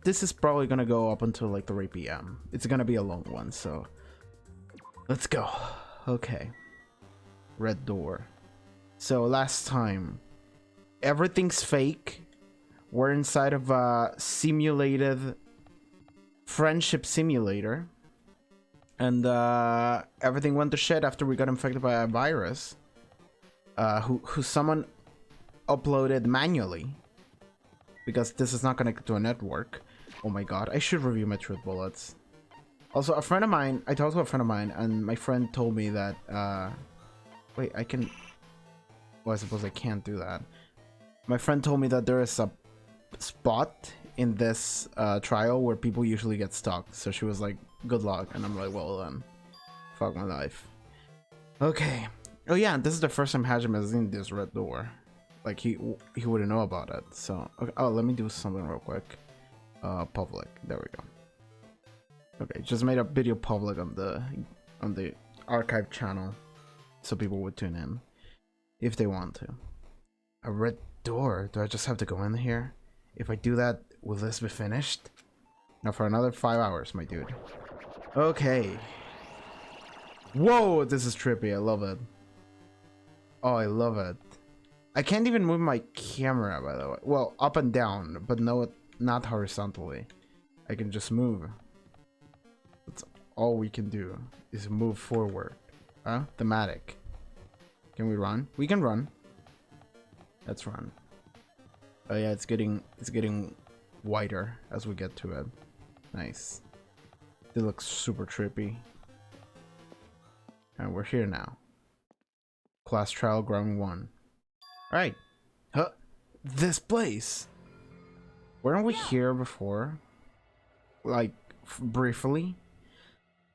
this is probably gonna go up until like 3 p.m. It's gonna be a long one, so let's go. Okay, red door. So last time, everything's fake. We're inside of a simulated friendship simulator, and everything went to shit after we got infected by a virus who someone uploaded manually, because this is not connected to a network. Oh my god, I should review my truth bullets. Also, a friend of mine, I talked to a friend of mine, and my friend told me that wait, I can, well, I suppose I can't do that. My friend told me that there is a spot in this trial where people usually get stuck, so she was like, good luck, and I'm like, well then, fuck my life. Okay. Oh yeah, this is the first time Hajime has seen this red door. Like, he wouldn't know about it, so okay. Oh, let me do something real quick. Public, there we go. Okay, just made a video public on the archive channel, so people would tune in if they want to. A red door, do I just have to go in here? If I do that, will this be finished? Now for another 5 hours, my dude. Okay. Whoa, this is trippy. I love it. Oh, I love it. I can't even move my camera, by the way. Well, up and down, but no, not horizontally. I can just move. That's all we can do is move forward. Huh? Thematic. Can we run? We can run. Let's run. Oh yeah, it's getting wider as we get to it. Nice. It looks super trippy. And we're here now. Class trial ground 1. Right. Huh? This place. Weren't we here before? Like, briefly?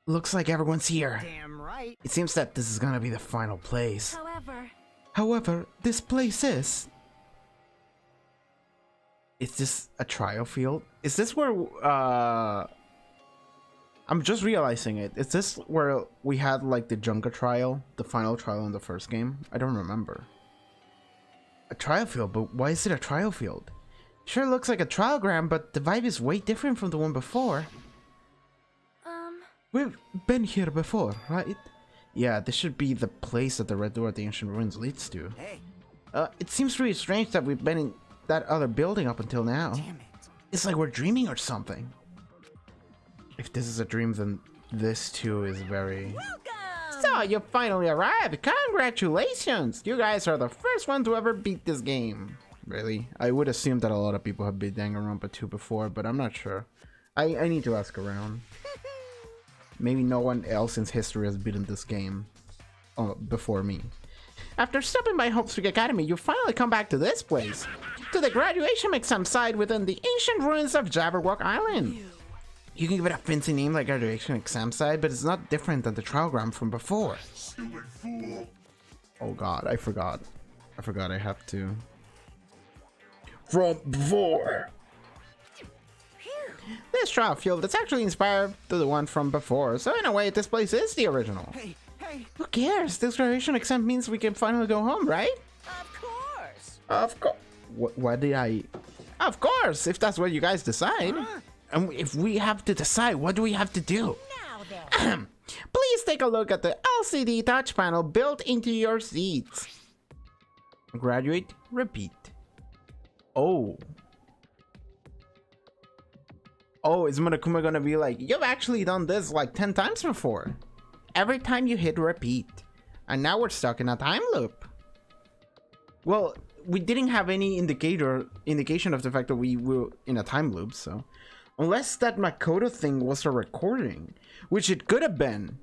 Looks like everyone's here. Damn right. It seems that this is gonna be the final place. However, this place is... Is this a trial field? Is this where... I'm just realizing it. Is this where we had like the Junker trial? The final trial in the first game? I don't remember. A trial field? But why is it a trial field? Sure looks like a trial ground, but the vibe is way different from the one before. We've been here before, right? Yeah, this should be the place that the red door at the ancient ruins leads to. Hey. It seems really strange that we've been in that other building up until now. Damn it. It's like we're dreaming or something. If this is a dream, then this too is very... Welcome! So, you finally arrived! Congratulations! You guys are the first one to ever beat this game. Really? I would assume that a lot of people have beat Danganronpa 2 before, but I'm not sure. I need to ask around. Maybe no one else in history has beaten this game before me. After stopping by Hope Street Academy, you finally come back to this place. To the graduation exam site within the ancient ruins of Jabberwock Island. You can give it a fancy name like graduation exam site, but it's not different than the trial ground from before. Oh god, I forgot. I have to... From before! This trial field is actually inspired to the one from before, so in a way this place is the original. Hey. Who cares? This graduation exam means we can finally go home, right? Of course. Of course. What did I... Of course, if that's what you guys decide. And if we have to decide, what do we have to do? Now then. Please take a look at the LCD touch panel built into your seats. Graduate, repeat. Oh. Oh, is Monokuma gonna be like, you've actually done this like 10 times before. Every time you hit repeat. And now we're stuck in a time loop. Well, we didn't have any indication of the fact that we were in a time loop, so... Unless that Makoto thing was a recording, which it could have been.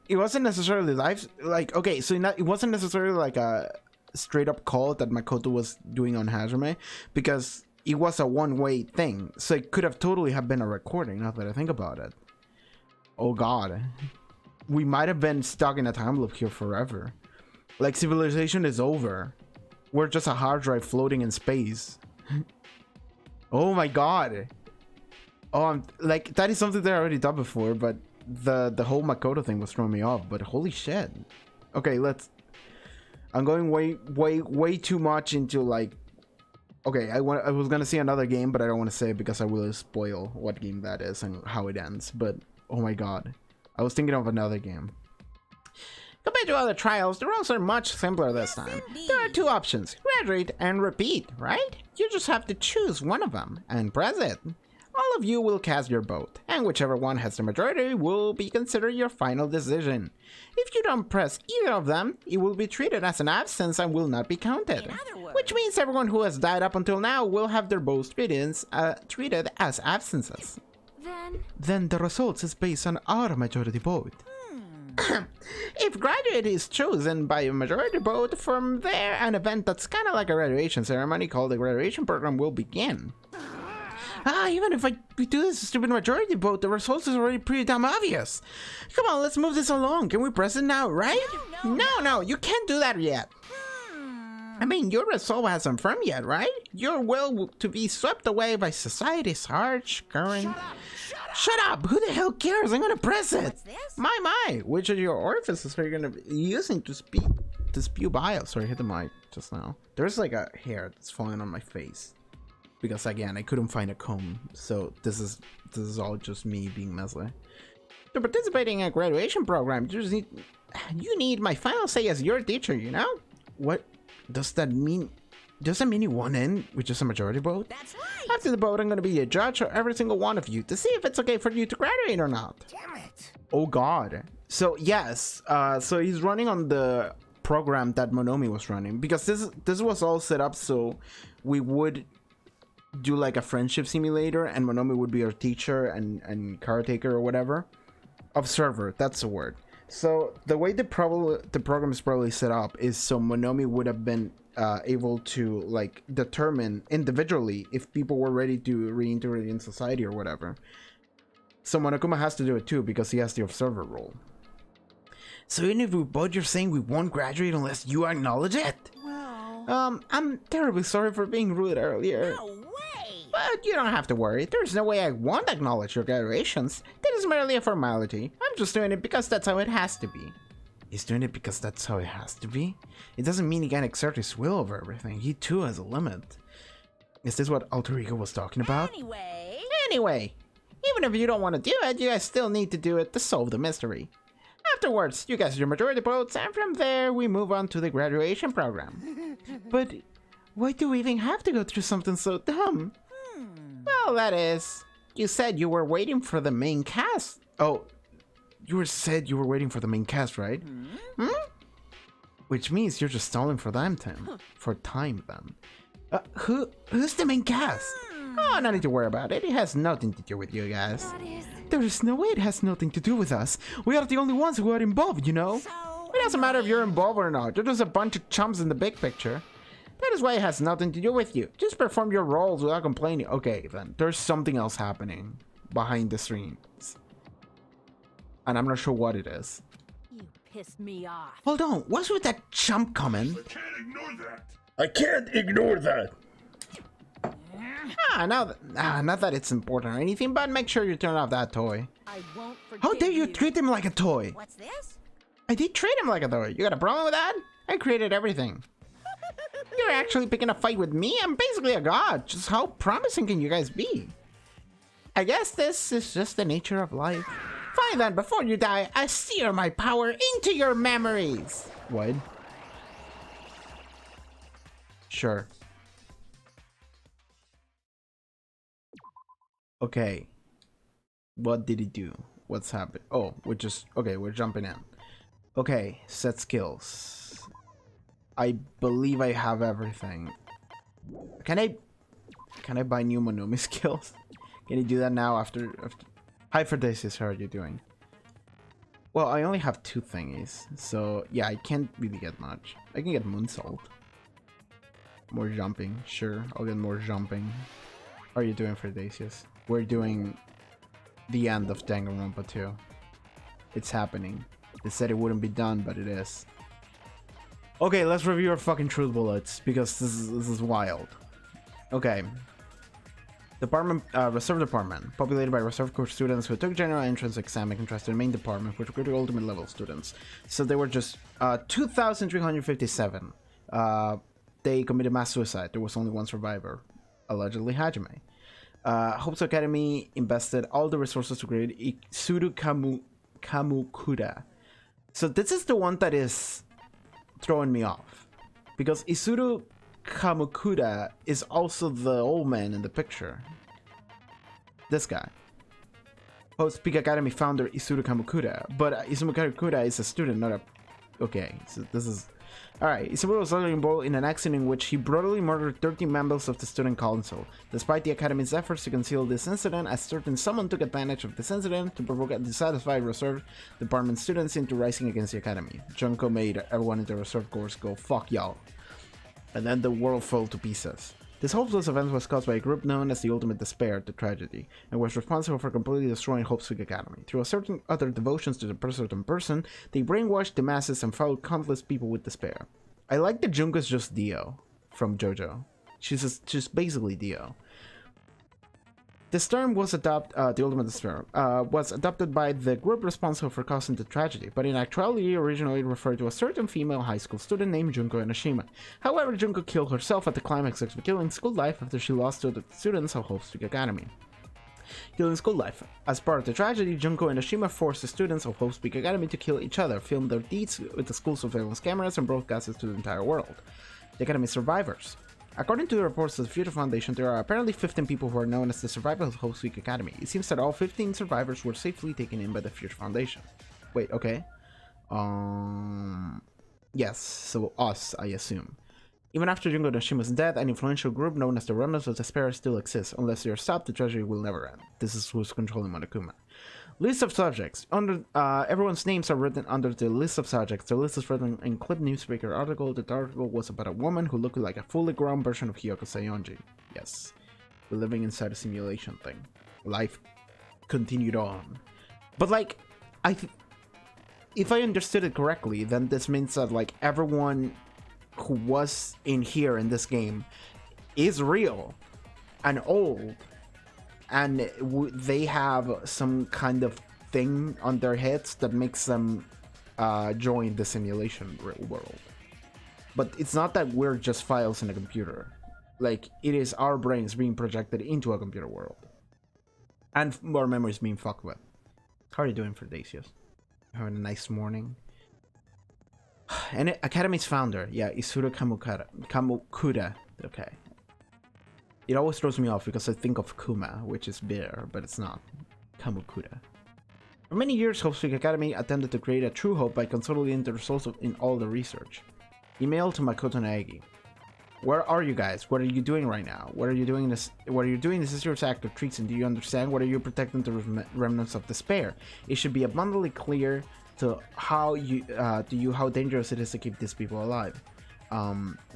It wasn't necessarily live, like, okay, so it wasn't necessarily like a straight up call that Makoto was doing on Hajime, because it was a one-way thing, so it could have totally have been a recording, now that I think about it. Oh god. We might have been stuck in a time loop here forever. Like, civilization is over. We're just a hard drive floating in space. Oh my god. Oh, like, that is something that I already done before, but the whole Makoto thing was throwing me off, but holy shit. Okay, I'm going way too much into, like, Okay, I was gonna say another game, but I don't want to say it because I will spoil what game that is and how it ends. But oh my god, I was thinking of another game. Compared to other trials, the rules are much simpler this time. There are two options, graduate and repeat, right? You just have to choose one of them and press it. All of you will cast your vote, and whichever one has the majority will be considered your final decision. If you don't press either of them, it will be treated as an absence and will not be counted. In other words, Which means everyone who has died up until now will have their votes treated as absences. Then the results is based on our majority vote. If graduate is chosen by a majority vote, from there an event that's kind of like a graduation ceremony called the graduation program will begin. Even if we do this stupid majority vote, the results is already pretty damn obvious. Come on, let's move this along. Can we press it now, right? No, you can't do that yet. I mean, your resolve hasn't firmed yet, right? Your will to be swept away by society's harsh current. Shut up! Who the hell cares? I'm gonna press it! What's this? My! Which of your orifices are you gonna be using to spew bile? Sorry, I hit the mic just now. There's like a hair that's falling on my face. Because again, I couldn't find a comb, so this is all just me being messy. To participate in a graduation program, you need my final say as your teacher, you know? What does that mean? Does that mean you won in with just a majority vote? That's right. After the vote, I'm gonna be a judge for every single one of you to see if it's okay for you to graduate or not. Damn it. Oh god. So yes, so he's running on the program that Monomi was running, because this was all set up so we would do like a friendship simulator and Monomi would be our teacher and caretaker or whatever. Observer, that's the word. So the way the program is probably set up is so Monomi would have been able to like determine individually if people were ready to reintegrate in society or whatever. So Monokuma has to do it too because he has the observer role. So even if we both you're saying we won't graduate unless you acknowledge it? Well, I'm terribly sorry for being rude earlier. no way. But you don't have to worry. There's no way I won't acknowledge your graduations. That is merely a formality. I'm just doing it because that's how it has to be. He's doing it because that's how it has to be? It doesn't mean he can exert his will over everything. He too has a limit. Is this what Alter Ego was talking about? Anyway, Even if you don't want to do it, you guys still need to do it to solve the mystery. Afterwards, you guys do your majority votes, and from there, we move on to the graduation program. But why do we even have to go through something so dumb? Well, that is, you said you were waiting for the main cast. Oh, said you were waiting for the main cast, right? Which means you're just stalling for them, Tim. For time, then. Who's the main cast? Oh, no need to worry about it. It has nothing to do with you guys. There is no way it has nothing to do with us. We are the only ones who are involved, you know? It doesn't matter if you're involved or not. You're just a bunch of chumps in the big picture. That is why it has nothing to do with you. Just perform your roles without complaining. Okay, then. There's something else happening behind the scenes. And I'm not sure what it is. you pissed me off. Hold on. What's with that chump comment? I can't ignore that. I can't ignore that. Not that it's important or anything, but make sure you turn off that toy. I won't forgive How dare you treat him like a toy? What's this? I did treat him like a toy. You got a problem with that? I created everything. You're actually picking a fight with me? I'm basically a god. Just how promising can you guys be? I guess this is just the nature of life. Fine then, before you die, I steer my power into your memories. What? Sure. Okay. What did he do? What's happened? Oh, we're jumping in. Okay, set skills. I believe I have everything. Can I buy new Monomi skills? Can you do that now after Hi Ferdasius, how are you doing? Well, I only have 2 thingies, so yeah, I can't really get much. I can get Moonsault. More jumping, sure, I'll get more jumping. How are you doing, Ferdasius? We're doing the end of Danganronpa 2. It's happening. They said it wouldn't be done, but it is. Okay, let's review our fucking truth bullets, because this is wild. Okay. Department, Reserve Department, populated by Reserve Corps students who took general entrance exam in contrast to the main department, which were the ultimate level students. So they were just 2,357. day committed mass suicide. There was only one survivor, allegedly Hajime. Hope's Academy invested all the resources to create Isuru Kamukura. So this is the one that is throwing me off. Because Isuru Kamukura is also the old man in the picture. This guy. Hope's Peak Academy founder Isuru Kamukura. But Isuru Kamukura is a student, not a... Okay, so this is... Alright, Isuru was later involved in an accident in which he brutally murdered 13 members of the student council. Despite the Academy's efforts to conceal this incident, a certain someone took advantage of this incident to provoke a dissatisfied reserve department students into rising against the Academy. Junko made everyone in the reserve course go, fuck y'all. And then the world fell to pieces. This hopeless event was caused by a group known as the Ultimate Despair, the Tragedy, and was responsible for completely destroying Hope's Peak Academy. Through a certain other devotions to the certain person, they brainwashed the masses and followed countless people with despair. I like that Junko's just Dio from JoJo. She's basically Dio. This term was the Ultimate Despair, was adopted by the group responsible for causing the tragedy, but in actuality originally referred to a certain female high school student named Junko Enoshima. However, Junko killed herself at the climax of killing school life after she lost to the students of Hope's Peak Academy. Killing school life. As part of the tragedy, Junko Enoshima forced the students of Hope's Peak Academy to kill each other, film their deeds with the school surveillance cameras, and broadcast it to the entire world. The Academy's survivors. According to the reports of the Future Foundation, there are apparently 15 people who are known as the survivors of Hope's Peak Academy. It seems that all 15 survivors were safely taken in by the Future Foundation. Wait, okay. Yes, so us, I assume. Even after Junko Noshima's death, an influential group known as the Remnants of Despair still exists. Unless they are stopped, the tragedy will never end. This is who's controlling Monokuma. List of subjects. Everyone's names are written under the list of subjects. The list is written in Clip newspaper article. The article was about a woman who looked like a fully grown version of Hiyoko Sayonji. Yes. We're living inside a simulation thing. Life continued on. But like, if I understood it correctly, then this means that like everyone who was in here in this game is real and old. And they have some kind of thing on their heads that makes them join the simulation world. But it's not that we're just files in a computer. Like, it is our brains being projected into a computer world. And our memories being fucked with. How are you doing for Dacius? Having a nice morning? And Academy's founder, yeah, Isuru Kamukura. Okay. It always throws me off because I think of Kuma, which is bear, but it's not. Kamukura. For many years, Hope's Peak Academy attempted to create a true hope by consolidating the results in all the research. Email to Makoto Naegi. Where are you guys? What are you doing right now? What are you doing this? What are you doing? This is your act of treason. Do you understand? What are you protecting the remnants of despair? It should be abundantly clear to how dangerous it is to keep these people alive.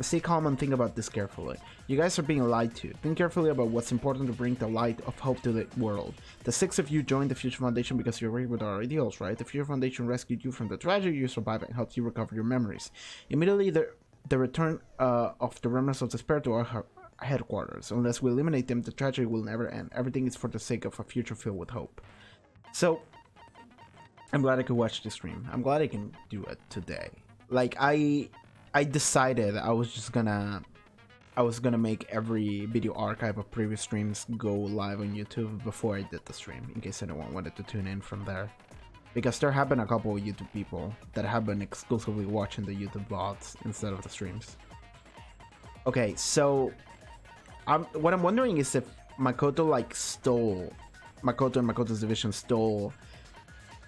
Stay calm and think about this carefully. You guys are being lied to. Think carefully about what's important to bring the light of hope to the world. The 6 of you joined the Future Foundation because you agree with our ideals, right? The Future Foundation rescued you from the tragedy you survived and helped you recover your memories. Immediately, the return of the Remnants of Despair to our headquarters. Unless we eliminate them, the tragedy will never end. Everything is for the sake of a future filled with hope. So, I'm glad I could watch this stream. I'm glad I can do it today. Like, I decided I was gonna make every video archive of previous streams go live on YouTube before I did the stream, in case anyone wanted to tune in from there. Because there have been a couple of YouTube people that have been exclusively watching the YouTube VODs instead of the streams. Okay, so what I'm wondering is if Makoto Makoto and Makoto's division stole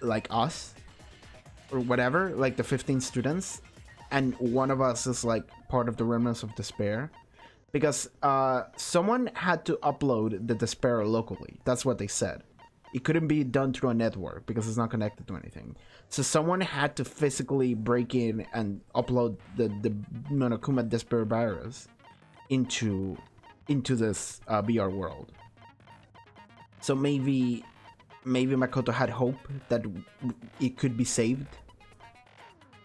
like us or whatever, like the 15 students, and one of us is like part of the Remnants of Despair, because someone had to upload the Despair locally. That's what they said. It couldn't be done through a network because it's not connected to anything. So someone had to physically break in and upload the Monokuma Despair virus into this VR world. So maybe Makoto had hope that it could be saved.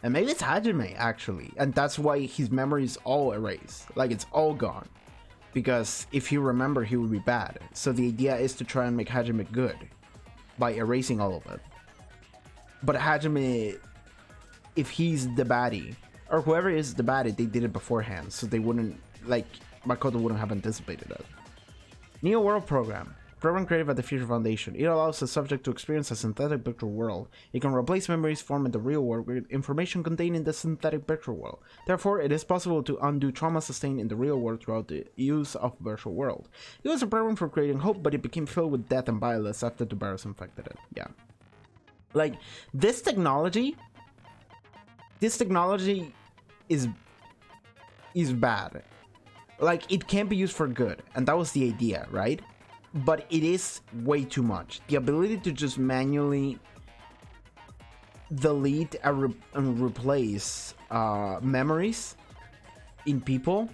And maybe it's Hajime, actually. And that's why his memory is all erased. Like, it's all gone. Because if he remembered, he would be bad. So the idea is to try and make Hajime good by erasing all of it. But Hajime, if he's the baddie or whoever is the baddie, they did it beforehand, so they wouldn't, like, Makoto wouldn't have anticipated it. Neo World Program. Program created by the Future Foundation. It allows the subject to experience a synthetic virtual world. It can replace memories formed in the real world with information contained in the synthetic virtual world. Therefore, it is possible to undo trauma sustained in the real world throughout the use of virtual world. It was a program for creating hope, but it became filled with death and violence after the virus infected it. Yeah. Like, this technology is bad. Like, it can't be used for good, and that was the idea, right? But it is way too much. The ability to just manually delete and replace memories in people,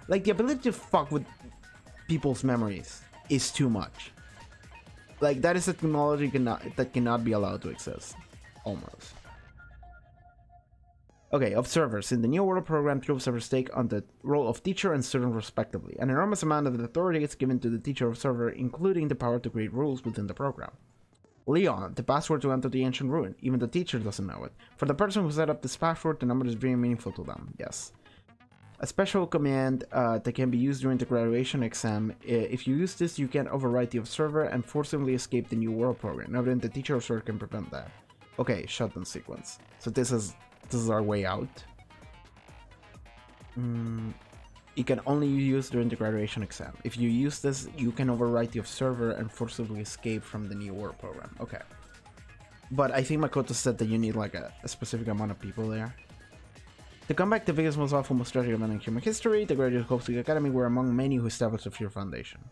like the ability to fuck with people's memories is too much. Like, that is a technology that cannot be allowed to exist, almost. Okay, observers. In the New World program, 3 observers take on the role of teacher and student respectively. An enormous amount of authority is given to the teacher observer, including the power to create rules within the program. Leon, the password to enter the ancient ruin. Even the teacher doesn't know it. For the person who set up this password, the number is very meaningful to them. Yes. A special command that can be used during the graduation exam. If you use this, you can override the observer and forcibly escape the New World program. Now then, the teacher observer can prevent that. Okay, Shutdown Sequence. So this is our way out. It can only be used during the graduation exam. If you use this, you can override the observer and forcibly escape from the New World program. Okay. But I think Makoto said that you need like a specific amount of people there. To come back, the biggest, most awful, most tragic event in human history, the graduates of the Academy were among many who established the Future Foundation.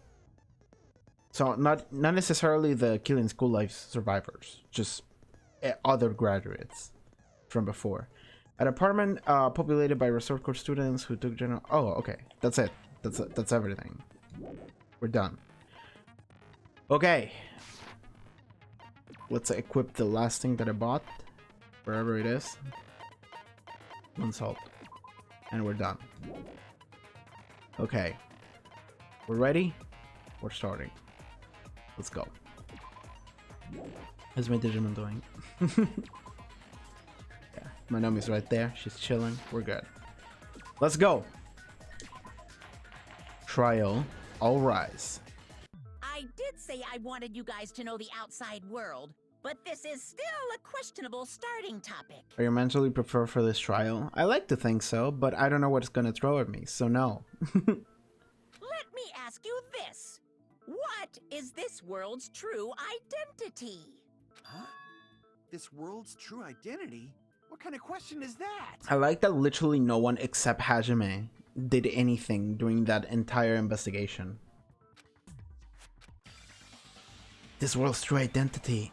So not necessarily the killing school life survivors, just other graduates from before. An apartment populated by Resort Corps students who took general. Oh, okay, that's it. That's everything. We're done. Okay, let's equip the last thing that I bought, wherever it is. 1 salt, and we're done. Okay, we're ready. We're starting. Let's go. How's my Digimon doing? Yeah, my Nomi's right there. She's chilling. We're good. Let's go. Trial. All rise. I did say I wanted you guys to know the outside world, but this is still a questionable starting topic. Are you mentally prepared for this trial? I like to think so, but I don't know what it's gonna throw at me, so no. Let me ask you this. What is this world's true identity? Huh? This world's true identity? What kind of question is that? I like that literally no one except Hajime did anything during that entire investigation. This world's true identity.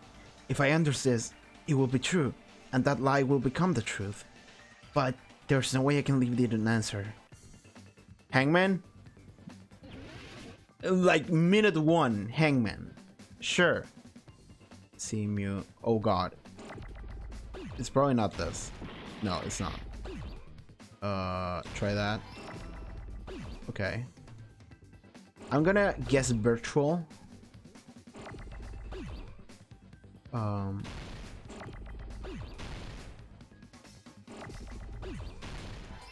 If I understand this, it will be true, and that lie will become the truth. But there's no way I can leave it an answer. Hangman? Like minute 1, Hangman. Sure. Seamew. Oh god. It's probably not this. No, it's not. Try that. Okay. I'm gonna guess virtual.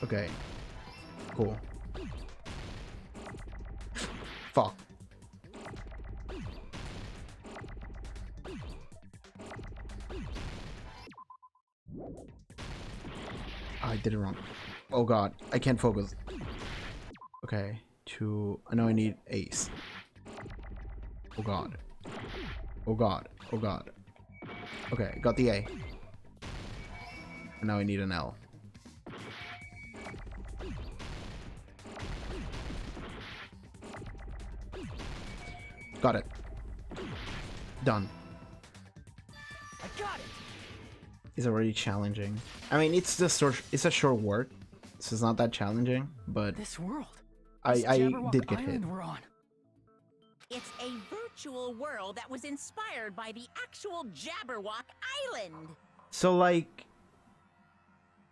Okay. Cool. Fuck. I did it wrong. Oh god, I can't focus. Okay, I know I need ace. Oh god. Oh god. Oh god. Okay, got the A. And now I need an L. Got it. Done. I got it. It's already challenging. I mean, it's a short word, so it's not that challenging. But This world. I Jabberwock did get hit. Island we're on. It's a virtual world that was inspired by the actual Jabberwock Island. So like,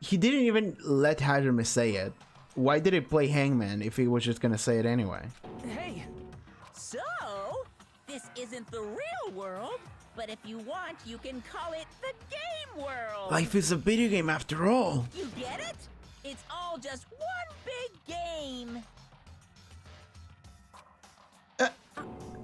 he didn't even let Hajime say it. Why did he play Hangman if he was just gonna say it anyway? Hey, So, this isn't the real world, but if you want, you can call it the game world. Life is a video game after all. You get it? It's all just one big game.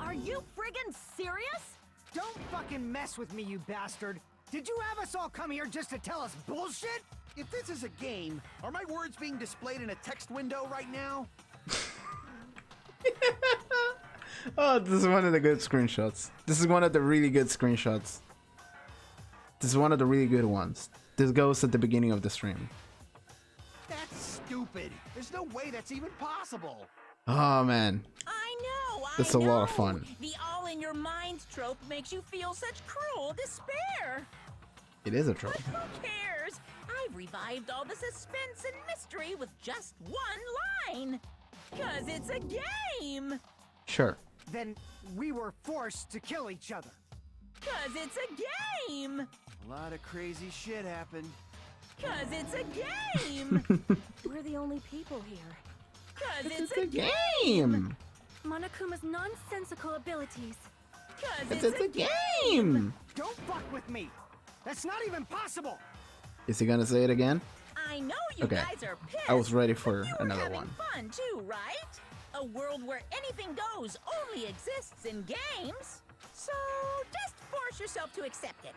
Are you friggin' serious? Don't fucking mess with me, you bastard! Did you have us all come here just to tell us bullshit? If this is a game, are my words being displayed in a text window right now? Oh, this is one of the good screenshots. This is one of the really good screenshots. This is one of the really good ones. This goes at the beginning of the stream. That's stupid. There's no way that's even possible. Oh man, I know. That's a lot of fun. The all in your mind trope makes you feel such cruel despair. it is a trope. But who cares? I've revived all the suspense and mystery with just one line. 'Cause it's a game. Sure. Then we were forced to kill each other. 'Cause it's a game. A lot of crazy shit happened. 'Cause it's a game. We're the only people here. 'Cause It's it's a a game. game. Monokuma's nonsensical abilities. 'Cause It's a game. Don't fuck with me! That's not even possible! Is he gonna say it again? I know you Okay. guys are pissed. I was ready but for you were another having one. fun too, right? A world where anything goes only exists in games. So just force yourself to accept it.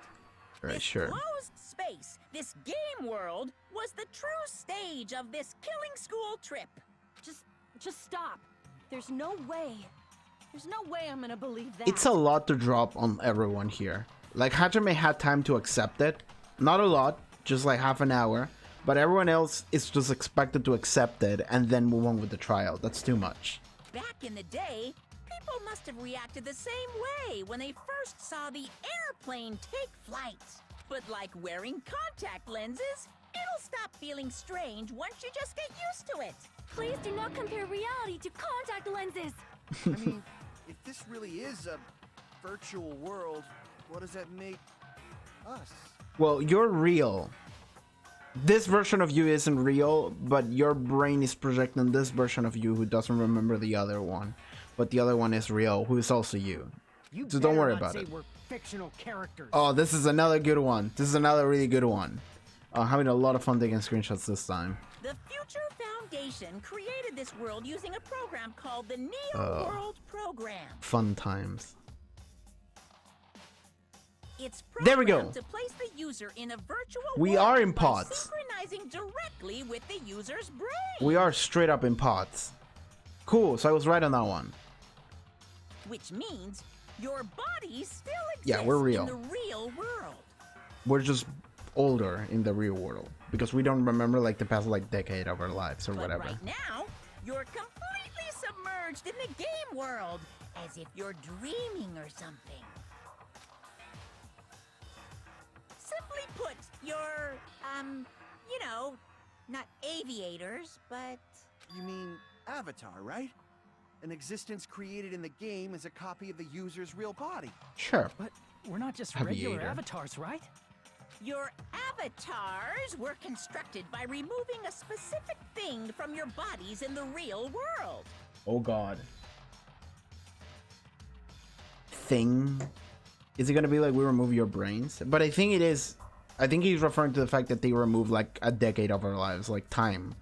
Alright, This sure. closed space, this game world, was the true stage of this killing school trip. Just stop. There's no way. There's no way I'm gonna believe that. It's a lot to drop on everyone here. Like Hajime had time to accept it. Not a lot, just like half an hour. But everyone else is just expected to accept it and then move on with the trial. That's too much. Back in the day, people must have reacted the same way when they first saw the airplane take flight. But like wearing contact lenses, it'll stop feeling strange once you just get used to it. Please do not compare reality to contact lenses. I mean, if this really is a virtual world, what does that make us? Well, you're real. This version of you isn't real, but your brain is projecting this version of you who doesn't remember the other one. But the other one is real, who is also you. You So don't better worry not about say it. We're fictional characters. Oh, this is another good one. This is another really good one. Having a lot of fun taking screenshots this time. The Future Foundation created this world using a program called the Neo Oh. World Program. Fun times. It's There we go. programmed to place the user in a virtual We world are in by pods. synchronizing directly with the user's brain. We are straight up in pods. Cool, so I was right on that one. Which means your body still exists Yeah, we're real. in the real world. We're just older in the real world because we don't remember like the past like decade of our lives or But whatever. right now, you're completely submerged in the game world, as if you're dreaming or something. Simply put, you're, you know, not aviators, but You mean Avatar, right? An existence created in the game is a copy of the user's real body. Sure. But we're not just Aviator. regular avatars, right? your avatars were constructed by removing a specific thing from your bodies in the real world. Oh god. Thing? Is it gonna be like we remove your brains? But I think it is. I think he's referring to the fact that they remove like a decade of our lives, like time.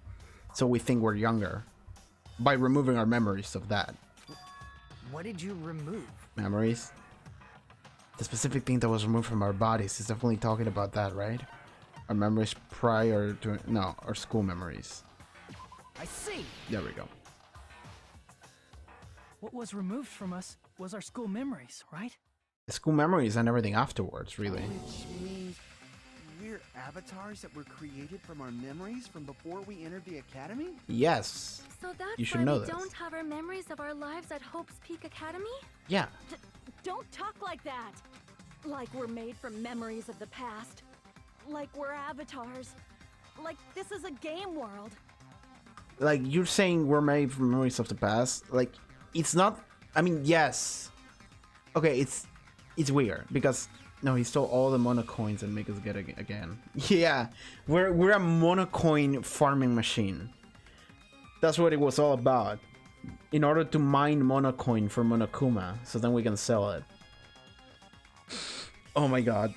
So we think we're younger. By removing our memories of that. What did you remove? Memories? The specific thing that was removed from our bodies is definitely talking about that, right? Our memories prior to... No, our school memories. I see. There we go. What was removed from us was our school memories, right? The school memories and everything afterwards, really. Which means we're avatars that were created from our memories from before we entered the academy? Yes. So that's You should why know we this. don't have our memories of our lives at Hope's Peak Academy? Yeah. Don't talk like that! Like we're made from memories of the past. Like we're avatars. Like this is a game world. Like, you're saying we're made from memories of the past. Like, it's not... I mean, yes. Okay, it's weird, because... No, he stole all the monocoins and make us get it again. Yeah, we're a monocoin farming machine. That's what it was all about. in order to mine Monocoin for Monokuma, so then we can sell it. Oh my god.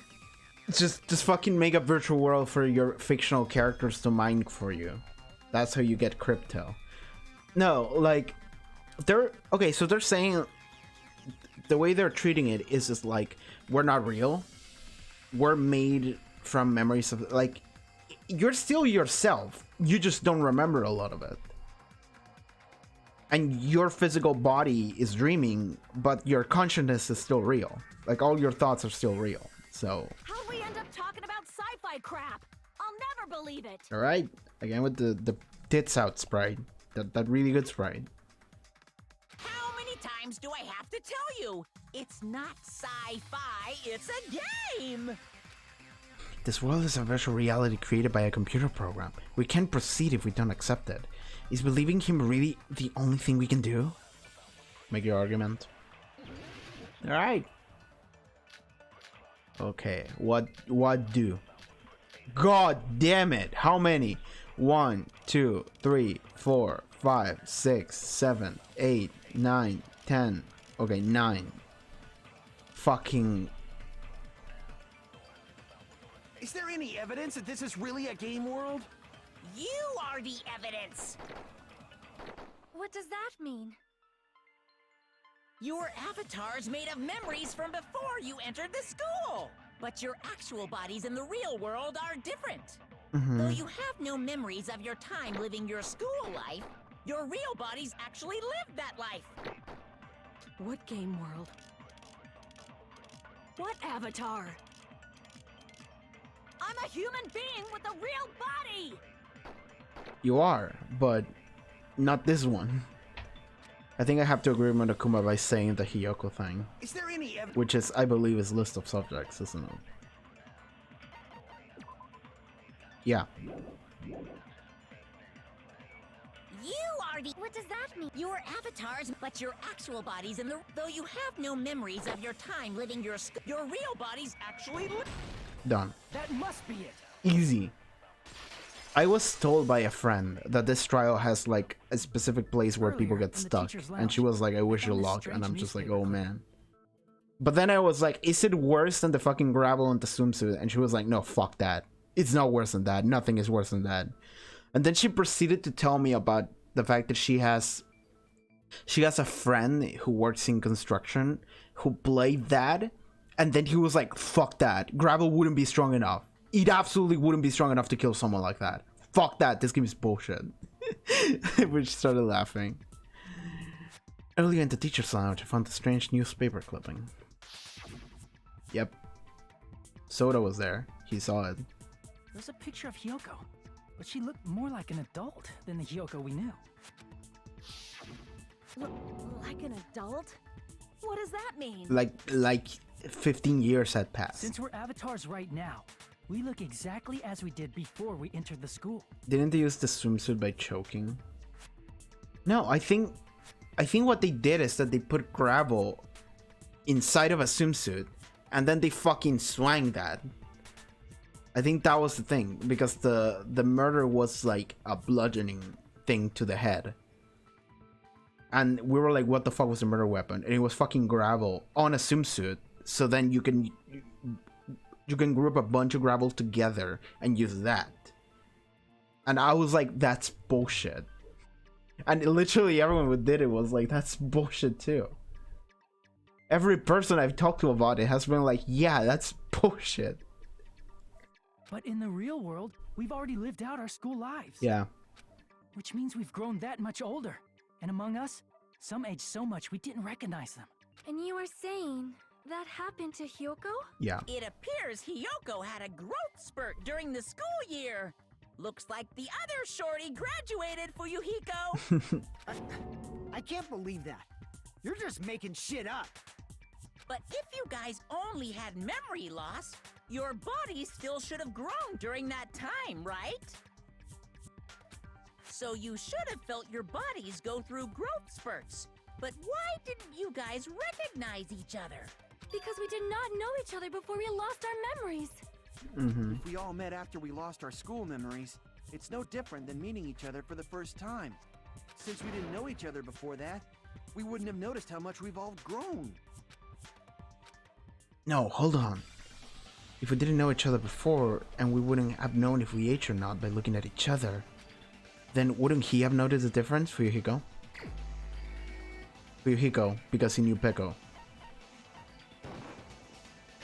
Just fucking make a virtual world for your fictional characters to mine for you. That's how you get crypto. No, like, okay, so they're saying the way they're treating it is just like, we're not real. We're made from memories of, like, you're still yourself. You just don't remember a lot of it. And your physical body is dreaming, but your consciousness is still real. Like, all your thoughts are still real. So, How'd we end up talking about sci-fi crap? I'll never believe it. all right, again with the tits out sprite, that really good sprite. How many times do I have to tell you? It's not sci-fi, it's a game! This world is a virtual reality created by a computer program. We can't proceed if we don't accept it. Is believing him really the only thing we can do? Make your argument. All right. Okay, what do? God damn it! How many? 1, 2, 3, 4, 5, 6, 7, 8, 9, 10. Okay, 9. Fucking. Is there any evidence that this is really a game world? You are the evidence! What does that mean? Your avatar's made of memories from before you entered the school! But your actual bodies in the real world are different. Though you have no memories of your time living your school life, your real bodies actually lived that life. What game world? What avatar? I'm a human being with a real body! You are, but not this one. I think I have to agree with Monokuma by saying the Hiyoko thing. Is there any evidence? Which is, I believe, his list of subjects, isn't it? Yeah. You are the... What does that mean? Your avatars, but your actual bodies in the... Though you have no memories of your time living your real bodies actually live... Done. That must be it. Easy. I was told by a friend that this trial has like a specific place where people Earlier, get in the stuck, teacher's and she lounge, was like, I wish you found this luck, and strange I'm just like, newspaper oh clipping. man. But then I was like, is it worse than the fucking gravel and the swimsuit? And she was like, no, fuck that. It's not worse than that. Nothing is worse than that. And then she proceeded to tell me about the fact that she has a friend who works in construction who played that, and then he was like, fuck that. Gravel wouldn't be strong enough. It absolutely wouldn't be strong enough to kill someone like that. Fuck that, this game is bullshit. We started laughing. Earlier in the teacher's lounge, I found a strange newspaper clipping. Yep. Soda was there. He saw it. There's a picture of Hyoko, but she looked more like an adult than the Hyoko we knew. Like an adult? What does that mean? Like 15 years had passed. Since we're avatars right now, we look exactly as we did before we entered the school. Didn't they use the swimsuit by choking? No, I think what they did is that they put gravel inside of a swimsuit, and then they fucking swang that. I think that was the thing, because the murder was like a bludgeoning thing to the head. And we were like, what the fuck was the murder weapon? And it was fucking gravel on a swimsuit. So then you can group a bunch of gravel together and use that. And I was like, that's bullshit. And literally everyone who did it was like, that's bullshit too. Every person I've talked to about it has been like, yeah, that's bullshit. But in the real world, we've already lived out our school lives. Yeah. Which means we've grown that much older. And among us, some aged so much we didn't recognize them. And you were saying that happened to Hyoko? Yeah. It appears Hiyoko had a growth spurt during the school year. Looks like the other shorty graduated for you, Hiko. I can't believe that. You're just making shit up. But if you guys only had memory loss, your body still should have grown during that time, right? So you should have felt your bodies go through growth spurts. But why didn't you guys recognize each other? Because we did not know each other before we lost our memories. Mm-hmm. If we all met after we lost our school memories, it's no different than meeting each other for the first time. Since we didn't know each other before that, we wouldn't have noticed how much we've all grown. No, hold on. If we didn't know each other before, and we wouldn't have known if we aged or not by looking at each other, then wouldn't he have noticed the difference, Fuyuhiko? Fuyuhiko, because he knew Peko.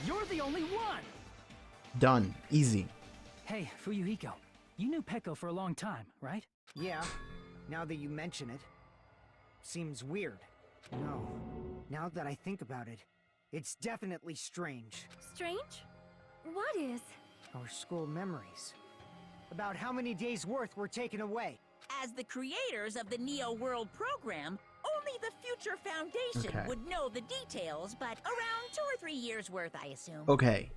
You're the only one! Done. Easy. Hey, Fuyuhiko, you knew Peko for a long time, right? Yeah, now that you mention it. Seems weird. No, now that I think about it, it's definitely strange. Strange? What is? Our school memories. About how many days' worth were taken away. As the creators of the Neo World program, only the Future Foundation Okay. would know the details, but around 2 or 3 years worth, I assume. Okay.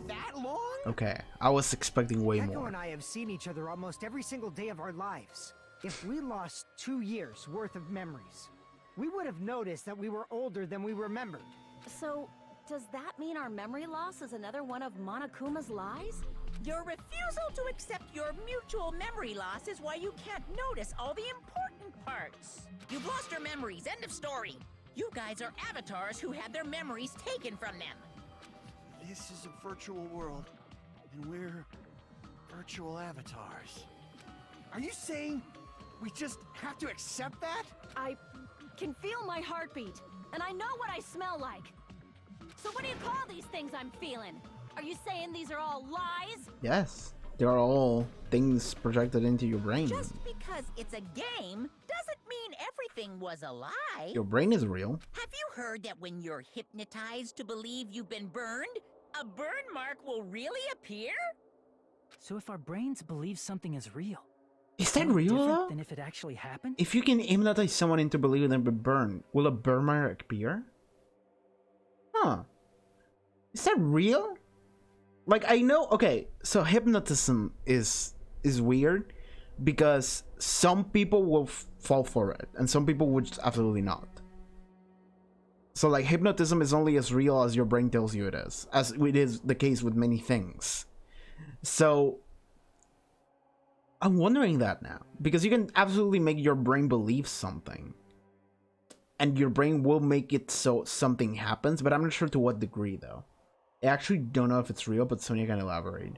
That long? Okay. I was expecting way Echo more. and I have seen each other almost every single day of our lives. If we lost 2 years' worth of memories, we would have noticed that we were older than we remembered. So, does that mean our memory loss is another one of Monokuma's lies? Your refusal to accept your mutual memory loss is why you can't notice all the important parts. You've lost your memories, end of story. You guys are avatars who had their memories taken from them. This is a virtual world, and we're virtual avatars. Are you saying we just have to accept that? I can feel my heartbeat, and I know what I smell like. So what do you call these things I'm feeling? Are you saying these are all lies? Yes. They are all things projected into your brain. Just because it's a game doesn't mean everything was a lie. Your brain is real. Have you heard that when you're hypnotized to believe you've been burned, a burn mark will really appear? So if our brains believe something is real, Is that any real different though? than if it actually happened? If you can hypnotize someone into believing them be burned, will a burn mark appear? Huh. Is that real? Like, I know, okay, so hypnotism is weird because some people will fall for it and some people would just absolutely not. So like hypnotism is only as real as your brain tells you it is, as it is the case with many things. So I'm wondering that now, because you can absolutely make your brain believe something and your brain will make it so something happens, but I'm not sure to what degree though. I actually don't know if it's real, but Sonia can elaborate.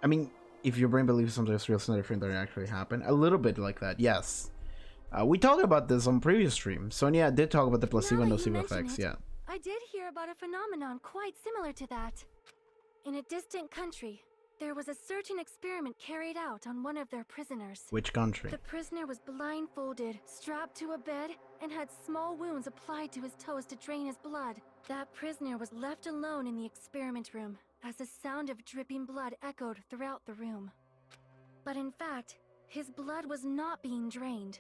I mean, if your brain believes something is real, it's not different than it actually happened. A little bit like that, yes. We talked about this on previous streams. Sonia did talk about the placebo Now that you nocebo mention effects, it, yeah. I did hear about a phenomenon quite similar to that. In a distant country, there was a certain experiment carried out on one of their prisoners. Which country? The prisoner was blindfolded, strapped to a bed, and had small wounds applied to his toes to drain his blood. That prisoner was left alone in the experiment room, as the sound of dripping blood echoed throughout the room. But in fact, his blood was not being drained.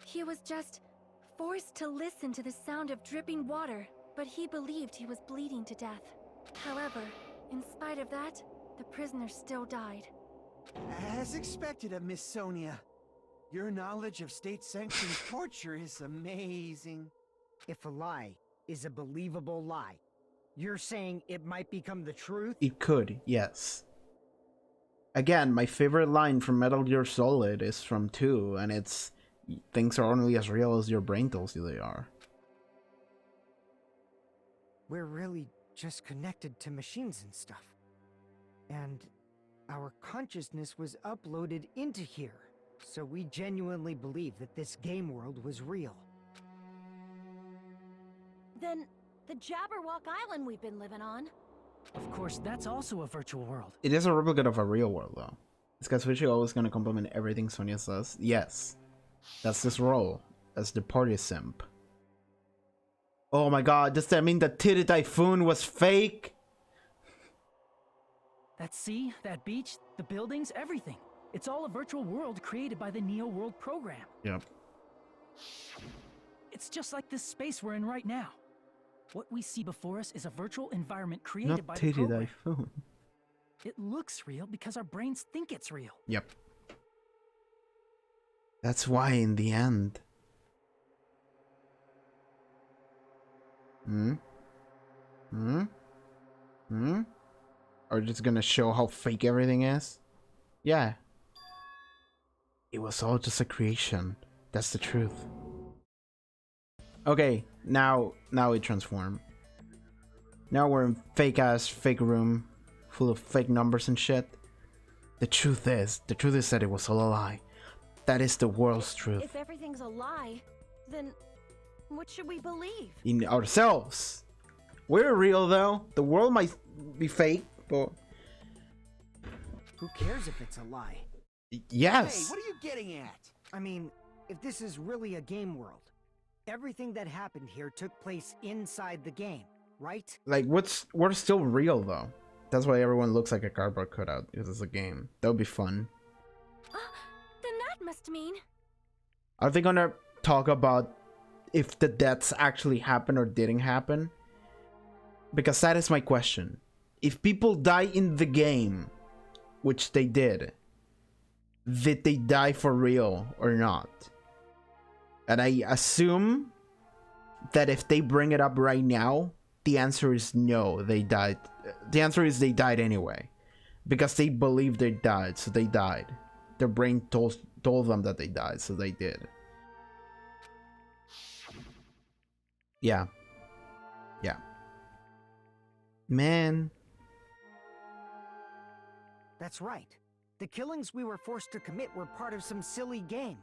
He was just forced to listen to the sound of dripping water, but he believed he was bleeding to death. However, in spite of that, the prisoner still died. As expected of Miss Sonia. Your knowledge of state-sanctioned torture is amazing. If a lie is a believable lie, you're saying it might become the truth? It could, yes. Again, my favorite line from Metal Gear Solid is from 2, and it's, things are only as real as your brain tells you they are. We're really just connected to machines and stuff. And our consciousness was uploaded into here. So we genuinely believe that this game world was real. Then, the Jabberwock Island we've been living on. Of course, that's also a virtual world. It is a replicate of a real world, though. Is Kazuichi always going to compliment everything Sonia says? Yes. That's his role, as the party simp. Oh my god, does that mean that Titty Typhoon was fake? That sea, that beach, the buildings, everything. It's all a virtual world created by the Neo World program. Yep. It's just like this space we're in right now. What we see before us is a virtual environment created Not by the Titty program. Typhoon. It looks real because our brains think it's real. Yep. That's why in the end... Are just gonna show how fake everything is? Yeah. It was all just a creation. That's the truth. Okay, now we transform. Now we're in fake room, full of fake numbers and shit. The truth is that it was all a lie. That is the world's truth. If everything's a lie, then what should we believe? In ourselves. We're real though. The world might be fake, but Who cares if it's a lie? yes. Hey, what are you getting at? I mean, if this is really a game world, everything that happened here took place inside the game, right? Like we're still real though. That's why everyone looks like a cardboard cutout, because it's a game. That would be fun. Then that must mean... Are they gonna talk about if the deaths actually happened or didn't happen? Because that is my question. If people die in the game, which they did they die for real or not? And I assume that if they bring it up right now, the answer is no, they died. The answer is they died anyway. Because they believed they died, so they died. Their brain told them that they died, so they did. Yeah. Yeah. Man. That's right. The killings we were forced to commit were part of some silly game.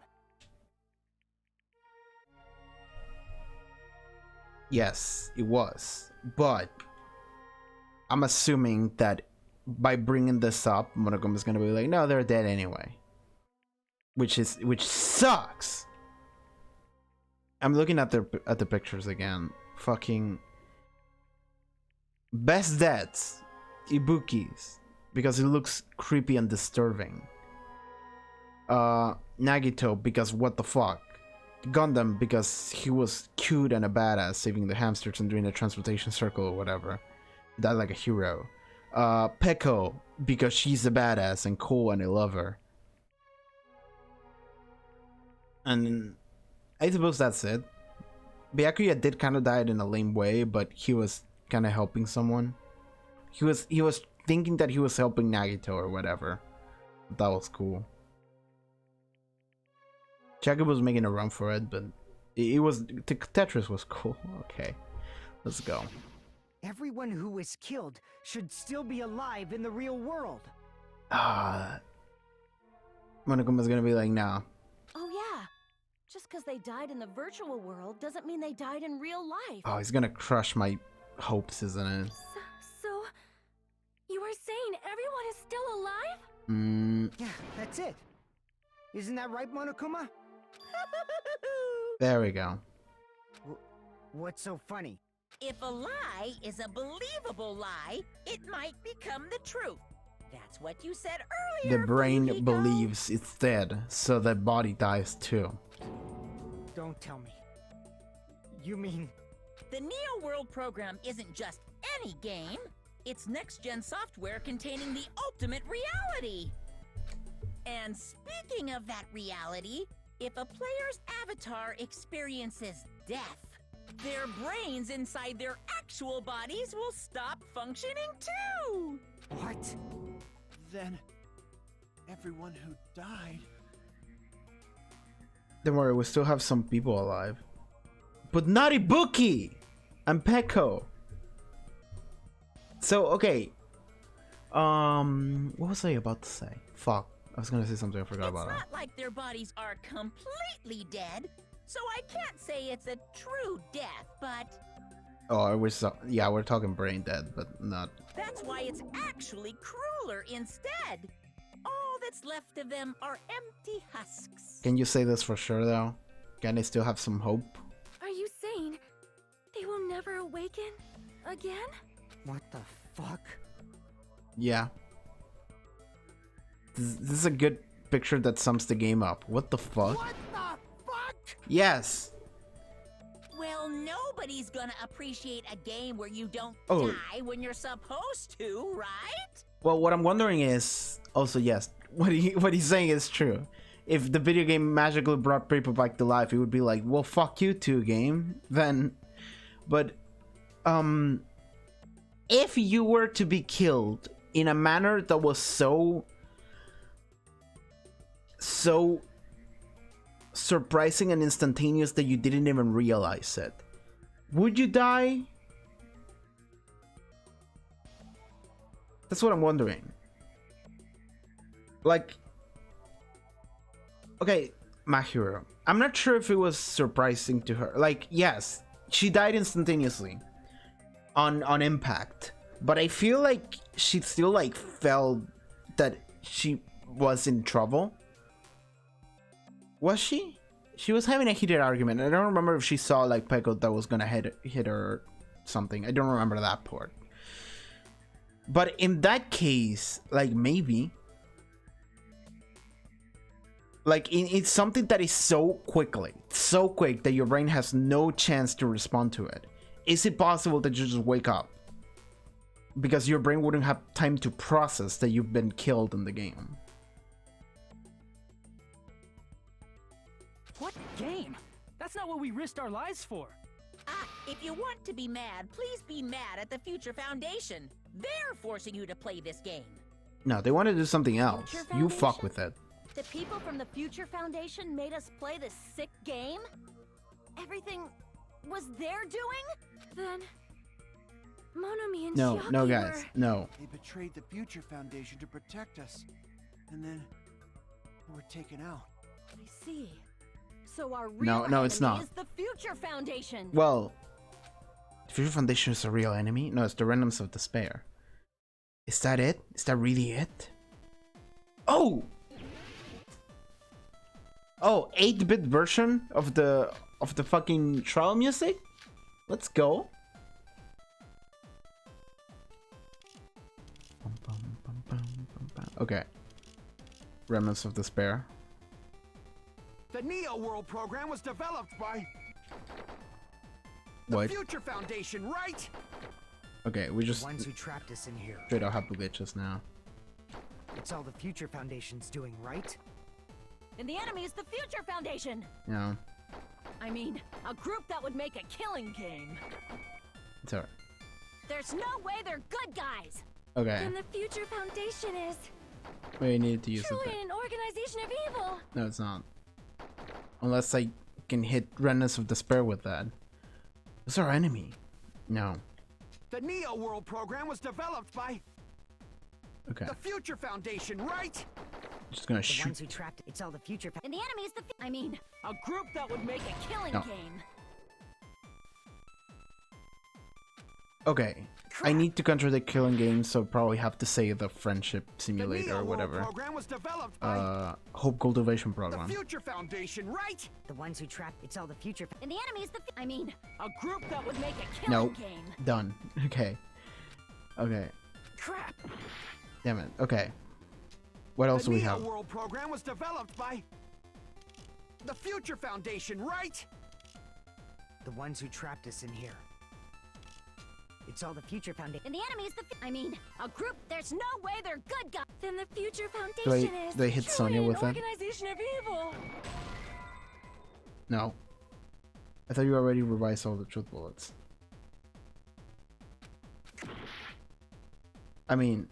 Yes, it was. But I'm assuming that by bringing this up, Monogame is gonna be like, no, they're dead anyway. Which sucks. I'm looking at the pictures again. Fucking best deaths, Ibukis, because it looks creepy and disturbing. Nagito, because what the fuck. Gundam, because he was cute and a badass, saving the hamsters and doing a transportation circle or whatever. Died like a hero. Peko, because she's a badass and cool and I love her. And I suppose that's it. Byakuya did kind of die in a lame way, but he was kind of helping someone. He was thinking that he was helping Nagito or whatever. That was cool. Chaka was making a run for it, but it was Tetris was cool. Okay, let's go. Everyone who was killed should still be alive in the real world. Monokuma's gonna be like, nah. Oh yeah. Just because they died in the virtual world doesn't mean they died in real life. Oh, he's gonna crush my hopes, isn't it? So, you were saying everyone is still alive? Yeah, that's it. Isn't that right, Monokuma? There we go. What's so funny? If a lie is a believable lie, it might become the truth. That's what you said earlier. The brain Fujiko. believes it's dead, so the body dies too. Don't tell me. You mean... The Neo World program isn't just any game. It's next-gen software containing the ultimate reality. And speaking of that reality, if a player's avatar experiences death, their brains inside their actual bodies will stop functioning too! What? Then everyone who died. Don't worry, we still have some people alive. But not Ibuki! And Peko! So, okay. What was I about to say? Fuck. I was gonna say something I forgot about it. It's not like their bodies are completely dead, so I can't say it's a true death, but Oh, yeah, we're talking brain dead, but not. that's why it's actually crueler instead. All that's left of them are empty husks. Can you say this for sure though? Can I still have some hope? Are you saying they will never awaken again? What the fuck? Yeah. This is a good picture that sums the game up. What the fuck? What the fuck? Yes! Well, nobody's gonna appreciate a game where you don't Oh. die when you're supposed to, right? Well, what I'm wondering is also yes, what he's saying is true. If the video game magically brought people back to life, it would be like, well, fuck you too, game. Then, but if you were to be killed in a manner that was so surprising and instantaneous that you didn't even realize it, would you die? That's what I'm wondering. Like, okay, my hero. I'm not sure if it was surprising to her. Like, yes, she died instantaneously on impact, but I feel like she still like felt that she was in trouble. Was she? She was having a heated argument. I don't remember if she saw like Peko that was gonna hit her or something. I don't remember that part. But in that case, like maybe, like it's something that is so quick that your brain has no chance to respond to it. Is it possible that you just wake up? Because your brain wouldn't have time to process that you've been killed in the game. What game? That's not what we risked our lives for. If you want to be mad, please be mad at the Future Foundation. They're forcing you to play this game. No, they want to do something else. Future You fuck Foundation? with it. The people from the Future Foundation made us play this sick game? Everything was their doing? Then Monomi and No, Chiaki no, guys, were... no. They betrayed the Future Foundation to protect us. And then they were taken out. I see. So our real No, it's enemy not. is the Future Foundation. Well, the Future Foundation is a real enemy? No, it's the Remnants of Despair. Is that it? Is that really it? Oh! Oh, 8-bit version of the fucking trial music? Let's go. Okay. Remnants of Despair. The Neo World program was developed by What? the Future Foundation, right? Okay, we just The ones who trapped us in here. straight up have glitches now. It's all the Future Foundation's doing, right? And the enemy is the Future Foundation. No, I mean, a group that would make a killing game. it's alright. There's no way they're good guys. Okay, Then the Future Foundation is we need to use it. truly There. an organization of evil. No, it's not. Unless I can hit Remnants of Despair with that. Who's our enemy? No. The Neo World program was developed by Okay, the Future Foundation, right? just gonna The shoot. ones who trapped it's all the Future And the enemy is the I mean, a group that would make a killing No. game. Okay, I need to contradict killing games, so probably have to say the friendship The simulator Neo or World whatever. program was developed by Hope cultivation the program. Future Foundation, right? The ones who trapped it's all the Future And the enemy is the I mean, a group that would make a killing No, game. done. Okay, okay. Crap. Damn it. Okay. What else The do we Neo have? World program was developed by the Future Foundation, right? The ones who trapped us in here. It's all the Future Foundation. And the enemy is the I mean, a group there's no way they're good guys. Then the Future Foundation is do I hit truly Sonya an with that? organization of evil. No. I thought you already revised all the truth bullets. I mean,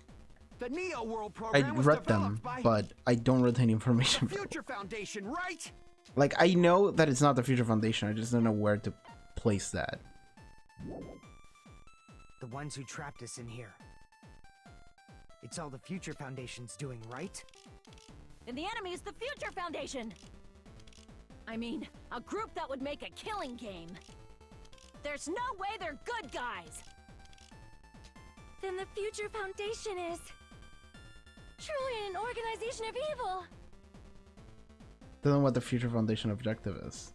The Neo World I program was read them, developed by but I don't retain the information. Future Foundation, right? Like, I know that it's not the Future Foundation, I just don't know where to place that. The ones who trapped us in here. It's all the Future Foundation's doing, right? And the enemy is the Future Foundation. I mean, a group that would make a killing game. There's no way they're good guys. Then the Future Foundation is truly an organization of evil. Don't know what the Future Foundation objective is.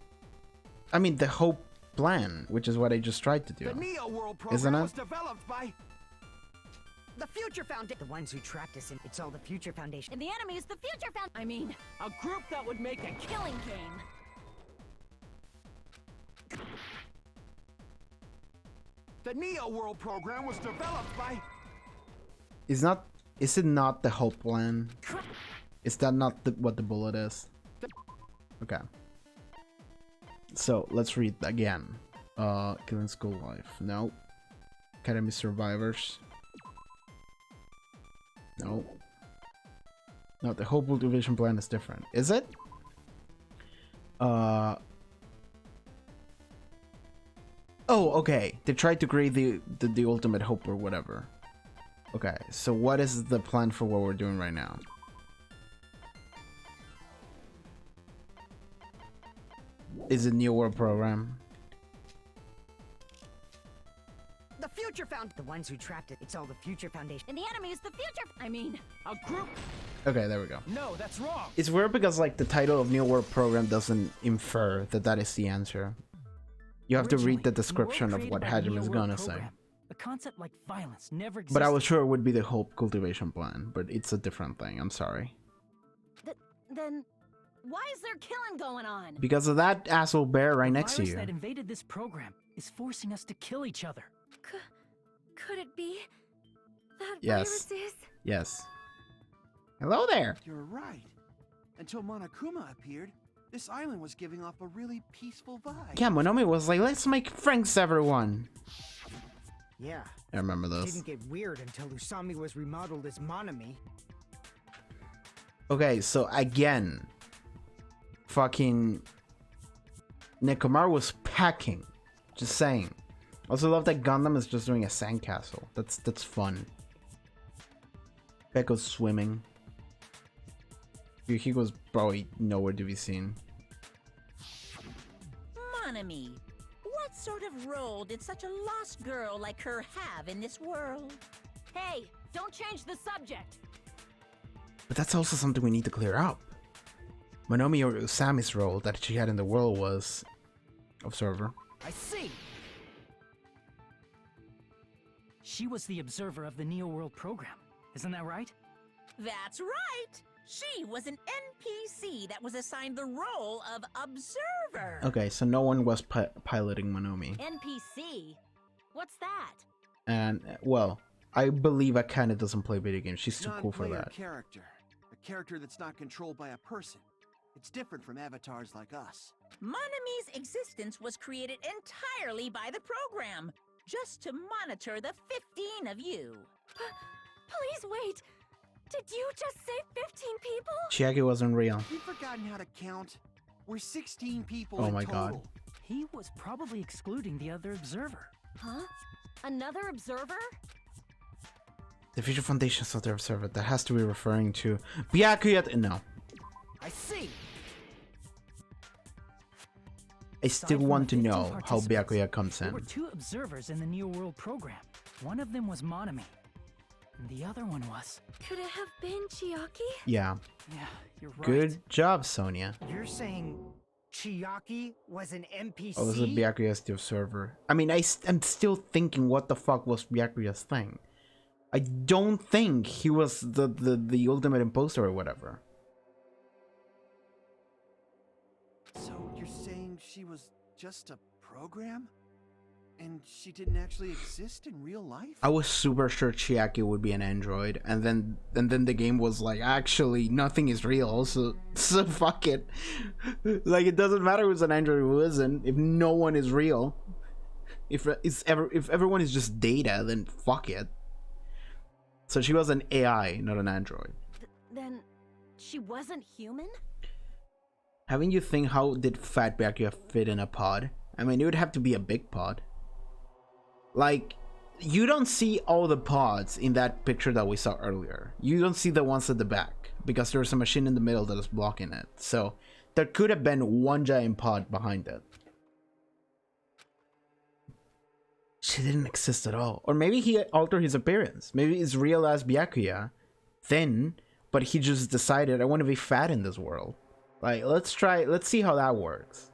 I mean, the Hope plan, which is what I just tried to do. The Neo World Isn't program it? was developed by the Future Foundation. The ones who trapped us in it's all the Future Foundation. And the enemy is the Future Foundation. I mean, a group that would make a killing game. The Neo World program was developed by Is it not the Hope plan? Is that not what the bullet is? Okay. So let's read again. Killing School Life. No. Academy Survivors. No. No, the Hope Cultivation plan is different. Is it? Oh, okay. They tried to create the ultimate hope or whatever. Okay, so what is the plan for what we're doing right now? Is it New World Program? The Future Found the ones who trapped it. It's all the Future Foundation. And the enemy is the future. I mean, A group? Okay, there we go. No, that's wrong. It's weird because like the title of New World Program doesn't infer that that is the answer. You have to read Originally, the in world description of created what by the Hajime Neo is World gonna say. program, a concept like violence never existed. But I was sure it would be the Hope Cultivation Plan, but it's a different thing. I'm sorry. then why is there killing going on? Because of that asshole bear right The next to virus you. that invaded this program is forcing us to kill each other. Could it be that Yes. virus is? Yes. Hello there. You're right. Until Monokuma appeared, this island was giving off a really peaceful vibe. Yeah, Monomi was like, let's make friends, everyone. Yeah. I remember this. Didn't get weird until Usami was remodeled as Monami. Okay, so again, fucking Nekomaru was packing. Just saying. Also love that Gundam is just doing a sandcastle. That's fun. Pekko's swimming. Yukiko's probably nowhere to be seen. Monami, what sort of role did such a lost girl like her have in this world? Hey, don't change the subject. But that's also something we need to clear up. Monomi or Usami's role that she had in the world was observer. I see. She was the observer of the Neo World program. Isn't that right? That's right! She was an NPC that was assigned the role of observer. Okay, so no one was piloting Monomi. NPC? What's that? And, well, I believe Akane doesn't play video games. She's too cool for Non-player that. character. A character that's not controlled by a person. It's different from avatars like us. Monami's existence was created entirely by the program, just to monitor the 15 of you. Please wait. Did you just say 15 people? Chiaki wasn't real. We've forgotten how to count. We're 16 people Oh in my total. God. He was probably excluding the other observer. Huh? Another observer? The Future Foundation saw the observer. That has to be referring to Byakuya. No. I see. I still Aside from want the to 15 know how participants, Byakuya comes There in. were two observers in the Neo World program. One of them was Monami. And the other one was... Could it have been Chiaki? Yeah. Yeah, you're right. Good job, Sonia. You're saying Chiaki was an NPC? Oh, this is Byakuya's the observer. I mean, I'm still thinking what the fuck was Byakuya's thing. I don't think he was the ultimate imposter or whatever. So you're saying she was just a program? And she didn't actually exist in real life? I was super sure Chiaki would be an android, and then the game was like, actually, nothing is real, so fuck it. Like, it doesn't matter who's an android or who isn't, if no one is real. If everyone is just data, then fuck it. So she was an AI, not an android. Then she wasn't human? Having you think, how did Fat Byakuya fit in a pod? I mean, it would have to be a big pod. Like, you don't see all the pods in that picture that we saw earlier. You don't see the ones at the back, because there's a machine in the middle that is blocking it. So, there could have been one giant pod behind it. She didn't exist at all. Or maybe he altered his appearance. Maybe it's real as Byakuya, thin, but he just decided, I want to be fat in this world. Like, let's see how that works.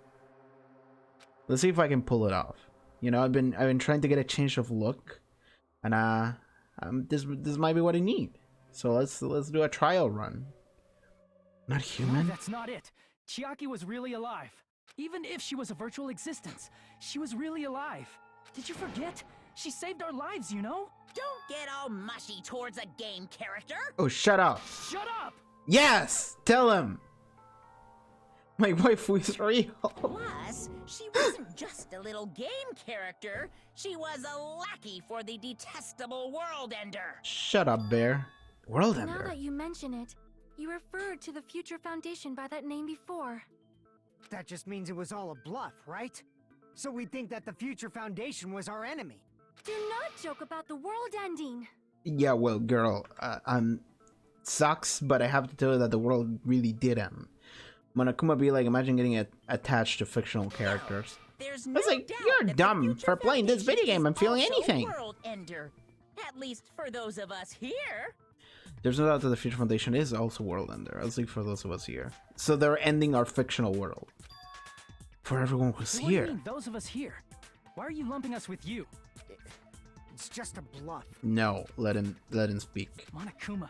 Let's see if I can pull it off. You know, I've been trying to get a change of look, and this might be what I need. So let's do a trial run. Not No, human. that's not it. Chiaki was really alive. Even if she was a virtual existence, she was really alive. Did you forget? She saved our lives, you know? Don't get all mushy towards a game character. Oh, shut up. Shut up! Yes, tell him. My wife was real. Plus, she wasn't just a little game character. She was a lackey for the detestable World Ender. Shut up, Bear. World Now Ender. that you mention it, you referred to the Future Foundation by that name before. That just means it was all a bluff, right? So we think that the Future Foundation was our enemy. Do not joke about the world ending. Yeah, well, girl, sucks, but I have to tell you that the world really did end. Monokuma be like, imagine getting attached to fictional characters. There's I no was like, doubt you're that the dumb Future for playing this Foundation video game and is feeling also anything. World ender. At least for those of us here. There's no doubt that the Future Foundation is also world ender, at least for those of us here. So they're ending our fictional world. For everyone who's What do you here. mean, those of us here? Why are you lumping us with you? It's just a bluff. No, let him speak. Monokuma,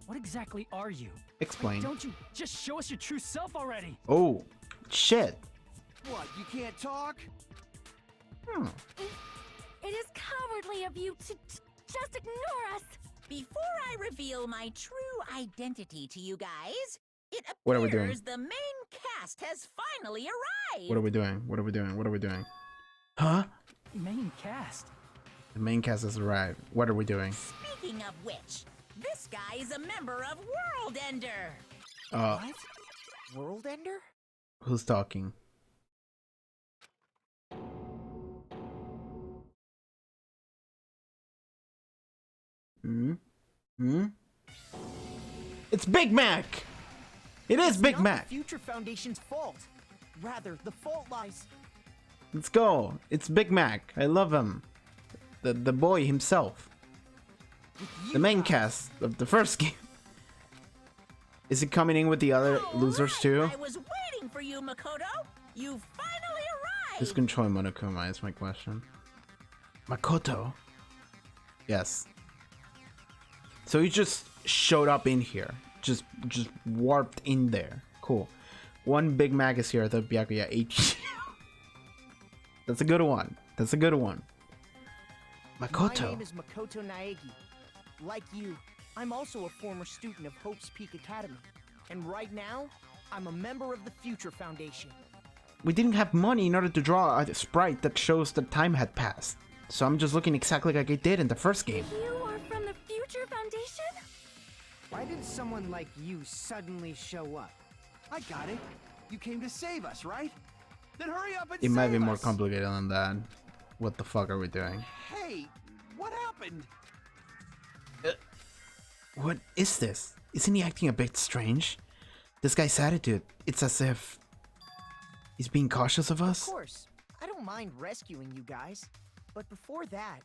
what exactly are you? Explain. Like, don't you just show us your true self already? Oh, shit. What, you can't talk? It is cowardly of you to just ignore us. Before I reveal my true identity to you guys, it What are we doing? appears the main cast has finally arrived. What are we doing? What are we doing? What are we doing? Huh? Main cast. The main cast has arrived. What are we doing? Speaking of which, this guy is a member of World Ender. What? World Ender? Who's talking? It's Big Mac! It is Big Mac! The Future Foundation's fault. Rather, the fault lies. Let's go. It's Big Mac. I love him. The boy himself. With you The main guys. cast of the first game. Is he coming in with the other losers too? I was waiting for you, Makoto. You finally arrived. Who's controlling Monokuma is my question. Makoto? Yes. So he just showed up in here. Just warped in there. Cool. One Big Mac is here at the Byakuya HQ. That's a good one. That's a good one. Makoto. My name is Makoto Naegi. Like you, I'm also a former student of Hope's Peak Academy. And right now, I'm a member of the Future Foundation. We didn't have money in order to draw a sprite that shows that time had passed. So I'm just looking exactly like I did in the first game. You are from the Future Foundation? Why did someone like you suddenly show up? I got it. You came to save us, right? Then hurry up and It might be save more us. complicated than that. What the fuck are we doing? Hey, what happened? What is this? Isn't he acting a bit strange? This guy's attitude, it's as if he's being cautious of Of us. course, I don't mind rescuing you guys. But before that,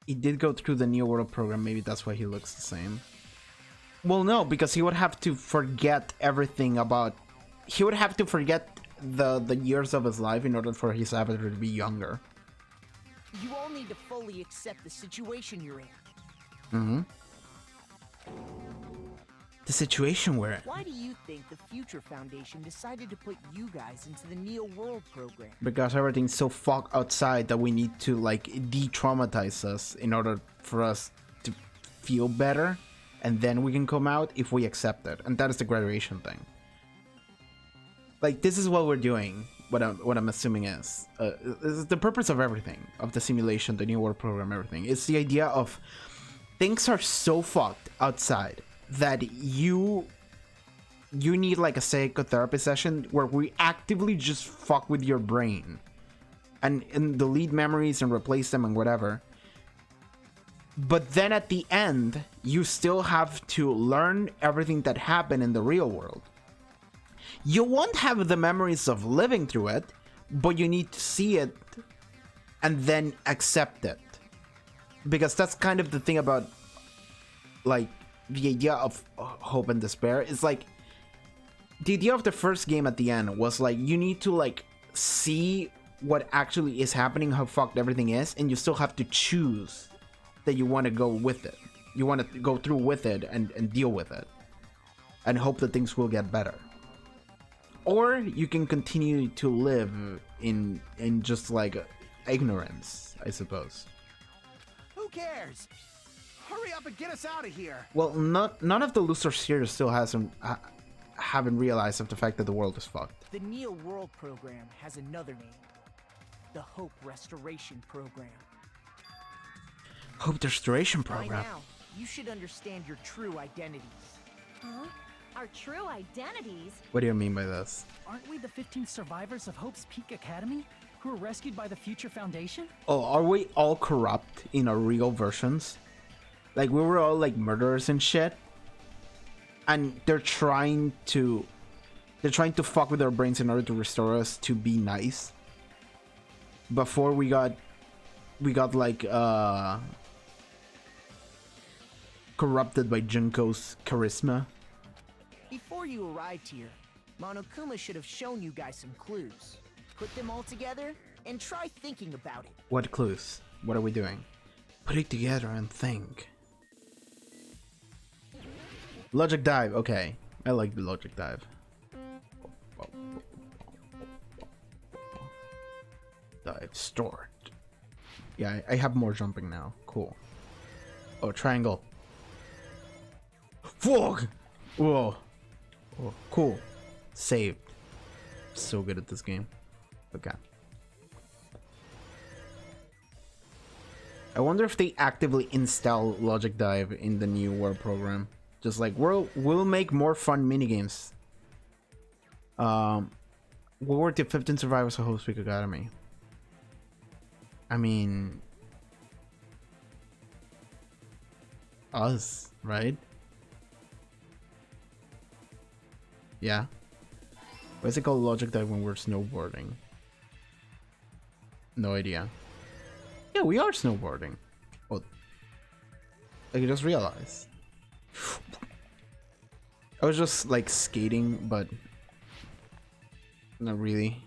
He did go through the New World program, maybe that's why he looks the same. Well, no, because he would have to forget everything about... He would have to forget the years of his life in order for his avatar to be younger. you all need to fully accept the situation you're in. Mm-hmm. The situation we're in. Why do you think the Future Foundation decided to put you guys into the Neo World program? Because everything's so fucked outside that we need to, like, de-traumatize us in order for us to feel better. And then we can come out if we accept it. And that is the graduation thing. Like, this is what we're doing. What I'm assuming is. This is the purpose of everything. Of the simulation, the New World program, everything. It's the idea of things are so fucked outside that you need like a psychotherapy session where we actively just fuck with your brain and delete memories and replace them and whatever. But then at the end, you still have to learn everything that happened in the real world. You won't have the memories of living through it, but you need to see it and then accept it. Because that's kind of the thing about, like, the idea of Hope and Despair. Is like, the idea of the first game at the end was like, you need to like see what actually is happening, how fucked everything is, and you still have to choose that you want to go with it. You want to go through with it and deal with it and hope that things will get better. Or you can continue to live in just like ignorance, I suppose. Who cares? Hurry up and get us out of here. Well, none of the losers here still haven't realized of the fact that the world is fucked. The Neo World program has another name. The Hope Restoration Program. Hope Restoration By Program. now, you should understand your true identities. Huh? Our true identities? What do you mean by this? Aren't we the 15 survivors of Hope's Peak Academy who were rescued by the Future Foundation? Oh, are we all corrupt in our real versions? Like, we were all like murderers and shit, and they're trying to fuck with our brains in order to restore us to be nice. Before we got like corrupted by Junko's charisma. Before you arrived here, Monokuma should have shown you guys some clues. Put them all together and try thinking about it. What clues? What are we doing? Put it together and think. Logic dive. Okay, I like the logic dive. Dive stored. Yeah, I have more jumping now. Cool. Oh, triangle. Fuck! Whoa. Oh, cool. Saved. So good at this game. Okay. I wonder if they actively install Logic Dive in the new War program. Just like, we'll make more fun minigames. What were the 15 survivors of Hope's Peak Academy? I mean... us, right? Yeah. Why is it called Logic Dive when we're snowboarding? No idea. Yeah, we are snowboarding. Oh, I just realized. I was just like skating, but not really.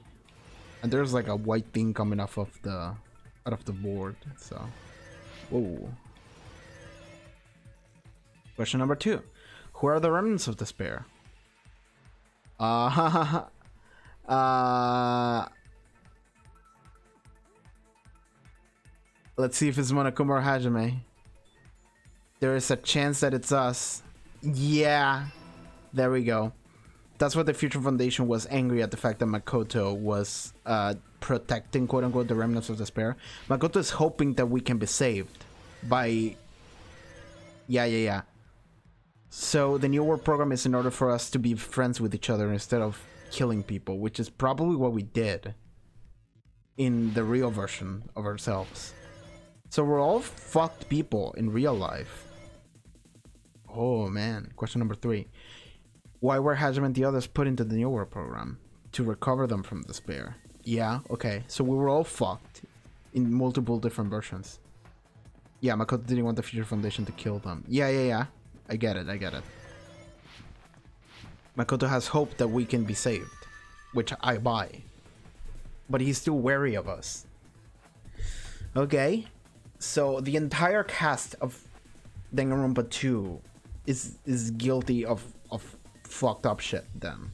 And there's like a white thing coming off of the out of the board. So, whoa. Question number 2: who are the remnants of despair? Let's see if it's Monokuma or Hajime. There is a chance that it's us. Yeah. There we go. That's what the Future Foundation was angry at, the fact that Makoto was protecting, quote-unquote, the remnants of despair. Makoto is hoping that we can be saved by... Yeah. So the New World program is in order for us to be friends with each other instead of killing people, which is probably what we did in the real version of ourselves. So we're all fucked people in real life. Oh man. Question number 3. Why were Hajime and the others put into the New World program? To recover them from despair. Yeah, okay. So we were all fucked in multiple different versions. Yeah, Makoto didn't want the Future Foundation to kill them. Yeah. I get it. Makoto has hope that we can be saved, which I buy. But he's still wary of us. Okay. So the entire cast of Danganronpa 2 is guilty of fucked up shit then.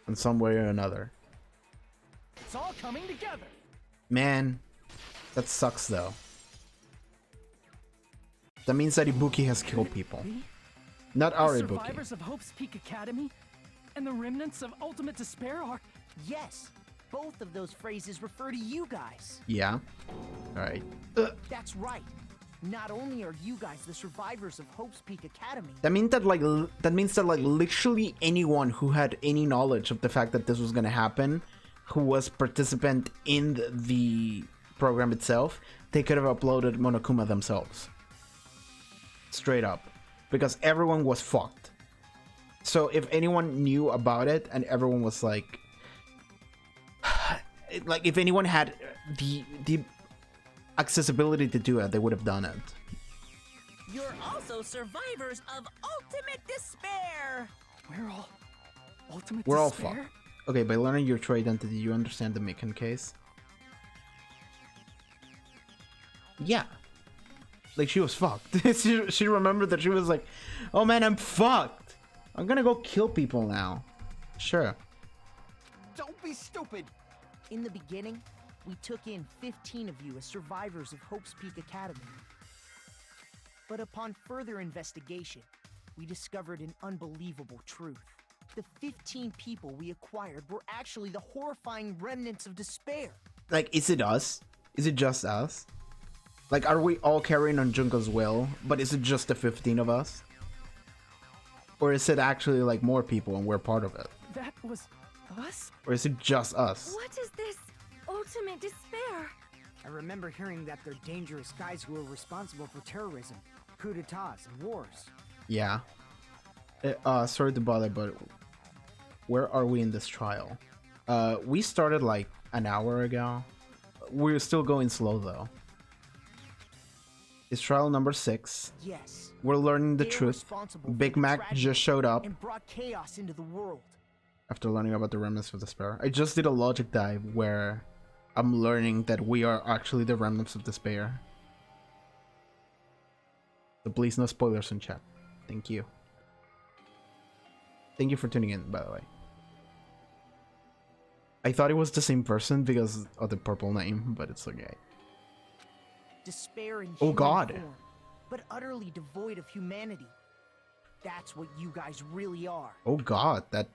In some way or another. It's all coming together. Man, that sucks though. That means that Ibuki has killed people. Not our The Ibuki. survivors of Hope's Peak Academy and the remnants of Ultimate Despair are... Yes, both of those phrases refer to you guys. Yeah. Alright. That's right. Not only are you guys the survivors of Hope's Peak Academy, That means that like literally anyone who had any knowledge of the fact that this was gonna happen, who was participant in the program itself, they could have uploaded Monokuma themselves. Straight up. Because everyone was fucked. So if anyone knew about it and everyone was like if anyone had the accessibility to do it, they would have done it. You're also survivors of Ultimate Despair! We're all... Ultimate We're all Despair? fucked. Okay, by learning your true identity, you understand the Mikan case? Yeah. Like, she was fucked. she remembered that she was like, oh man, I'm fucked. I'm gonna go kill people now. Sure. Don't be stupid! in the beginning, we took in 15 of you as survivors of Hope's Peak Academy. But upon further investigation, we discovered an unbelievable truth. The 15 people we acquired were actually the horrifying remnants of despair. Like, is it us? Is it just us? Like, are we all carrying on Junko's will, but is it just the 15 of us? Or is it actually like more people and we're part of it? That was us? Or is it just us? What is this ultimate despair? I remember hearing that they're dangerous guys who are responsible for terrorism, coup d'etats, and wars. Yeah. Sorry to bother, but where are we in this trial? We started like an hour ago. We're still going slow though. It's trial number 6. Yes. We're learning the They are truth. responsible for Big the Mac tragedy just showed up and brought chaos into the world. after learning about the Remnants of Despair. I just did a logic dive where I'm learning that we are actually the Remnants of Despair. So please no spoilers in chat. Thank you. Thank you for tuning in, by the way. I thought it was the same person because of the purple name, but it's okay. Despair in Oh human God. form, but utterly devoid of humanity. That's what you guys really are. Oh god, that...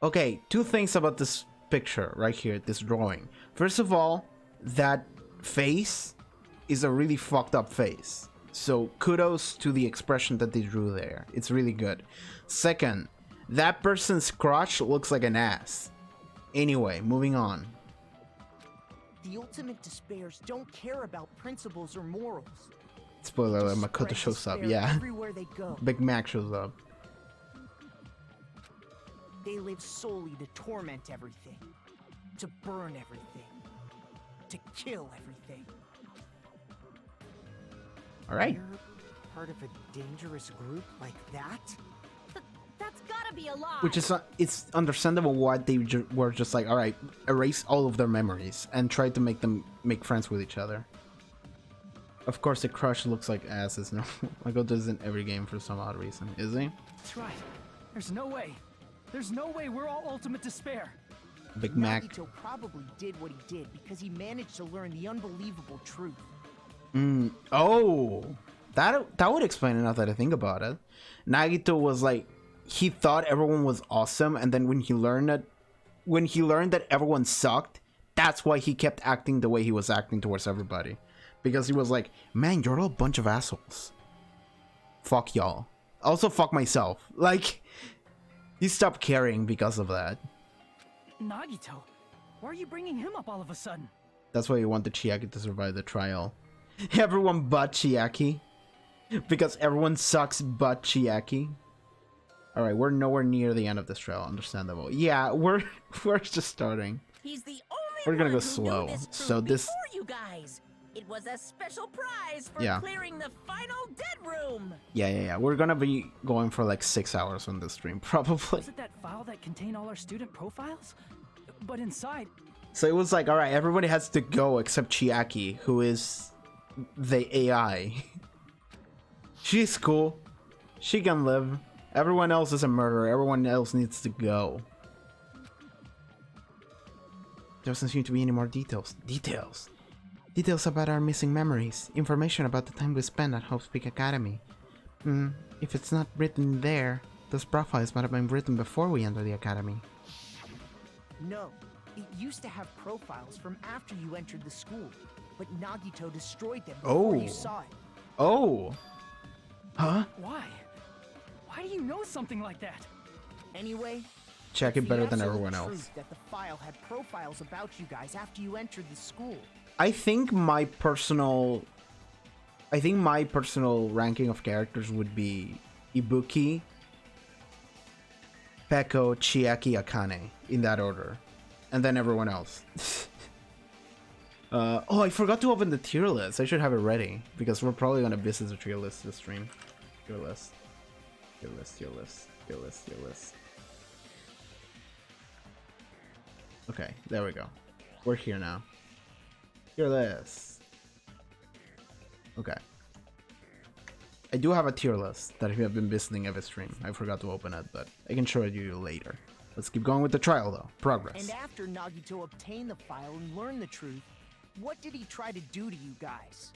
Okay, 2 things about this picture right here, this drawing. First of all, that face is a really fucked up face. So kudos to the expression that they drew there. It's really good. Second, that person's crotch looks like an ass. Anyway, moving on. The ultimate despairs don't care about principles or morals. Spoiler alert, Just Makoto spread shows up, despair yeah. Everywhere they go. Big Mac shows up. They live solely to torment everything, to burn everything, to kill everything. Alright. You're part of a dangerous group like that? That's gotta be a lie. Which is, it's understandable why they were just like, alright, erase all of their memories and try to make them make friends with each other. Of course, the crush looks like asses. No, Makoto does in every game for some odd reason, is he? That's right. There's no way. There's no way we're all ultimate despair. Big Mac. Nagito probably did what he did because he managed to learn the unbelievable truth. Oh, that would explain it now that I think about it. Nagito was like, he thought everyone was awesome, and then when he learned that everyone sucked, that's why he kept acting the way he was acting towards everybody. Because he was like, man, you're all a bunch of assholes. Fuck y'all. Also fuck myself. Like, he stopped caring because of that. Nagito, why are you bringing him up all of a sudden? That's why you wanted Chiaki to survive the trial. Everyone but Chiaki. Because everyone sucks but Chiaki. Alright, we're nowhere near the end of this trial, understandable. Yeah, we're just starting. He's the only We're gonna go one who slow. knew this So truth this... before you guys. It was a special prize for Yeah. clearing the final dead room. Yeah. We're gonna be going for like 6 hours on this stream, probably. Was it that file that contained all our student profiles? But inside... So it was like, alright, everybody has to go except Chiaki, who is the AI. She's cool. She can live. Everyone else is a murderer. Everyone else needs to go. There doesn't seem to be any more details. Details about our missing memories. Information about the time we spent at Hope's Peak Academy. If it's not written there, those profiles might have been written before we entered the academy. No, it used to have profiles from after you entered the school, but Nagito destroyed them before you saw it. Oh! Huh? Why? Why do you know something like that? Anyway, Check it's it better the than absolute everyone else. truth that the file had profiles about you guys after you entered the school. I think my personal ranking of characters would be Ibuki, Peko, Chiaki, Akane, in that order. And then everyone else. Oh, I forgot to open the tier list. I should have it ready, because we're probably gonna visit the tier list this stream. Tier list. Okay, there we go. We're here now. Tier list. Okay. I do have a tier list that I have been visiting every stream. I forgot to open it, but I can show it you later. Let's keep going with the trial though. Progress. And after Nagito obtained the file and learned the truth, what did he try to do to you guys?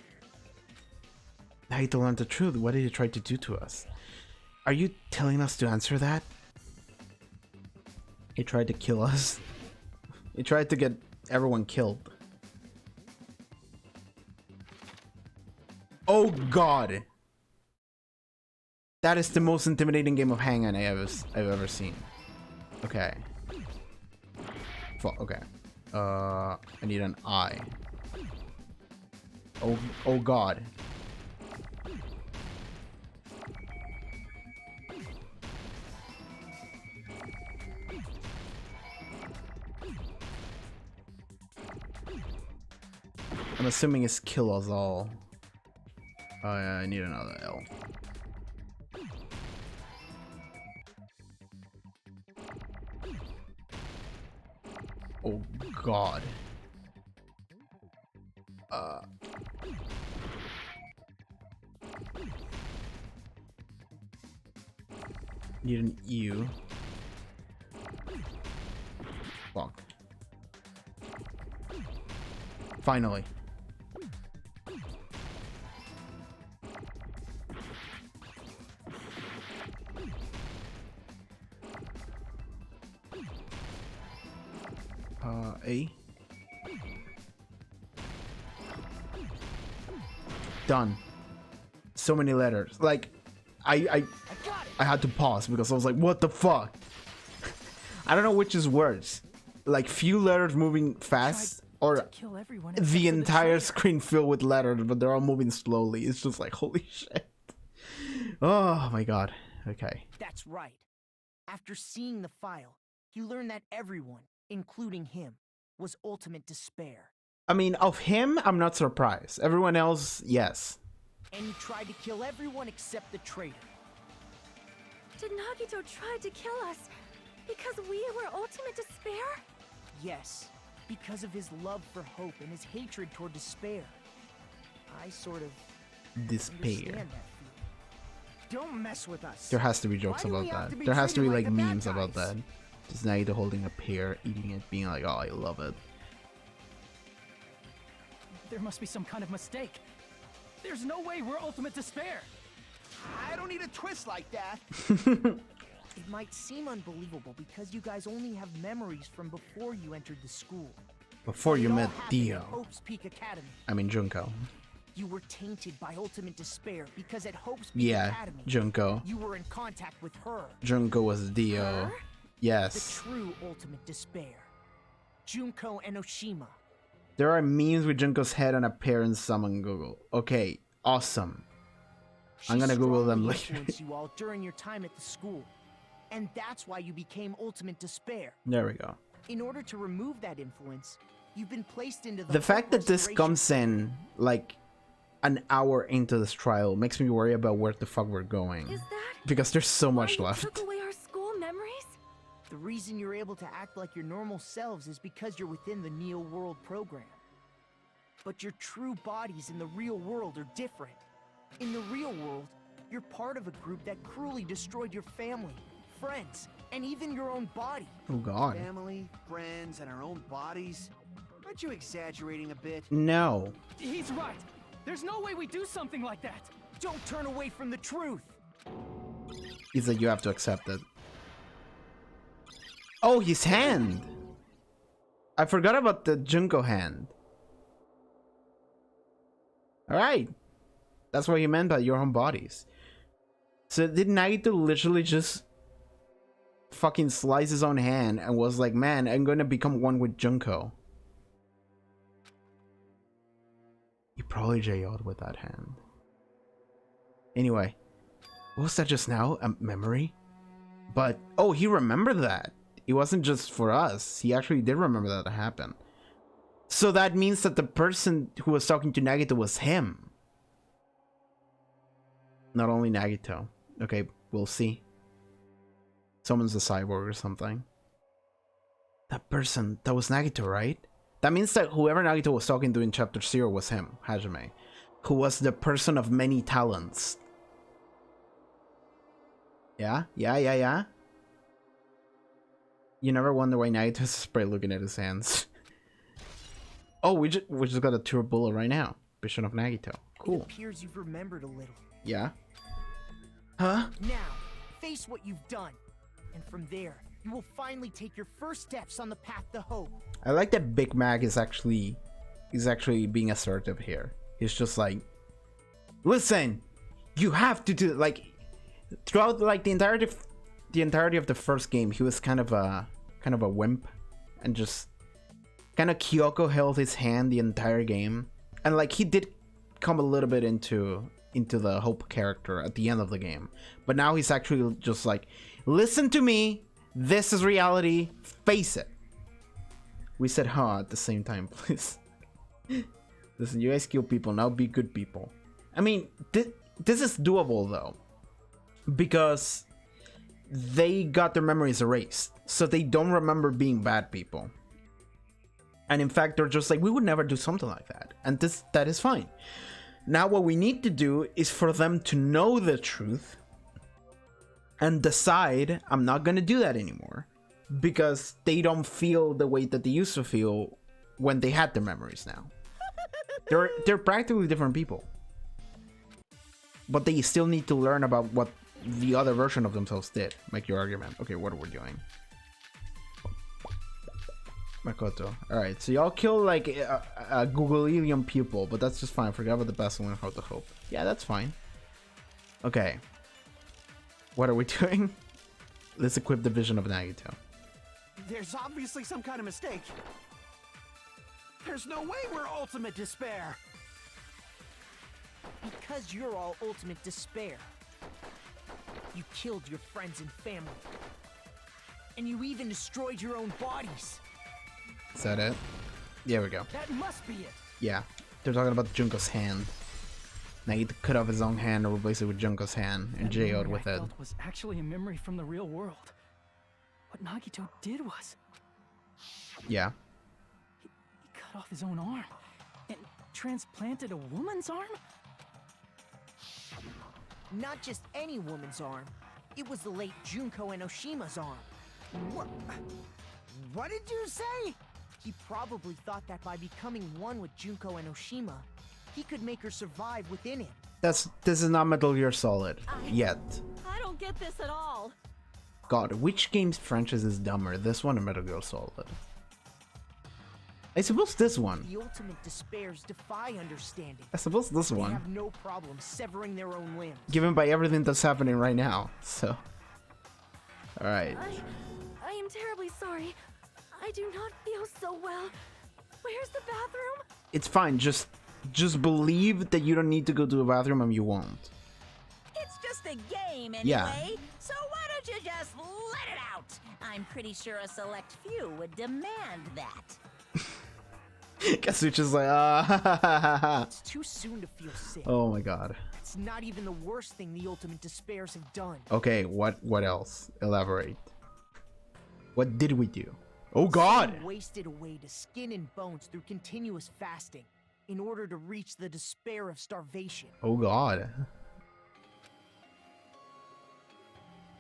Nagito learned the truth. What did he try to do to us? Are you telling us to answer that? He tried to kill us. He tried to get everyone killed. Oh god! That is the most intimidating game of Hang-On I've ever seen. Okay. Okay. I need an eye. Oh god. I'm assuming it's kill us all. Oh yeah, I need another L. Oh god. Need an U. Fuck. Finally. A. Done. So many letters. Like, I had to pause because I was like, what the fuck? I don't know which is worse. Like, few letters moving fast, or the entire screen filled with letters, but they're all moving slowly. It's just like, holy shit. Oh my god. Okay. That's right. After seeing the file, you learn that everyone, including him, was ultimate despair. I mean, of him, I'm not surprised. Everyone else, yes. And you tried to kill everyone except the traitor. Did Nagito try to kill us because we were ultimate despair? Yes, because of his love for hope and his hatred toward despair. I sort of Despair. understand that feeling. Don't mess with us. There has to be jokes Why do about we have that. to be There has to be treated like like the bad memes about guys? that. Just Nagito holding a pear, eating it, being like, oh, I love it. There must be some kind of mistake. There's no way we're ultimate despair. I don't need a twist like that. It might seem unbelievable because you guys only have memories from before you entered the school. Before you It all met happened at Dio. Hope's Peak Academy. I mean, Junko. You were tainted by ultimate despair because at Hope's Peak Yeah, Academy, Junko. you were in contact with her, Junko was Dio. Her? the Yes. true ultimate despair. Junko Enoshima. There are memes with Junko's head on a pear in some on Google. Okay, awesome. I'm gonna Google them strongly later. influenced you all during your time at the school. And that's why you became ultimate despair. There we go. In order to remove that influence, you've been placed into The fact that this restoration comes in like an hour into this trial makes me worry about where the fuck we're going. Is that Because there's so why much you left. took away our school memories? The reason you're able to act like your normal selves is because you're within the Neo World program. But your true bodies in the real world are different. In the real world, you're part of a group that cruelly destroyed your family, friends, and even your own body. Oh god. Family, friends, and our own bodies. Aren't you exaggerating a bit? No. He's right. There's no way we do something like that. Don't turn away from the truth. It's like you have to accept it. Oh, his hand! I forgot about the Junko hand. Alright. That's what he meant by your own bodies. So did Nagito literally just fucking slice his own hand and was like, man, I'm gonna become one with Junko? He probably JO'd with that hand. Anyway, what was that just now? A memory? But, oh, he remembered that. It wasn't just for us. He actually did remember that happened. So that means that the person who was talking to Nagito was him. Not only Nagito. Okay, we'll see. Someone's a cyborg or something. That person, that was Nagito, right? That means that whoever Nagito was talking to in Chapter 0 was him, Hajime. Who was the person of many talents. Yeah? You never wonder why Nagito has a spray looking at his hands. Oh, we just got a tour bullet right now. Vision of Nagito. It Cool. appears you've remembered a little. Yeah? Huh? Now, face what you've done. And from there, you will finally take your first steps on the path to hope. I like that Big Mac is actually being assertive here. He's just like, listen, you have to do, like, throughout like the entirety of the first game, he was kind of a wimp, and just kind of Kyoko held his hand the entire game, and like he did come a little bit into the Hope character at the end of the game, but now he's actually just like, listen to me, this is reality, face it. We said huh at the same time, please. Listen, you guys kill people, now be good people. I mean, this is doable though, because they got their memories erased, so they don't remember being bad people. And in fact, they're just like, we would never do something like that, and that is fine. Now what we need to do is for them to know the truth and decide, I'm not gonna do that anymore, because they don't feel the way that they used to feel when they had their memories now. They're practically different people, but they still need to learn about what the other version of themselves did. Make your argument. Okay, what are we doing? Makoto. Alright, so y'all kill like a Googleium pupil, but that's just fine. Forget about the best one, how to hope. Yeah, that's fine. Okay. What are we doing? Let's equip the vision of Nagito. There's obviously some kind of mistake. There's no way we're Ultimate Despair. Because you're all Ultimate Despair. You killed your friends and family. And you even destroyed your own bodies. Is that it? There we go. That must be it. Yeah. They're talking about Junko's hand. Nagito cut off his own hand and replace it with Junko's hand and jailed with it. Was actually a memory from the real world. What Nagito did was... Yeah. He cut off his own arm and transplanted a woman's arm? Not just any woman's arm. It was the late Junko Enoshima's arm. What did you say? He probably thought that by becoming one with Junko Enoshima, he could make her survive within him. This is not Metal Gear Solid yet. I don't get this at all. God, which game's franchise is dumber? This one or Metal Gear Solid? I suppose this one. The Ultimate Despairs defy understanding. I suppose this They one. have no problem severing their own limbs. Given by everything that's happening right now, so. Alright. I am terribly sorry. I do not feel so well. Where's the bathroom? It's fine, just believe that you don't need to go to the bathroom and you won't. It's just a game anyway, Yeah. so why don't you just let it out? I'm pretty sure a select few would demand that. Kazuchi's like, It's too soon to feel sick. Oh my god. It's not even the worst thing the Ultimate Despairs have done. Okay, what else? Elaborate. What did we do? Oh god! Some wasted away to skin and bones through continuous fasting in order to reach the despair of starvation. Oh god.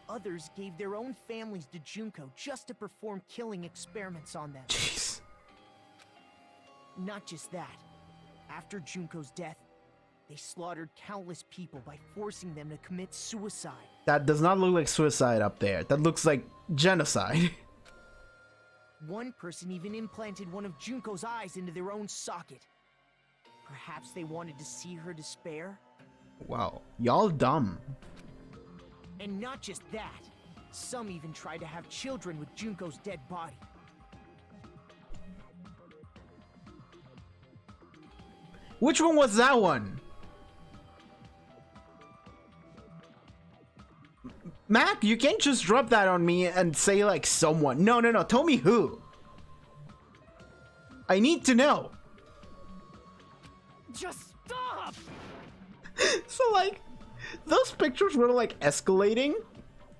Others gave their own families to Junko just to perform killing experiments on them. Jeez. Not just that. After Junko's death, they slaughtered countless people by forcing them to commit suicide. That does not look like suicide up there. That looks like genocide. One person even implanted one of Junko's eyes into their own socket. Perhaps they wanted to see her despair? Wow. Y'all dumb. And not just that. Some even tried to have children with Junko's dead body. Which one was that one? Mac, you can't just drop that on me and say like someone. No, tell me who. I need to know. Just stop! So like, those pictures were like escalating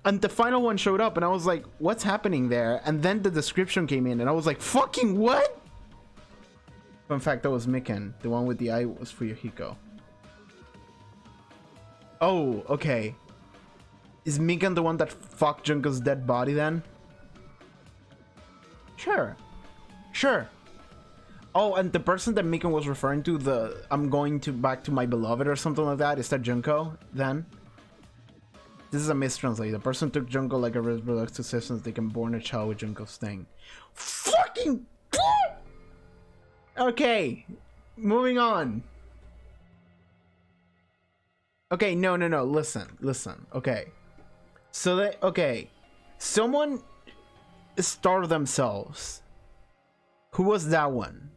and the final one showed up and I was like, what's happening there? And then the description came in and I was like, fucking what? In fact, that was Miken. The one with the eye was for Yohiko. Oh, okay. Is Miken the one that fucked Junko's dead body then? Sure. Oh, and the person that Miken was referring to, the I'm going to back to my beloved or something like that, is that Junko then? This is a mistranslate. The person took Junko like a reproductive substance. They can born a child with Junko's thing. Fucking... Okay, moving on. Okay, no. Listen. Okay. So someone starved themselves. Who was that one?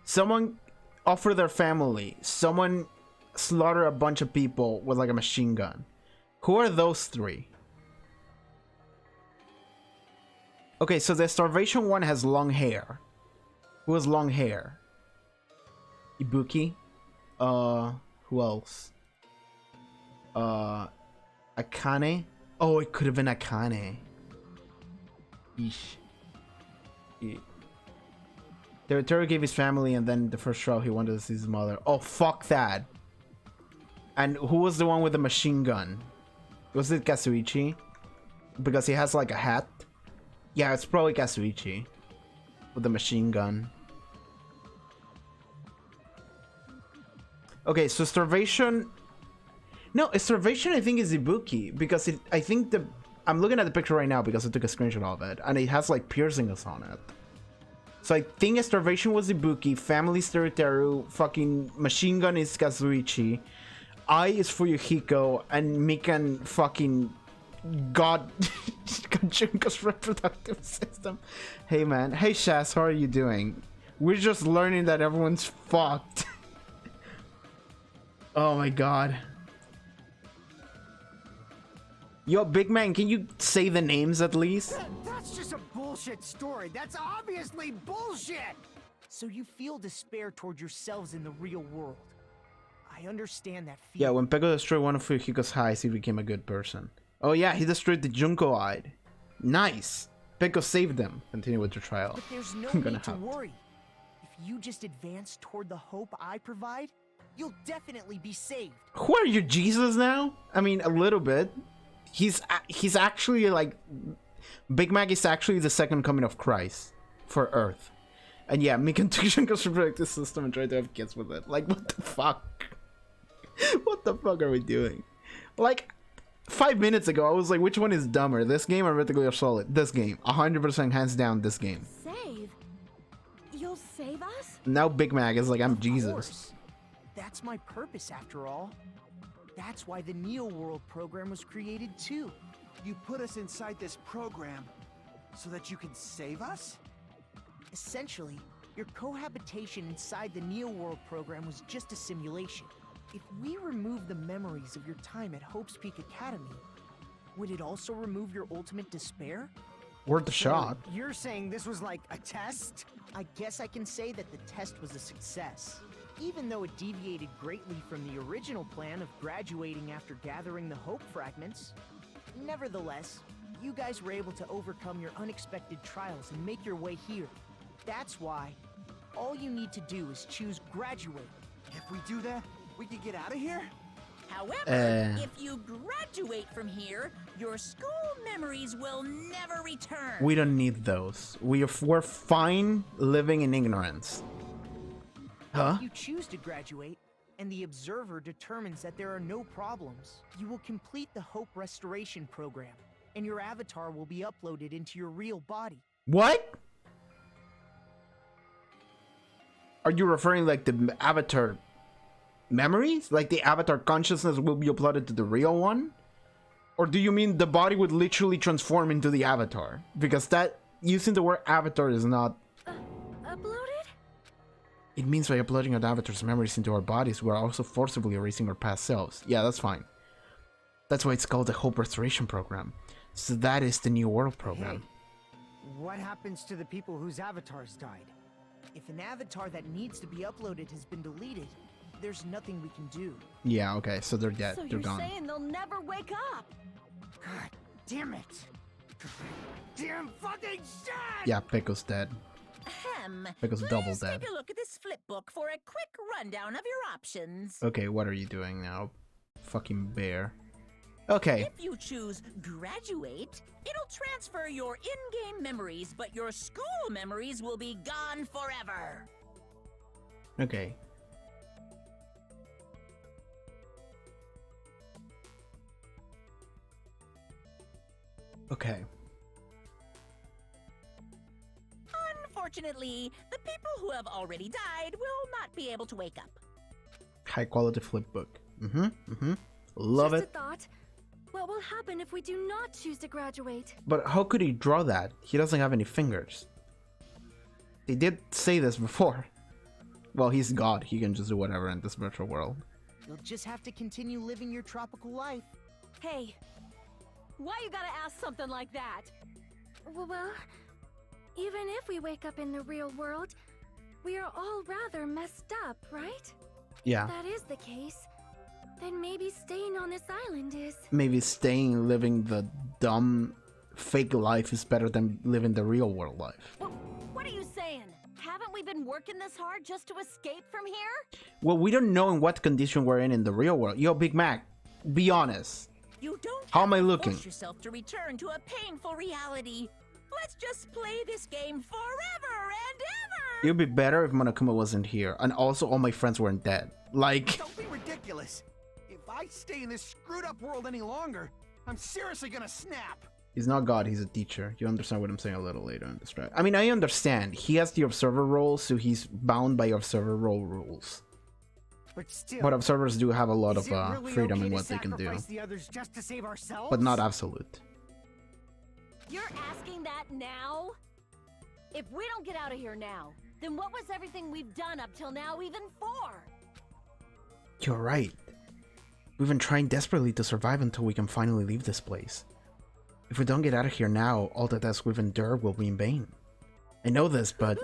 Someone offered their family. Someone slaughtered a bunch of people with like a machine gun. Who are those three? Okay, so the starvation one has long hair. Who has long hair? Ibuki. Who else? Akane. Oh, it could have been Akane. Yeesh. Teruteru gave his family, and then the first trial he wanted to see his mother. Oh, fuck that. And who was the one with the machine gun? Was it Kazuichi? Because he has like a hat. Yeah, it's probably Kazuichi with the machine gun. Okay, so starvation. No, starvation I think is Ibuki because I think I'm looking at the picture right now because I took a screenshot of it and it has like piercings on it. So I think starvation was Ibuki, family is Teruteru, fucking machine gun is Kazuichi, I is Fuyuhiko, and Mikan fucking God Junko's reproductive system. Hey man, hey Shaz, how are you doing? We're just learning that everyone's fucked. Oh my god. Yo, big man, can you say the names at least? That's just a bullshit story. That's obviously bullshit! So you feel despair toward yourselves in the real world. I understand that feeling. Yeah, when Peko destroyed one of Fuyuhiko's highs, he became a good person. Oh yeah, he destroyed the Junko eye. Nice! Peko saved them. Continue with your trial. But there's no I'm gonna need to have worry. If you just advance toward the hope I provide, you'll definitely be saved. Who are you, Jesus now? I mean, a little bit. He's actually like... Big Mac is actually the second coming of Christ for Earth. And yeah, Mikan took Junko's reproductive system and tried to have kids with it. Like, what the fuck? What the fuck are we doing? Like, 5 minutes ago, I was like, which one is dumber? This game or Metal Gear Solid? This game. 100% hands down, this game. Save? You'll save us? Now Big Mac is like, I'm Of Jesus. course. That's my purpose, after all. That's why the Neo World program was created, too. You put us inside this program so that you can save us? Essentially, your cohabitation inside the Neo World program was just a simulation. If we remove the memories of your time at Hope's Peak Academy, would it also remove your ultimate despair? Worth a shot. You're saying this was like a test? I guess I can say that the test was a success. Even though it deviated greatly from the original plan of graduating after gathering the Hope fragments. Nevertheless, you guys were able to overcome your unexpected trials and make your way here. That's why, all you need to do is choose graduate. If we do that, we can get out of here? However, if you graduate from here, your school memories will never return. We don't need those. We're fine living in ignorance. Huh? If you choose to graduate, and the observer determines that there are no problems, you will complete the Hope Restoration Program, and your avatar will be uploaded into your real body. What? Are you referring like the avatar memories? Like the avatar consciousness will be uploaded to the real one? Or do you mean the body would literally transform into the avatar? Because that, using the word avatar is not... Uploaded? It means by uploading our avatar's memories into our bodies, we're also forcibly erasing our past selves. Yeah, that's fine. That's why it's called the Hope Restoration Program. So that is the New World Program. Hey, what happens to the people whose avatars died? If an avatar that needs to be uploaded has been deleted, there's nothing we can do. Yeah, okay, so they're dead. So They're you're gone. saying they'll never wake up? God damn it! Damn fucking shit! Yeah, Peko's dead. Peko's double Please dead. take a look at this flip book for a quick rundown of your options. Okay, what are you doing now? Fucking bear. Okay. If you choose graduate, it'll transfer your in-game memories, but your school memories will be gone forever. Okay. Okay. Unfortunately, the people who have already died will not be able to wake up. High quality flip book. Love Just it. a thought. What will happen if we do not choose to graduate? But how could he draw that? He doesn't have any fingers. They did say this before. Well, he's God. He can just do whatever in this virtual world. You'll just have to continue living your tropical life. Hey, why you gotta ask something like that? Well, even if we wake up in the real world, we are all rather messed up, right? Yeah. If that is the case, then maybe staying on this island is... Maybe staying living the dumb fake life is better than living the real world life. What are you saying? Haven't we been working this hard just to escape from here? Well, we don't know in what condition we're in the real world. Yo, Big Mac, be honest. You don't How have am I to looking? force yourself to return to a painful reality. Let's just play this game forever and ever. It would be better if Monokuma wasn't here, and also all my friends weren't dead. Like, Don't be ridiculous. If I stay in this screwed up world any longer, I'm seriously gonna snap. he's not God, he's a teacher. You understand what I'm saying a little later in this track. I mean, I understand. He has the observer role, so he's bound by observer role rules. But still, But observers do have a lot of is it really freedom okay in to what they can do, sacrifice the others just to save ourselves? but not absolute. You're asking that now? If we don't get out of here now, then what was everything we've done up till now even for? You're right. We've been trying desperately to survive until we can finally leave this place. If we don't get out of here now, all the deaths we've endured will be in vain. I know this, but...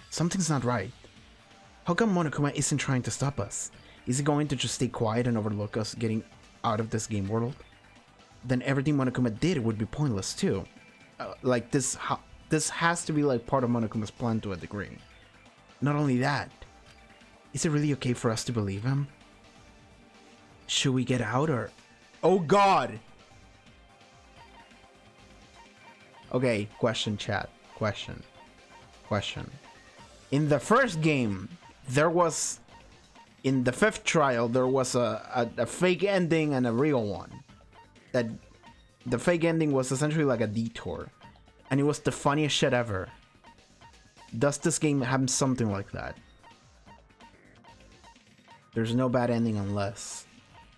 something's not right. How come Monokuma isn't trying to stop us? Is he going to just stay quiet and overlook us getting out of this game world? Then everything Monokuma did would be pointless too. Like this has to be like part of Monokuma's plan to a degree. Not only that, is it really okay for us to believe him? Should we get out or... Oh god! Okay, question chat. Question. In the first game, there was... in the 5th trial, there was a fake ending and a real one. That the fake ending was essentially like a detour. And it was the funniest shit ever. Does this game have something like that? There's no bad ending unless...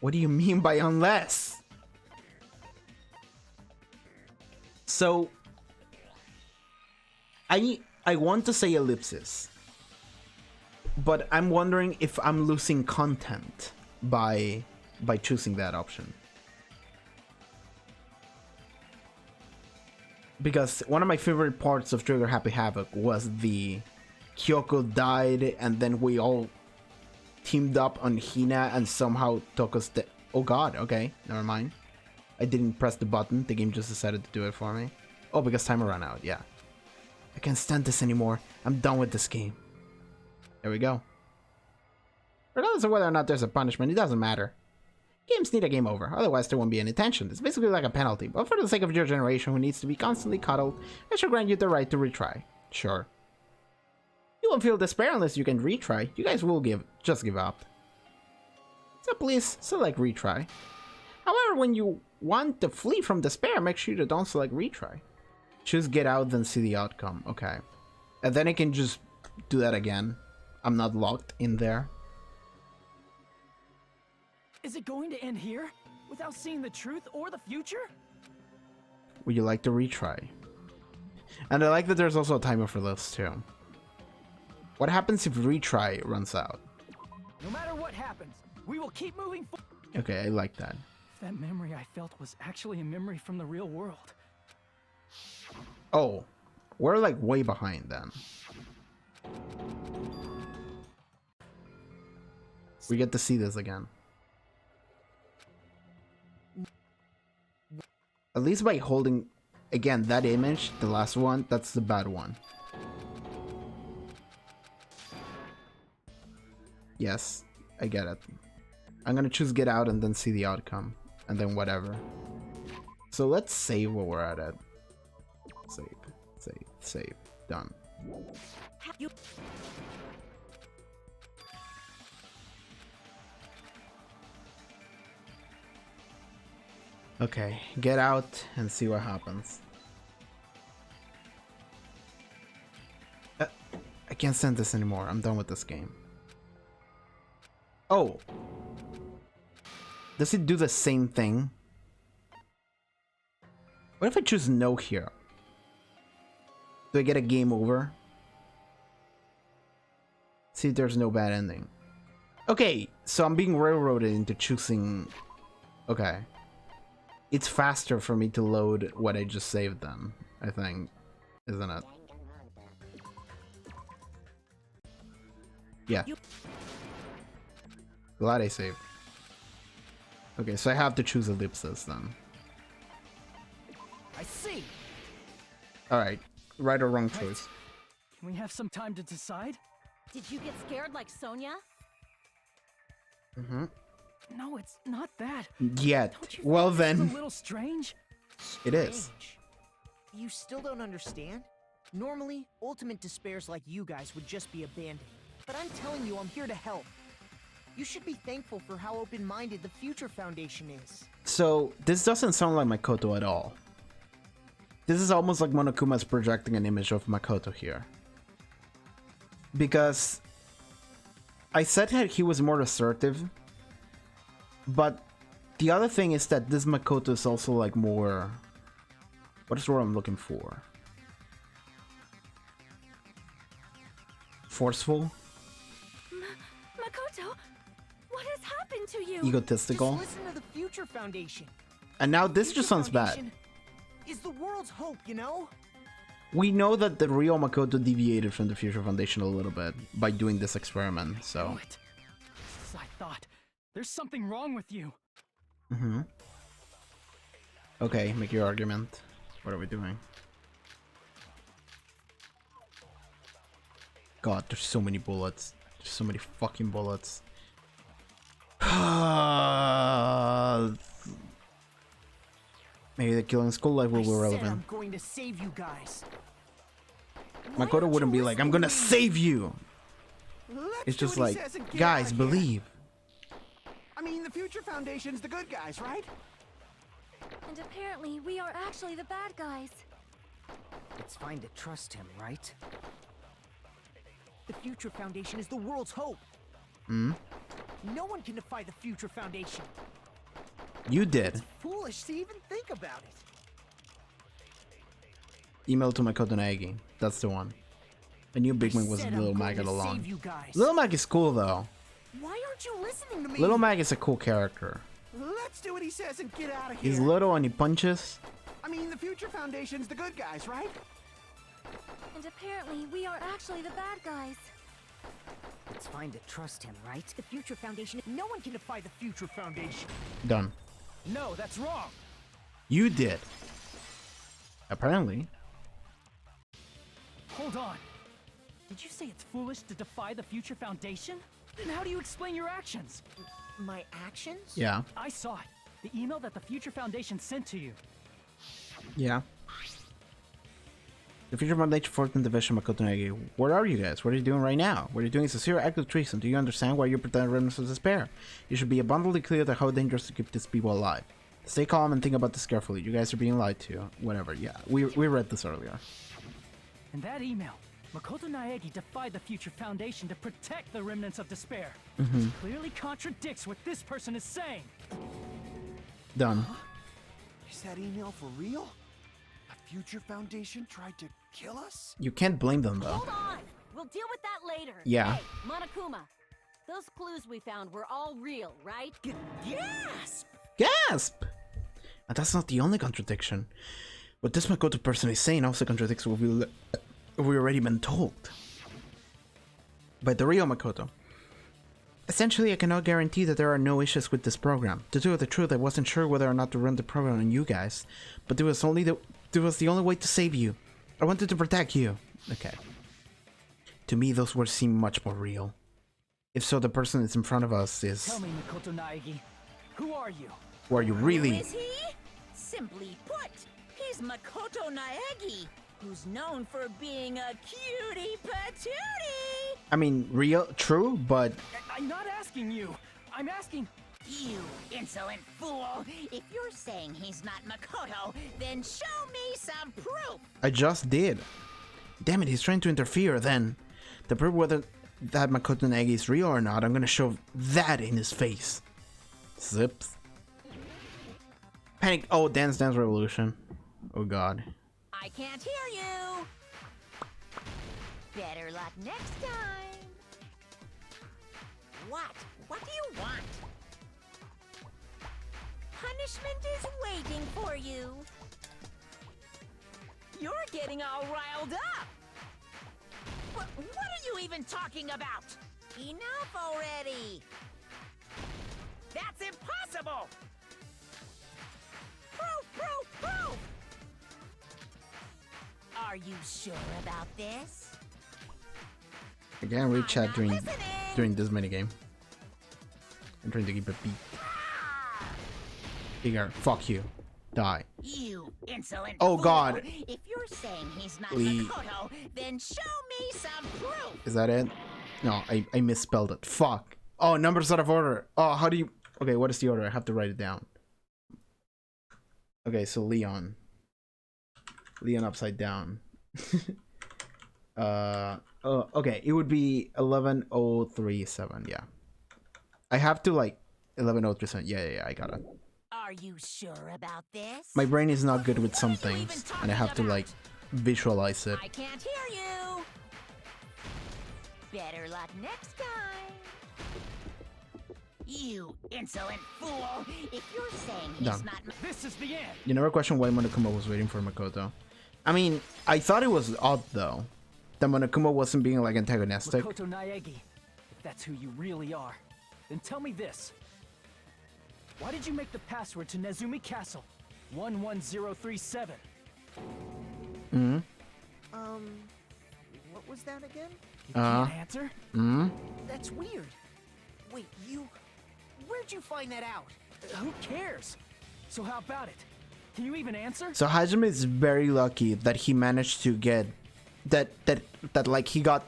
What do you mean by unless? So... I want to say ellipsis. But I'm wondering if I'm losing content by choosing that option. Because one of my favorite parts of Trigger Happy Havoc was the Kyoko died and then we all teamed up on Hina and somehow took us the... Oh god, okay, never mind. I didn't press the button, the game just decided to do it for me. Oh, because timer ran out, yeah. I can't stand this anymore. I'm done with this game. There we go. Regardless of whether or not there's a punishment, it doesn't matter. Games need a game over, otherwise there won't be any tension. It's basically like a penalty, but for the sake of your generation who needs to be constantly cuddled, I shall grant you the right to retry. Sure. You won't feel despair unless you can retry. You guys will just give up. So please, select retry. However, when you want to flee from despair, make sure you don't select retry. Choose get out, then see the outcome. Okay. And then I can just do that again. I'm not locked in there. Is it going to end here? Without seeing the truth or the future? Would you like to retry? And I like that there's also a timer for this too. What happens if retry runs out? No matter what happens, we will keep moving forward. Okay, I like that. That memory I felt was actually a memory from the real world. Oh, we're like way behind then. We get to see this again. At least by holding, again, that image, the last one, that's the bad one. Yes, I get it. I'm gonna choose get out and then see the outcome. And then whatever. So let's save where we're at. Save. Done. Okay, get out and see what happens. I can't stand this anymore. I'm done with this game. Oh. Does it do the same thing? What if I choose no here? Do I get a game over? See if there's no bad ending. Okay, so I'm being railroaded into choosing... Okay. It's faster for me to load what I just saved then, I think. Isn't it? Yeah. Glad I saved. Okay, so I have to choose ellipsis then. I see. Alright. Right or wrong choice? Can we have some time to decide? Did you get scared like Sonia? Mm-hmm. No, it's not that. Yet. Don't you Well think this is then. a little strange? It is. Strange. You still don't understand? Normally, ultimate despairs like you guys would just be abandoned. But I'm telling you, I'm here to help. You should be thankful for how open-minded the Future Foundation is. So, this doesn't sound like Makoto at all. This is almost like Monokuma's projecting an image of Makoto here. Because I said that he was more assertive, but the other thing is that this Makoto is also like more... What is the word I'm looking for? Forceful? Makoto, what has happened to you? Egotistical? Just listen to the Future Foundation. And now this Future just sounds bad. Foundation is the world's hope, you know? We know that the real Makoto deviated from the Future Foundation a little bit by doing this experiment, so... Oh, it. As I thought. There's something wrong with you. Mm-hmm. Okay, make your argument. What are we doing? God, there's so many bullets. There's so many fucking bullets. Maybe the killing school life will be I'm relevant. going to save you guys. Makoto wouldn't be like, I'm gonna save you! Let's It's do just what he like, says and get guys, outta here. believe. I mean, the Future Foundation's the good guys, right? And apparently, we are actually the bad guys. It's fine to trust him, right? The Future Foundation is the world's hope. Hmm? No one can defy the Future Foundation. You did. Foolish to even think about it. Email to Makoto Naegi. That's the one. I knew Big Mag was Said Little I'm Mag going all to along. save you guys. Little Mag is cool though. Why aren't you listening to me? Little Mag is a cool character. Let's do what he says and get out of here. He's little and he punches. I mean, the Future Foundation's the good guys, right? And apparently, we are actually the bad guys. It's fine to trust him, right? The Future Foundation. No one can defy the Future Foundation. Done. No, that's wrong. You did. Apparently. Hold on. Did you say it's foolish to defy the Future Foundation? Then how do you explain your actions? My actions? Yeah. I saw it. The email that the Future Foundation sent to you. Yeah. The Future Foundation 14th Division Makoto Naegi. Where are you guys? What are you doing right now? What you're doing is a serious act of treason. Do you understand why you pretend Remnants of Despair? You should be abundantly clear that how dangerous to keep these people alive. Stay calm and think about this carefully. You guys are being lied to. Whatever. Yeah, we read this earlier. In that email, Makoto Naegi defied the Future Foundation to protect the Remnants of Despair. This clearly contradicts what this person is saying. Done. Is that email for real? The Future Foundation tried to kill us? You can't blame them though. Hold on! We'll deal with that later. Yeah. Hey, Monokuma, those clues we found were all real, right? Gasp! Gasp! And that's not the only contradiction. What this Makoto person is saying also contradicts what we already been told by the real Makoto. Essentially, I cannot guarantee that there are no issues with this program. To tell the truth, I wasn't sure whether or not to run the program on you guys, but it was the only way to save you. I wanted to protect you. Okay. To me, those words seem much more real. If so, the person that's in front of us is... Tell me, Makoto Naegi, who are you? Who are you really? Who is he? Simply put, he's Makoto Naegi, who's known for being a cutie patootie. I mean, real, true, but... I'm not asking you. I'm asking... You insolent fool! If you're saying he's not Makoto, then show me some proof! I just did. Damn it, he's trying to interfere then. To prove whether that Makoto Naegi is real or not, I'm gonna shove that in his face. Zips. Panic. Oh, Dance Dance Revolution. Oh god. I can't hear you. Better luck next time. What? What do you want? Punishment is waiting for you. You're getting all riled up. What are you even talking about? Enough already. That's impossible. Proof! Are you sure about this? I can't read chat not during listening. this minigame. I'm trying to keep it beat. Bigger. Fuck you. Die. You insolent Oh, fool. God. If you're saying he's not Lee. Makoto, then show me some proof. Is that it? No, I misspelled it. Fuck. Oh, numbers out of order. Oh, how do you... Okay, what is the order? I have to write it down. Okay, so Leon. Leon upside down. Okay, it would be 11037, yeah. I have to, like, 11037. Yeah, I got it. Are you sure about this? My brain is not good with some What are you even things, talking and I have to, about? like, visualize it. I can't hear you. Better luck next time. You insolent fool. If you're saying he's Done. not... This is the end. You never questioned why Monokuma was waiting for Makoto. I mean, I thought it was odd, though, that Monokuma wasn't being, like, antagonistic. Makoto Naegi, if that's who you really are, then tell me this. Why did you make the password to Nezumi Castle 11037? Mm-hmm. What was that again? You can't answer? Mm-hmm. That's weird. Wait, where'd you find that out? Who cares? So how about it? Can you even answer? So Hajime is very lucky that he managed to get that like he got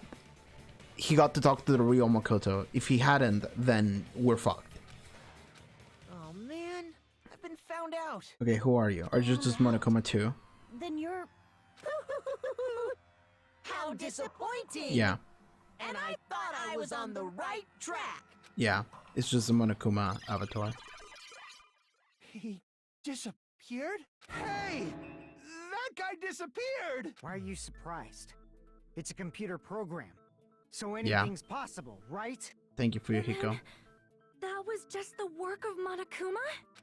to talk to the real Makoto. If he hadn't, then we're fucked. Oh man, I've been found out. Okay, who are you? Are you just Monokuma too? Then you're... How disappointing. Yeah, And I thought I was on the right track. yeah. It's just a Monokuma avatar. He disappeared? Hey! That guy disappeared! Why are you surprised? It's a computer program, so Yeah. anything's possible, right? Thank you for your Hiko. That was just the work of Monokuma?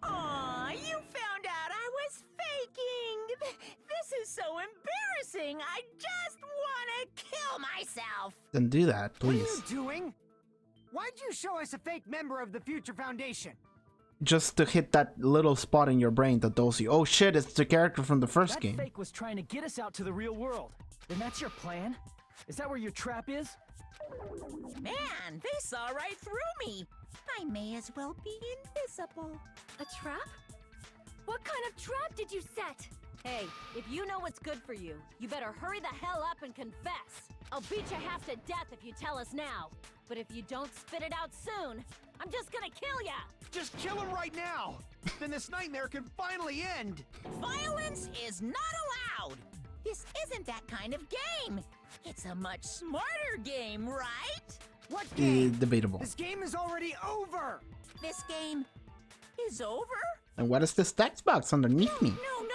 Aw, you found out I was faking. This is so embarrassing. I just want to kill myself. Then do that, What are you please. doing? Why'd you show us a fake member of the Future Foundation? Just to hit that little spot in your brain that tells you, oh shit, it's the character from the first That game. fake was trying to get us out to the real world. Then that's your plan? Is that where your trap is? Man, they saw right through me. I may as well be invisible. A trap? What kind of trap did you set? Hey, if you know what's good for you, you better hurry the hell up and confess. I'll beat you half to death if you tell us now. But if you don't spit it out soon, I'm just gonna kill ya! Just kill him right now! Then this nightmare can finally end! Violence is not allowed. This isn't that kind of game. It's a much smarter game, right? What game? Debatable. This game is already over! This game is over? And what is this text box underneath me? No,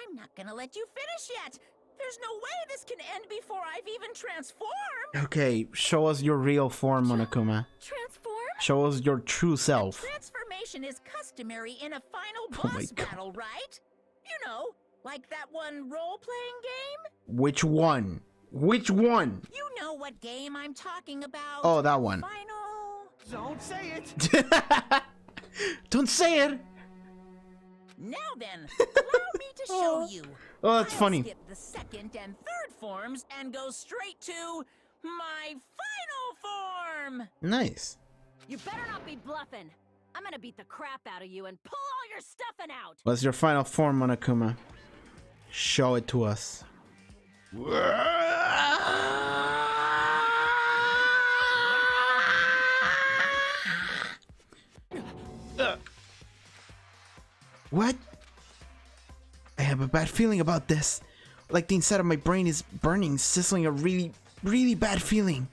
I'm not gonna let you finish yet. There's no way this can end before I've even transformed. Okay, show us your real form, Monokuma. Transform? Show us your true self. Transformation is customary in a final Oh my boss God. battle, right? You know, like that one role-playing game? Which one? Which one? You know what game I'm talking about. Oh, that one. Final... Don't say it! Don't say it! Now then, allow me to show you. Oh, that's I'll funny. skip the second and third forms and go straight to my final form. Nice. You better not be bluffing. I'm gonna beat the crap out of you and pull all your stuffing out! What's your final form, Monokuma? Show it to us. What? I have a bad feeling about this. Like the inside of my brain is burning, sizzling, a really, really bad feeling.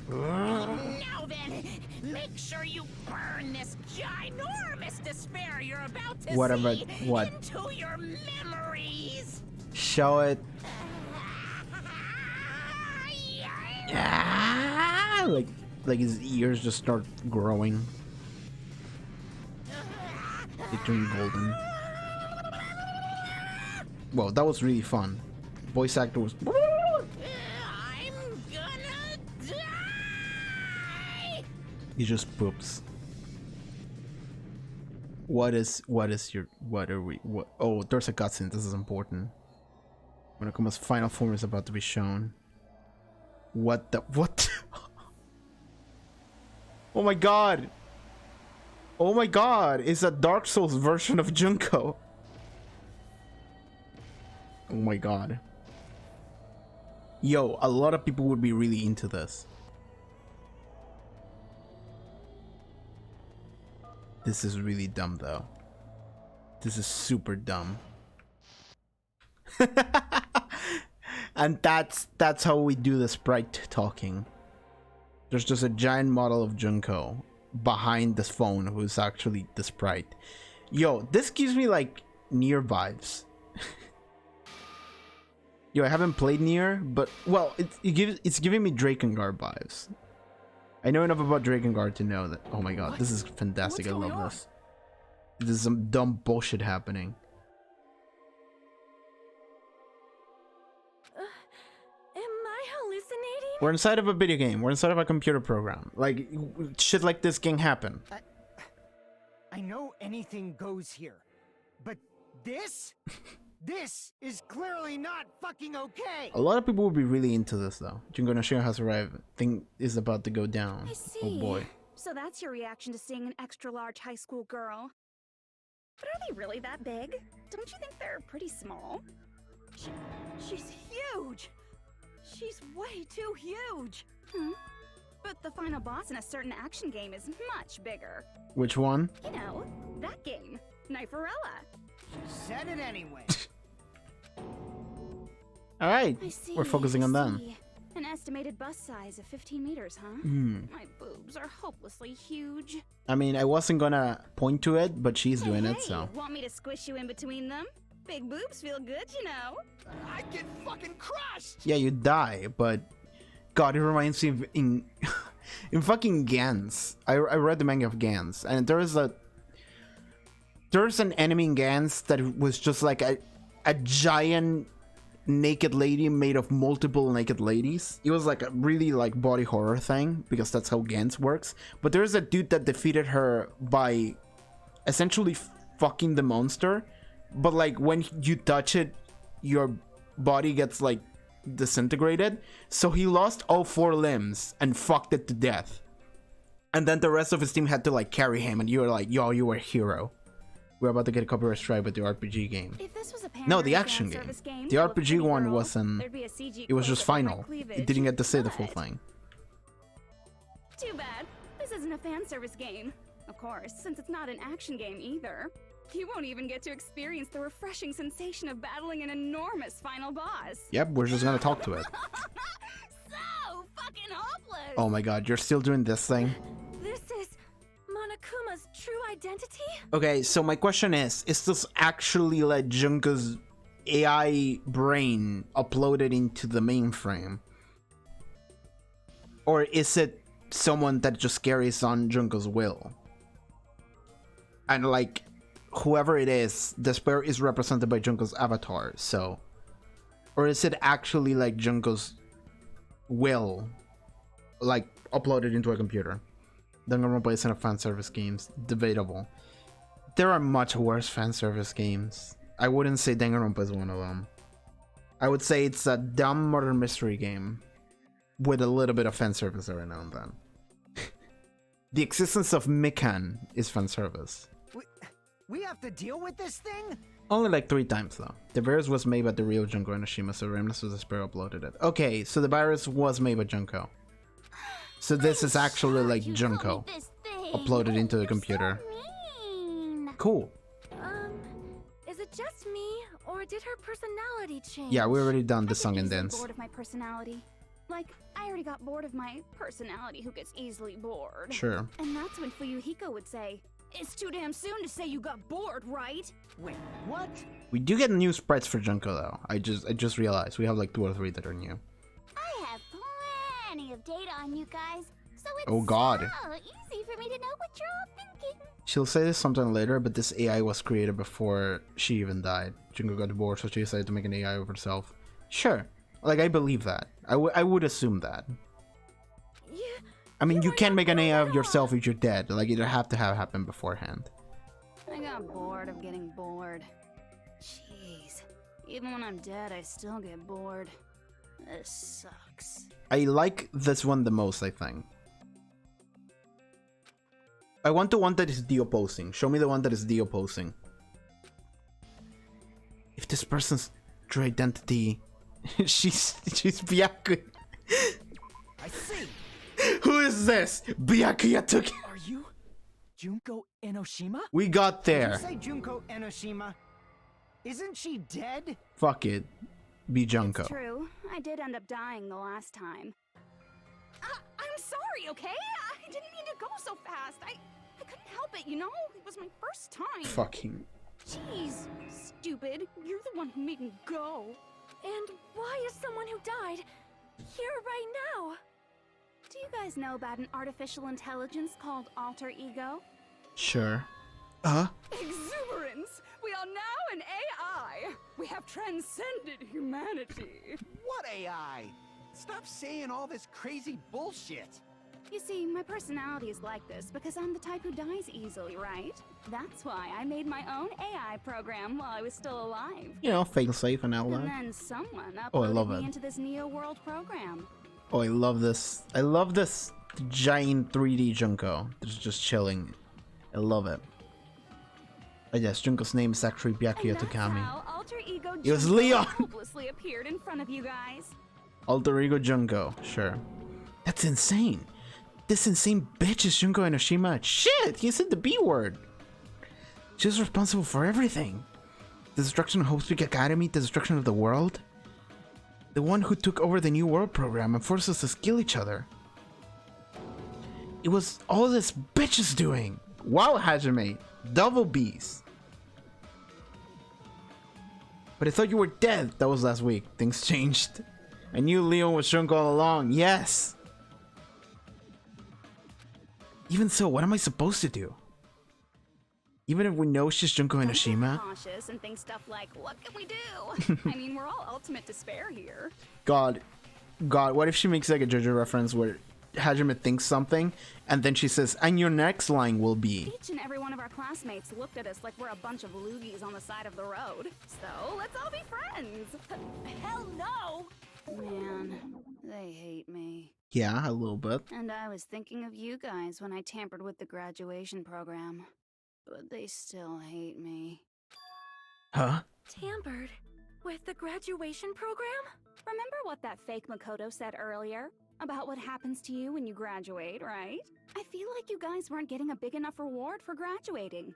Now then, Make sure you burn this ginormous despair you're about to What about see what? into your memories. Show it. Like his ears just start growing. They turn golden. Whoa, that was really fun. Voice actor was. I'm gonna die. He just poops. What are we? What? Oh, there's a cutscene. This is important. When it comes, final form is about to be shown. What the? What? Oh my god! Oh my god! It's a Dark Souls version of Junko. Oh my god. Yo, a lot of people would be really into this. This is really dumb though. This is super dumb. And that's how we do the sprite talking. There's just a giant model of Junko behind this phone who's actually the sprite. Yo, this gives me like Nier vibes. Yo, I haven't played Nier, but well, it's giving me Drakengard vibes. I know enough about Drakengard to know that. Oh my god, this is fantastic. I love this. This is some dumb bullshit happening. Am I hallucinating? We're inside of a video game. We're inside of a computer program. Like, shit like this can happen. I know anything goes here, but this? This is clearly not fucking okay! A lot of people will be really into this though. Junko no Shiro has arrived. Thing is about to go down. I see. Oh boy. So that's your reaction to seeing an extra large high school girl. But are they really that big? Don't you think they're pretty small? She's huge! She's way too huge! But the final boss in a certain action game is much bigger. Which one? You know, that game. Kniferella. Said it anyway. Alright. I see. We're focusing on them. An estimated bust size of 15 meters, huh? My boobs are hopelessly huge. I mean, I wasn't gonna point to it, but she's doing it, Hey, so. want me to squish you in between them? Big boobs feel good, you know. I get fucking crushed! Yeah, you die, but God, it reminds me of in fucking Gans. I read the manga of Gans, and there's an enemy in Gans that was just like a giant naked lady made of multiple naked ladies. It was like a really like body horror thing because that's how Gans works. But there's a dude that defeated her by essentially fucking the monster. But like when you touch it, your body gets like disintegrated. So he lost all 4 limbs and fucked it to death. And then the rest of his team had to like carry him, and you were like, yo, you were a hero. We're about to get a copyright strike with the RPG game. If this was a No, the action game. The RPG one wasn't. It was just final. It didn't get to say the full thing. Too bad. This isn't a fan service game. Of course, since it's not an action game either. You won't even get to experience the refreshing sensation of battling an enormous final boss. Yep, we're just gonna talk to it. So fucking hopeless! Oh my god, you're still doing this thing? This is Monokuma's true identity? Okay, so my question is this actually like Junko's AI brain uploaded into the mainframe? Or is it someone that just carries on Junko's will? And like, whoever it is, Despair is represented by Junko's avatar, so... Or is it actually like Junko's will, like, uploaded into a computer? Danganronpa isn't a fan service game. Debatable. There are much worse fan service games. I wouldn't say Danganronpa is one of them. I would say it's a dumb murder mystery game with a little bit of fan service every now and then. The existence of Mikan is fan service. We have to deal with this thing? Only like 3 times though. The virus was made by the real Junko Enoshima, so Remnants of Despair uploaded it. Okay, so the virus was made by Junko. So this is actually like Junko uploaded into the computer. Cool. Is it just me, or did her personality change? Yeah, we already done the I'm song and easily dance. bored of my personality. Like, I already got bored of my personality who gets easily bored. Sure. And that's when Fuyuhiko would say, "It's too damn soon to say you got bored, right?" Wait, what? We do get new sprites for Junko though. I just realized we have like 2 or 3 that are new. I have plenty of data on you guys, so it's Oh God. so easy for me to know what you're all thinking. She'll say this sometime later, but this AI was created before she even died. Junko got bored, so she decided to make an AI of herself. Sure. Like, I believe that. I would assume that. Yeah. I mean, you can't make an AI of yourself if you're dead. Like, it'd have to have happened beforehand. I got bored of getting bored. Jeez. Even when I'm dead, I still get bored. This sucks. I like this one the most, I think. I want the one that is deopposing. Show me the one that is deopposing. If this person's true identity... she's Byaku. I see. Who is this? Byaku Yatoki. Are you Junko Enoshima? We got Did there. you say Junko Enoshima? Isn't she dead? Fuck it. Be Junko. It's true. I did end up dying the last time. I'm sorry, okay? I didn't mean to go so fast. I couldn't help it, you know? It was my first time. Fucking. Jeez, stupid. You're the one who made me go. And why is someone who died here right now? Do you guys know about an artificial intelligence called alter ego? Sure. Exuberance! We are now an AI! We have transcended humanity! What AI? Stop saying all this crazy bullshit. You see, my personality is like this because I'm the type who dies easily, right? That's why I made my own AI program while I was still alive. You know, fail safe and And outline. then someone Oh, I uploaded love me it. into this Neo World program. Oh, I love this. I love this giant 3D Junko that's just chilling. I love it. Oh yes, Junko's name is actually Byaku And that's Yatokami. how alter ego It was Junko Leon! hopelessly appeared in front of you guys. Alter Ego Junko, sure. That's insane. This insane bitch is Junko Enoshima. Shit, he said the B word. She's responsible for everything. The destruction of Hope Peak Academy, the destruction of the world. The one who took over the New World program and forced us to kill each other. It was all this bitch is doing. Wow, Hajime. Double B's. But I thought you were dead. That was last week. Things changed. I knew Leon was Junko all along. Yes. Even so, what am I supposed to do? Even if we know she's Junko Don't get Enoshima? cautious and think stuff like, what can we do? I mean, we're all ultimate despair here. God, what if she makes like a JoJo reference where Hajime thinks something and then she says, and your next line will be... Each and every one of our classmates looked at us like we're a bunch of loogies on the side of the road. So, let's all be friends. Hell no! Man, they hate me. Yeah, a little bit. And I was thinking of you guys when I tampered with the graduation program. But they still hate me. Huh? Tampered with the graduation program? Remember what that fake Makoto said earlier? About what happens to you when you graduate, right? I feel like you guys weren't getting a big enough reward for graduating.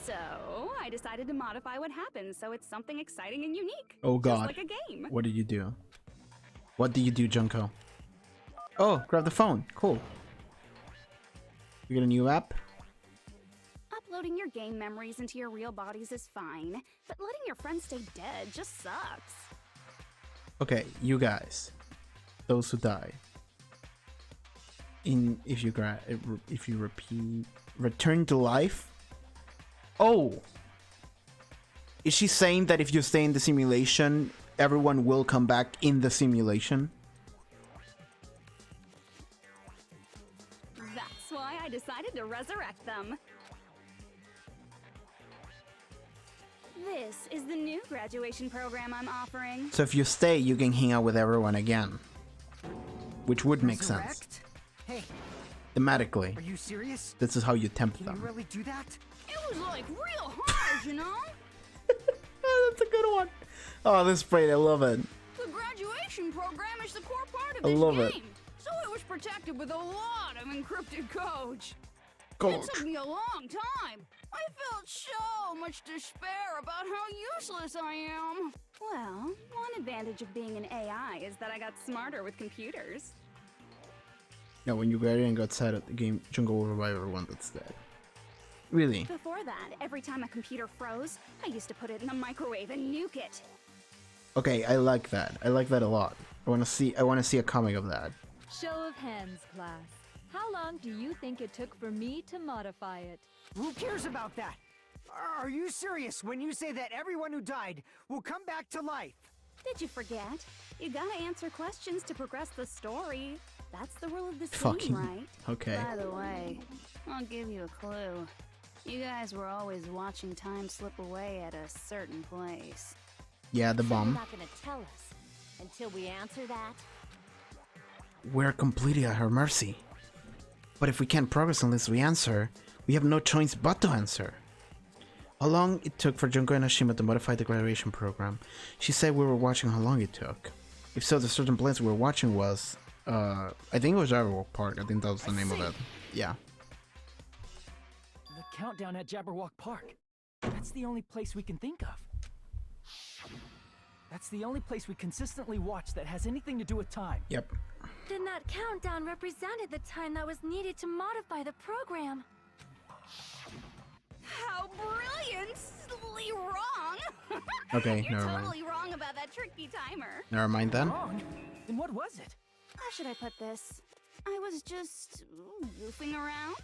So, I decided to modify what happens so it's something exciting and unique. Oh God. Just like a game. What did you do? What do you do, Junko? Oh, grab the phone. Cool. You got a new app? Uploading your game memories into your real bodies is fine, but letting your friends stay dead just sucks. Okay, you guys. Those who die. If you repeat return to life. Oh, is she saying that if you stay in the simulation, everyone will come back in the simulation? That's why I decided to resurrect them. This is the new graduation program I'm offering. So if you stay, you can hang out with everyone again, which would make sense Resurrect? Hey, thematically. are you serious? This is how you tempt Can you them. really do that? It was like real hard, you know? Oh, that's a good one. Oh, this sprite, I love it. The graduation program is the core part of I this love game. it. So it was protected with a lot of encrypted codes. Coach. It took me a long time. I felt so much despair about how useless I am. Well, one advantage of being an AI is that I got smarter with computers. Yeah, when you get in and got sad at the game, Jungle will revive everyone that's dead. Really? Before that, every time a computer froze, I used to put it in the microwave and nuke it. Okay, I like that. I like that a lot. I want to see a comic of that. Show of hands, class. How long do you think it took for me to modify it? Who cares about that? Are you serious when you say that everyone who died will come back to life? Did you forget? You gotta answer questions to progress the story. That's the rule of this Fucking game, right? okay. By the way, I'll give you a clue. You guys were always watching time slip away at a certain place. Yeah, the So bomb. you're not gonna tell us until we answer that? We're completely at her mercy. But if we can't progress unless we answer, we have no choice but to answer. How long it took for Junko and Ashima to modify the graduation program? She said we were watching how long it took. If so, the certain place we were watching was, I think it was Jabberwock Park. I think that was the name of it. Yeah. The countdown at Jabberwock Park. That's the only place we can think of. That's the only place we consistently watch that has anything to do with time. Yep. Then that countdown represented the time that was needed to modify the program. How brilliantly wrong! Okay, You're never mind. totally wrong about that tricky timer. Never mind then. Wrong? Then what was it? How should I put this? I was just goofing around.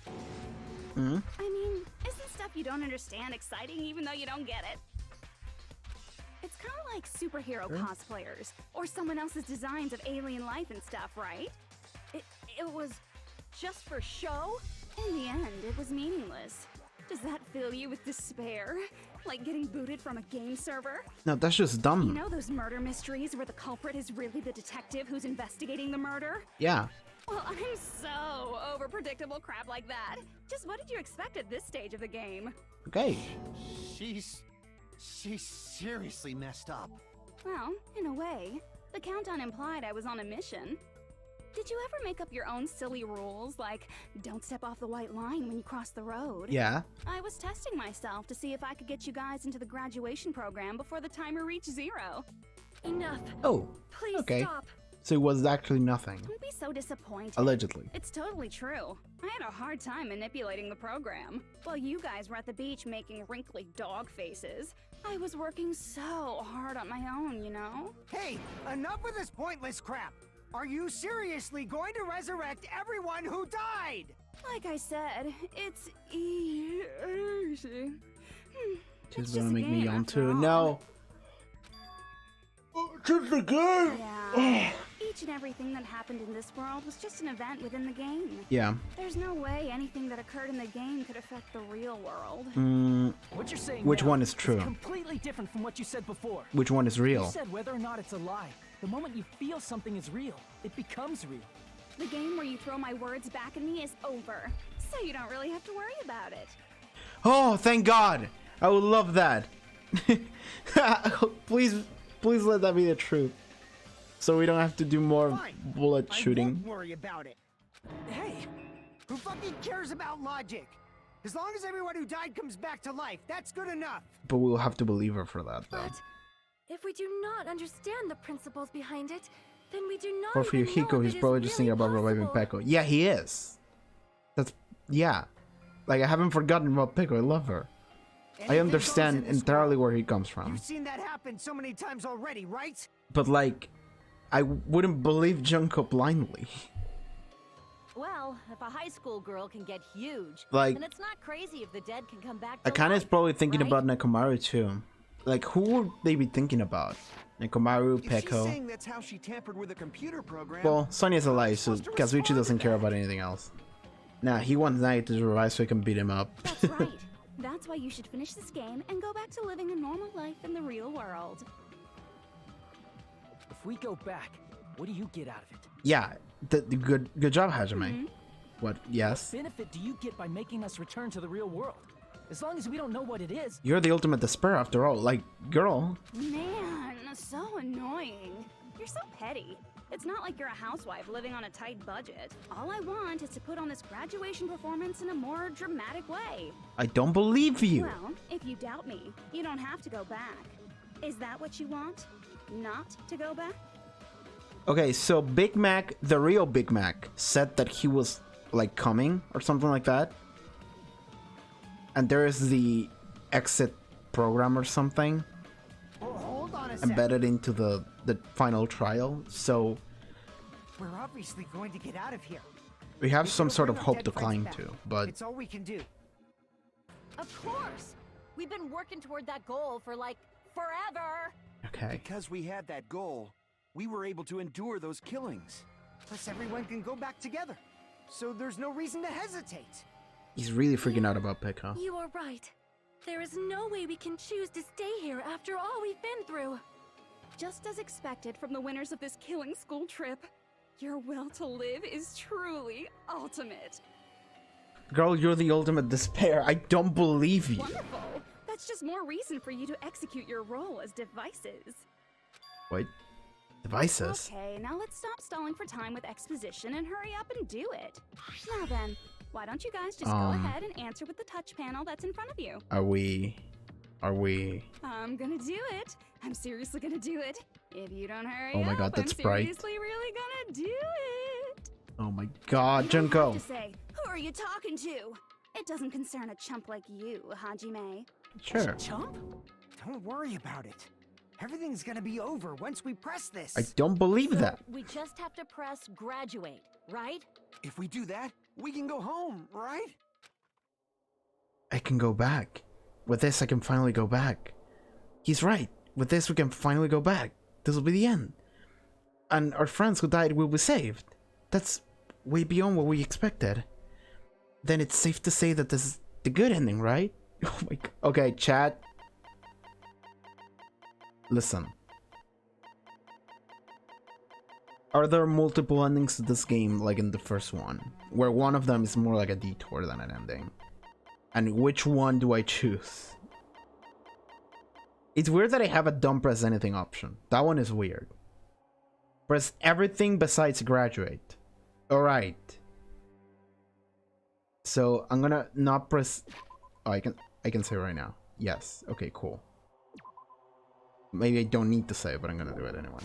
Hmm? I mean, isn't stuff you don't understand exciting even though you don't get it? It's kind of like superhero cosplayers or someone else's designs of alien life and stuff, right? It was just for show? In the end, it was meaningless. Does that fill you with despair? Like getting booted from a game server? No, that's just dumb. You know those murder mysteries where the culprit is really the detective who's investigating the murder? Yeah. Well, I'm so over predictable crap like that. Just what did you expect at this stage of the game? Okay. She's seriously messed up. Well, in a way, the countdown implied I was on a mission. Did you ever make up your own silly rules, like don't step off the white line when you cross the road? Yeah. I was testing myself to see if I could get you guys into the graduation program before the timer reached 0. Enough. Oh. Please Okay. stop. So it was actually nothing. Don't be so disappointed. Allegedly. It's totally true. I had a hard time manipulating the program. While you guys were at the beach making wrinkly dog faces, I was working so hard on my own, you know? Hey, enough with this pointless crap! Are you seriously going to resurrect everyone who died? Like I said, it's easy. She's It's gonna just a make me game yawn after too. all. No. Just a game. Yeah. Each and everything that happened in this world was just an event within the game. Yeah. There's no way anything that occurred in the game could affect the real world. What you're saying Which now one is true? completely different from what you said before. Which one is real? You said whether or not it's a lie. The moment you feel something is real, it becomes real. The game where you throw my words back at me is over, so you don't really have to worry about it. Oh, thank God! I would love that. Please let that be the truth, so we don't have to do more Fine. bullet I shooting. won't worry about it. Hey, Who fucking cares about logic? As long as everyone who died comes back to life, that's good enough. But we'll have to believe her for that, though. But if we do not understand the principles behind it, then we do not Or for even know Yuhiko, if he's it is probably just thinking really about reviving possible. Peko. Yeah, he is. Yeah. Like, I haven't forgotten about Peko. I love her. I Anything understand goes in this entirely world. where he comes from. You've seen that happen so many times already, right? But, like, I wouldn't believe Junko blindly. Well, if a high school girl can get huge, Like- then it's not crazy if the dead can come back to Akane is life, probably thinking right? about Nekomaru, too. Like, who would they be thinking about? Nekomaru, If she's Peko. saying that's how she tampered with a computer program. Well, Sonya's alive, so supposed to Kazuichi respond doesn't to care that? about anything else. Nah, he wants Nai to revive so he can beat him up. That's right. That's why you should finish this game and go back to living a normal life in the real world. if we go back, what do you get out of it? Yeah, the good job, Hajime. Mm-hmm. What? Yes? What benefit do you get by making us return to the real world? As long as we don't know what it is. You're the ultimate despair after all. Like, girl. Man, so annoying. You're so petty. It's not like you're a housewife living on a tight budget. All I want is to put on this graduation performance in a more dramatic way. I don't believe you. Well, if you doubt me, you don't have to go back. Is that what you want? Not to go back? Okay, so Big Mac, the real Big Mac, said that he was like coming or something like that. And there is the exit program or something Hold on a sec. embedded into the final trial. So We're obviously going to get out of here. we have If some we'll sort of bring our hope dead to friends cling back, to, but it's all we can do. Of course! We've been working toward that goal for like forever! okay. Because we had that goal, we were able to endure those killings. Plus, everyone can go back together. So there's no reason to hesitate. He's really freaking out about Pekka. You are right. There is no way we can choose to stay here after all we've been through. Just as expected from the winners of this killing school trip, your will to live is truly ultimate. Girl, you're the ultimate despair. I don't believe you. Wonderful! That's just more reason for you to execute your role as devices. Wait. Devices? Okay, now let's stop stalling for time with exposition and hurry up and do it. Now then, why don't you guys just go ahead and answer with the touch panel that's in front of you? Are we... I'm gonna do it. I'm seriously gonna do it. If you don't hurry Oh my up, god, that's I'm bright. seriously really gonna do it. Oh my god, You don't have Junko. to say, who are you talking to? It doesn't concern a chump like you, Hajime. Sure. Chump? Don't worry about it. Everything's gonna be over once we press this. I don't believe So that. we just have to press graduate, right? If we do that, we can go home, right? I can go back. With this, I can finally go back. He's right. With this, we can finally go back. This will be the end. And our friends who died will be saved. That's way beyond what we expected. Then it's safe to say that this is the good ending, right? Oh my god. Okay, chat. Listen. Are there multiple endings to this game like in the first one? Where one of them is more like a detour than an ending? And which one do I choose? It's weird that I have a don't press anything option. That one is weird. Press everything besides graduate. Alright. So I'm gonna not press... Oh, I can say right now. Yes. Okay, cool. Maybe I don't need to say, but I'm gonna do it anyway.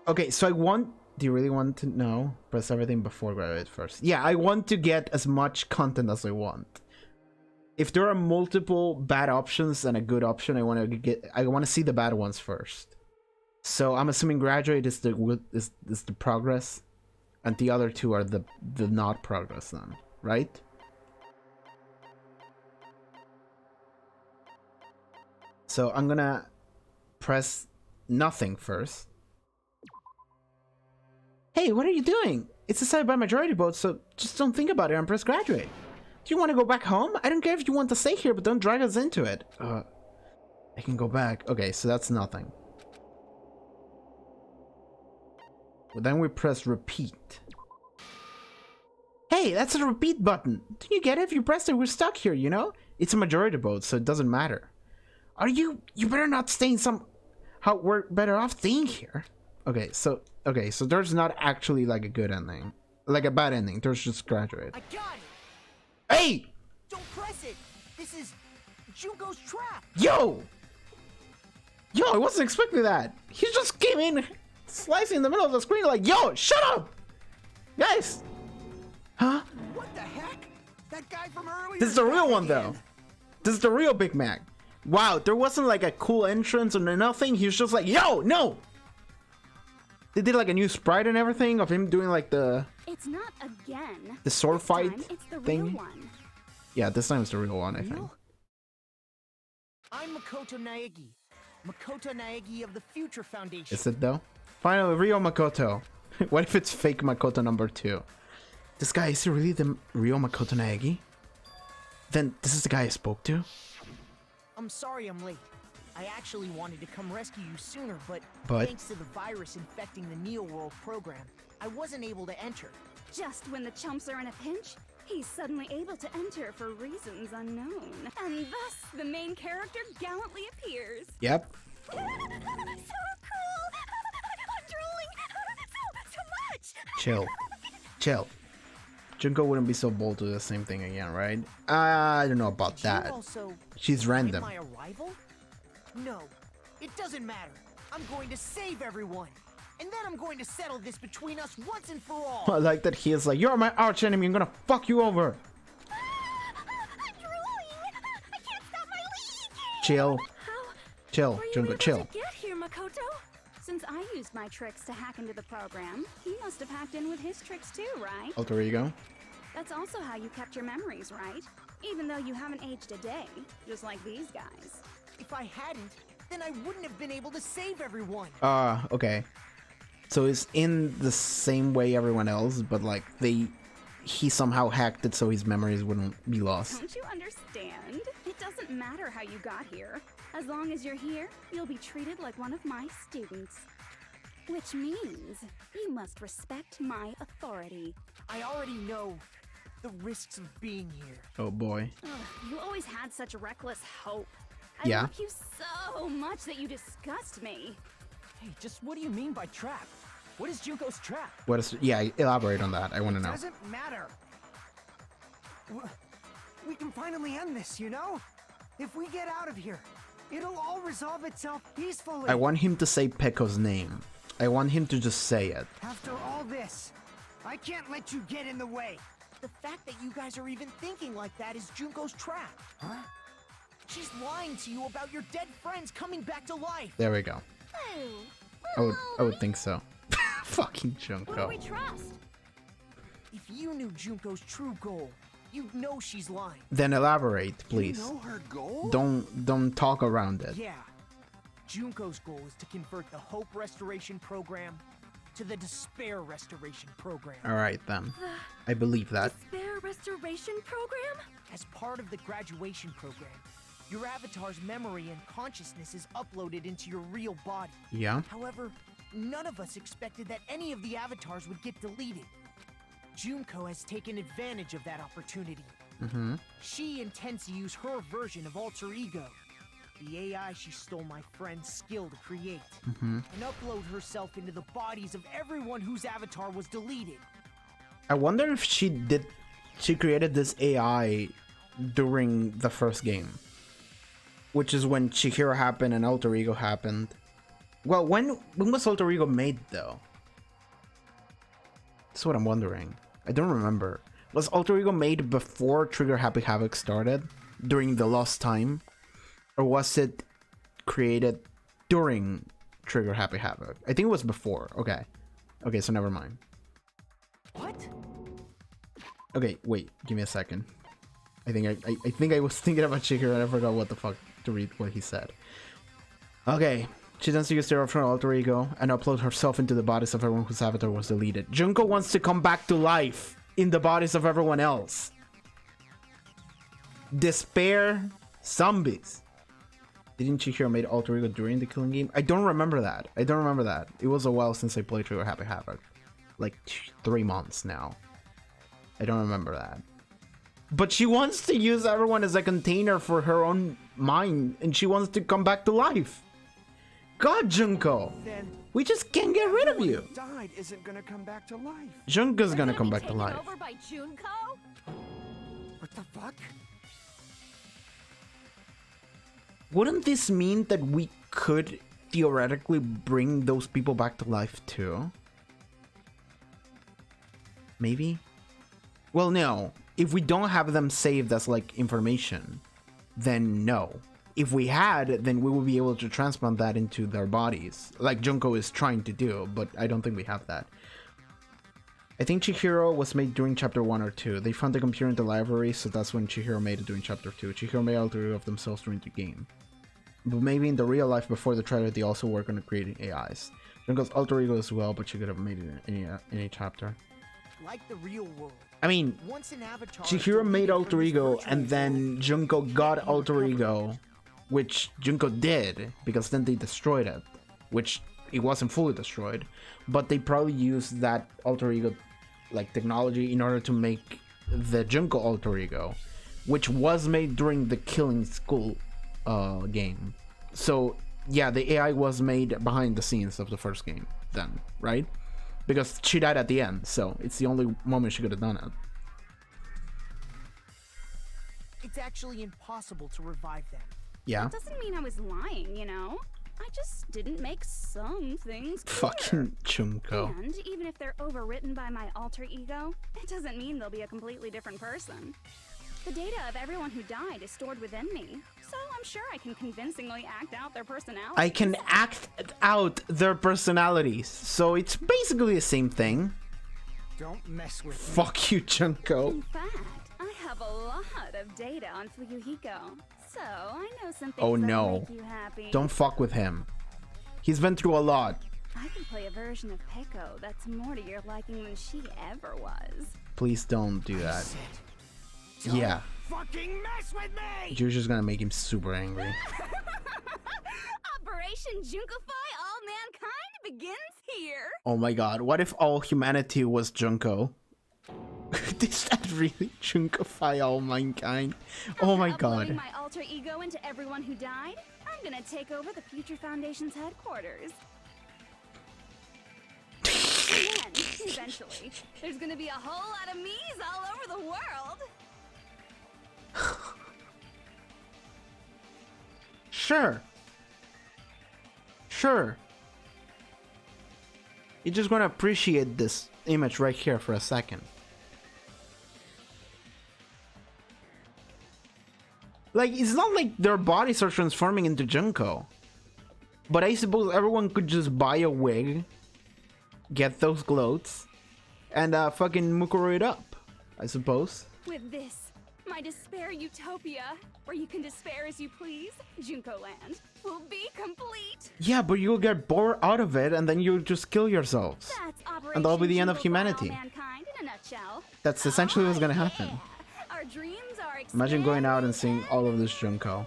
Okay, so I want... Do you really want to know? Press everything before graduate first. Yeah, I want to get as much content as I want. If there are multiple bad options and a good option, I want to see the bad ones first. So I'm assuming graduate is the progress, and the other two are the not progress then, right? So I'm gonna press nothing first. Hey, what are you doing? It's decided by majority vote, so just don't think about it and press graduate. Do you want to go back home? I don't care if you want to stay here, but don't drag us into it. I can go back. Okay, so that's nothing. Well, then we press repeat. Hey, that's a repeat button. Do you get it? If you press it, we're stuck here, you know? It's a majority vote, so it doesn't matter. Are you better not staying how we're better off staying here. Okay, so there's not actually like a good ending. Like a bad ending. There's just graduate. I got it! Hey! Don't press it! This is Junko's trap! Yo! Yo, I wasn't expecting that. He just came in slicing in the middle of the screen like, yo, shut up! Guys! Huh? What the heck? That guy from earlier. This is the real one though. This is the real Big Mac. Wow, there wasn't like a cool entrance or nothing. He was just like, yo, no! They did like a new sprite and everything of him doing like the... It's not again. The sword This fight time, it's the thing. real one. Yeah, this time it's the real one, I think. Real? I'm Makoto Naegi. Makoto Naegi of the Future Foundation. Is it though? Finally, real Makoto. What if it's fake Makoto number 2? This guy, is he really the real Makoto Naegi? Then this is the guy I spoke to? I'm sorry I'm late. I actually wanted to come rescue you sooner, but thanks to the virus infecting the Neo World program, I wasn't able to enter. Just when the chumps are in a pinch, he's suddenly able to enter for reasons unknown. And thus, the main character gallantly appears. Yep. So cool! I'm drooling so much! Chill. Chill. Junko wouldn't be so bold to do the same thing again, right? I don't know about that. She's random. My arrival? No, it doesn't matter. I'm going to save everyone. And then I'm going to settle this between us once and for all. I like that he is like, you're my arch enemy, I'm gonna fuck you over. I'm drooling. I can't stop my leak. Chill. Chill, Junko, chill. Get here, Makoto. Since I used my tricks to hack into the program, he must have hacked in with his tricks too, right? Alter ego. That's also how you kept your memories, right? Even though you haven't aged a day, just like these guys. If I hadn't, then I wouldn't have been able to save everyone. Okay. So it's in the same way everyone else, but like he somehow hacked it so his memories wouldn't be lost. Don't you understand? It doesn't matter how you got here. As long as you're here, you'll be treated like one of my students. Which means you must respect my authority. I already know the risks of being here. Oh boy. Ugh, you always had such reckless hope. Yeah? I love you so much that you disgust me. Hey, just what do you mean by trap? What is Junko's trap? What is? Yeah, elaborate on that. I want to know. Doesn't matter. We can finally end this, you know? If we get out of here, it'll all resolve itself peacefully. I want him to say Pekko's name. I want him to just say it. After all this, I can't let you get in the way. The fact that you guys are even thinking like that is Junko's trap. Huh? She's lying to you about your dead friends coming back to life. There we go. I would think so. Fucking Junko. Who do we trust? If you knew Junko's true goal, you'd know she's lying. Then elaborate, please. You know her goal? Don't talk around it. Yeah. Junko's goal is to convert the Hope Restoration Program to the Despair Restoration Program. Alright then. I believe that. Despair Restoration Program? As part of the graduation program, your avatar's memory and consciousness is uploaded into your real body. Yeah. However, none of us expected that any of the avatars would get deleted. Junko has taken advantage of that opportunity. Mm-hmm. She intends to use her version of Alter Ego, the AI she stole my friend's skill to create, and upload herself into the bodies of everyone whose avatar was deleted. I wonder if she created this AI during the first game, which is when Chihiro happened and Alter Ego happened. Well, when was Alter Ego made though? That's what I'm wondering. I don't remember. Was Alter Ego made before Trigger Happy Havoc started? During the Lost Time? Or was it created during Trigger Happy Havoc? I think it was before. Okay. Okay, so never mind. What? Okay, wait. Give me a second. I think I was thinking about Chihiro and I forgot what the fuck to read what he said. Okay. She then seeks to from Alter Ego and upload herself into the bodies of everyone whose avatar was deleted. Junko wants to come back to life in the bodies of everyone else. Despair zombies. Didn't Chihiro made Alter Ego during the killing game? I don't remember that. It was a while since I played Trigger Happy Havoc. Like 3 months now. I don't remember that. But she wants to use everyone as a container for her own mind, and she wants to come back to life. God, Junko! Then We just can't get rid of you! who died isn't gonna come back to life. Junko's gonna We're come be back to taken life. over by Junko? What the fuck? Wouldn't this mean that we could theoretically bring those people back to life too? Maybe? Well, no. If we don't have them saved as like information, then no. If we had, then we would be able to transplant that into their bodies, like Junko is trying to do, but I don't think we have that. I think Chihiro was made during chapter 1 or 2. They found the computer in the library, so that's when Chihiro made it during chapter 2. Chihiro made Alter Ego of themselves during the game. But maybe in the real life before the trailer, they also work on creating AIs. Junko's Alter Ego as well, but she could have made it in any chapter. Like the real world. I mean, Once an avatar Chihiro made deleted Alter from his Ego, virtual and then world, Junko got can't be Alter recovered. Ego, which Junko did, because then they destroyed it, which it wasn't fully destroyed, but they probably used that Alter Ego like technology in order to make the Junko Alter Ego, which was made during the Killing School game. So yeah, the AI was made behind the scenes of the first game then, right? Because she died at the end, so it's the only moment she could have done it. It's actually impossible to revive them. Yeah. That doesn't mean I was lying, you know? I just didn't make some things clear. Fucking Junko. And even if they're overwritten by my alter ego, it doesn't mean they'll be a completely different person. The data of everyone who died is stored within me, so I'm sure I can convincingly act out their personalities. I can act out their personalities, so it's basically the same thing. Don't mess with me. Fuck you, Junko. In fact, I have a lot of data on Fuyuhiko, so I know some things Oh that'll no. make you happy. Don't fuck with him. He's been through a lot. I can play a version of Peko that's more to your liking than she ever was. Please don't do that. Yeah. Fucking mess with me! You're just gonna make him super angry. Operation Junkify All Mankind begins here. Oh my god, what if all humanity was Junko? Is that really Junkify all mankind? Oh my Uploading god. my alter ego into everyone who died, I'm gonna take over the Future Foundation's headquarters. And then, eventually, there's gonna be a whole lot of me's all over the world. Sure. Sure. You're just gonna appreciate this image right here for a second. Like, it's not like their bodies are transforming into Junko. But I suppose everyone could just buy a wig, get those clothes, and fucking mukuro it up, I suppose. With this, my despair utopia, where you can despair as you please, Junko Land, will be complete. Yeah, but you'll get bored out of it and then you'll just kill yourselves. That's And that'll be the end of Operation humanity. Junkify All Mankind in a nutshell. That's essentially what's gonna happen. Our dreams are Imagine going out and seeing all of this Junko.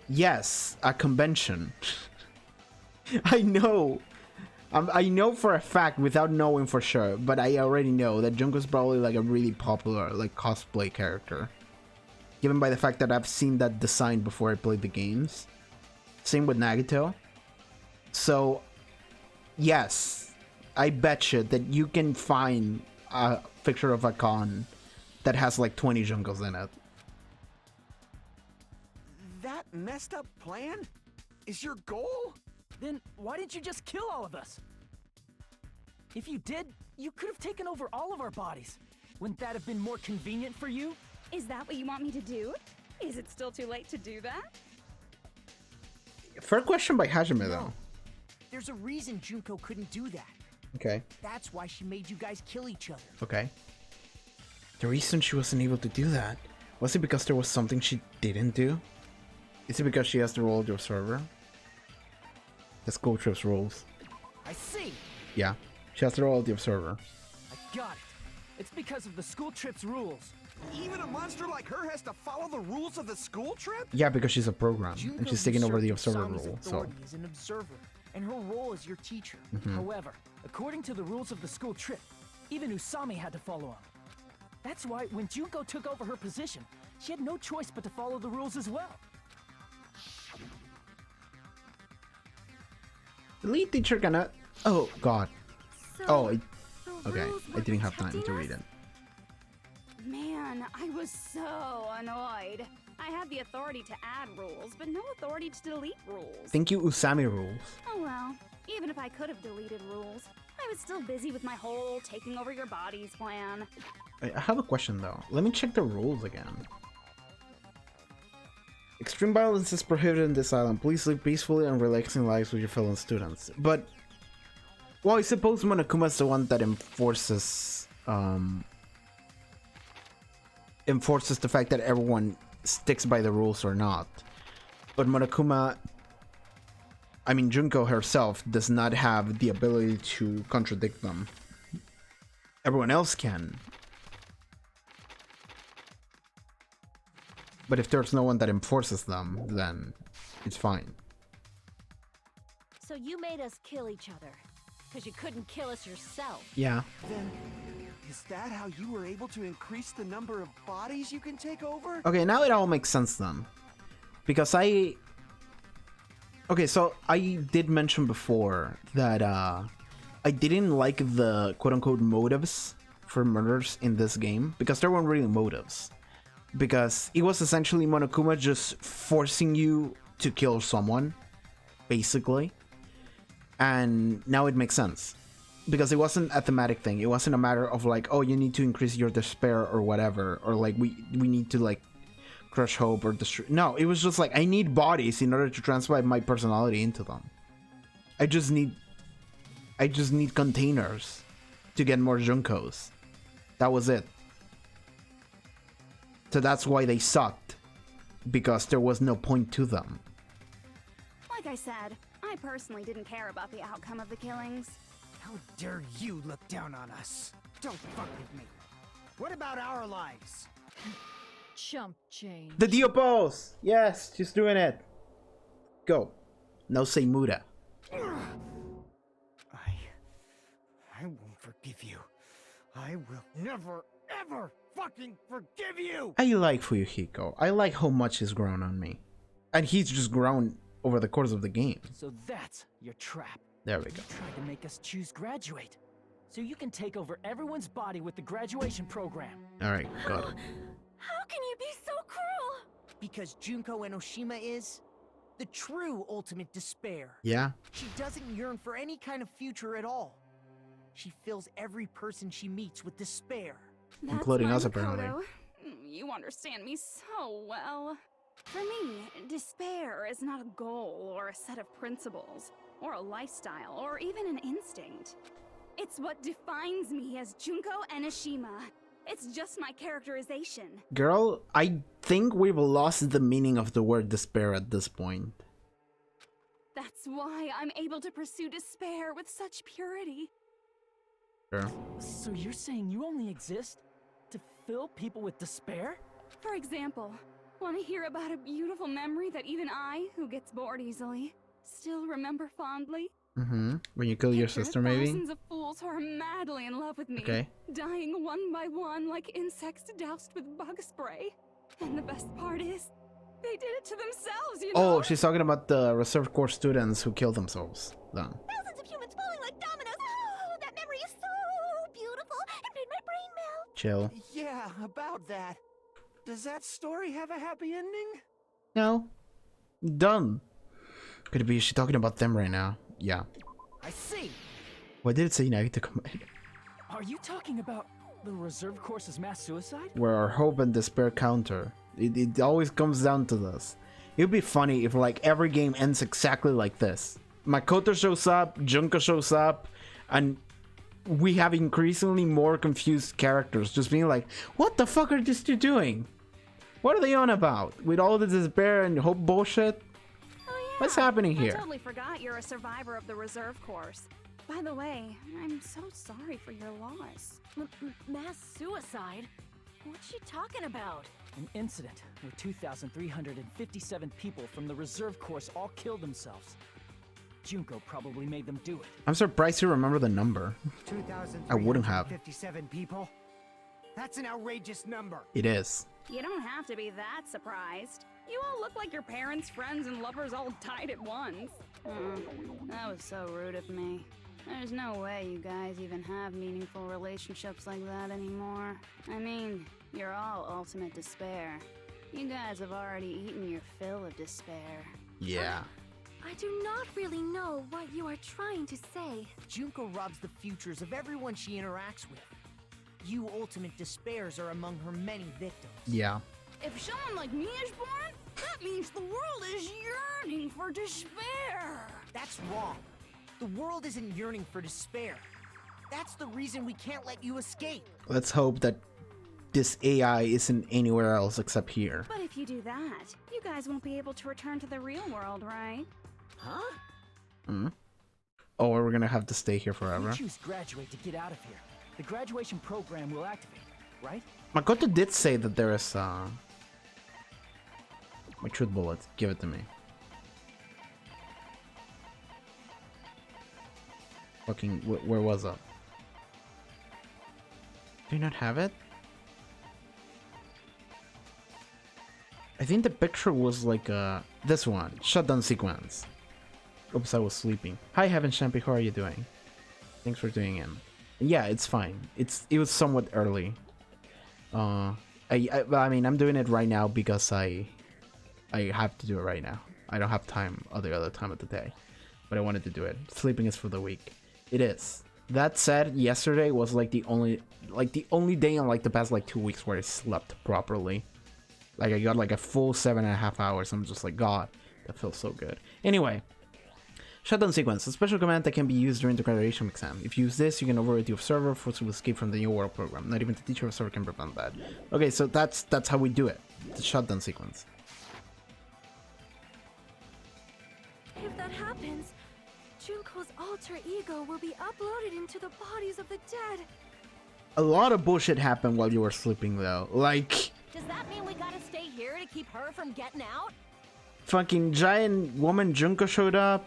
Yes, a convention. I know. I know for a fact without knowing for sure, but I already know that Junko's probably like a really popular like cosplay character. Given by the fact that I've seen that design before I played the games. Same with Nagito. So, yes, I bet you that you can find a picture of a con that has like 20 Junkos in it. That messed up plan is your goal? Then why didn't you just kill all of us? If you did, you could have taken over all of our bodies. Wouldn't that have been more convenient for you? Is that what you want me to do? Is it still too late to do that? Fair question by Hajime though. There's a reason Junko couldn't do that. Okay. That's why she made you guys kill each other. Okay. The reason she wasn't able to do that, was it because there was something she didn't do? Is it because she has the role of the observer? The school trips rules. I see. Yeah, she has the role of the observer. I got it. It's because of the school trip's rules. Even a monster like her has to follow the rules of the school trip? Yeah, because she's a program, and Junko she's taking over the usurped observer Usami's role, so... authority as an observer, and her role as your teacher. However, according to the rules of the school trip, even Usami had to follow them. That's why when Junko took over her position, she had no choice but to follow the rules as well. The lead teacher cannot... Oh, God. So, Oh, the okay. rules I were didn't have time protecting to us? read it. Man, I was so annoyed. I had the authority to add rules, but no authority to delete rules. Thank you, Usami rules. Oh well, even if I could have deleted rules, I was still busy with my whole taking over your bodies plan. I have a question though. Let me check the rules again. Extreme violence is prohibited in this island. Please live peacefully and relaxing lives with your fellow students. But, well, I suppose Monokuma's the one that enforces the fact that everyone sticks by the rules or not. But Monokuma, I mean Junko herself, does not have the ability to contradict them. Everyone else can. But if there's no one that enforces them, then it's fine. So you made us kill each other, because you couldn't kill us yourself. Yeah. Then, is that how you were able to increase the number of bodies you can take over? Okay, now it all makes sense then. Because okay, so I did mention before that I didn't like the quote-unquote motives for murders in this game, because there weren't really motives. because it was essentially Monokuma just forcing you to kill someone, basically. And now it makes sense. Because it wasn't a thematic thing. It wasn't a matter of like, oh, you need to increase your despair or whatever. Or like, we need to like crush hope or destroy. No, it was just like, I need bodies in order to translate my personality into them. I just need containers to get more Junkos. That was it. So that's why they sucked. Because there was no point to them. Like I said, I personally didn't care about the outcome of the killings. How dare you look down on us? Don't fuck with me. What about our lives? Chump change. The Dio pose! Yes, she's doing it. Go. No say Muda. I won't forgive you. I will never, ever fucking forgive you! I like Fuyuhiko. I like how much he's grown on me. And he's just grown over the course of the game. So that's your trap. There we go. You tried to make us choose graduate. So you can take over everyone's body with the graduation program. Alright, got it. How can you be so cruel? Because Junko Enoshima is the true ultimate despair. Yeah? She doesn't yearn for any kind of future at all. She fills every person she meets with despair. Including That's us, fine, apparently. Makoto. You understand me so well. For me, despair is not a goal or a set of principles, or a lifestyle, or even an instinct. It's what defines me as Junko Enoshima. It's just my characterization. Girl, I think we've lost the meaning of the word despair at this point. That's why I'm able to pursue despair with such purity. Sure. So you're saying you only exist to fill people with despair? For example, want to hear about a beautiful memory that even I, who gets bored easily, still remember fondly? Mm-hmm. When you kill your Picture sister, maybe? Thousands of fools who are madly in love with me. Okay. Dying one by one like insects doused with bug spray. And the best part is, they did it to themselves, you know? Oh, she's talking about the reserve corps students who killed themselves. Then. Thousands of humans falling like dominoes. Oh, that memory is so beautiful. It made my brain melt. Chill. Yeah, about that. Does that story have a happy ending? No. Done. Could it be she talking about them right now? Yeah. I see. Why did it say Nagita Komai? Are you talking about the reserve course's mass suicide? Where our hope and despair counter. It always comes down to this. It would be funny if like every game ends exactly like this. Makoto shows up, Junko shows up, and we have increasingly more confused characters just being like, what the fuck are these two doing? What are they on about? With all the despair and hope bullshit? What's happening here? I totally forgot you're a survivor of the reserve course. By the way, I'm so sorry for your loss. Mass suicide? What's she talking about? An incident where 2,357 people from the reserve course all killed themselves. Junko probably made them do it. I'm surprised you remember the number. I wouldn't have. 2,357 people? That's an outrageous number. It is. You don't have to be that surprised. You all look like your parents, friends, and lovers all died at once. That was so rude of me. There's no way you guys even have meaningful relationships like that anymore. I mean, you're all ultimate despair. You guys have already eaten your fill of despair. Yeah. I do not really know what you are trying to say. Junko robs the futures of everyone she interacts with. You ultimate despairs are among her many victims. Yeah. If someone like me is born, that means the world is yearning for despair. That's wrong. The world isn't yearning for despair. That's the reason we can't let you escape. Let's hope that this AI isn't anywhere else except here. But if you do that, you guys won't be able to return to the real world, right? Huh? Hmm? Oh, we're gonna have to stay here forever. If you choose graduate to get out of here, the graduation program will activate, right? Makoto did say that there is my truth bullet. Give it to me. Fucking, where was it? Do you not have it? I think the picture was like this one, Shutdown Sequence. Oops, I was sleeping. Hi Heaven Champy, how are you doing? Thanks for doing it. Yeah, it's fine. It was somewhat early. I mean, I'm doing it right now because I have to do it right now. I don't have time other time of the day, but I wanted to do it. Sleeping is for the weak. It is. That said, yesterday was like the only day in like the past like 2 weeks where I slept properly. Like I got like a full 7.5 hours. I'm just like, God, that feels so good. Anyway, Shutdown Sequence, a special command that can be used during the graduation exam. If you use this, you can override the observer, force to escape from the New World program. Not even the teacher or observer can prevent that. Okay, so that's how we do it. The Shutdown Sequence. If that happens, Junko's alter ego will be uploaded into the bodies of the dead. A lot of bullshit happened while you were sleeping, though. Like, Does that mean we gotta stay here to keep her from getting out? fucking giant woman Junko showed up.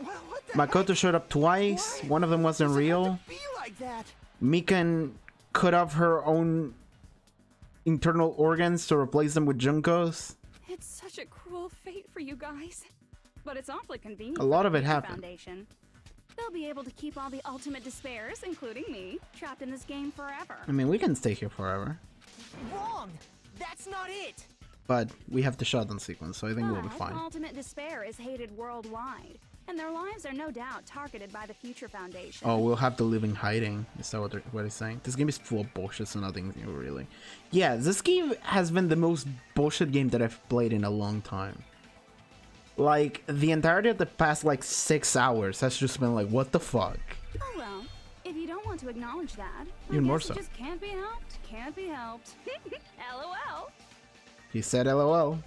What the Makoto showed up twice. Why? One of them wasn't Does it have real. to be like that? Mikan cut off her own internal organs to replace them with Junko's. It's such a cruel fate for you guys. But it's awfully convenient. A lot for of it the happened. Foundation. They'll be able to keep all the ultimate despairs, including me, trapped in this game forever. I mean, we can stay here forever, Wrong! That's not it! but we have the Shutdown Sequence, so I think we'll be But fine. ultimate despair is hated worldwide, and their lives are no doubt targeted by the Future Foundation. Oh, we'll have to live in hiding. Is that what he's saying? This game is full of bullshit, so nothing new, really. Yeah, this game has been the most bullshit game that I've played in a long time. Like, the entirety of the past, like, 6 hours has just been like, what the fuck? Oh well, if you don't want to acknowledge that, I Even more guess so. it just can't be helped. Can't be helped. LOL. He said LOL.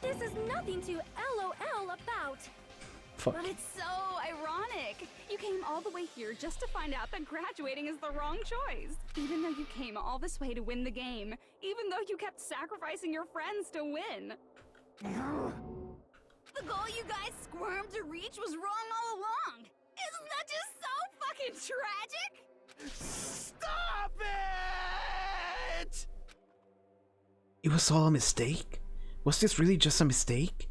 This is nothing to LOL about. Fuck. But it's so ironic. You came all the way here just to find out that graduating is the wrong choice. Even though you came all this way to win the game. Even though you kept sacrificing your friends to win. The goal you guys squirmed to reach was wrong all along. Isn't that just so fucking tragic? Stop it! It was all a mistake? Was this really just a mistake?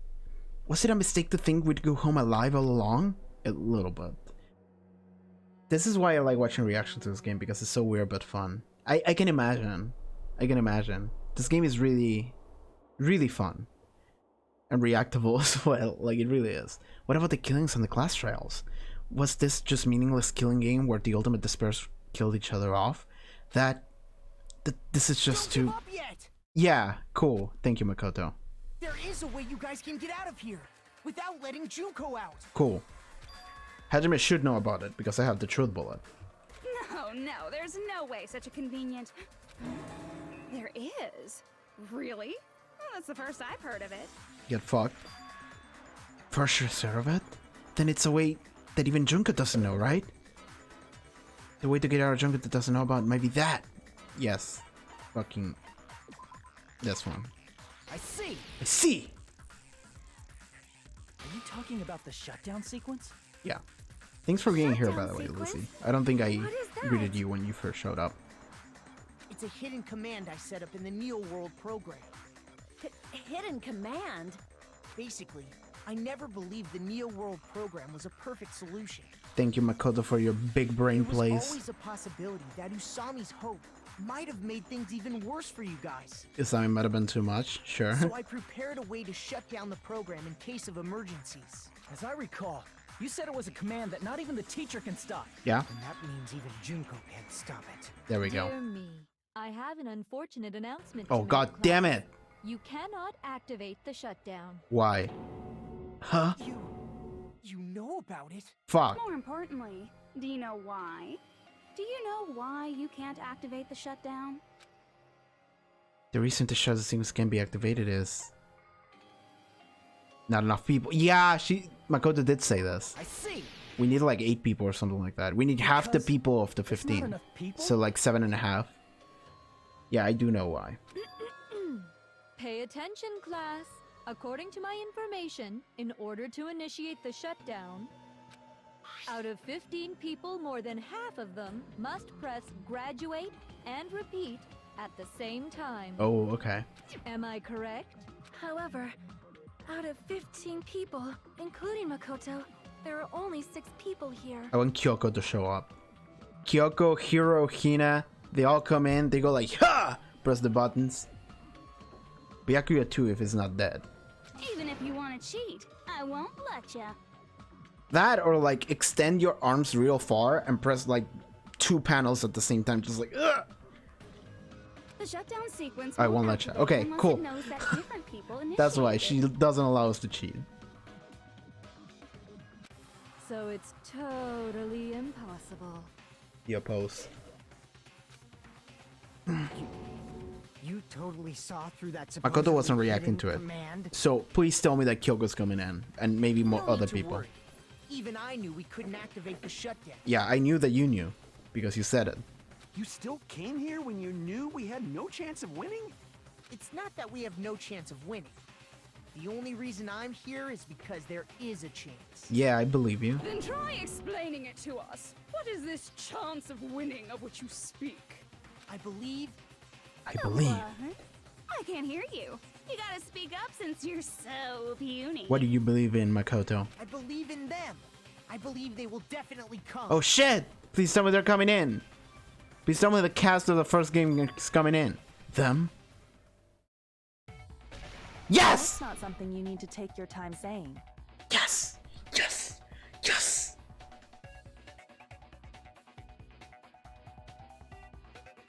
Was it a mistake to think we'd go home alive all along? A little bit. This is why I like watching reactions to this game, because it's so weird but fun. I can imagine. I can imagine. This game is really, really fun. And reactable as well, like it really is. What about the killings and the class trials? Was this just meaningless killing game where the ultimate despairs killed each other off? This is just Don't too... give up yet! Yeah, cool. Thank you, Makoto. There is a way you guys can get out of here without letting Junko out. Cool. Hajime should know about it because I have the truth bullet. No, there's no way such a convenient... There is? Really? Well, that's the first I've heard of it. Get fucked. For sure, sure of it? Then it's a way that even Junko doesn't know, right? The way to get out of Junko that doesn't know about might be that. Yes. Fucking... This one. I see! I see! Are you talking about the shutdown sequence? Yeah. Thanks for being here, by Shutdown the way, sequence? Lizzie. I don't think I What is that? greeted you when you first showed up. It's a hidden command I set up in the Neo World program. Hidden command? Basically, I never believed the Neo World program was a perfect solution. Thank you, Makoto, for your big brain There was plays. always a possibility that Usami's hope might have made things even worse for you guys. Isami might have been too much, sure. So I prepared a way to shut down the program in case of emergencies. As I recall, you said it was a command that not even the teacher can stop. Yeah, And that means even Junko can't stop it. there we go. Dear me, I have an unfortunate announcement. Oh, to make, god damn class. it! You cannot activate the shutdown. Why? Huh? You know about it? Fuck. More importantly, do you know why? Do you know why you can't activate the shutdown? The reason the shutdown sequence can be activated is... not enough people. Yeah, Makoto did say this. I see. We need like 8 people or something like that. We need half the Because people of the There's not 15. enough people? So like 7.5. Yeah, I do know why. Pay attention, class. According to my information, in order to initiate the shutdown, out of 15 people, more than half of them must press graduate and repeat at the same time. Oh, okay. Am I correct? However, out of 15 people, including Makoto, there are only 6 people here. I want Kyoko to show up. Kyoko, Hiro, Hina, they all come in, they go like, ha! press the buttons. Byakuya 2 if it's not dead. Even if you want to cheat, I won't let ya. That or like extend your arms real far and press like 2 panels at the same time, just like ugh! The shutdown sequence. I won't let you. Okay, cool. That's why she doesn't allow us to cheat. So it's totally impossible. You oppose. You totally saw through that. Makoto wasn't reacting to it. So please tell me that Kyoko's coming in and maybe more other people. Worry. Even I knew we couldn't activate the shutdown. Yeah, I knew that you knew because you said it. You still came here when you knew we had no chance of winning? It's not that we have no chance of winning. The only reason I'm here is because there is a chance. Yeah, I believe you. Then try explaining it to us. What is this chance of winning of which you speak? I believe. I believe. I can't hear you. You gotta speak up since you're so puny. What do you believe in, Makoto? I believe in them. I believe they will definitely come. Oh shit! Please tell me they're coming in. Please tell me the cast of the first game is coming in. Them? Yes! That's not something you need to take your time saying. Yes! Yes! Yes!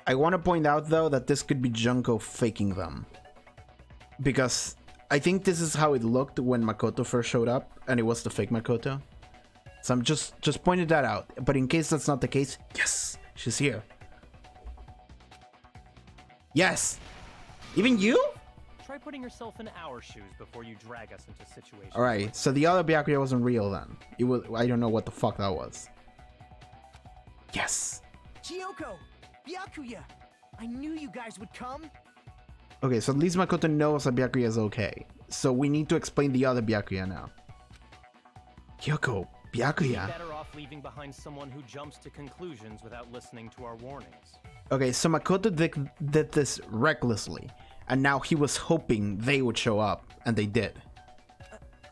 I want to point out though that this could be Junko faking them. Because I think this is how it looked when Makoto first showed up and it was the fake Makoto. So I'm just pointing that out. But in case that's not the case, yes! She's here. Yes! Even you? Try putting yourself in our shoes before you drag us into situations. Alright, so the other Byakuya wasn't real then. It was, I don't know what the fuck that was. Yes! Chiyoko! Byakuya! I knew you guys would come! Okay, so at least Makoto knows that Byakuya is okay. So we need to explain the other Byakuya now. Kyoko, Byakuya. Better off leaving behind someone who jumps to conclusions without listening to our warnings. Okay, so Makoto did this recklessly. And now he was hoping they would show up, and they did.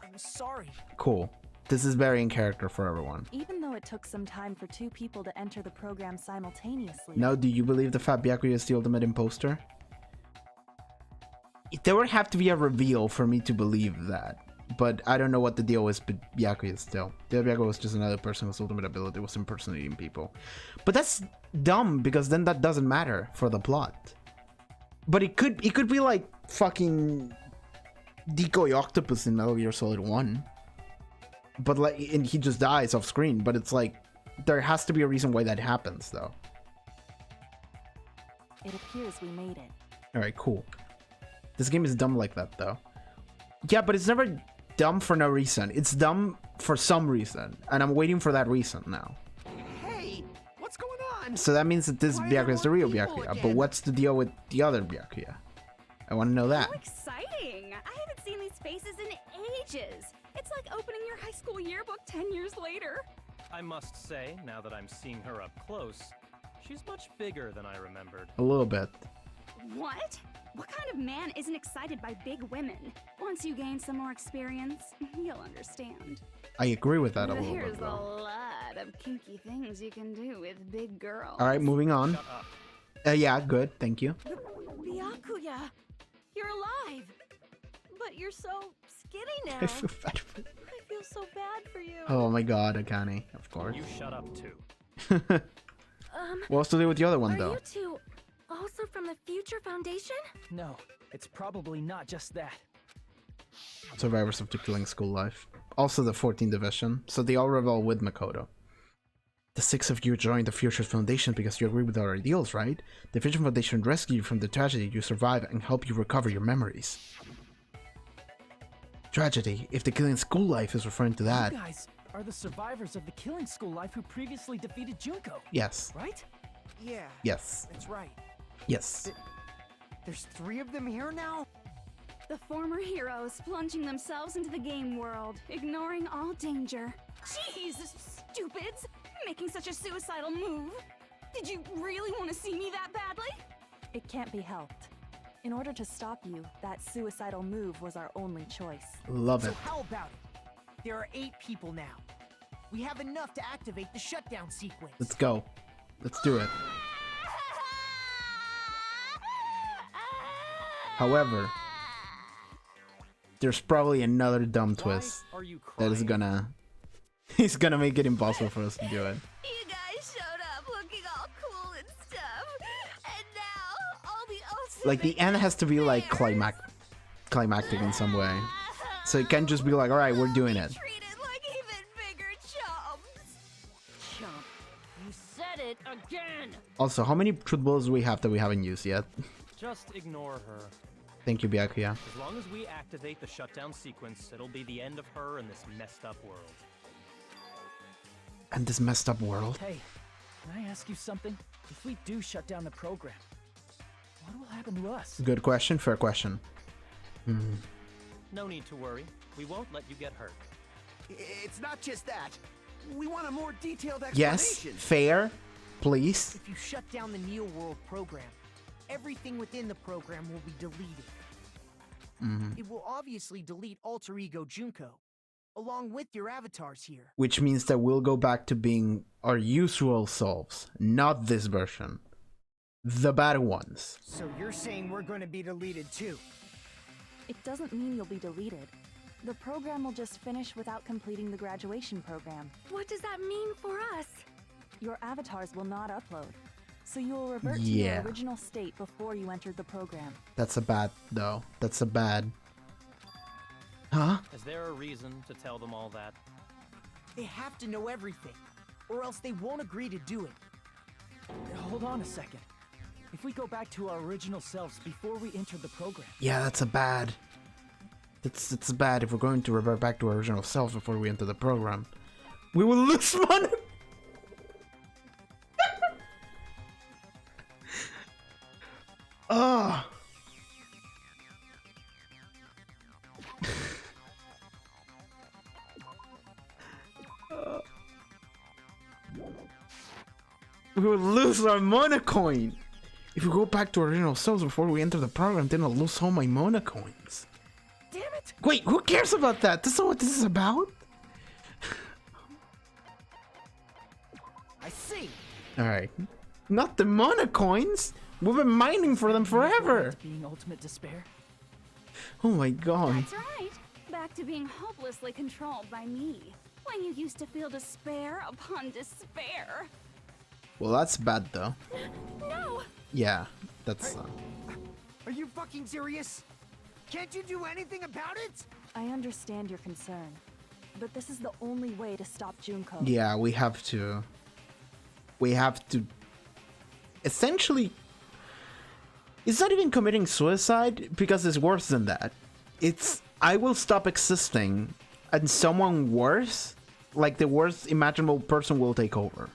I'm sorry. Cool. This is very in character for everyone. Even though it took some time for 2 people to enter the program simultaneously. Now, do you believe the fat Byakuya is the ultimate imposter? There would have to be a reveal for me to believe that. But I don't know what the deal is with Byakuya still. The other Byakuya was just another person whose ultimate ability was impersonating people. But that's dumb, because then that doesn't matter for the plot. But it could be like fucking Decoy Octopus in Metal Gear Solid 1. But like, and he just dies off screen. But it's like, there has to be a reason why that happens, though. It appears we made it. Alright, cool. This game is dumb like that, though. Yeah, but it's never dumb for no reason. It's dumb for some reason. And I'm waiting for that reason now. Hey, what's going on? So that means that this Byakuya is the real Byakuya. But what's the deal with the other Byakuya? I want to know that. How exciting! I haven't seen these faces in ages. It's like opening your high school yearbook 10 years later. I must say, now that I'm seeing her up close, she's much bigger than I remembered. A little bit. What? What kind of man isn't excited by big women? Once you gain some more experience, you'll understand. I agree with that a little There's bit, a though. lot of kinky things you can do with big girls. Alright, moving on. Yeah, good. Thank you. Byakuya, you're alive. But you're so skinny now. I feel bad for you. I feel so bad for you. Oh my god, Akane. Of course. You shut up, too. What's to do with the other one, though? Are you two also from the Future Foundation? No, it's probably not just that. Survivors of the Killing School Life. Also the 14th Division, so they all rebel with Makoto. The 6 of you joined the Future Foundation because you agree with our ideals, right? The Future Foundation rescued you from the tragedy you survived and helped you recover your memories. Tragedy, if the Killing School Life is referring to that. You guys are the survivors of the Killing School Life who previously defeated Junko. Yes. Right? Yeah. Yes. That's right. Yes. There's 3 of them here now? The former heroes plunging themselves into the game world, ignoring all danger. Jeez, stupids! Making such a suicidal move. Did you really want to see me that badly? It can't be helped. In order to stop you, that suicidal move was our only choice. Love it. So how about it? There are 8 people now. We have enough to activate the shutdown sequence. Let's go. Let's do it. However, there's probably another dumb twist Are you that is gonna he's gonna make it impossible for us to do it. You guys showed up looking all cool and stuff, and now all the ultimate Like the end has to be like climactic in some way, so it can't just be like, all right, we're doing it. treated like even bigger chumps. Chump. You said it again! Also, how many truth bullets do we have that we haven't used yet? Just ignore her. Thank you, Byakuya. As long as we activate the shutdown sequence, it'll be the end of her in this messed up world. And this messed up world. Hey, can I ask you something? If we do shut down the program, what will happen to us? Good question, fair question. No need to worry. We won't let you get hurt. It's not just that. We want a more detailed Yes, explanation. fair, please. If you shut down the Neo World program, everything within the program will be deleted. It will obviously delete Alter Ego Junko, along with your avatars here. Which means that we'll go back to being our usual selves, not this version. The bad ones. So you're saying we're going to be deleted too? It doesn't mean you'll be deleted. The program will just finish without completing the graduation program. What does that mean for us? Your avatars will not upload, so you will revert to Yeah. your original state before you entered the program. That's a bad, though. That's a bad. Huh? Is there a reason to tell them all that? They have to know everything, or else they won't agree to do it. Hold on a second. If we go back to our original selves before we enter the program, Yeah, that's a bad. It's bad if we're going to revert back to our original self before we enter the program. We will lose money! Ah. We will lose our Mona coin! If we go back to our original selves before we enter the program, then I'll lose all my Mona coins. Damn it! Wait, who cares about that? This is what this is about? I see. Alright. Not the Mona coins! We've been mining for them forever! being ultimate despair. Oh my god. That's right. Back to being hopelessly controlled by me. When you used to feel despair upon despair. Well, that's bad though. No! Yeah, that's... Are you fucking serious? Can't you do anything about it? I understand your concern, but this is the only way to stop Junko. Yeah, we have to... We have to... Essentially... It's not even committing suicide, because it's worse than that. It's... I will stop existing, and someone worse, like the worst imaginable person, will take over.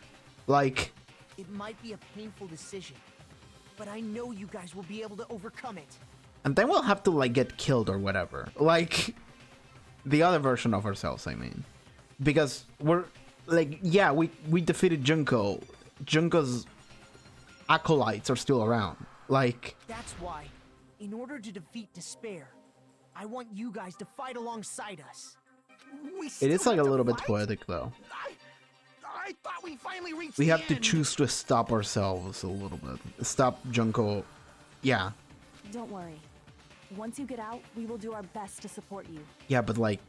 Like... It might be a painful decision, but I know you guys will be able to overcome it. And then we'll have to, like, get killed or whatever. Like... The other version of ourselves, I mean. Because we're... Like, yeah, we defeated Junko. Junko's acolytes are still around. Like... That's why, in order to defeat despair, I want you guys to fight alongside us. It is like a little bit poetic, though. I thought we finally reached We the have to end. choose to stop ourselves a little bit. Stop Junko. Yeah. Don't worry. Once you get out, we will do our best to support you. Yeah, but like...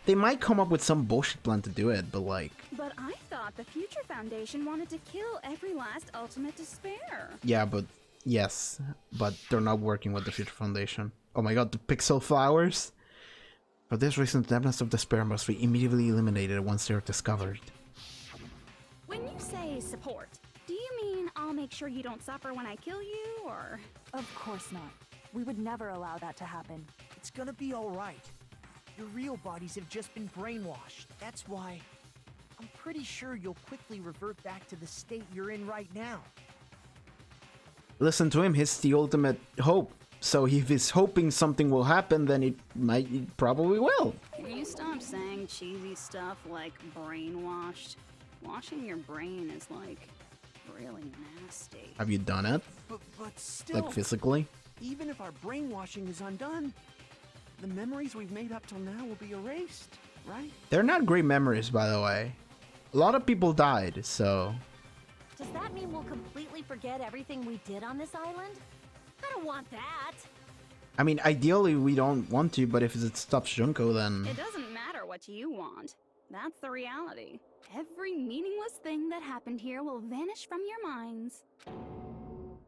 They might come up with some bullshit plan to do it, but like... But I thought the Future Foundation wanted to kill every last ultimate despair. Yeah, but... Yes. But they're not working with the Future Foundation. Oh my god, the pixel flowers? For this reason, the Remnants of Despair must be immediately eliminated once they're discovered. When you say support, do you mean I'll make sure you don't suffer when I kill you, or...? Of course not. We would never allow that to happen. It's gonna be alright. Your real bodies have just been brainwashed. That's why I'm pretty sure you'll quickly revert back to the state you're in right now. Listen to him, he's the ultimate hope. So if he's hoping something will happen, then it probably will. Can you stop saying cheesy stuff like brainwashed? Washing your brain is, like, really nasty. Have you done it? But still, Like physically? even if our brainwashing is undone, the memories we've made up till now will be erased, right? They're not great memories, by the way. A lot of people died, so... Does that mean we'll completely forget everything we did on this island? I don't want that. I mean, ideally we don't want to, but if it stops Junko, then... It doesn't matter what you want. That's the reality. Every meaningless thing that happened here will vanish from your minds.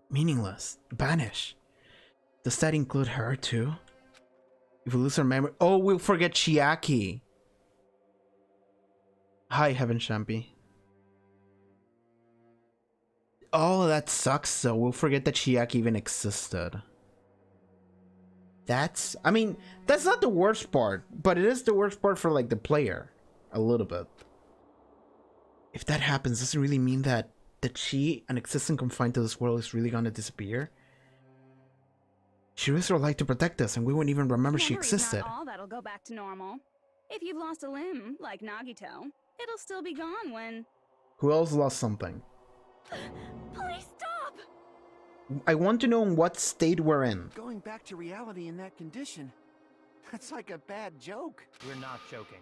Meaningless. Banish. Does that include her too? If we lose our memory... Oh, we'll forget Chiaki. Hi, Heaven Champy. Oh, that sucks though. We'll forget that Chiaki even existed. That's... I mean, that's not the worst part, but it is the worst part for, like, the player. A little bit. If that happens, does it really mean that she, an existence confined to this world, is really gonna disappear? She risked her life to protect us, and we wouldn't even remember she existed. Not all that'll go back to normal. If you've lost a limb, like Nagito, it'll still be gone when... Who else lost something? Please stop! I want to know in what state we're in. Going back to reality in that condition, that's like a bad joke. We're not joking.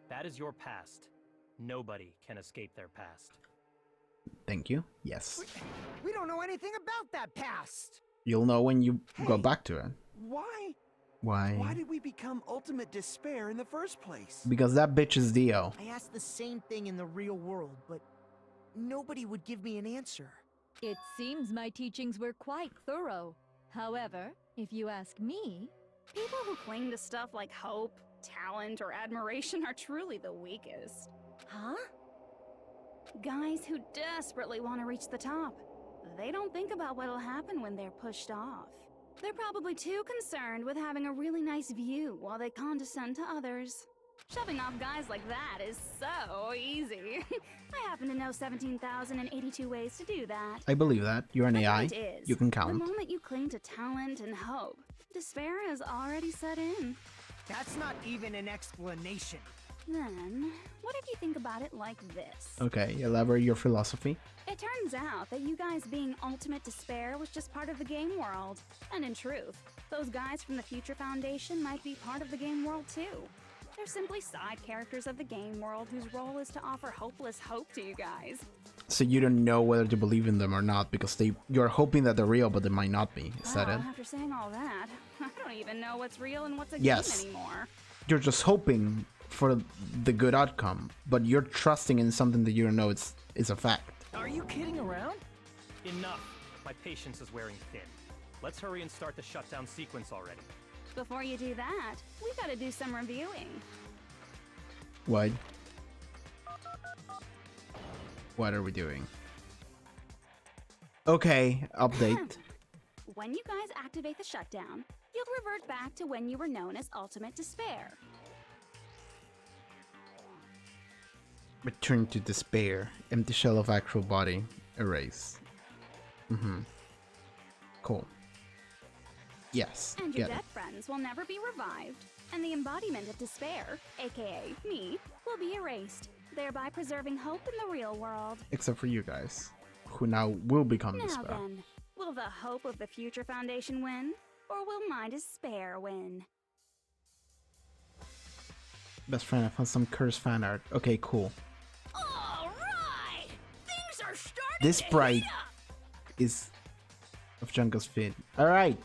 That is your past. Nobody can escape their past. Thank you. Yes. We don't know anything about that past! You'll know when you go back to it. Why? Why? Why did we become Ultimate Despair in the first place? Because that bitch is Dio. I asked the same thing in the real world, but nobody would give me an answer. It seems my teachings were quite thorough. However, if you ask me... People who cling to stuff like hope, talent, or admiration are truly the weakest. Huh? Guys who desperately want to reach the top. They don't think about what'll happen when they're pushed off. They're probably too concerned with having a really nice view while they condescend to others. Shoving off guys like that is so easy. I happen to know 17,082 ways to do that. I believe that. You're an AI. You can count. The moment you cling to talent and hope, despair has already set in. That's not even an explanation. Then, what if you think about it like this? Okay, elaborate your philosophy. It turns out that you guys being Ultimate Despair was just part of the game world. And in truth, those guys from the Future Foundation might be part of the game world too. They're simply side characters of the game world whose role is to offer hopeless hope to you guys. So you don't know whether to believe in them or not because you're hoping that they're real, but they might not be. Is that it? After saying all that, I don't even know what's real and what's a game anymore. You're just hoping for the good outcome, but you're trusting in something that you don't know is a fact. Are you kidding around? Enough. My patience is wearing thin. Let's hurry and start the shutdown sequence already. Before you do that, we gotta do some reviewing. What? What are we doing? Okay, update. When you guys activate the shutdown, you'll revert back to when you were known as Ultimate Despair. Return to despair. Empty shell of actual body. Erase. Cool. Yes. And your dead friends will never be revived, and the embodiment of despair, aka me, will be erased, thereby preserving hope in the real world. Except for you guys, who now will become Now despair. then, will the hope of the Future Foundation win, or will my despair win? Best friend, I found some cursed fan art. Okay, cool. Alright! Things are starting This to sprite heat up. is of Junko's feet. Alright.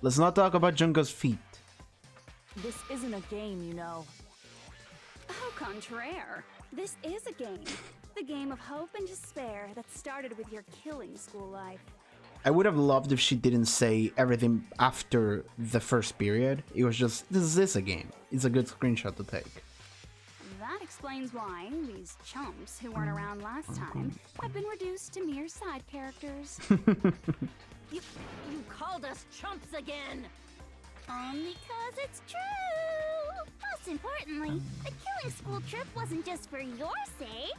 Let's not talk about Junko's feet. This isn't a game, you know. Au contraire, this is a game. The game of hope and despair that started with your killing school life. I would have loved if she didn't say everything after the first period. It was just, this is a game. It's a good screenshot to take. That explains why these chumps who weren't around last time have been reduced to mere side characters. You called us chumps again! Because it's true! Most importantly, the killing school trip wasn't just for your sake.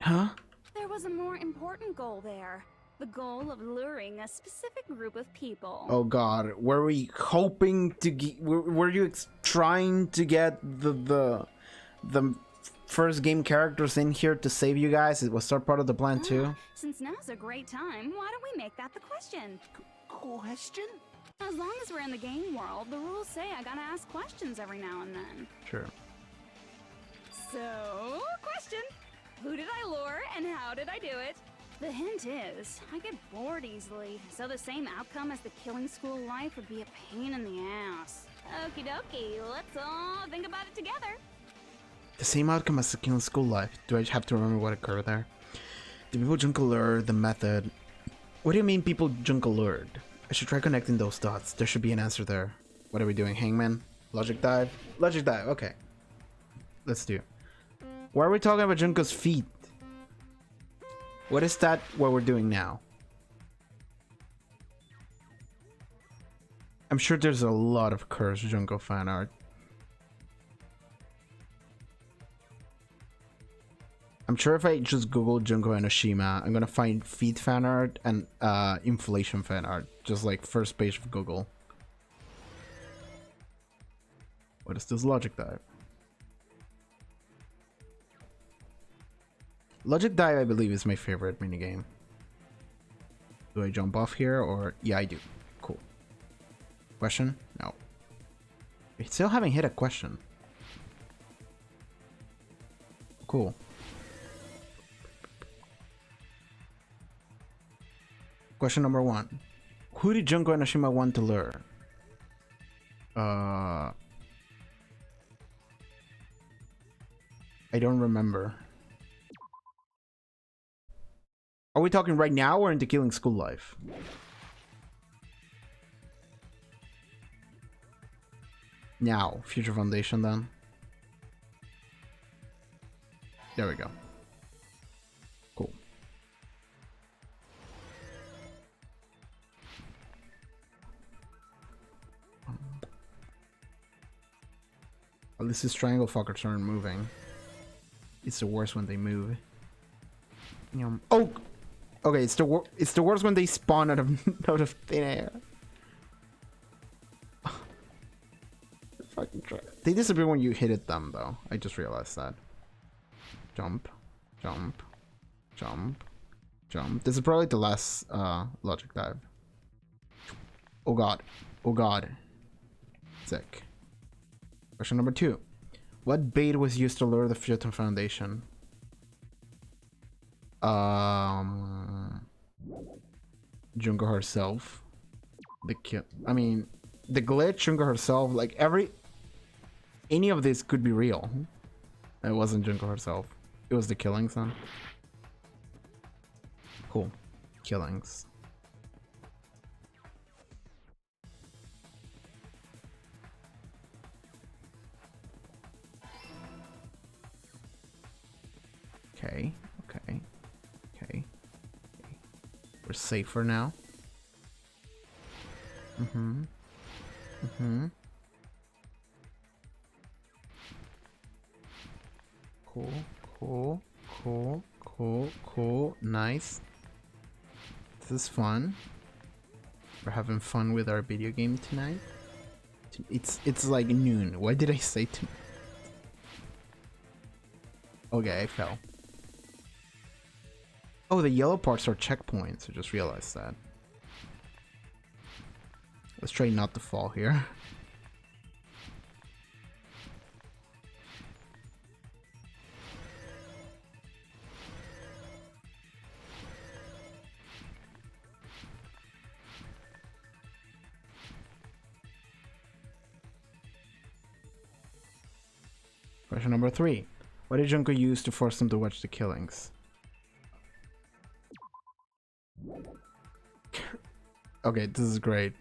Huh? There was a more important goal there. The goal of luring a specific group of people. Oh god, were we hoping to get... Were you trying to get the first game characters in here to save you guys? It was start part of the plan too? Since now's a great time, why don't we make that the question? Question? As long as we're in the game world, the rules say I gotta ask questions every now and then. Sure. So, question. Who did I lure and how did I do it? The hint is, I get bored easily, so the same outcome as the killing school life would be a pain in the ass. Okie dokie, let's all think about it together. The same outcome as the killing school life. Do I have to remember what occurred there? The people jungle lured the method. What do you mean people jungle lured? I should try connecting those dots. There should be an answer there. What are we doing? Hangman? Logic dive? Logic dive, okay. Let's do. Why are we talking about Junko's feet? What is that what we're doing now? I'm sure there's a lot of cursed Junko fan art. I'm sure if I just Google Junko Enoshima, I'm gonna find feet fan art and inflation fan art. Just like first page of Google. What is this logic dive? Logic dive, I believe, is my favorite minigame. Do I jump off here or... Yeah, I do. Cool. Question? No. We still haven't hit a question. Cool. Question number 1. Who did Junko Enoshima want to lure? I don't remember. Are we talking right now or into Killing School Life? Now, Future Foundation then. There we go. Cool. At least these triangle fuckers aren't moving. It's the worst when they move. Oh! Okay, it's the worst when they spawn out of thin air. Fucking try. They disappear when you hit at them, though. I just realized that. Jump, jump, jump, jump. This is probably the last logic dive. Oh god, oh god. Sick. Question number 2. What bait was used to lure the Shutdown Foundation? Junko herself. I mean, the glitch, Junko herself, like any of this could be real. It wasn't Junko herself. It was the killings then. Cool. Killings. Okay, okay, okay. We're safer now. Mm-hmm. Mm-hmm. Cool, cool, cool, cool, cool. Nice. This is fun. We're having fun with our video game tonight. It's like noon. Why did I say tonight? Okay, I fell. Oh, the yellow parts are checkpoints. I just realized that. Let's try not to fall here. Question number 3. What did Junko use to force them to watch the killings? Okay, this is great.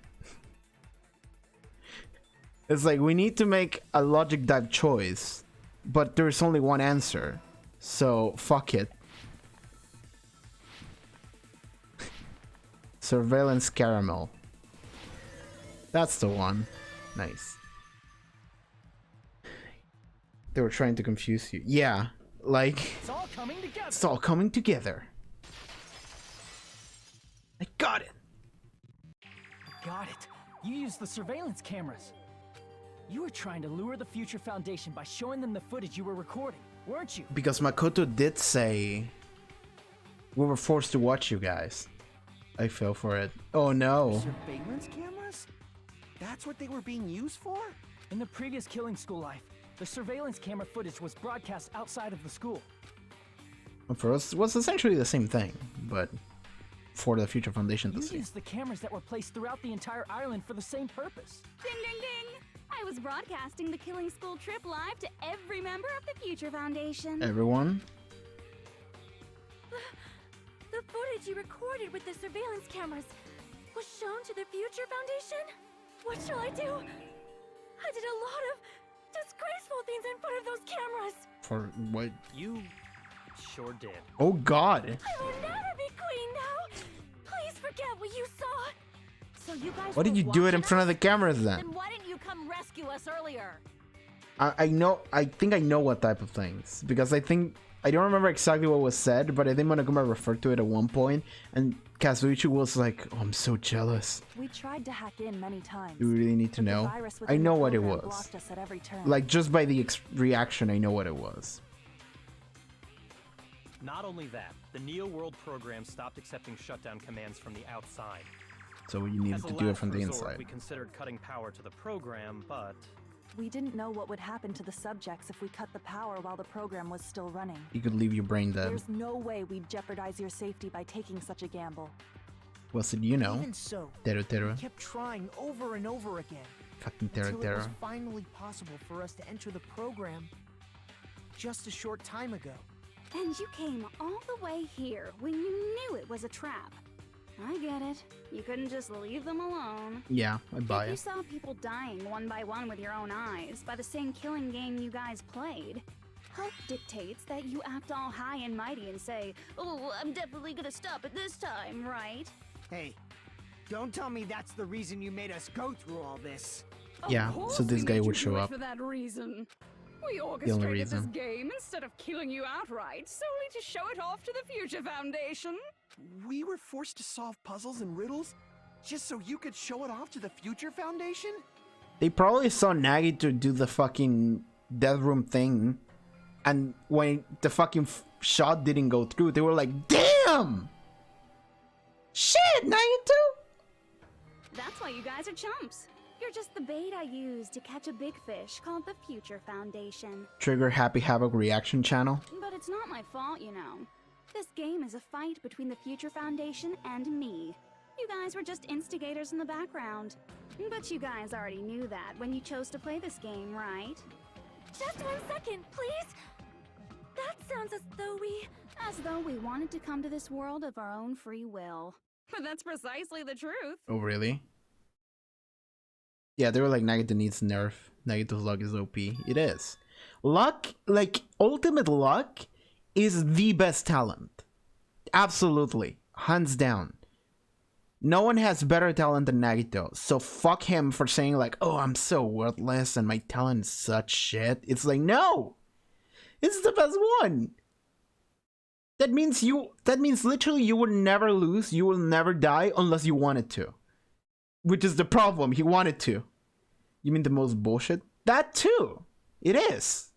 It's like we need to make a logic dive choice, but there's only one answer. So, fuck it. Surveillance caramel. That's the one. Nice. They were trying to confuse you. Yeah, like... It's all coming together. It's all coming together. I got it. Got it. You used the surveillance cameras. You were trying to lure the Future Foundation by showing them the footage you were recording, weren't you? Because Makoto did say we were forced to watch you guys. I fell for it. Oh no. Surveillance cameras? That's what they were being used for? In the previous Killing School life, the surveillance camera footage was broadcast outside of the school. For us, it was essentially the same thing, but for the Future Foundation to You see. used the cameras that were placed throughout the entire island for the same purpose. Ding ding ding! I was broadcasting the Killing School trip live to every member of the Future Foundation. Everyone? The footage you recorded with the surveillance cameras was shown to the Future Foundation? What shall I do? I did a lot of disgraceful things in front of those cameras. For what? You sure did. Oh god. I will never be queen now. Please forget what you saw. So you guys Why did you do it in front of the cameras then? Then why didn't you come rescue us earlier? I think I know what type of things. Because I don't remember exactly what was said, but I think Monogama referred to it at one point, and Kazuichi was like, oh, I'm so jealous. We tried to hack in many times. You really need to know? I know what it was. Blocked us at every turn. Like, just by the reaction, I know what it was. Not only that, the Neo World program stopped accepting shutdown commands from the outside. So you needed to do it from the inside. We considered cutting power to the program, but we didn't know what would happen to the subjects if we cut the power while the program was still running. You could leave your brain dead. There's no way we'd jeopardize your safety by taking such a gamble. What's it, you know? Even so, Teru Teru. we kept trying over and over again. Fucking Teru Until it Teru. was finally possible for us to enter the program just a short time ago. And you came all the way here when you knew it was a trap. I get it. You couldn't just leave them alone. Yeah, I buy If you it. saw people dying one by one with your own eyes by the same killing game you guys played, hope dictates that you act all high and mighty and say, oh, I'm definitely gonna stop it this time, right? Hey, don't tell me that's the reason you made us go through all this. Yeah, so this guy would show up. For that reason. We The only orchestrated this reason. game instead of killing you outright, solely to show it off to the Future Foundation. We were forced to solve puzzles and riddles just so you could show it off to the Future Foundation? They probably saw Nagito do the fucking death room thing, and when the fucking shot didn't go through, they were like, damn! Shit, Nagito! That's why you guys are chumps. You're just the bait I used to catch a big fish called the Future Foundation. Trigger Happy Havoc reaction channel. But it's not my fault, you know. This game is a fight between the Future Foundation and me. You guys were just instigators in the background. But you guys already knew that when you chose to play this game, right? Just 1 second, please. That sounds as though we wanted to come to this world of our own free will. But that's precisely the truth. Oh, really? Yeah, they were like, Nagito needs nerf. Nagito's luck is OP. It is. Luck, like, ultimate luck is the best talent. Absolutely. Hands down. No one has better talent than Nagito. So fuck him for saying like, oh, I'm so worthless and my talent is such shit. It's like, no! It's the best one! That means literally you will never lose, you will never die unless you wanted to. Which is the problem, he wanted to. You mean the most bullshit? That too! It is!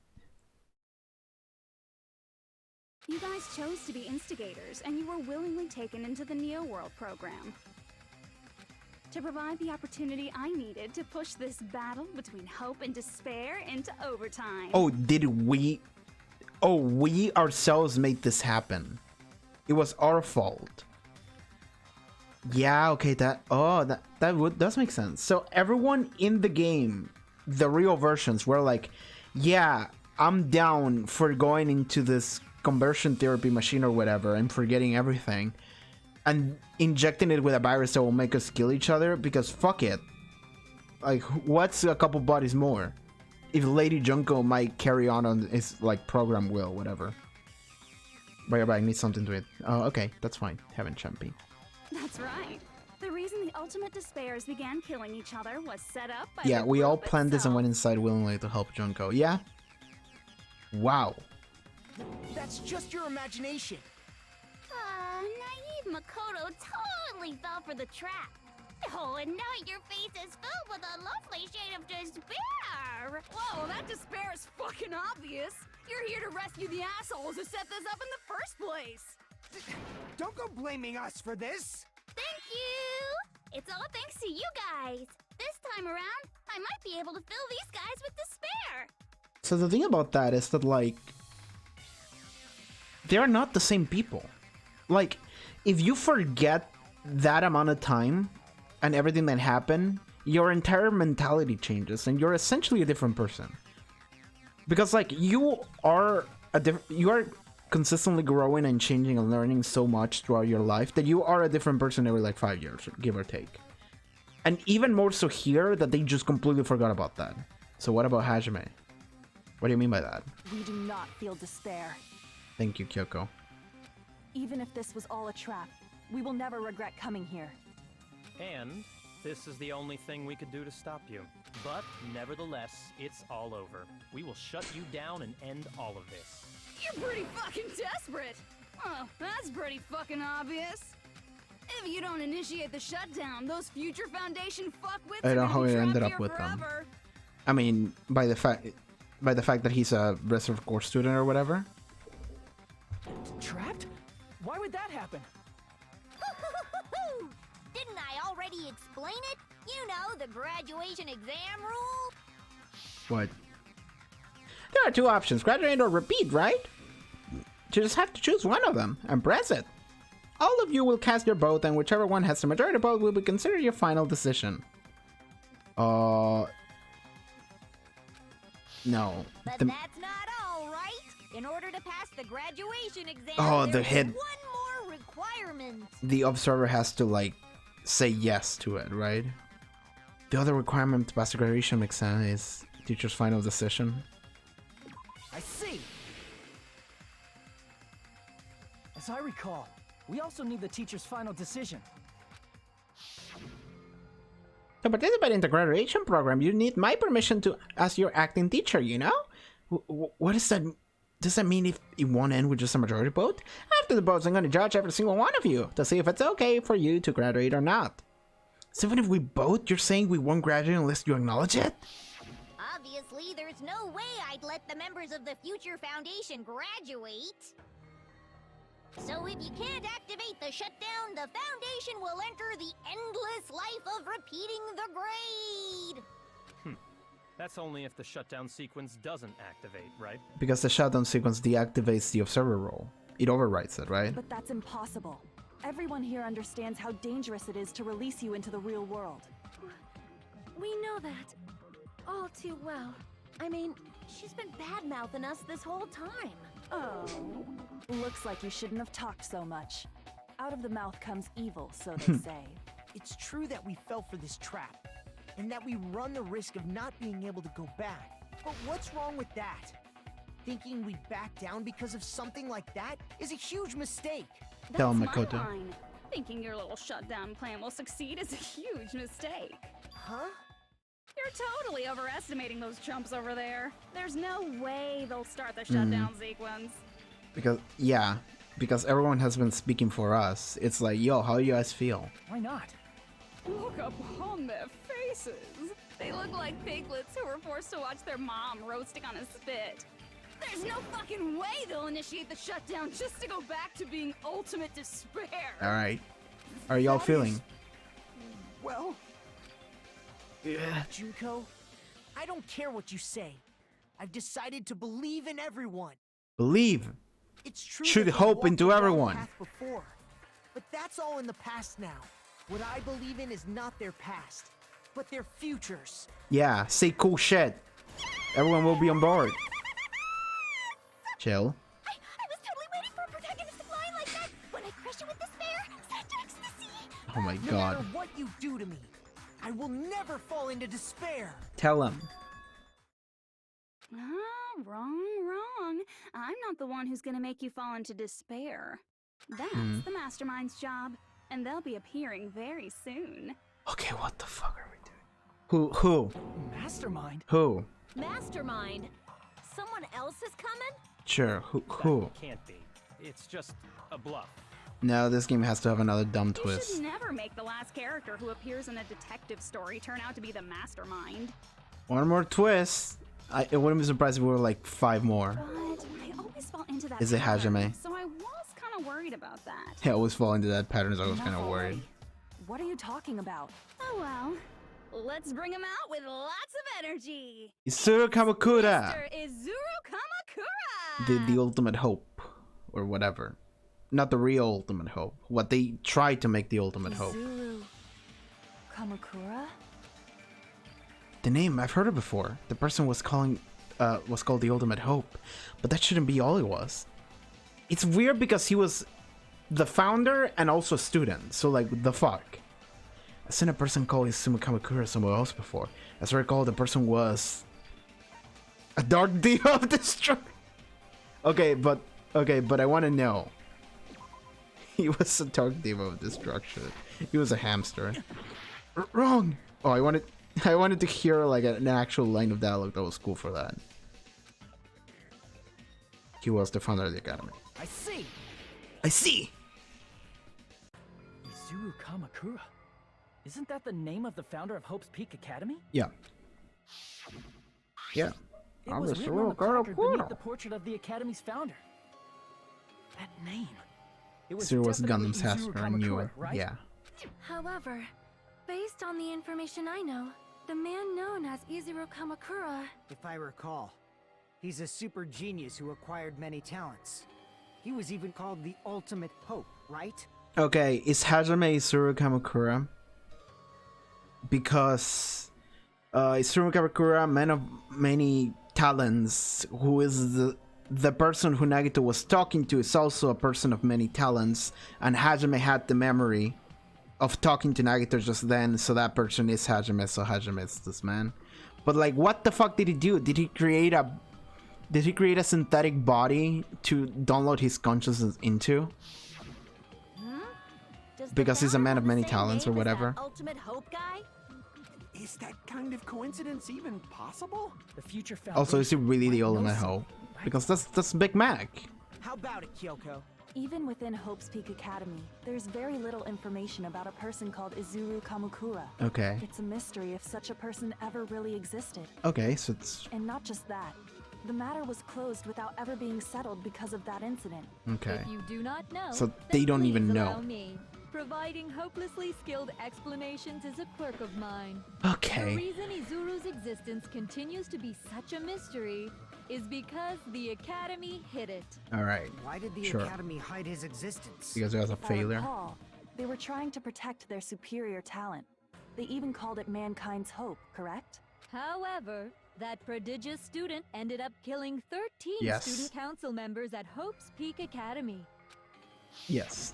You guys chose to be instigators, and you were willingly taken into the Neo World program. To provide the opportunity I needed to push this battle between hope and despair into overtime. Oh, did we... Oh, we ourselves made this happen. It was our fault. Yeah, okay, that does make sense. So everyone in the game, the real versions, were like, yeah, I'm down for going into this conversion therapy machine or whatever and forgetting everything and injecting it with a virus that will make us kill each other because fuck it. Like, what's a couple bodies more? If Lady Junko might carry on his like program will, whatever. But I need something to it. Oh, okay, that's fine. Heaven Champy. That's right. The reason the Ultimate Despairs began killing each other was set up by Yeah, the we all group planned this and itself. went inside willingly to help Junko. Yeah? Wow. That's just your imagination. Naive Makoto totally fell for the trap. Oh, and now your face is filled with a lovely shade of despair. Whoa, that despair is fucking obvious. You're here to rescue the assholes who set this up in the first place. Don't go blaming us for this. Thank you. It's all thanks to you guys. This time around, I might be able to fill these guys with despair. So the thing about that is that, like, they're not the same people. Like, if you forget that amount of time and everything that happened, your entire mentality changes and you're essentially a different person. Because like you are consistently growing and changing and learning so much throughout your life that you are a different person every like 5 years, give or take. And even more so here that they just completely forgot about that. So what about Hajime? What do you mean by that? We do not feel despair. Thank you, Kyoko. Even if this was all a trap, we will never regret coming here. And this is the only thing we could do to stop you. But nevertheless, it's all over. We will shut you down and end all of this. You're pretty fucking desperate. Oh, that's pretty fucking obvious. If you don't initiate the shutdown, those future Foundation fuckwits I are don't know how gonna he be ended trapped up here with them. forever. I mean, by the fact that he's a reserve corps student or whatever. Trapped? Why would that happen? Didn't I already explain it? You know, the graduation exam rule? What? There are two options, graduate or repeat, right? You just have to choose one of them and press it. All of you will cast your vote, and whichever one has the majority vote will be considered your final decision. No. But that's not all, right? In order to pass the graduation exam, the head. One more requirement. The observer has to like say yes to it, right? The other requirement to pass the graduation exam is teacher's final decision. I see. As I recall, we also need the teacher's final decision. To participate in the graduation program, you need my permission to as your acting teacher, you know? What does that... Does that mean if it won't end with just a majority vote? After the votes, I'm going to judge every single one of you to see if it's okay for you to graduate or not. So even if we vote, you're saying we won't graduate unless you acknowledge it? Obviously, there's no way I'd let the members of the Future Foundation graduate. So if you can't activate the shutdown, the Foundation will enter the endless life of repeating the grade. That's only if the shutdown sequence doesn't activate, right? Because the shutdown sequence deactivates the observer role. It overrides it, right? But that's impossible. Everyone here understands how dangerous it is to release you into the real world. We know that all too well. I mean, she's been bad-mouthing us this whole time. Oh. Looks like you shouldn't have talked so much. Out of the mouth comes evil, so they say. It's true that we fell for this trap, and that we run the risk of not being able to go back. But what's wrong with that? Thinking we'd back down because of something like that is a huge mistake. Tell That's my Makoto. line. Thinking your little shutdown plan will succeed is a huge mistake. Huh? You're totally overestimating those chumps over there. There's no way they'll start the shutdown sequence. Because everyone has been speaking for us. It's like, yo, how do you guys feel? Why not? Look upon their faces. They look like piglets who were forced to watch their mom roasting on a spit. There's no fucking way they'll initiate the shutdown just to go back to being ultimate despair. Alright. How are y'all feeling? Well... Yeah. Junko, I don't care what you say. I've decided to believe in everyone. Believe. It's true. Should that they hope walked into the wrong everyone. path before, but that's all in the past now. What I believe in is not their past, but their futures. Yeah, say cool shit. Everyone will be on board. Chill. I was totally waiting for a protagonistic line like that when I crushed you with despair, such ecstasy. Oh my No god. matter what you do to me, I will never fall into despair. Tell him. Wrong. I'm not the one who's gonna make you fall into despair. That's the mastermind's job, and they'll be appearing very soon. Okay, what the fuck are we doing? Who? Mastermind? Who? Mastermind? Someone else is coming? Sure, who? That can't be. It's just a bluff. No, this game has to have another dumb You twist. should never make the last character who appears in a detective story turn out to be the mastermind. One more twist. It wouldn't be surprised if we were like 5 more. But I always fall into that Is it pattern, Hajime? so I was kind of worried about that. I always fall into that pattern, so I was kind of worried. What are you talking about? Oh well. Let's bring him out with lots of energy. Izuru Kamakura! Mr. Izuru Kamakura! The ultimate hope. or whatever. Not the real Ultimate Hope. What they tried to make the Ultimate Hope. Izuru Kamakura? The name, I've heard it before. The person was called the Ultimate Hope, but that shouldn't be all it was. It's weird because he was the founder and also a student, so like, the fuck? I've seen a person call Izuru Kamakura somewhere else before. As I recall, the person was a Dark Demon of Destruction. Okay, but I want to know. He was a Dark Demon of Destruction. He was a hamster. Wrong. Oh, I wanted to hear like an actual line of dialogue that was cool for that. He was the founder of the academy. I see. I see. Izuru Kamakura. Isn't that the name of the founder of Hope's Peak Academy? Yeah. Yeah. It was written on the placard beneath the portrait of the Academy's founder. That name. It was Zero was definitely Gundam's Izuru hamster, I knew it. Kamakura, right? Yeah. However, based on the information I know, the man known as Izuru Kamakura... If I recall, he's a super genius who acquired many talents. He was even called the Ultimate Hope, right? Okay, is Hajime Izuru Kamakura? Because Izuru Kamakura, man of many talents, who is the person who Nagito was talking to, is also a person of many talents, and Hajime had the memory of talking to Nagito just then, so that person is Hajime, so Hajime is this man. But like, what the fuck did he do? Did he create a synthetic body to download his consciousness into? Because he's a man of many talents or whatever. Ultimate Hope guy? Is that kind of coincidence even possible? The future Also, is he really the Ultimate Hope? Because that's Big Mac. How about it, Kyoko? Even within Hope's Peak Academy, there's very little information about a person called Izuru Kamakura. Okay. It's a mystery if such a person ever really existed. Okay, so it's... And not just that. The matter was closed without ever being settled because of that incident. Okay. If you do not know, so then they don't even please know. allow me. Providing hopelessly skilled explanations is a quirk of mine. Okay. The reason Izuru's existence continues to be such a mystery is because the Academy hid it. Alright. Why did the Sure. Academy hide his existence? Because it was a If I failure. recall, they were trying to protect their superior talent. They even called it mankind's hope, correct? However, that prodigious student ended up killing 13 Yes. student council members at Hope's Peak Academy. Yes.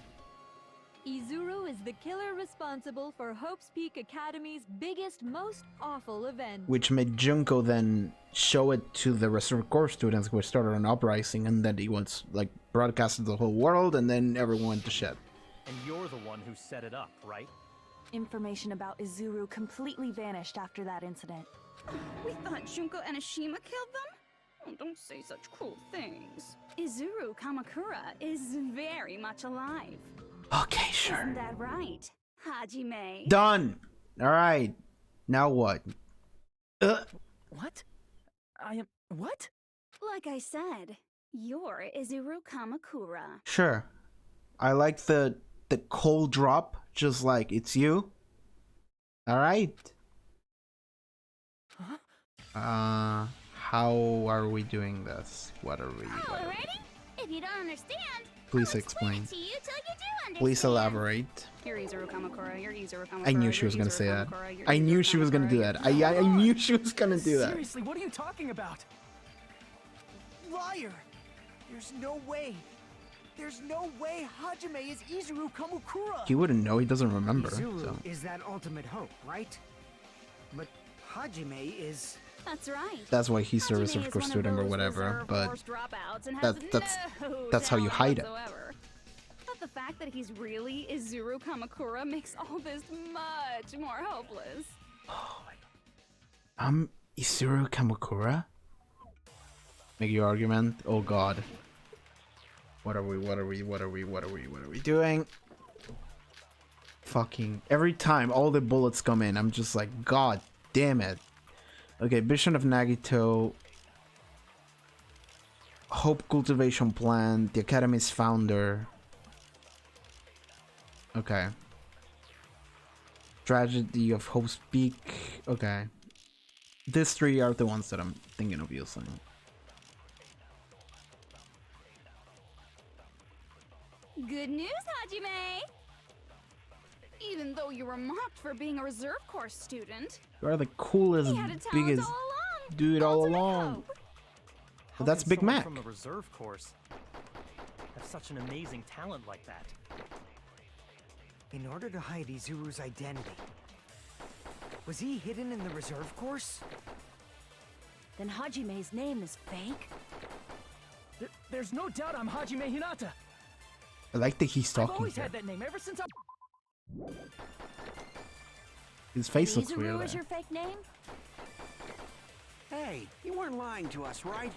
Izuru is the killer responsible for Hope's Peak Academy's biggest, most awful event. Which made Junko then show it to the rest of the core students, which started an uprising, and then he was like broadcasted to the whole world, and then everyone went to shit. And you're the one who set it up, right? Information about Izuru completely vanished after that incident. We thought Junko Enoshima killed them? Oh, don't say such cruel things. Izuru Kamakura is very much alive. Okay, sure. Isn't that right, Hajime? Done! Alright. Now what? What? I am... What? Like I said, you're Izuru Kamakura. Sure. I like the cold drop, just like, it's you. Alright. Huh? How are we doing this? What are we... Already? If you don't understand, Please explain. to you till you do understand. Please elaborate. You're Izuru Kamakura, you're Izuru Kamakura. I knew she was gonna say that. I knew she was gonna do that. I knew she was gonna do that. Seriously, what are you talking about? Liar! There's no way. There's no way Hajime is Izuru Kamakura! He wouldn't know, he doesn't remember. Izuru So. is that ultimate hope, right? But Hajime is... That's right. That's why he's a Hajime reserve is core one of student or those whatever, reserve but forced dropouts and has that's how you talent hide it. whatsoever. But the fact that he's really Izuru Kamakura makes all this much more hopeless. Izuru Kamakura? Make your argument. Oh god. What are we doing? Fucking every time all the bullets come in, I'm just like, god damn it. Okay, Vision of Nagito, Hope Cultivation Plan, the Academy's founder. Okay. Tragedy of Hope's Peak. Okay. These three are the ones that I'm thinking of using. Good news, Hajime! Even though you were mocked for being a reserve corps student, You are the coolest, he had a talent biggest all along. dude all Ultimate along. hope. How That's can Big someone Mac. from the reserve course have such an amazing talent like that? In order to hide Izuru's identity, was he hidden in the reserve course? Then Hajime's name is fake? There's no doubt I'm Hajime Hinata. I like that he's I've talking always here. had that name ever since I... His face looks Izuru weird is there. your fake name? Hey, you weren't lying to us, right?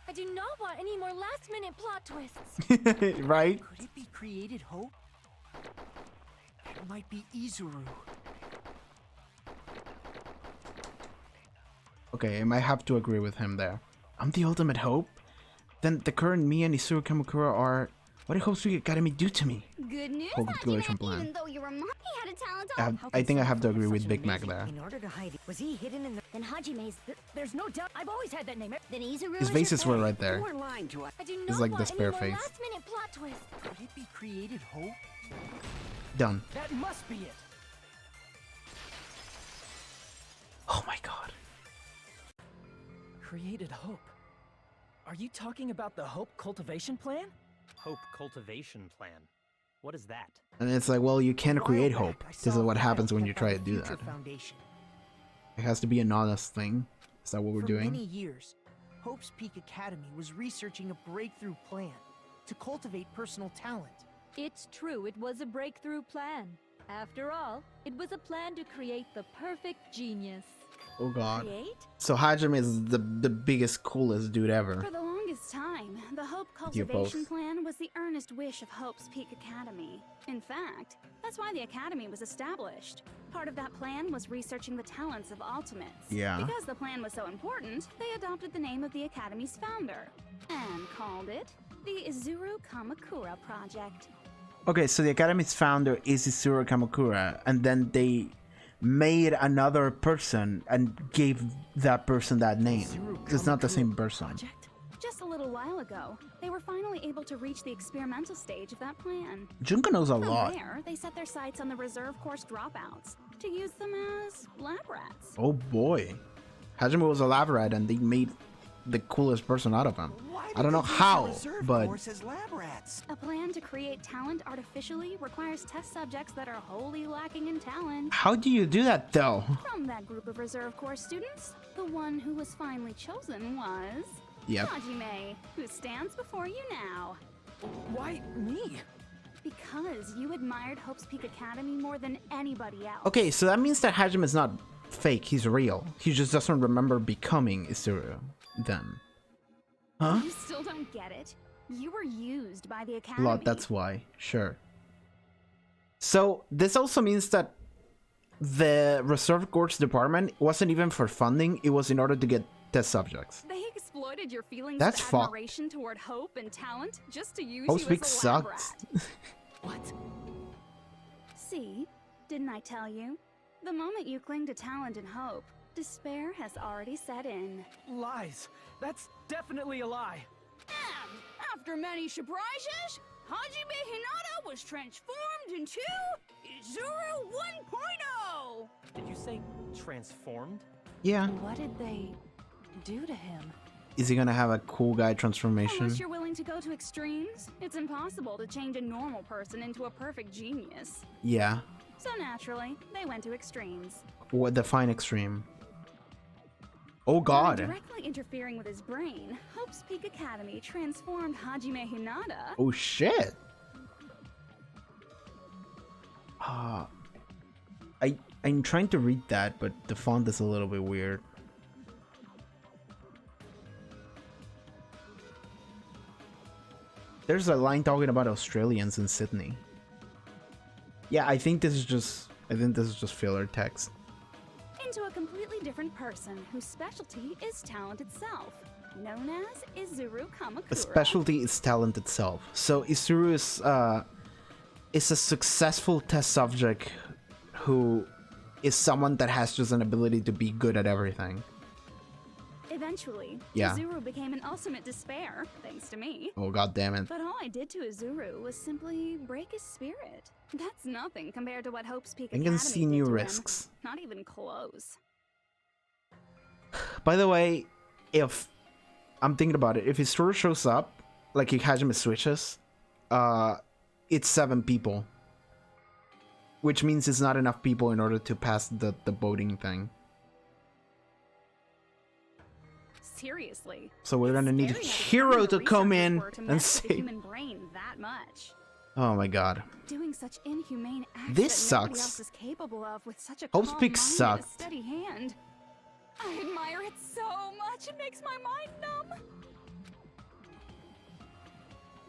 I do not want any more last-minute plot twists. Right? Could it be created hope? It might be Izuru. Okay, I might have to agree with him there. I'm the ultimate hope? Then the current me and Isuru Kamakura are... What did Hope's Peak Academy do to me? Good news, Whole calculation Hajime! plan. Even though you were mocked, he had a talent all along. I think I have to agree with Big Mac there. In order to hide, was he hidden in the? Then Hajime's... There's no doubt I've always had that name. Then Izuru His is faces your were fake. right there. You weren't lying to us. I do It's not like want despair any more face. last-minute plot twists. Could it be created hope? Done. That must be it. Oh my god. Created hope. Are you talking about the Hope Cultivation Plan? Hope cultivation plan. What is that? And it's like, well, you can't A while create back, hope. I This saw is a what file happens when you kept try by to the do Future that. Foundation. It has to be an honest thing. Is that what we're For doing? many years, Hope's Peak Academy was researching a breakthrough plan to cultivate personal talent. It's true, it was a breakthrough plan. After all, it was a plan to create the perfect genius. Oh god. Create? So Hajime is the biggest, coolest dude ever. For the longest time, the Hope You Cultivation both. Plan was the earnest wish of Hope's Peak Academy. In fact, that's why the Academy was established. Part of that plan was researching the talents of Ultimates. Yeah. Because the plan was so important, they adopted the name of the Academy's founder and called it the Izuru Kamakura Project. Okay, so the Academy's founder is Isuru Kamakura, and then they made another person and gave that person that name. It's not the same person. Just a little while ago, they were finally able to reach the experimental stage of that plan. Junka knows a From lot. there, they set their sights on the reserve course dropouts to use them as lab rats. Oh boy. Hajime was a lab rat and they made the coolest person out of him. I don't know how, but Lab rats. A plan to create talent artificially requires test subjects that are wholly lacking in talent. how do you do that though? From that group of reserve corps students, the one who was finally chosen was Yep. Hajime, who stands before you now. Why me? Because you admired Hope's Peak Academy more than anybody else. Okay, so that means that Hajime is not fake, he's real. He just doesn't remember becoming Isuru then. Huh? You still don't get it? You were used by the A Academy. lot, that's why. Sure. So this also means that the Reserve Corps department wasn't even for funding, it was in order to get test subjects. They exploited your feelings That's of fucked. admiration toward hope and talent just to use Hope's you Peak as a lab sucked. rat. What? See? Didn't I tell you? The moment you cling to talent and hope, despair has already set in. Lies. That's definitely a lie. And after many surprises, Hajime Hinata was transformed into Izuru 1.0! Did you say transformed? Yeah. What did they do to him? Is he gonna have a cool guy transformation? Unless you're willing to go to extremes, it's impossible to change a normal person into a perfect genius. Yeah. So naturally, they went to extremes. What define extreme? Oh By god. directly interfering with his brain, Hope's Peak Academy transformed Hajime Hinata. Oh shit. I'm trying to read that, but the font is a little bit weird. There's a line talking about Australians in Sydney. Yeah, I think this is just filler text. Into a completely different person whose specialty is talent itself, known as Izuru Kamakura. A specialty is talent itself. So Isuru is a successful test subject who is someone that has just an ability to be good at everything. Eventually, Yeah. Izuru became an ultimate despair, thanks to me. Oh, god damn it. But all I did to Izuru was simply break his spirit. That's nothing compared to what Hope's Peak I Academy can see new did to risks. him. Not even close. By the way, if I'm thinking about it, if his store shows up, like he Hajime switches, it's 7 people. Which means it's not enough people in order to pass the voting thing. Seriously. So we're gonna need a Scary how hero to the come researchers in were to and mess with the save. human brain that much. Oh my god. Doing such inhumane acts This that nobody sucks. else is capable of with such a Hope's calm Peak mind and a sucked. steady hand. I admire it so much, it makes my mind numb.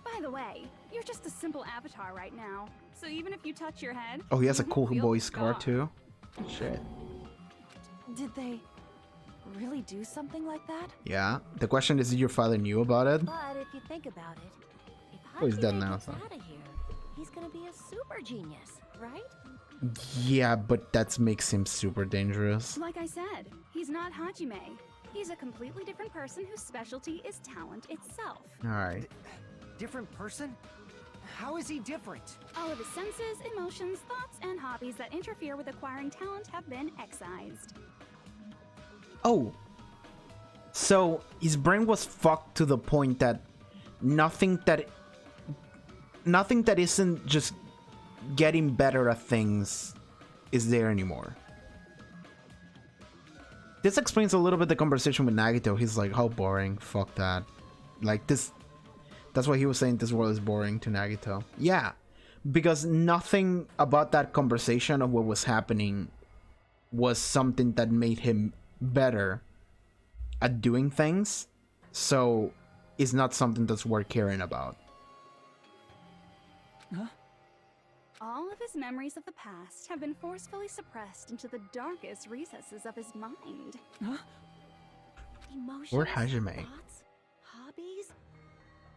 By the way, you're just a simple avatar right now. So even if you touch your head, Oh, he has a you cool won't feel boy the scar scar. too. Shit. Did they really do something like that? Yeah. The question is, did your father knew about it? But if you think about it, if Oh, he's dead Hajime now, gets so. out of here, he's gonna be a super genius, right? Yeah, but that makes him super dangerous. Like I said, he's not Hajime. He's a completely different person whose specialty is talent itself. Alright. Different person? How is he different? All of his senses, emotions, thoughts, and hobbies that interfere with acquiring talent have been excised. Oh. So his brain was fucked to the point that nothing that isn't just getting better at things is there anymore. This explains a little bit the conversation with Nagito. He's like, how boring, fuck that. Like this, that's why he was saying this world is boring to Nagito. Yeah, because nothing about that conversation of what was happening was something that made him better at doing things. So it's not something that's worth caring about. All of his memories of the past have been forcefully suppressed into the darkest recesses of his mind. Emotions, Or Hajime. thoughts, hobbies.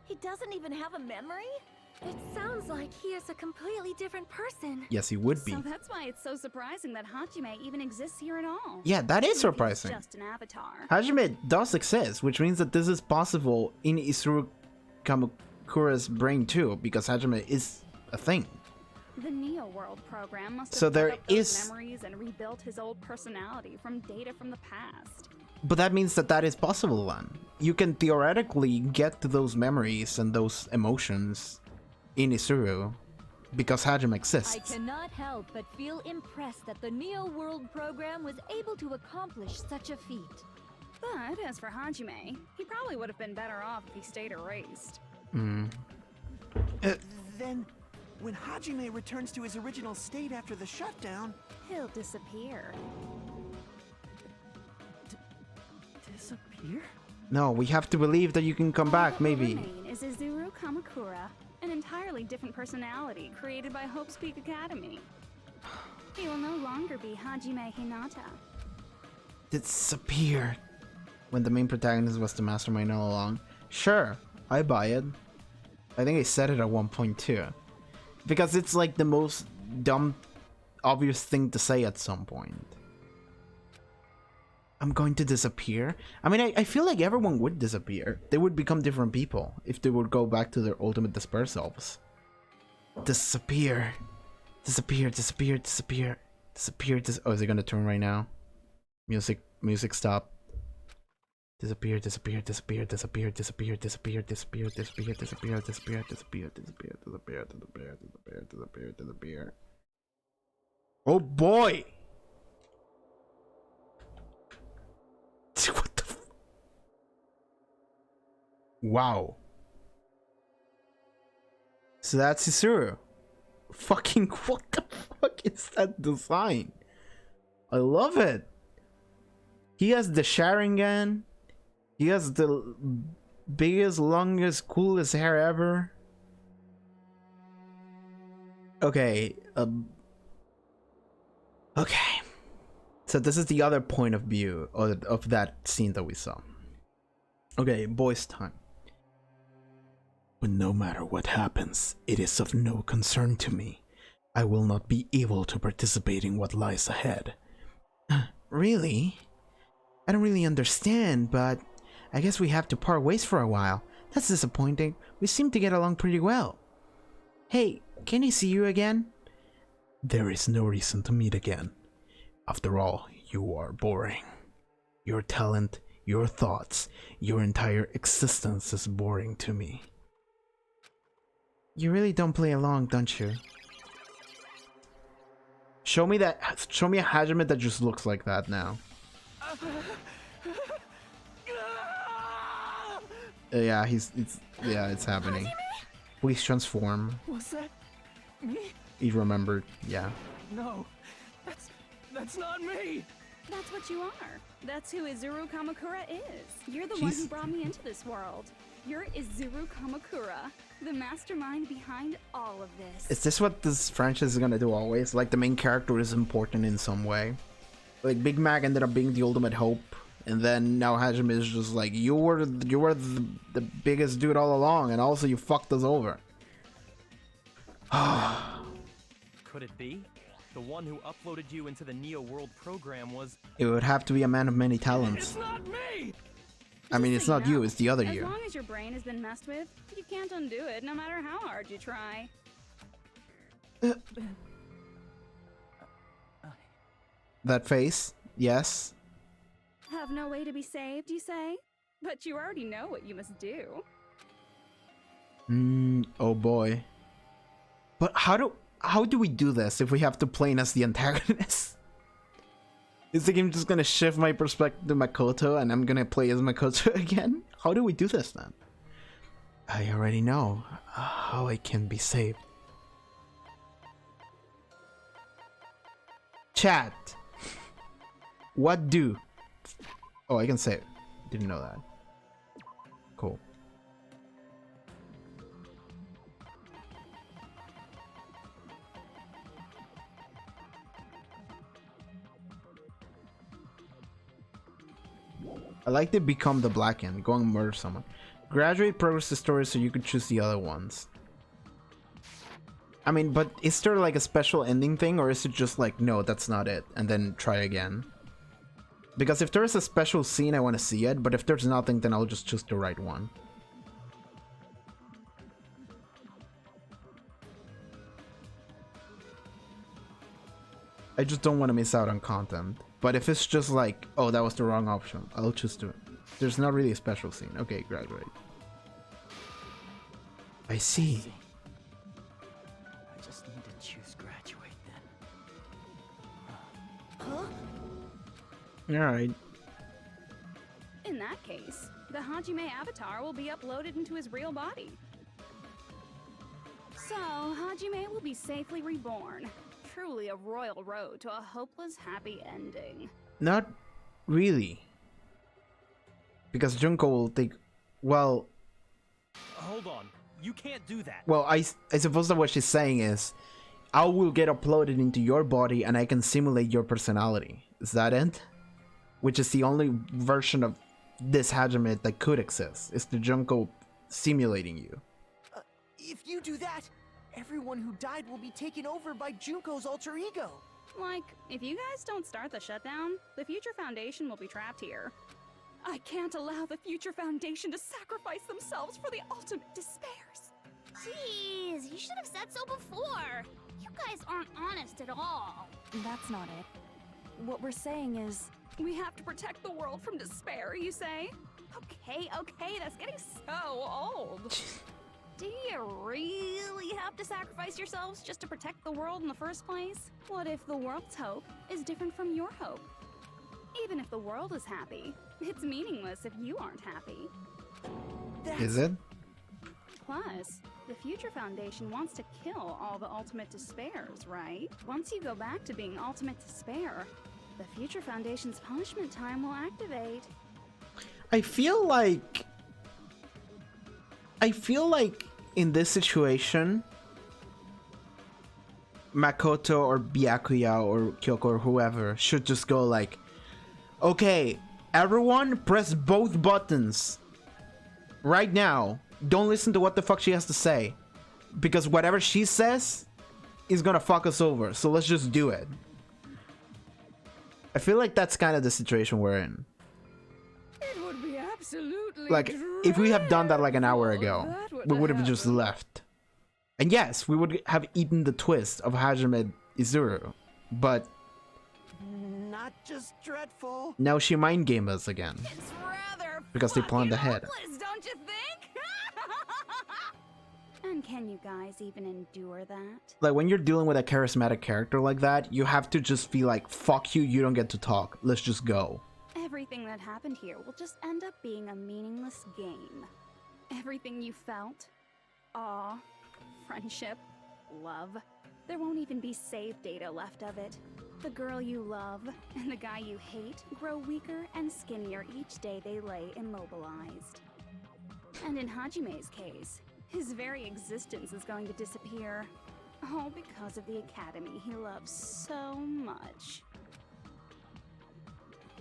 He doesn't even have a memory? It sounds like he is a completely different person. Yes, he would be. So that's why it's so surprising that Hajime even exists here at all. Yeah, that is He's surprising. just an avatar. Hajime does exist, which means that this is possible in Isuru Kamakura's brain too, because Hajime is a thing. The Neo World program must have So there dug up those is- memories and rebuilt his old personality from data from the past. But that means that that is possible then. You can theoretically get to those memories and those emotions in Isuru because Hajime I exists. cannot help but feel impressed that the Neo World program was able to accomplish such a feat. But as for Hajime, he probably would have been better off if he stayed erased. Then, when Hajime returns to his original state after the shutdown, He'll disappear. Disappear? No, we have to believe that you can come back, maybe. Remain is Izuru Kamakura, an entirely different personality created by Hope's Peak Academy. He will no longer be Hajime Hinata. Disappear. When the main protagonist was the mastermind all along. Sure, I buy it. I think I said it at one point too. Because it's like the most dumb, obvious thing to say at some point. I'm going to disappear? I mean, I feel like everyone would disappear. They would become different people if they would go back to their ultimate despair selves. Disappear. Disappear, disappear, disappear. Disappear, oh, is it gonna turn right now? Music stop. Disappear, disappear, disappear, disappear, disappear, disappear, disappear, disappear, disappear, disappear, disappear, disappear, disappear, disappear, disappear, disappear, disappear. Oh boy! What the wow. So that's Isuru. Fucking what the fuck is that design? I love it. He has the Sharingan. He has the biggest, longest, coolest hair ever. Okay, okay. So this is the other point of view of that scene that we saw. Okay, boys' time. But no matter what happens, it is of no concern to me. I will not be able to participate in what lies ahead. Really? I don't really understand, but I guess we have to part ways for a while. That's disappointing. We seem to get along pretty well. Hey, can I see you again? There is no reason to meet again. After all, you are boring. Your talent, your thoughts, your entire existence is boring to me. You really don't play along, don't you? Show me a Hajime that just looks like that now. Yeah, it's happening. Please transform. Was that me? He remembered, yeah. No, that's not me. That's what you are. That's who Izuru Kamakura is. You're the one who brought me into this world. You're Izuru Kamakura, the mastermind behind all of this. Is this what this franchise is gonna do always? Like the main character is important in some way? Like Big Mac ended up being the ultimate hope, and then now Hajime is just like, you were the biggest dude all along, and also you fucked us over. Could it be? The one who uploaded you into the Neo World program was... It would have to be a man of many talents. It's not me! I mean, it's not you, it's the other you. As long as your brain has been messed with, you can't undo it, no matter how hard you try. That face? Yes. Have no way to be saved, you say? But you already know what you must do. Oh boy. But how do we do this if we have to play as the antagonist? Is the game just gonna shift my perspective to Makoto and I'm gonna play as Makoto again? How do we do this then? I already know how I can be saved. Chat. What do? Oh, I can save. Didn't know that. Cool. I like to become the black end, go and murder someone. Graduate progress the story so you could choose the other ones. I mean, but is there like a special ending thing, or is it just like, no, that's not it, and then try again? Because if there's a special scene, I want to see it, but if there's nothing, then I'll just choose the right one. I just don't want to miss out on content. But if it's just like, oh, that was the wrong option, I'll choose to. There's not really a special scene. Okay, graduate. I see. I just need to choose graduate then. Huh? Alright. In that case, the Hajime avatar will be uploaded into his real body. So, Hajime will be safely reborn. Truly a royal road to a hopeless happy ending. Not really. Because Junko will take... Well... Hold on. You can't do that. Well, I suppose that what she's saying is, I will get uploaded into your body and I can simulate your personality. Is that it? Which is the only version of this Hajime that could exist. Is the Junko simulating you. If you do that, everyone who died will be taken over by Junko's alter ego. Like, if you guys don't start the shutdown, the Future Foundation will be trapped here. I can't allow the Future Foundation to sacrifice themselves for the ultimate despairs. Jeez, you should have said so before. You guys aren't honest at all. That's not it. What we're saying is... We have to protect the world from despair, you say? Okay, that's getting so old. Do you really have to sacrifice yourselves just to protect the world in the first place? What if the world's hope is different from your hope? Even if the world is happy, it's meaningless if you aren't happy. Is it? Plus, the Future Foundation wants to kill all the ultimate despairs, right? Once you go back to being ultimate despair, the Future Foundation's punishment time will activate. I feel like in this situation, Makoto or Byakuya or Kyoko or whoever should just go like, okay, everyone press both buttons right now. Don't listen to what the fuck she has to say, because whatever she says is gonna fuck us over, so let's just do it. I feel like that's kind of the situation we're in. Like, if we have done that like an hour ago, we would have just left. And yes, we would have eaten the twist of Hajime Izuru, but Not just dreadful. now she mind game us again. It's rather Because they planned ahead. hopeless, don't you think? And can you guys even endure that? Like, when you're dealing with a charismatic character like that, you have to just be like, fuck you, you don't get to talk. Let's just go. Everything that happened here will just end up being a meaningless game. Everything you felt, awe, friendship, love, there won't even be save data left of it. The girl you love and the guy you hate grow weaker and skinnier each day they lay immobilized. And in Hajime's case, his very existence is going to disappear. All because of the academy he loves so much.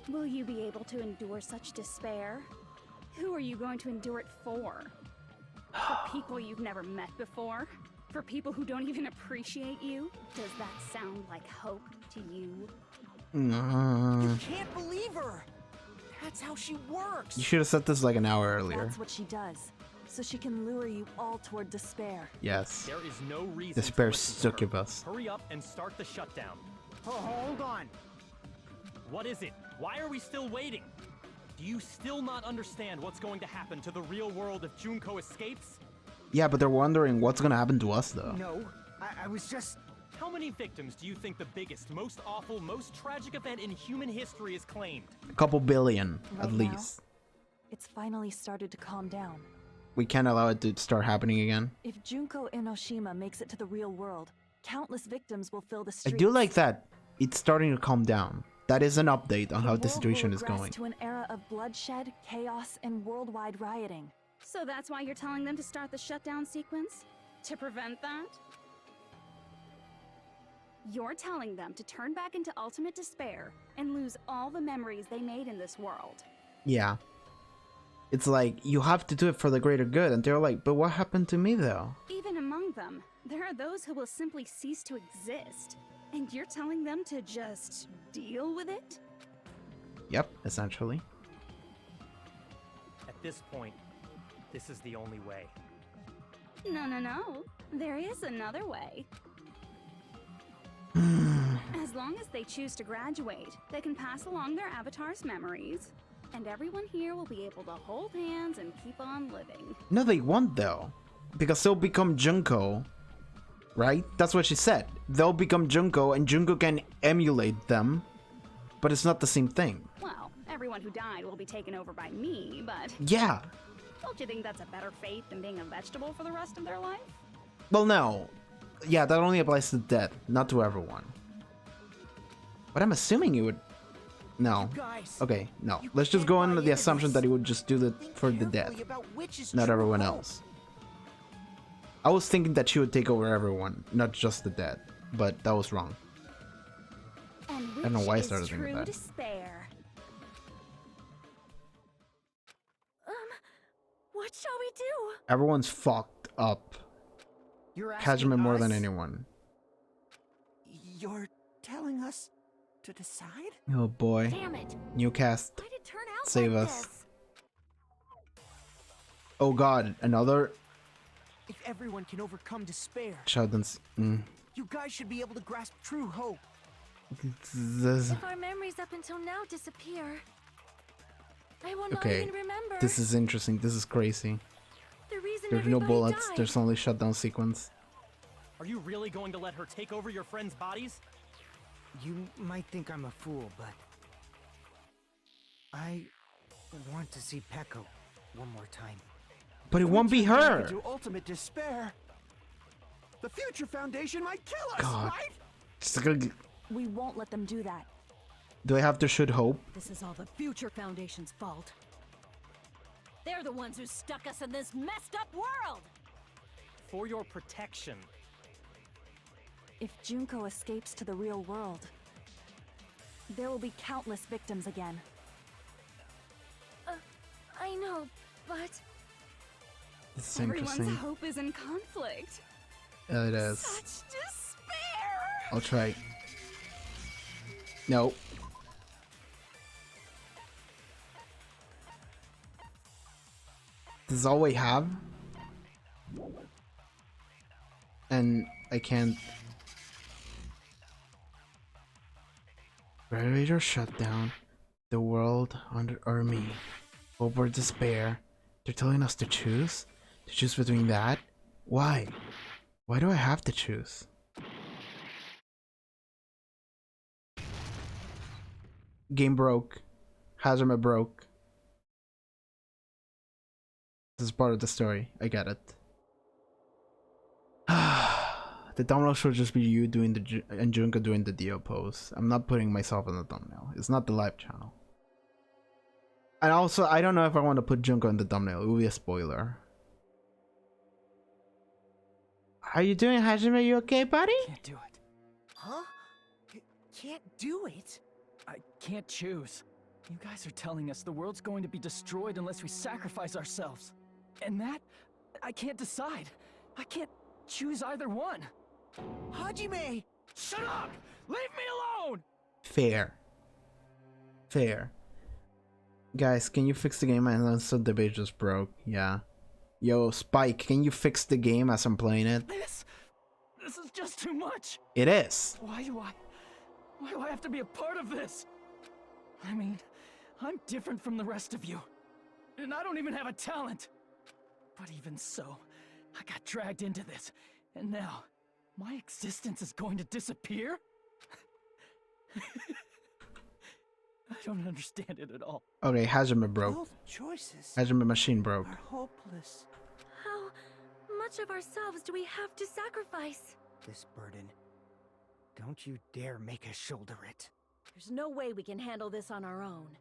Will you be able to endure such despair? Who are you going to endure it for? For people you've never met before? For people who don't even appreciate you? Does that sound like hope to you? You can't believe her! That's how she works! You should have said this like an hour earlier. That's what she does, so she can lure you all toward despair. Yes. There is no reason Despair to listen to her. succubus. Hurry up and start the shutdown. Oh, hold on. What is it? Why are we still waiting? Do you still not understand what's going to happen to the real world if Junko escapes? Yeah, but they're wondering what's gonna happen to us though. No, I was just... How many victims do you think the biggest, most awful, most tragic event in human history has claimed? A couple billion, Right at now, least. It's finally started to calm down. We can't allow it to start happening again. If Junko Enoshima makes it to the real world, countless victims will fill the I streets. do like that it's starting to calm down. That is an update on how the world situation will is regress going. to an era of bloodshed, chaos, and worldwide rioting. So that's why you're telling them to start the shutdown sequence? To prevent that? You're telling them to turn back into ultimate despair and lose all the memories they made in this world. Yeah. It's like, you have to do it for the greater good, and they're like, but what happened to me though? Even among them, there are those who will simply cease to exist. And you're telling them to just deal with it? Yep, essentially. At this point, this is the only way. No. There is another way. As long as they choose to graduate, they can pass along their avatar's memories, and everyone here will be able to hold hands and keep on living. No, they won't though. Because they'll become Junko. Right? That's what she said. They'll become Junko and Junko can emulate them. But it's not the same thing. Well, everyone who died will be taken over by me, but Yeah. don't you think that's a better fate than being a vegetable for the rest of their life? Well, no. Yeah, that only applies to the dead, not to everyone. But I'm assuming it would... No. Okay, no. Let's just go under the assumption that he would just do it for the dead. Not everyone else. I was thinking that she would take over everyone, not just the dead. But that was wrong. And I don't know why I which started is thinking true that. despair. What shall we do? Everyone's fucked up. You're asking Hajime more us? than anyone. You're telling us to decide? Oh boy. Damn it. New cast. Why'd it turn out Save like us. this? Oh god, another If everyone can overcome despair, Shutdown's. you guys should be able to grasp true hope. This, If our memories up until now disappear, I will not okay, even remember. this is interesting. This is crazy. The reason There's no everybody bullets. died. There's only shutdown sequence. Are you really going to let her take over your friends' bodies? You might think I'm a fool, but I want to see Peko one more time. But it won't be her. Into ultimate despair. The Future Foundation might kill us, God. right? Just gonna- We won't let them do that. Do I have to should hope? This is all the Future Foundation's fault. They're the ones who stuck us in this messed up world! For your protection. If Junko escapes to the real world, there will be countless victims again. I know, but This is Everyone's interesting. hope is in conflict. It is. Such despair! I'll try. No. This is all we have? And I can't... Radiator shutdown. The world under or me. Hope or despair. They're telling us to choose? To choose between that? Why? Why do I have to choose? Game broke. Hazard broke. This is part of the story. I get it. The thumbnail should just be you doing the and Junko doing the Dio pose. I'm not putting myself in the thumbnail. It's not the live channel. And also, I don't know if I want to put Junko in the thumbnail. It will be a spoiler. How you doing, Hajime? You okay, buddy? Can't do it. Huh? Can't do it? I can't choose. You guys are telling us the world's going to be destroyed unless we sacrifice ourselves. And that, I can't decide. I can't choose either one. Hajime! Shut up! Leave me alone! Fair. Fair. Guys, can you fix the game? And so the debate just broke. Yeah. Yo, Spike, can you fix the game as I'm playing it? This is just too much. It is. Why do I have to be a part of this? I mean, I'm different from the rest of you. And I don't even have a talent. But even so, I got dragged into this. And now, my existence is going to disappear? I don't understand it at all. Okay, Hajime broke. Both choices Hajime machine broke. are hopeless. How much of ourselves do we have to sacrifice? This burden. Don't you dare make us shoulder it. There's no way we can handle this on our own.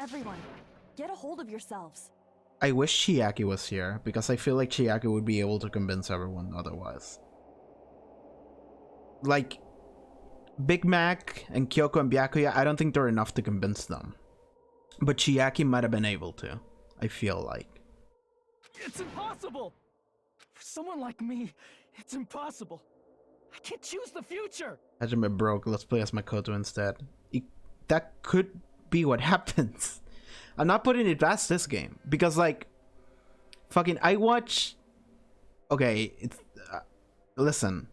Everyone, get a hold of yourselves. I wish Chiaki was here, because I feel like Chiaki would be able to convince everyone otherwise. Like, Big Mac and Kyoko and Byakuya, I don't think they're enough to convince them. But Chiaki might have been able to, I feel like. It's impossible! For someone like me, it's impossible. I can't choose the future! Hajime broke, let's play as Makoto instead. That could be what happens. I'm not putting it past this game, because like, fucking, I watch... Okay, it's... listen.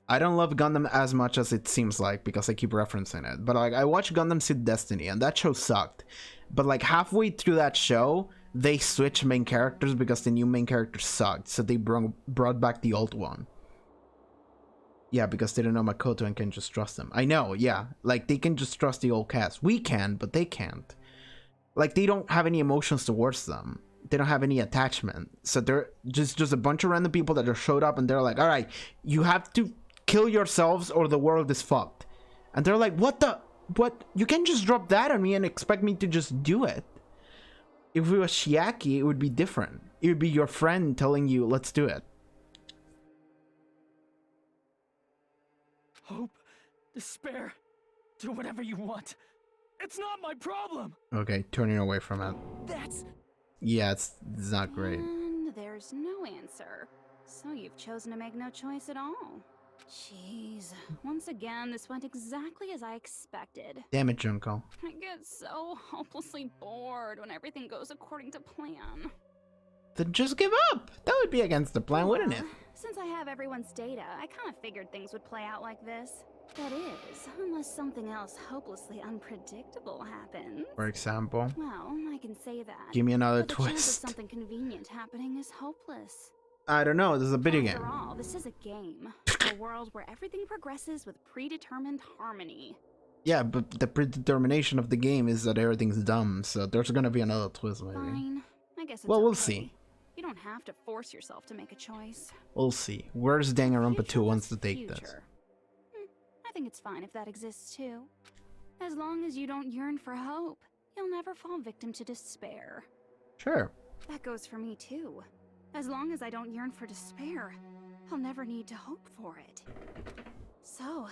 I don't love Gundam as much as it seems like, because I keep referencing it. But like, I watched Gundam Seed Destiny, and that show sucked. But like, halfway through that show, they switched main characters because the new main character sucked. So they brought back the old one. Yeah, because they don't know Makoto and can just trust them. I know, yeah. Like, they can just trust the old cast. We can, but they can't. Like, they don't have any emotions towards them. They don't have any attachment. So they're just a bunch of random people that just showed up and they're like, alright, you have to kill yourselves or the world is fucked. And they're like, what? You can't just drop that on me and expect me to just do it. If it was Chiaki, it would be different. It would be your friend telling you, let's do it. Hope, despair, do whatever you want. It's not my problem! Okay, turning away from it. That's... Yeah, it's not great. And there's no answer. So you've chosen to make no choice at all. Jeez. Once again, this went exactly as I expected. Damn it, Junko. I get so hopelessly bored when everything goes according to plan. Then just give up! That would be against the plan, wouldn't it? Since I have everyone's data, I kind of figured things would play out like this. That is, unless something else hopelessly unpredictable happens. For example? Well, I can say that. Give me another but the chance of twist. something convenient happening is hopeless. I don't know, this is a video game. After all, this is a game. A world where everything progresses with predetermined harmony. Yeah, but the predetermination of the game is that everything's dumb, so there's gonna be another twist maybe. Fine. I guess it's Well, we'll okay. see. You don't have to force yourself to make a choice. We'll see. Where's Danganronpa 2 wants to take this? Future. I think it's fine if that exists too. As long as you don't yearn for hope, you'll never fall victim to despair. Sure. That goes for me too. As long as I don't yearn for despair, I'll never need to hope for it. So,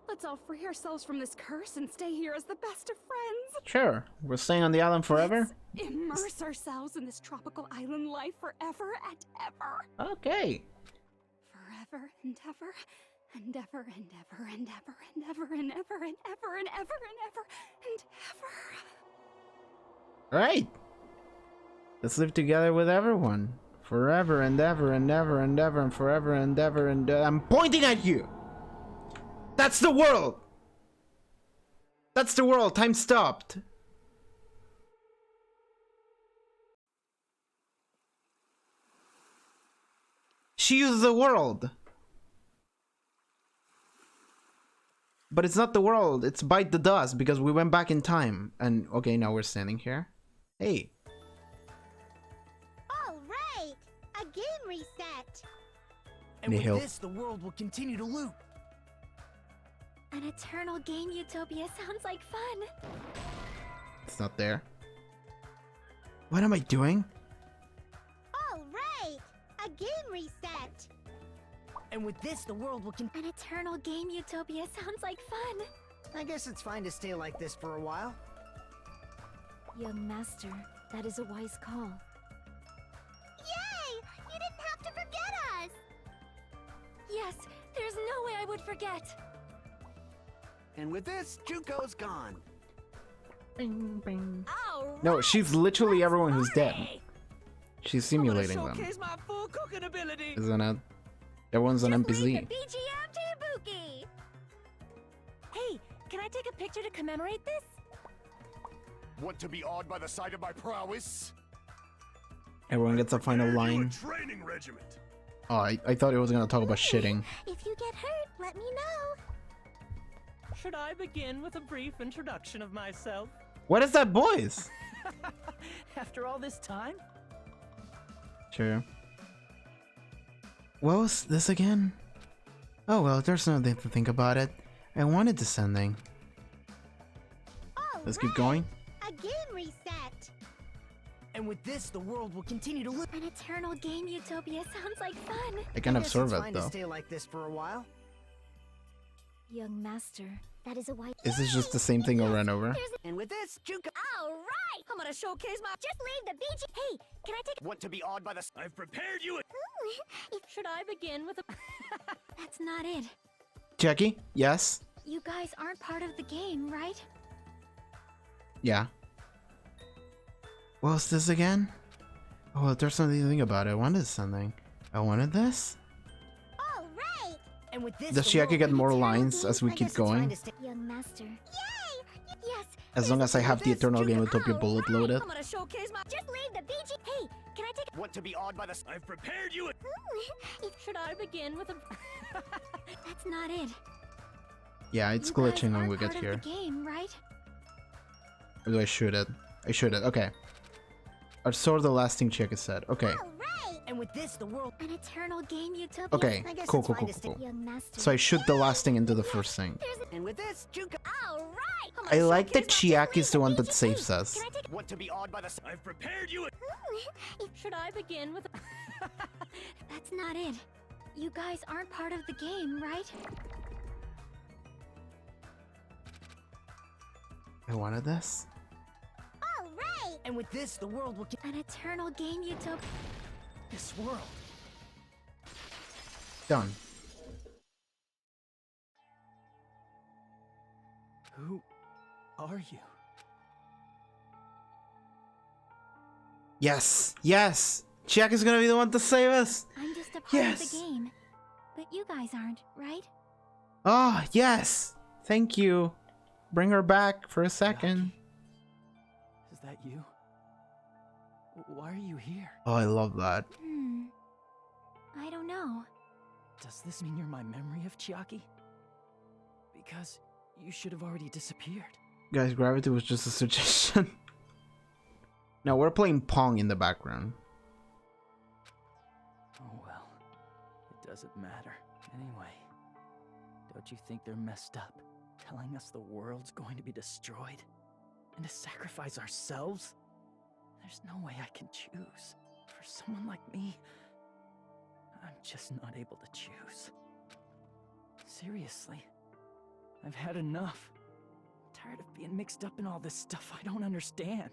let's all free ourselves from this curse and stay here as the best of friends. Sure. We're staying on the island forever? Immerse ourselves in this tropical island life forever and ever. Okay. Forever and ever. And ever and ever and ever and ever and ever and ever and ever and ever and ever. Alright. Let's live together with everyone. Forever and ever and ever and ever and forever and ever and I'm pointing at you! That's the world! That's the world! Time stopped! She uses the world! But it's not the world, it's Bite the Dust because we went back in time. And okay, now we're standing here. Hey. All right, a game reset. And with Nihil. this, the world will continue to loop. An eternal game utopia sounds like fun. It's not there. What am I doing? All right, a game reset. And with this, the world will An eternal game utopia sounds like fun. I guess it's fine to stay like this for a while. Young master, that is a wise call. Yay! You didn't have to forget us. Yes, there's no way I would forget. And with this, Junko's gone. Bing, bing. All No, she's literally everyone who's dead. She's simulating them. Showcase my full cooking ability. Isn't it? Everyone's an Leave NPC. the BGM to Ibuki. Hey, can I take a picture to commemorate this? Want to be awed by the sight of my prowess? Everyone gets a final line. Training regiment. Oh, I thought it was gonna talk about shitting. If you get hurt, let me know. Should I begin with a brief introduction of myself? What is that voice? After all this time? Sure. What was this again? Oh well, there's nothing to think about it. I wanted this ending. Let's keep going. A game reset. And with this, the world will continue to loop. An eternal game utopia sounds like fun. I can guess absorb it's it fine to though. stay like this for a while. Young master, that is a wise. Is this just the same thing over and over? And with this, Junko. All right. I'm gonna showcase my. Just leave the BG. Hey, can I take? Want to be awed by the... I've prepared you... Should I begin with a. That's not it. Jackie? Yes? You guys aren't part of the game, right? Yeah. What was this again? Oh, well, there's something to think about. I wanted something. I wanted this? All right. And with this, Does the Chiaki world get will more continue to lines loop. as we I keep guess it's fine going? to stay- Young master. Yay! Yes. As long as I have the Eternal Game Utopia bullet loaded. I'm gonna showcase my. Just leave the BG. Hey, can I take? Want to be awed by the... I've prepared you... Should I begin with a. That's not it. Yeah, it's You guys glitching when aren't we get part here. of the game, right? Or do I shoot it? I shoot it. Okay. I saw the last thing Chiaki said. Okay. All right. And with this, the world. An eternal game utopia. Okay. I guess Cool, it's cool, fine cool, to stay- cool. Young master. So I shoot the last thing into the first thing. And with this, Junko. All right. I like that Chiaki's the one that saves us. Can I take? Want to be awed by the... I've prepared you... Should I begin with a. That's not it. You guys aren't part of the game, right? I wanted this? All right. And with this, the world will. An eternal game utopia. This world. Done. Who are you? Yes! Yes! Chiaki's gonna be the one to save us! I'm just a part Yes. of the game. But you guys aren't, right? Oh, yes! Thank you. Bring her back for a second. Is that you? Why are you here? Oh, I love that. I don't know. Does this mean you're my memory of Chiaki? Because you should have already disappeared. Guys, gravity was just a suggestion. Now we're playing Pong in the background. Oh well. It doesn't matter. Anyway, don't you think they're messed up? Telling us the world's going to be destroyed? And to sacrifice ourselves? There's no way I can choose. For someone like me, I'm just not able to choose. Seriously, I've had enough. I'm tired of being mixed up in all this stuff I don't understand.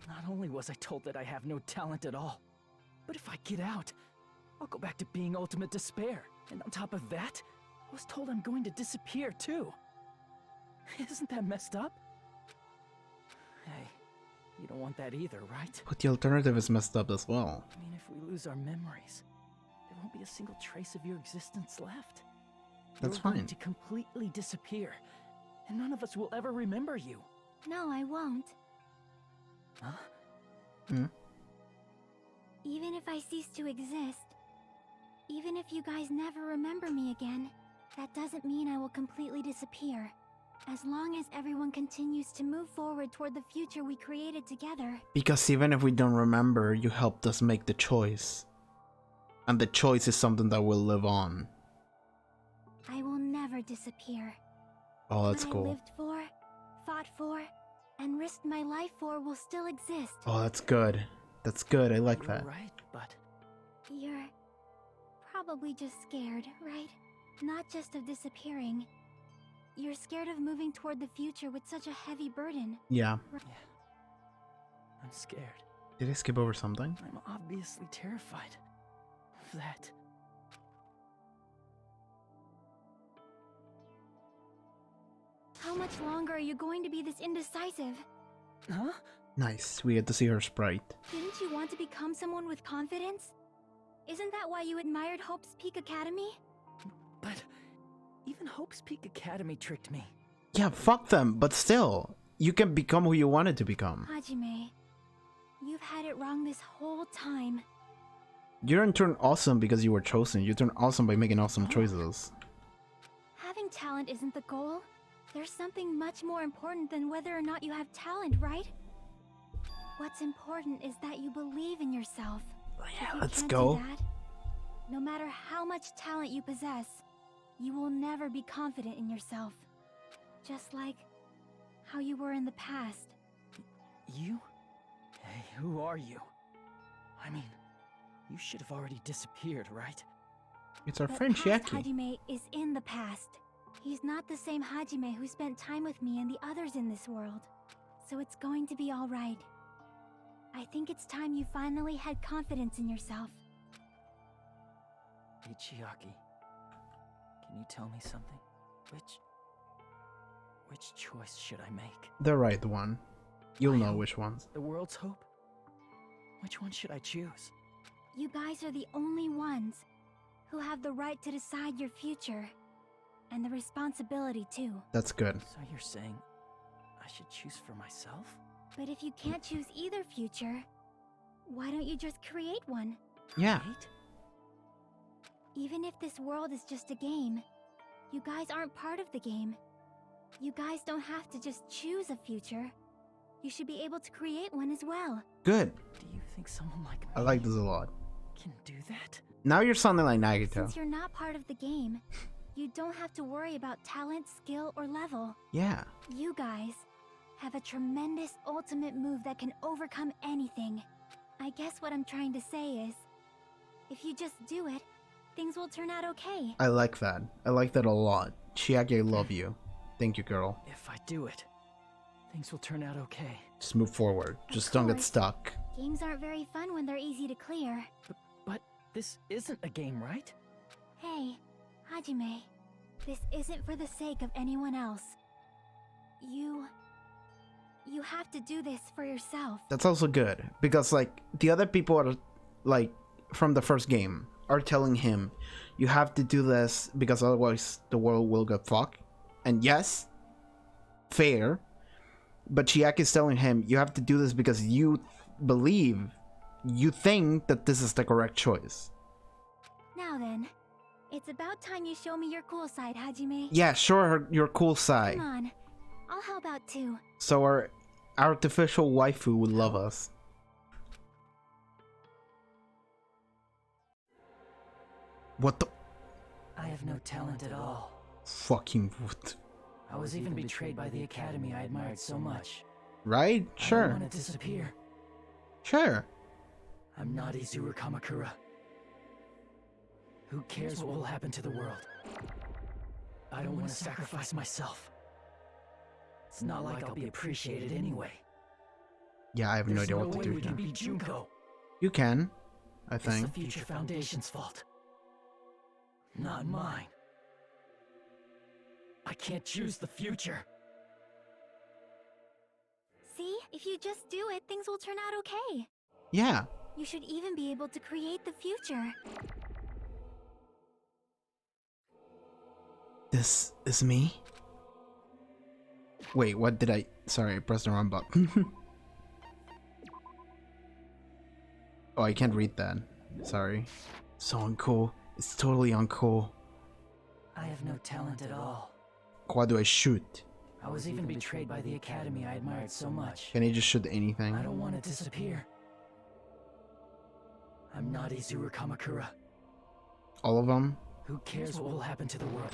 Not only was I told that I have no talent at all, but if I get out, I'll go back to being ultimate despair. And on top of that, I was told I'm going to disappear too. Isn't that messed up? Hey, You don't want that either, right? But the alternative is messed up as well. I mean, if we lose our memories, there won't be a single trace of your existence left. That's You're going fine. to completely disappear, and none of us will ever remember you. No, I won't. Huh? Hmm? Even if I cease to exist, even if you guys never remember me again, that doesn't mean I will completely disappear. As long as everyone continues to move forward toward the future we created together. Because even if we don't remember, you helped us make the choice. And the choice is something that will live on. I will never disappear. Oh, that's what cool. I lived for, fought for, and risked my life for will still exist. Oh, that's good. That's good. I like You're that. right, but You're probably just scared, right? Not just of disappearing. You're scared of moving toward the future with such a heavy burden. Yeah. I'm scared. Did I skip over something? I'm obviously terrified of that. How much longer are you going to be this indecisive? Huh? Nice. We get to see her sprite. Didn't you want to become someone with confidence? Isn't that why you admired Hope's Peak Academy? But even Hope's Peak Academy tricked me. Yeah, fuck them. But still, you can become who you wanted to become. Hajime, you've had it wrong this whole time. You didn't turn awesome because you were chosen. You turned awesome by making awesome choices. Having talent isn't the goal. There's something much more important than whether or not you have talent, right? What's important is that you believe in yourself. Yeah, If you let's can't go. do that, no matter how much talent you possess, you will never be confident in yourself. Just like how you were in the past. You? Hey, who are you? I mean, you should have already disappeared, right? It's our But friend past Chiaki. Hajime is in the past. He's not the same Hajime who spent time with me and the others in this world. So it's going to be alright. I think it's time you finally had confidence in yourself. Hey, Chiaki. Can you tell me something? Which choice should I make? The right one. You'll I know hope. which ones. The world's hope? Which one should I choose? You guys are the only ones who have the right to decide your future. And the responsibility too. That's good. So you're saying I should choose for myself? But if you can't choose either future, why don't you just create one? Yeah. Right? Even if this world is just a game, you guys aren't part of the game. You guys don't have to just choose a future. You should be able to create one as well. Good. Do you think someone like me I like this a lot. can do that? Now you're sounding like Nagito. Since you're not part of the game, you don't have to worry about talent, skill, or level. Yeah. You guys have a tremendous ultimate move that can overcome anything. I guess what I'm trying to say is, if you just do it, things will turn out okay. I like that. I like that a lot. Chiaki, I love you. Thank you, girl. If I do it, things will turn out okay. Just move forward. Just don't get course. stuck. Games aren't very fun when they're easy to clear. But this isn't a game, right? Hey, Hajime, this isn't for the sake of anyone else. You have to do this for yourself. That's also good. Because, like, the other people are, like, from the first game are telling him, you have to do this because otherwise the world will get fucked. And yes, fair. But Chiaki is telling him, you have to do this because you think that this is the correct choice. Now then, it's about time you show me your cool side, Hajime. Yeah, show her your cool side. Come on, I'll help out too. So our artificial waifu would love us. What the? I have no talent at all. Fucking what? I was even betrayed by the academy I admired so much. Right? I Sure. don't want to disappear. Sure. I'm not Izuru Kamakura. Who cares what will happen to the world? I don't want to sacrifice myself. It's not like I'll be appreciated anyway. Yeah, I have no There's idea no what to way do we can here. beat Junko. You can, I It's the think. Future Foundation's fault. Not mine. I can't choose the future. See? If you just do it, things will turn out okay. Yeah. You should even be able to create the future. This is me? Wait, what did I... Sorry, I pressed the wrong button. Oh, I can't read that. Sorry. So uncool. It's totally uncool. I have no talent at all. What do I shoot? I was even betrayed by the academy I admired so much. Can I just shoot anything? I don't want to disappear. I'm not Izuru Kamakura. All of them? Who cares what will happen to the world?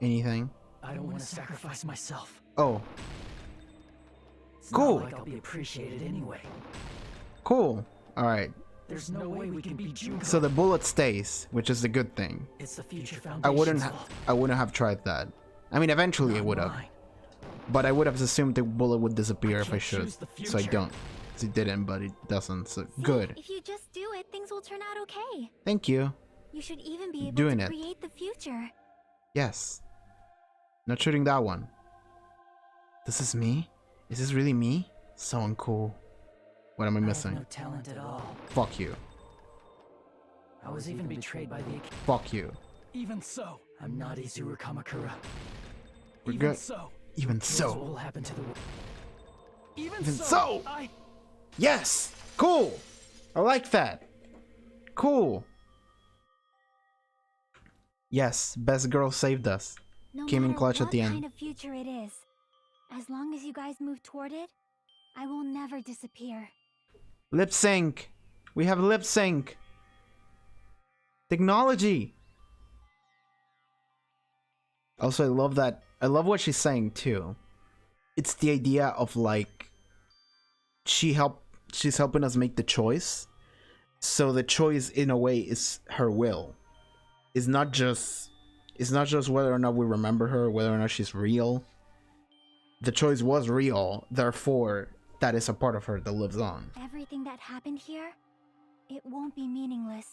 Anything? I don't want to sacrifice myself. Oh. It's cool. Not like I'll be appreciated anyway. Cool. Alright. There's no way we can beat Junko. So the bullet stays, which is the good thing. It's the future foundation. I wouldn't have tried that. I mean, eventually I would have. But I would have assumed the bullet would disappear if I should. So I don't. It didn't, but it doesn't. So good. If you just do it, things will turn out okay. Thank you. You should even be able Doing to it. create the future. Yes. Not shooting that one. This is me? Is this really me? So uncool. What am I missing? I have no talent at all. Fuck you. I was even betrayed by the... Fuck you. Even so, I'm not Izuru Kamakura. We're Even good. so. Even so. What will happen to the world? Even so. Yes. Cool. I like that. Cool. Yes. Best girl saved us. No Came in matter clutch at what the end. kind of future it is, as long as you guys move toward it, I will never disappear. Lip sync. We have lip sync. Technology. Also, I love that. I love what she's saying too. It's the idea of like she's helping us make the choice. So the choice in a way is her will. It's not just whether or not we remember her, whether or not she's real. The choice was real, therefore that is a part of her that lives on. Everything that happened here, it won't be meaningless.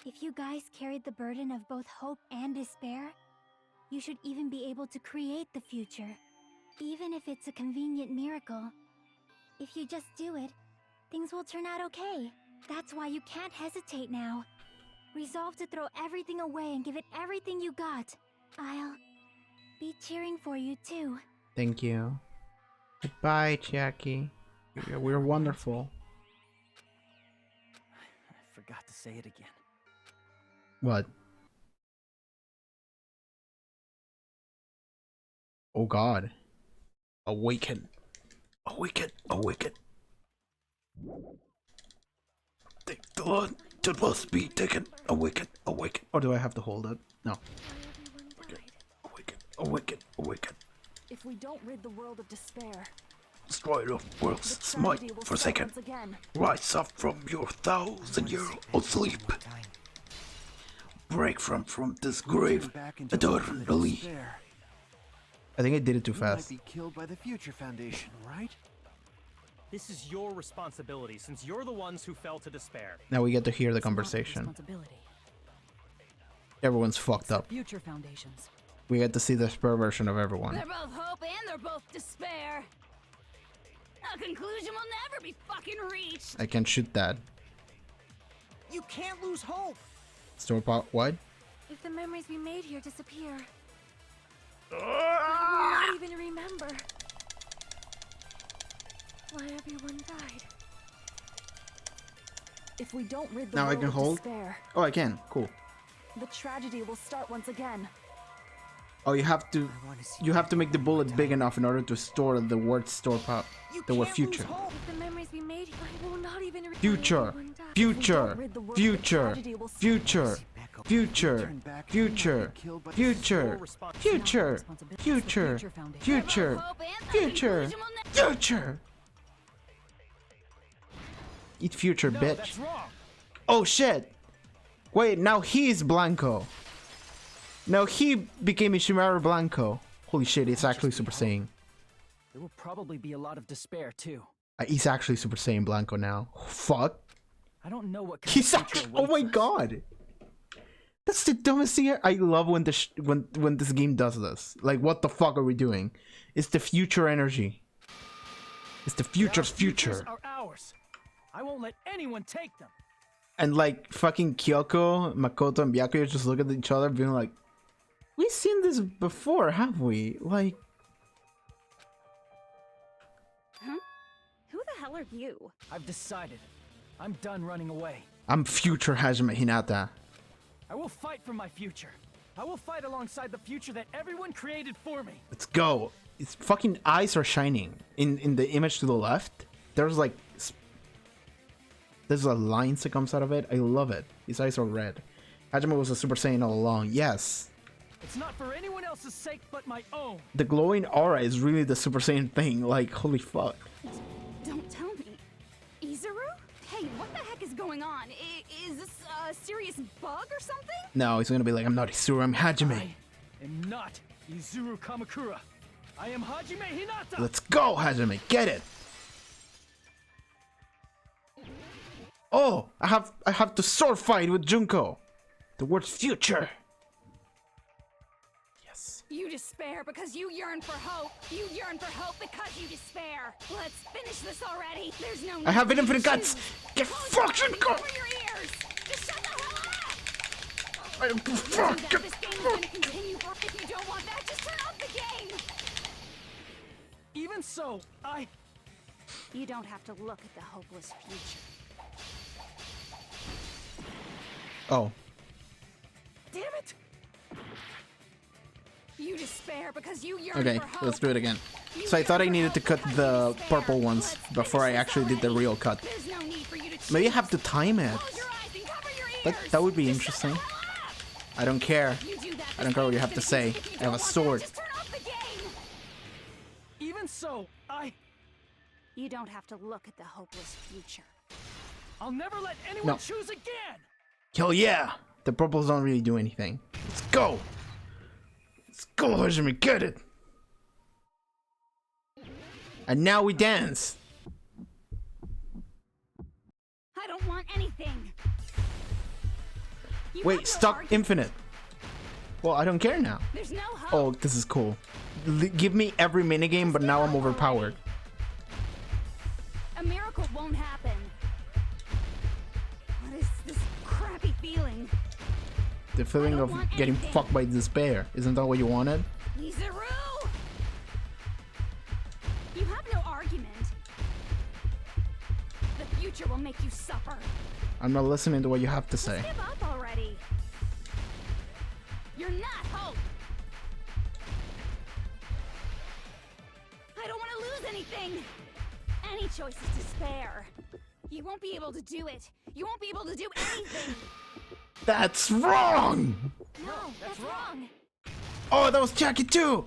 If you guys carried the burden of both hope and despair, you should even be able to create the future, even if it's a convenient miracle. If you just do it, things will turn out okay. That's why you can't hesitate now. Resolve to throw everything away and give it everything you got. I'll be cheering for you too. Thank you. Goodbye, Jackie. We're wonderful. I forgot to say it again. What? Oh God. Awaken. Awaken. Awaken. Take the one that must be taken. Awaken. Awaken. Or do I have to hold it? No. Awaken. Awaken. Awaken. If we don't rid the world of despair, Destroyer of worlds, smite forsaken. Rise up from your 1,000-year old sleep. Break from this grave eternally. I think I did it too You might fast. be killed by the Future Foundation, right? This is your responsibility, since you're the ones who fell to despair. Now we get to hear the conversation. Everyone's fucked up. Future Foundations. We get to see the spur version of everyone. They're both hope and they're both despair. A conclusion will never be fucking reached. I can shoot that. You can't lose hope. Store pot. What? If the memories we made here disappear, I will not even remember why everyone died. If we don't rid the Now I world can of hold. despair, Oh, I can. Cool. the tragedy will start once again. Oh, you have to make the bullet big enough in order to store the word store pop. The word future. If the memories we made, I will not even remember Future. why everyone died. Future. Future. Future. Future. Future. Future. Future. Future. Future. Future. Future. Eat future, No, bitch. that's wrong. Oh shit. Wait, now he's Blanco. Now he became Ishimaru Blanco. Holy shit, it's actually Super Saiyan. There will probably be a lot of despair too. He's actually Super Saiyan Blanco now. Fuck. I don't know what kind He's of actually. future Oh my awaits us. god. That's the dumbest thing. I love when when this game does this. Like, what the fuck are we doing? It's the future energy. It's the future's Our futures future. are ours. I won't let anyone take them. And like fucking Kyoko, Makoto, and Byakuya just look at each other being like, we've seen this before, have we? Like, Huh? Who the hell are you? I've decided. I'm done running away. I'm future Hajime Hinata. I will fight for my future. I will fight alongside the future that everyone created for me. Let's go. His fucking eyes are shining. In the image to the left, there's like there's a line that comes out of it. I love it. His eyes are red. Hajime was a Super Saiyan all along. Yes. It's not for anyone else's sake but my own. The glowing aura is really the Super Saiyan thing. Like, holy fuck. Don't tell me. Izuru? Hey, what the heck is going on? Is this a serious bug or something? No, he's gonna be like, I'm not Isuru, I'm Hajime. I am not Izuru Kamakura. I am Hajime Hinata. Let's go, Hajime. Get it. Oh, I have to sword fight with Junko. The word's future. Yes. You despair because you yearn for hope. You yearn for hope because you despair. Let's finish this already. There's no need I have for you infinite to guts. choose. Get Close your fucking eyes and go. cover your ears. Just shut the hell up. I'm fucking. This game is going to continue for. If you don't want that, just turn off the game. Even so, You don't have to look at the hopeless future. Oh. Damn it! You despair because you yearn Okay, for hope. let's do it again. So I thought I needed to cut the purple ones before I actually did the real cut. There's no need for you to Maybe I have to time it. Close your eyes and cover your ears. That would be interesting. I don't care. You do that, I don't care what you have to say. I have a sword. just turn off the game. even so, You don't have to look at the hopeless future. I'll never let anyone No. choose again. Hell yeah! The purples don't really do anything. Let's go! Let's go, Hajime, get it! And now we dance! I don't want anything. You have Wait, no stuck argument. infinite. Well, I don't care now. There's no hope. Oh, this is cool. Give me every minigame, but now I'm overpowered. A miracle won't happen. What is this crappy feeling? The feeling of getting fucked by despair. Isn't that what you wanted? Izuru! You have no argument. The future will make you suffer. I'm not listening to what you have to say. Give up already. You're not hope. I don't want to lose anything. Any choice is despair. You won't be able to do it. You won't be able to do anything. That's wrong! No, that's wrong. Oh, that was Jackie too!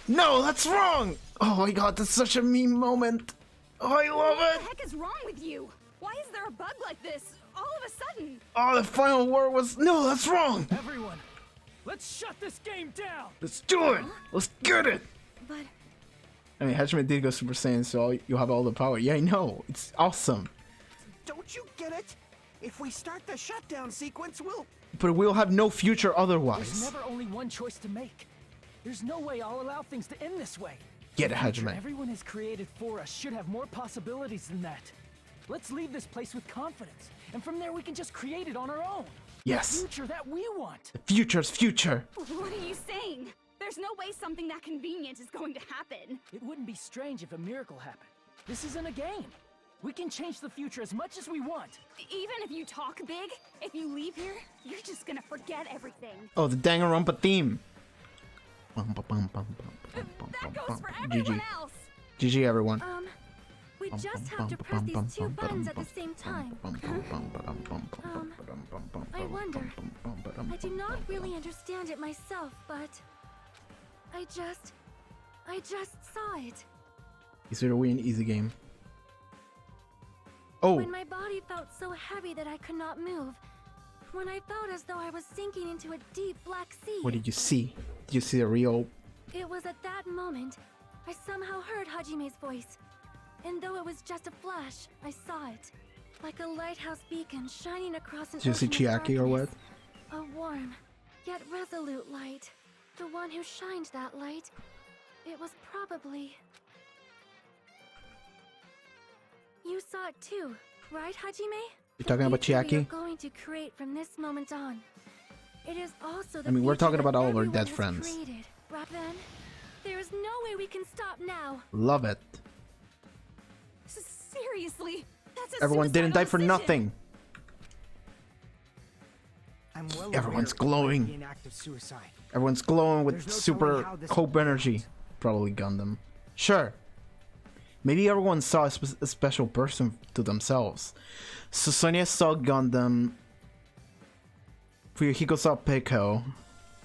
No, that's wrong! Oh my god, that's such a meme moment. Oh, I love What it! the heck is wrong with you? Why is there a bug like this all of a sudden? Oh, the final word was no, that's wrong! Everyone, let's shut this game down. Let's do it! Let's get it! But I mean, Hajime did go Super Saiyan, so you have all the power. Yeah, I know. It's awesome. Don't you get it? If we start the shutdown sequence, we'll... But we'll have no future There's otherwise. never only one choice to make. There's no way I'll allow things to end this way. Get it, The future Hajime. everyone has created for us should have more possibilities than that. Let's leave this place with confidence, and from there we can just create it on our own. Yes. The future that we want. The future's future. what are you saying? There's no way something that convenient is going to happen. It wouldn't be strange if a miracle happened. This isn't a game. We can change the future as much as we want. Even if you talk big, if you leave here, you're just gonna forget everything. Oh, the Danganronpa theme. That goes for everyone GG. else. GG, everyone. We just have to press these two buttons at the same time. I wonder. I do not really understand it myself, but I just saw it. Is it a win? Easy game. Oh, When my body felt so heavy that I could not move. When I felt as though I was sinking into a deep black sea. what did you see? Did you see a real... It was at that moment I somehow heard Hajime's voice. And though it was just a flash, I saw it. Like a lighthouse beacon shining across an Did you see ocean of Chiaki or what? darkness. A warm, yet resolute light. The one who shined that light. It was probably... You saw it too, right, Hajime? You're talking about We are Chiaki? going to create from this moment on. It is also the I mean, we're future talking that about all of our everyone dead has friends. created. Then, there is no way we can stop now. Love it. Seriously, that's a Everyone didn't die for suicidal decision. nothing. I'm well Everyone's aware it might glowing. be an act of suicide. Everyone's glowing with There's no super telling how this hope will energy. Probably Gundam. Sure. Maybe everyone saw a special person to themselves. So Sonia saw Gundam. Fuyuhiko saw Pico.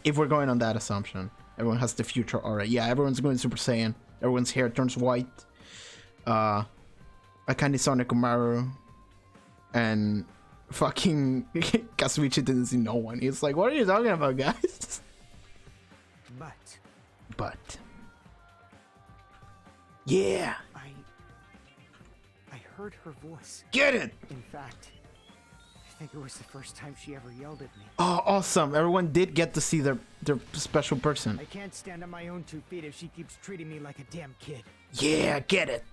If we're going on that assumption. Everyone has the future aura. Yeah, everyone's going Super Saiyan. Everyone's hair turns white. Akane saw Nekomaru. And fucking Kazuichi didn't see no one. He's like, what are you talking about, guys? But. Yeah. I heard her voice. Get it! In fact, I think it was the first time she ever yelled at me. Oh, awesome. Everyone did get to see their special person. I can't stand on my own 2 feet if she keeps treating me like a damn kid. Yeah, get it.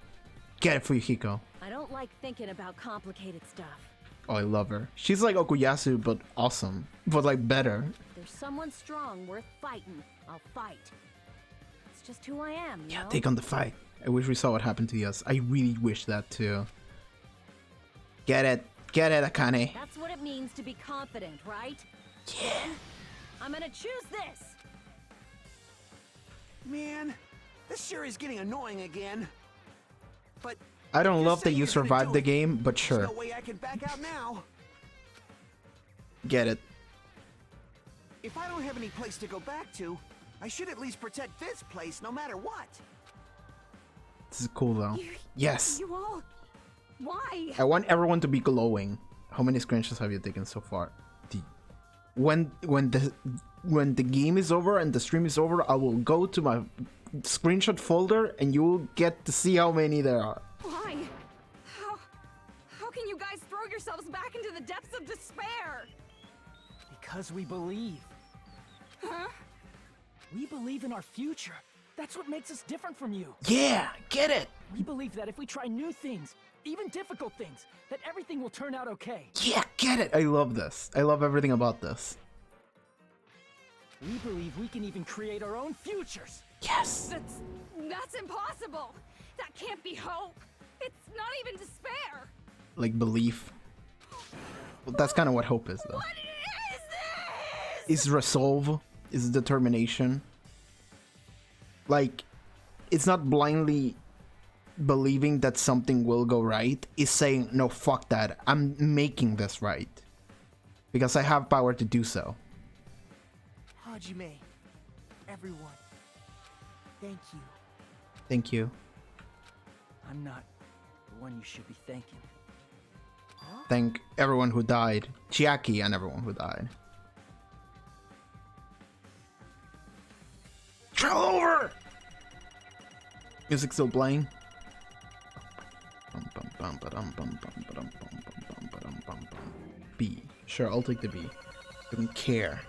Get it, Fuyuhiko. I don't like thinking about complicated stuff. Oh, I love her. She's like Okuyasu, but awesome. But like better. If there's someone strong worth fighting, I'll fight. It's just who I am, you know? Take on the fight. I wish we saw what happened to us. I really wish that too. Get it. Get it, Akane. That's what it means to be confident, right? Yeah. I'm gonna choose this. Man, this sure is getting annoying again. But I don't you're love that saying you you're gonna survived do the it. game, but There's sure. no way I can back out now. Get it. If I don't have any place to go back to, I should at least protect this place no matter what. This is cool though. Yes. You all... Why? I want everyone to be glowing. How many screenshots have you taken so far? When the game is over and the stream is over, I will go to my screenshot folder and you will get to see how many there are. Why? How can you guys throw yourselves back into the depths of despair? Because we believe. Huh? We believe in our future. That's what makes us different from you. Yeah, get it. We believe that if we try new things, even difficult things, that everything will turn out okay. Yeah, get it. I love this. I love everything about this. We believe we can even create our own futures. Yes. That's impossible. That can't be hope. It's not even despair. Like belief. Well, that's kind of what hope is though. What is this? Is resolve, is determination. Like, it's not blindly believing that something will go right. It's saying, no, fuck that. I'm making this right. Because I have power to do so. Hajime, everyone, thank you. Thank you. I'm not the one you should be thanking. Thank everyone who died. Chiaki and everyone who died. Travel over! Music still playing. B. Sure, I'll take the B. Don't care.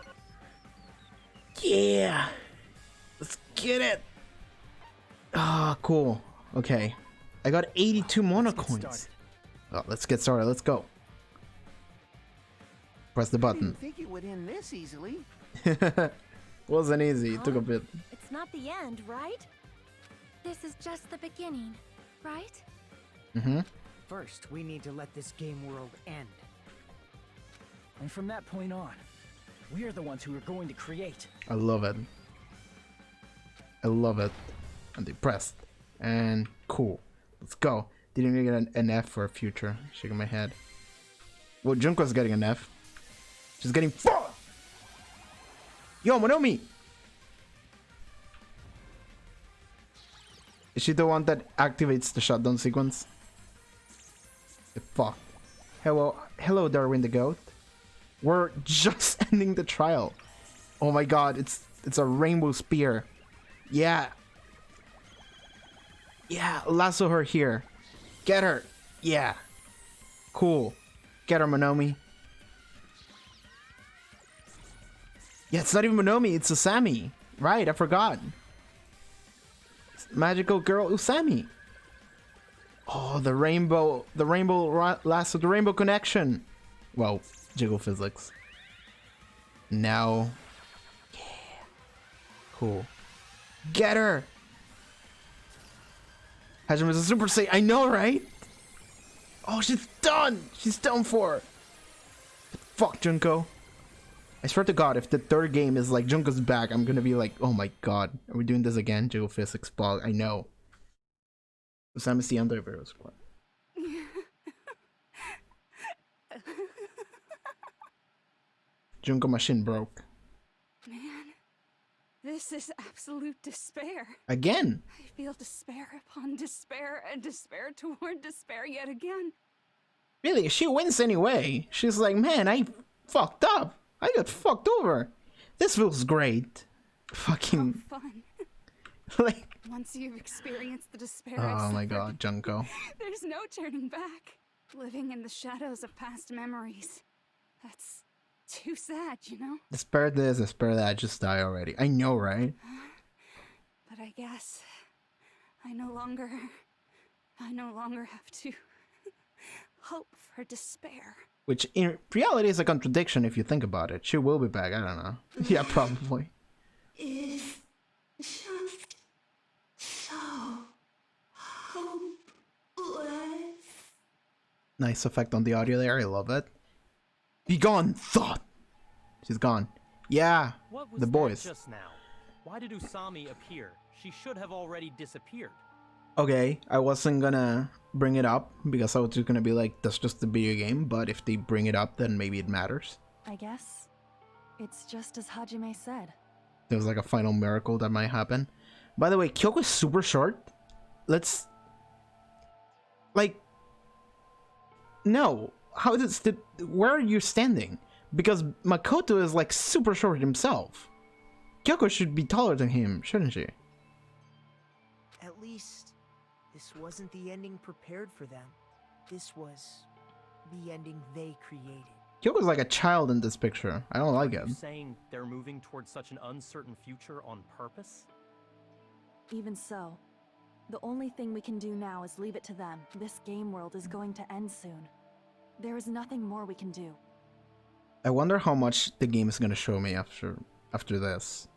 Yeah! Let's get it! Ah, cool. Okay. I got 82 mono coins. Oh, let's get started. Let's go. Press the I button. didn't think it would end this easily. Wasn't easy. It took a bit. It's not the end, right? This is just the beginning, right? Mm-hmm. First, we need to let this game world end. And from that point on, we're the ones who are going to create. I love it. I love it. And they pressed. And cool. Let's go. Didn't even get an F for a future. Shaking my head. Well, Junko's getting an F. She's getting 4! Yo, Monomi! Is she the one that activates the shutdown sequence? Fuck. Hello, Darwin the Goat. We're just ending the trial. Oh my god, it's a rainbow spear. Yeah. Yeah, lasso her here. Get her. Yeah. Cool. Get her, Monomi. Yeah, it's not even Monomi, it's Usami. Right, I forgot. Magical girl Usami. Oh, the rainbow last of the rainbow connection. Well, jiggle physics. Now, yeah, cool. Get her. Hajime's a Super Saiyan. I know, right? Oh, she's done. She's done for. Fuck Junko. I swear to God, if the third game is like Junko's back, I'm gonna be like, oh my God, are we doing this again? Jiggle physics ball. I know. Usama the Underwear Squad. Junko machine broke. Man, this is absolute despair. Again? I feel despair upon despair and despair toward despair yet again. Really, she wins anyway. She's like, man, I fucked up. I got fucked over. This feels great. Fucking fun. like. Once you've experienced the despair, Oh my God, Junko. there's no turning back. Living in the shadows of past memories. That's too sad, you know? Despair this, despair that, just die already. I know, right? But I guess I no longer have to hope for despair. Which in reality is a contradiction if you think about it. She will be back, I don't know. Yeah, probably. It's just so hopeless. Nice effect on the audio there, I love it. Be gone, thought! She's gone. Yeah, What was the that boys. just now? Why did Usami appear? She should have already disappeared. Okay, I wasn't gonna bring it up because I was just gonna be like, that's just a video game, but if they bring it up, then maybe it matters. I guess it's just as Hajime said. There's like a final miracle that might happen. By the way, Kyoko's super short. Let's... Like... No. How is it... Where are you standing? Because Makoto is like super short himself. Kyoko should be taller than him, shouldn't she? At least, this wasn't the ending prepared for them. This was the ending they created. Kyoko's like a child in this picture. I don't like Are it. you saying they're moving towards such an uncertain future on purpose? Even so, the only thing we can do now is leave it to them. This game world is going to end soon. There is nothing more we can do. I wonder how much the game is gonna show me after this.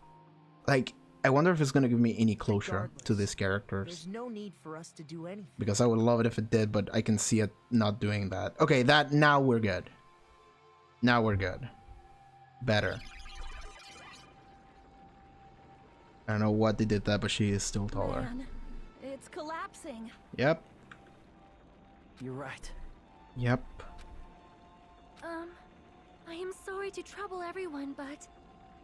Like, I wonder if it's gonna give me any closure to these characters. There's no need for us to do anything. Because I would love it if it did, but I can see it not doing that. Okay, now we're good. Now we're good. Better. I don't know what they did that, but she is still taller. Man, it's collapsing. Yep. You're right. Yep. I am sorry to trouble everyone, but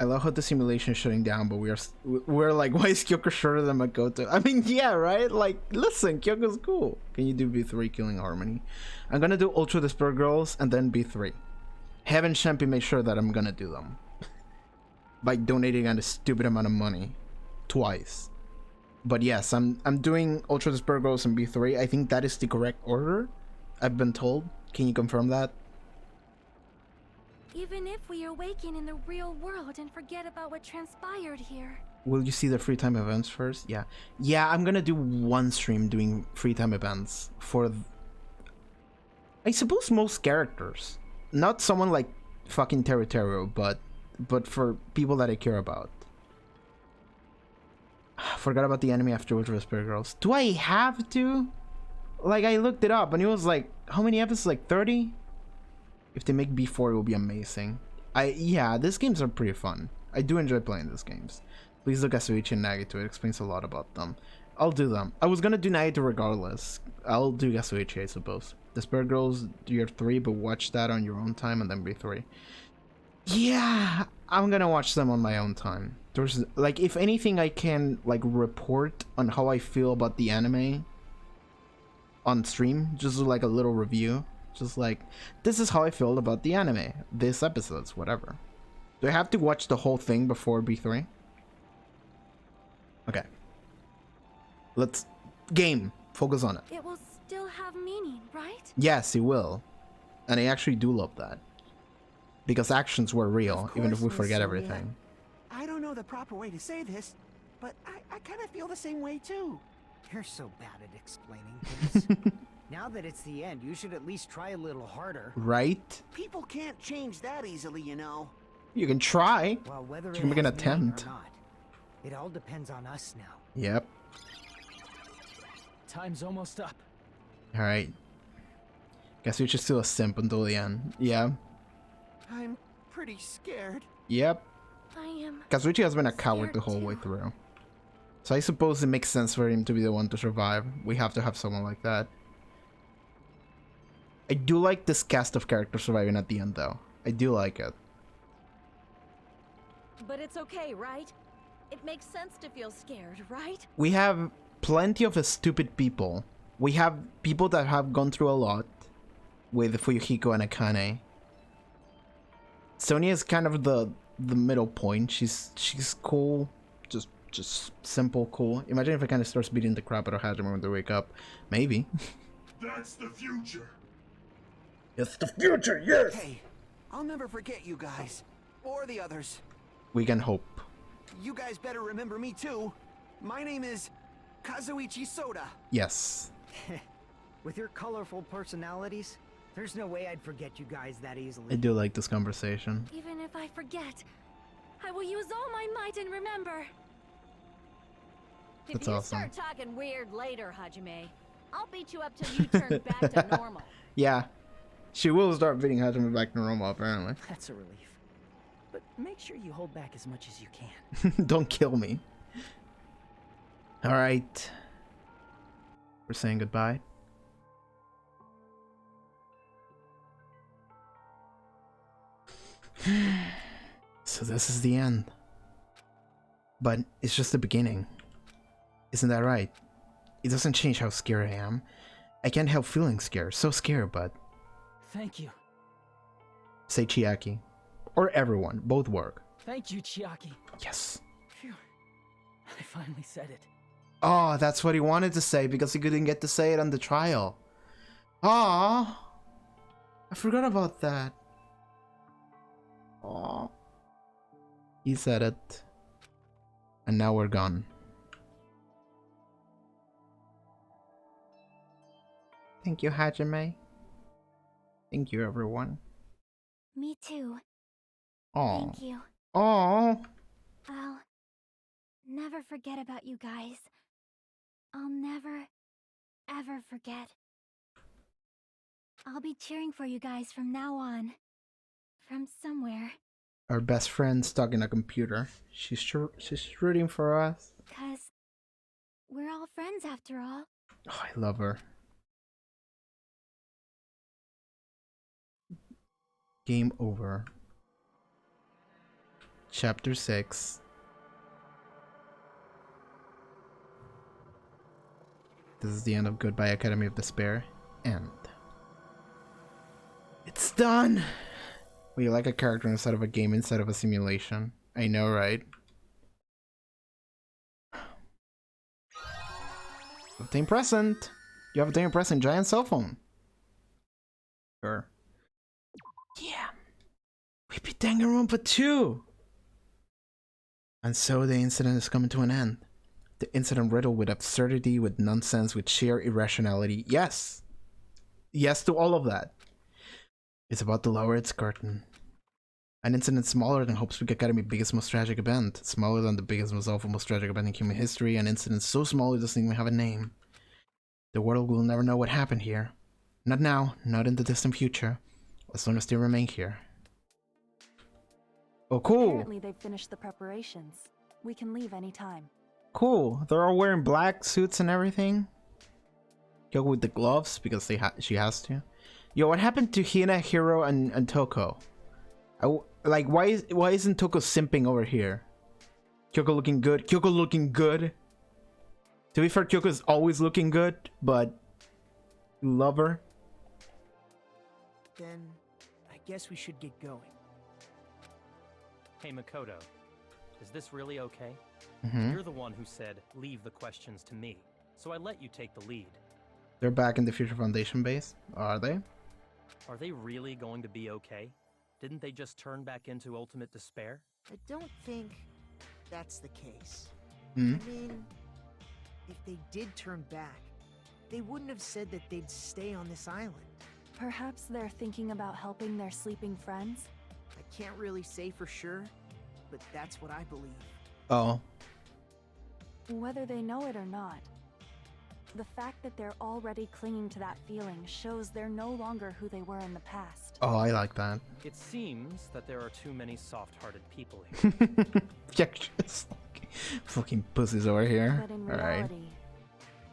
I love how the simulation is shutting down, but we're like, why is Kyoko shorter than Makoto? I mean, yeah, right? Like, listen, Kyoko's cool. Can you do B3 Killing Harmony? I'm gonna do Ultra Despair Girls and then B3. Heaven Champion made sure that I'm gonna do them. By donating a stupid amount of money. Twice. But yes, I'm doing Ultra Despair Girls and B3. I think that is the correct order. I've been told. Can you confirm that? even if we awaken in the real world and forget about what transpired here. Will you see the free time events first? Yeah. Yeah, I'm gonna do one stream doing free time events for, I suppose, most characters. Not someone like fucking Territorio, but for people that I care about. Forgot about the anime after Ultra Despair Girls. Do I have to? Like, I looked it up and it was like, how many episodes? Like 30? If they make B4, it will be amazing. Yeah, these games are pretty fun. I do enjoy playing these games. Please look at Suichi and Nagito, it explains a lot about them. I'll do them. I was gonna do Nagito regardless. I'll do Yasuichi, I suppose. Despair Girls, do your 3, but watch that on your own time and then B3. Yeah, I'm gonna watch them on my own time. There's, like, if anything, I can, like, report on how I feel about the anime on stream. Just do, like, a little review. Just like, this is how I feel about the anime. This episodes, whatever. Do I have to watch the whole thing before B3? Okay. Let's... Game. Focus on it. It will still have meaning, right? Yes, it will. And I actually do love that. Because actions were real, even if we forget everything. I don't know the proper way to say this, but I kind of feel the same way too. You're so bad at explaining things. Now that it's the end, you should at least try a little harder. Right? People can't change that easily, you know. You can try. Well, whether You it can make an has meaning attempt. or not, it all depends on us now. Yep. Time's almost up. Alright. Guess we're just still a simp until the end. Yeah. I'm pretty scared. Yep. I am. Kazuichi has been a coward scared the whole too. way through. So I suppose it makes sense for him to be the one to survive. We have to have someone like that. I do like this cast of characters surviving at the end though. I do like it. But it's okay, right? It makes sense to feel scared, right? We have plenty of stupid people. We have people that have gone through a lot with Fuyuhiko and Akane. Sonia is kind of the middle point. She's cool. Just simple cool. Imagine if Akane starts beating the crap out of Hajime when they wake up. Maybe. That's the future. It's the future, yes! Hey, I'll never forget you guys. Or the others. We can hope. You guys better remember me too. My name is Kazuichi Soda. Yes. With your colorful personalities, there's no way I'd forget you guys that easily. I do like this conversation. Even if I forget, I will use all my might and remember. If That's you awesome. start talking weird later, Hajime, I'll beat you up till you turn back to normal. Yeah. She will start beating Hajime back to normal, apparently. That's a relief. But make sure you hold back as much as you can. Don't kill me. Alright. We're saying goodbye. So this is the end. But it's just the beginning. Isn't that right? It doesn't change how scared I am. I can't help feeling scared. So scared, but... Thank you. Say Chiaki. Or everyone. Both work. Thank you, Chiaki. Yes. Phew. I finally said it. Oh, that's what he wanted to say because he couldn't get to say it on the trial. Ah, I forgot about that. Aw. He said it. And now we're gone. Thank you, Hajime. Thank you, everyone. Me too. Aw. Thank you. Aw. I'll never forget about you guys. I'll never, ever forget. I'll be cheering for you guys from now on. From somewhere. Our best friend stuck in a computer. She's rooting for us. 'Cause we're all friends after all. Oh, I love her. Game over. Chapter 6. This is the end of Goodbye Academy of Despair. End. It's done! We like a character inside of a game instead of a simulation. I know, right? Obtain present! You have obtained a present giant cell phone. Sure. Yeah. We beat Danganronpa 2! And so the incident is coming to an end. The incident riddled with absurdity, with nonsense, with sheer irrationality. Yes! Yes to all of that. It's about to lower its curtain. An incident smaller than Hope's Peak Academy's biggest, most tragic event. Smaller than the biggest, most awful, most tragic event in human history. An incident so small it doesn't even have a name. The world will never know what happened here. Not now, not in the distant future. As long as they remain here. Oh, cool! Apparently they've finished the preparations. We can leave anytime. Cool. They're all wearing black suits and everything. Go with the gloves because she has to. Yo, what happened to Hina, Hiro, and Toko? Like, why isn't Toko simping over here? Kyoko looking good. Kyoko looking good. To be fair, Kyoko is always looking good, but love her. Then I guess we should get going. Hey, Makoto. Is this really okay? Mm-hmm. You're the one who said, leave the questions to me. So I let you take the lead. They're back in the Future Foundation base. Are they? Are they really going to be okay? Didn't they just turn back into ultimate despair? I don't think that's the case. Hmm? I mean, If they did turn back, they wouldn't have said that they'd stay on this island. Perhaps they're thinking about helping their sleeping friends? I can't really say for sure, but that's what I believe. Oh. Whether they know it or not, the fact that they're already clinging to that feeling shows they're no longer who they were in the past. Oh, I like that. It seems that there are too many soft-hearted people here. Yeah, just like fucking pussies over here. But in reality,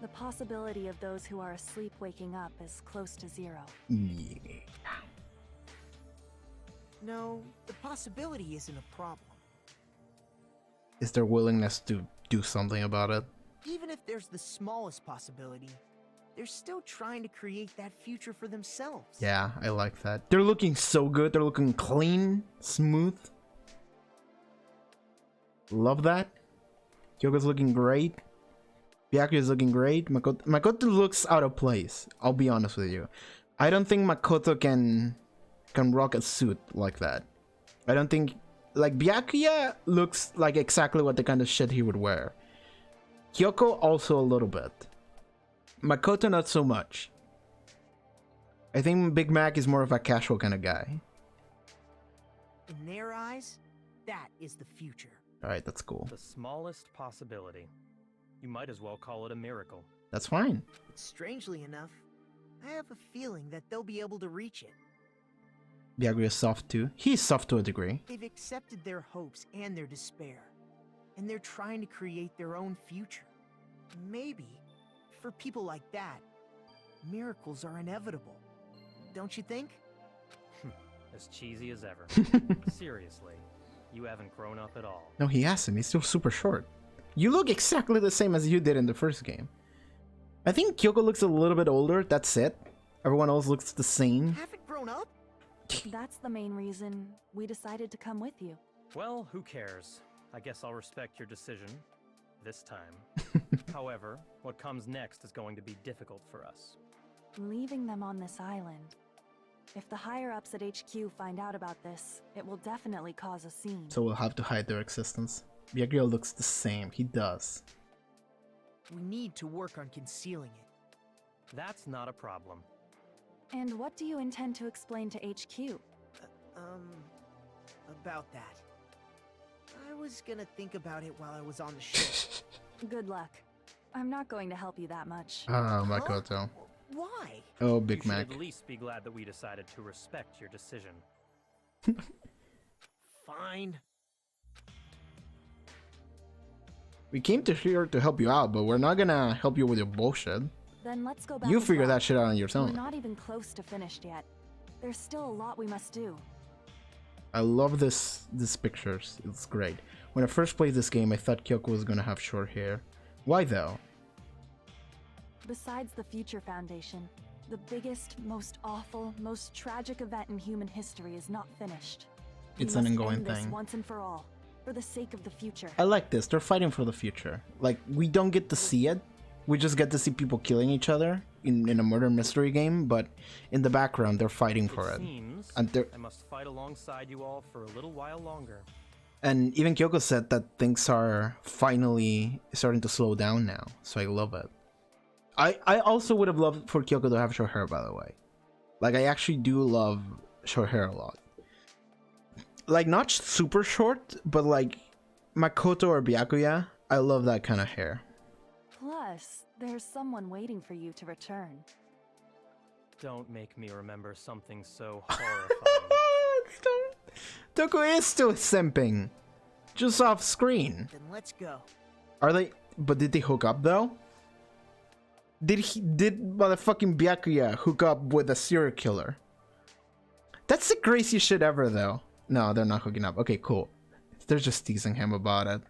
the possibility of those who are asleep waking up is close to zero. Yeah. No, the possibility isn't a problem. Is their willingness to do something about it? Even if there's the smallest possibility, they're still trying to create that future for themselves. Yeah, I like that. They're looking so good. They're looking clean, smooth. Love that. Kyoko's looking great. Byakuya's looking great. Makoto looks out of place. I'll be honest with you. I don't think Makoto can rock a suit like that. I don't think... Like, Byakuya looks like exactly what the kind of shit he would wear. Kyoko also a little bit. Makoto not so much. I think Big Mac is more of a casual kind of guy. In their eyes, that is the future. Alright, that's cool. The smallest possibility. You might as well call it a miracle. That's fine. But strangely enough, I have a feeling that they'll be able to reach it. Byakuya's soft too. He's soft to a degree. They've accepted their hopes and their despair, and they're trying to create their own future. Maybe, for people like that, miracles are inevitable. Don't you think? As cheesy as ever. Seriously, you haven't grown up at all. No, he hasn't. He's still super short. You look exactly the same as you did in the first game. I think Kyoko looks a little bit older, that's it. Everyone else looks the same. Haven't grown up? That's the main reason we decided to come with you. Well, who cares? I guess I'll respect your decision. This time. However, what comes next is going to be difficult for us. Leaving them on this island. If the higher-ups at HQ find out about this, it will definitely cause a scene. So we'll have to hide their existence. Byakuya looks the same. He does. We need to work on concealing it. That's not a problem. And what do you intend to explain to HQ? About that. I was gonna think about it while I was on the ship. Good luck. I'm not going to help you that much. Ah, Makoto. Why? Oh, Big You Mac. should at least be glad that we decided to respect your decision. Fine. We came to here to help you out, but we're not gonna help you with your bullshit. Then let's go back. You and figure talk. that shit out on your We're own. not even close to finished yet. There's still a lot we must do. I love these pictures. It's great. When I first played this game, I thought Kyoko was gonna have short hair. Why though? Besides the Future Foundation, the biggest, most awful, most tragic event in human history is not finished. We It's an must ongoing end this thing. once and for all, for the sake of the future. I like this. They're fighting for the future. Like, we don't get to see it. We just get to see people killing each other in a murder mystery game, but in the background, they're fighting for it. Seems And they're... I must fight alongside you all for a little while longer. And even Kyoko said that things are finally starting to slow down now, so I love it. I also would have loved for Kyoko to have short hair, by the way. Like, I actually do love short hair a lot. Like, not super short, but like Makoto or Byakuya, I love that kind of hair. Plus, there's someone waiting for you to return. Don't make me remember something so horrifying. Toko is still simping. Just off screen. Then let's go. Are they... But did they hook up, though? Did motherfucking Byakuya hook up with a serial killer? That's the craziest shit ever, though. No, they're not hooking up. Okay, cool. They're just teasing him about it.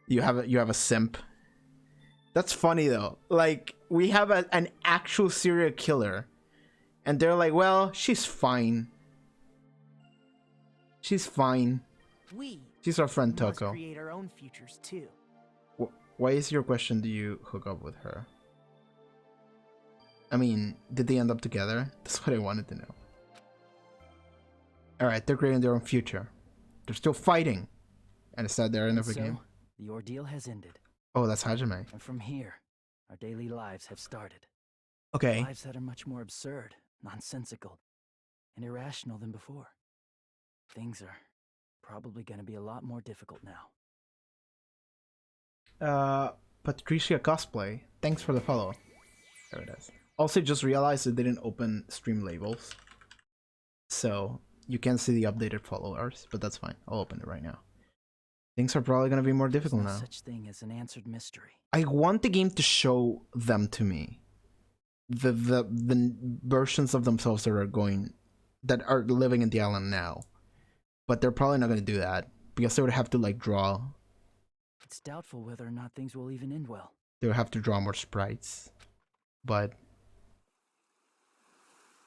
You have a simp. That's funny, though. Like, we have an actual serial killer. And they're like, well, she's fine. She's fine. She's our friend must Toko. create our own futures too. Why is your question, do you hook up with her? I mean, did they end up together? That's what I wanted to know. Alright, they're creating their own future. They're still fighting. And it's at the end of the game. The ordeal has ended. Oh, that's Hajime. And from here, our daily lives have started. Okay. Lives that are much more absurd, nonsensical, and irrational than before. Things are probably gonna be a lot more difficult now. Patricia Cosplay, thanks for the follow. There it is. Also, just realized it didn't open stream labels, so you can't see the updated followers, but that's fine. I'll open it right now. Things are probably gonna be more difficult There's no now. such thing as an answered mystery. I want the game to show them to me. The versions of themselves that are living in the island now. But they're probably not gonna do that because they would have to like draw. It's doubtful whether or not things will even end well. They would have to draw more sprites. But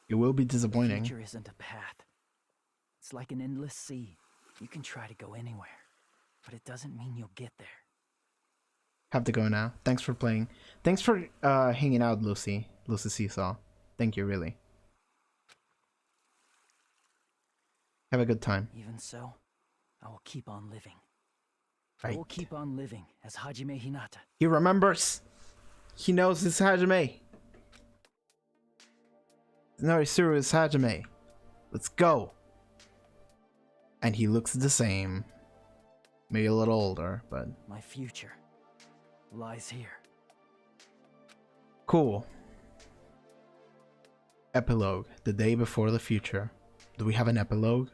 it will be disappointing. The future isn't a path. It's like an endless sea. You can try to go anywhere, but it doesn't mean you'll get there. Have to go now. Thanks for playing. Thanks for hanging out, Lucy. Lucy Seesaw. Thank you, really. Have a good time. Even so, I will keep on living. Right. I will keep on living as Hajime Hinata. He remembers. He knows it's Hajime. No, it's serious Hajime. Let's go. And he looks the same. Maybe a little older, but... My future lies here. Cool. Epilogue. The day before the future. Do we have an epilogue?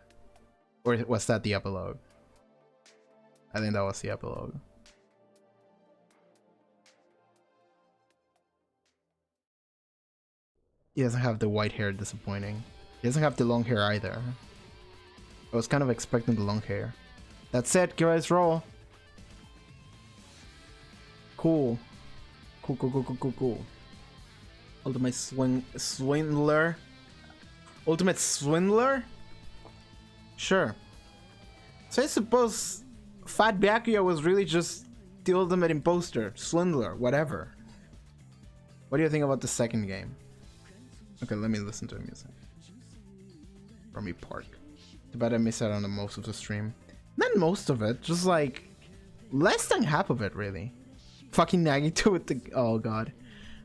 Or was that the epilogue? I think that was the epilogue. He doesn't have the white hair, disappointing. He doesn't have the long hair either. I was kind of expecting the long hair. That's it, guys, roll. Cool. Cool. Ultimate Swindler. Ultimate Swindler? Sure. So I suppose Fat Byakuya was really just the ultimate imposter, swindler, whatever. What do you think about the second game? Okay, let me listen to the music. Rummy Park. Too bad I missed out on the most of the stream. Not most of it, just like less than half of it, really. Fucking Nagito with the... Oh, God.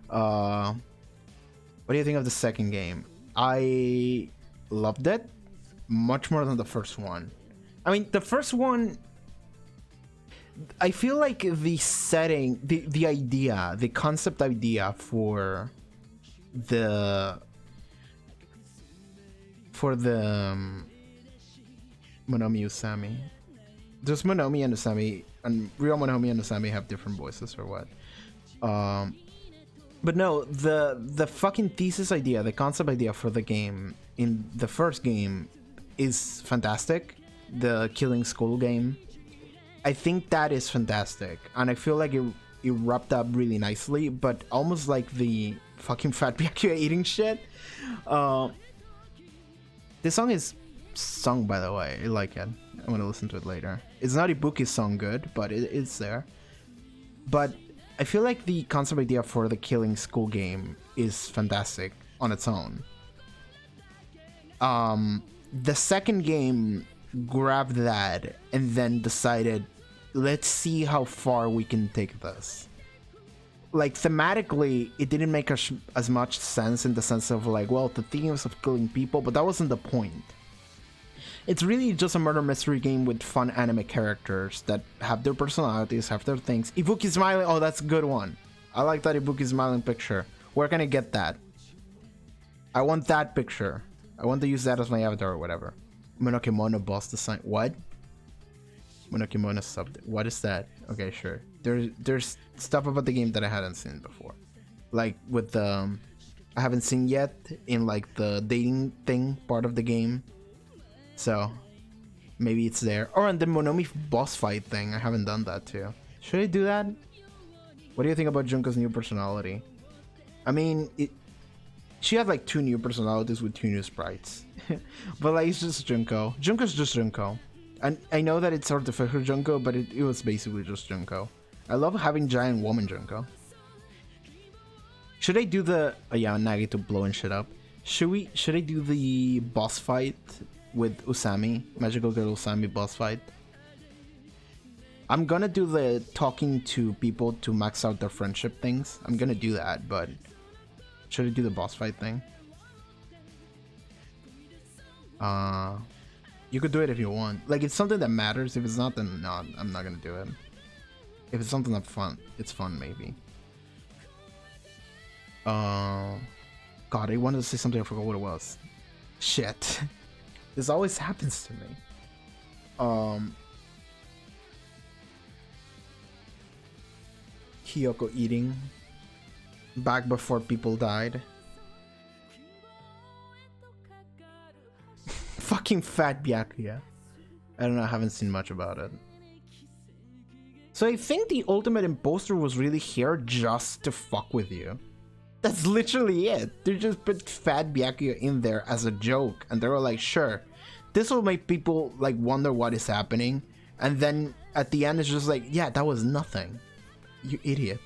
What do you think of the second game? I loved it much more than the first one. I mean, the first one... I feel like the setting, the idea, the concept idea for the Monomi Usami. Does Monomi and Usami and real Monomi and Usami have different voices or what? But no, the fucking thesis idea, the concept idea for the game in the first game is fantastic. The Killing School game. I think that is fantastic, and I feel like it wrapped up really nicely, but almost like the fucking Fat Byakuya eating shit. This song is sung, by the way. I like it. I'm gonna listen to it later. It's not Ibuki's song good, but it's there. But I feel like the concept idea for the Killing School game is fantastic on its own. The second game grabbed that and then decided, let's see how far we can take this. Like, thematically, it didn't make as much sense in the sense of like, well, the themes of killing people, but that wasn't the point. It's really just a murder mystery game with fun anime characters that have their personalities, have their things. Ibuki smiling, oh, that's a good one. I like that Ibuki smiling picture. Where can I get that? I want that picture. I want to use that as my avatar or whatever. Monokimono boss design. What? Monokimono sub. What is that? Okay, sure. There's stuff about the game that I hadn't seen before. Like with the... I haven't seen yet in like the dating thing part of the game. So maybe it's there. Or in the Monomi boss fight thing. I haven't done that too. Should I do that? What do you think about Junko's new personality? I mean, she had like 2 new personalities with 2 new sprites. But like, it's just Junko. Junko's just Junko. And I know that it's artificial Junko, but it was basically just Junko. I love having giant woman Junko. Should I do the... Oh yeah, Nagito blowing shit up. Should I do the boss fight with Usami? Magical Girl Usami boss fight? I'm gonna do the talking to people to max out their friendship things. I'm gonna do that, but should I do the boss fight thing? You could do it if you want. Like, it's something that matters. If it's not, then no, I'm not gonna do it. If it's something that's fun, it's fun maybe. God, I wanted to say something, I forgot what it was. Shit. This always happens to me. Hiyoko eating back before people died. Fucking fat Byakuya. I don't know, I haven't seen much about it. So I think the ultimate imposter was really here just to fuck with you. That's literally it. They just put fat Byakuya in there as a joke, and they were like, sure, this will make people like wonder what is happening, and then at the end it's just like, yeah, that was nothing. You idiot.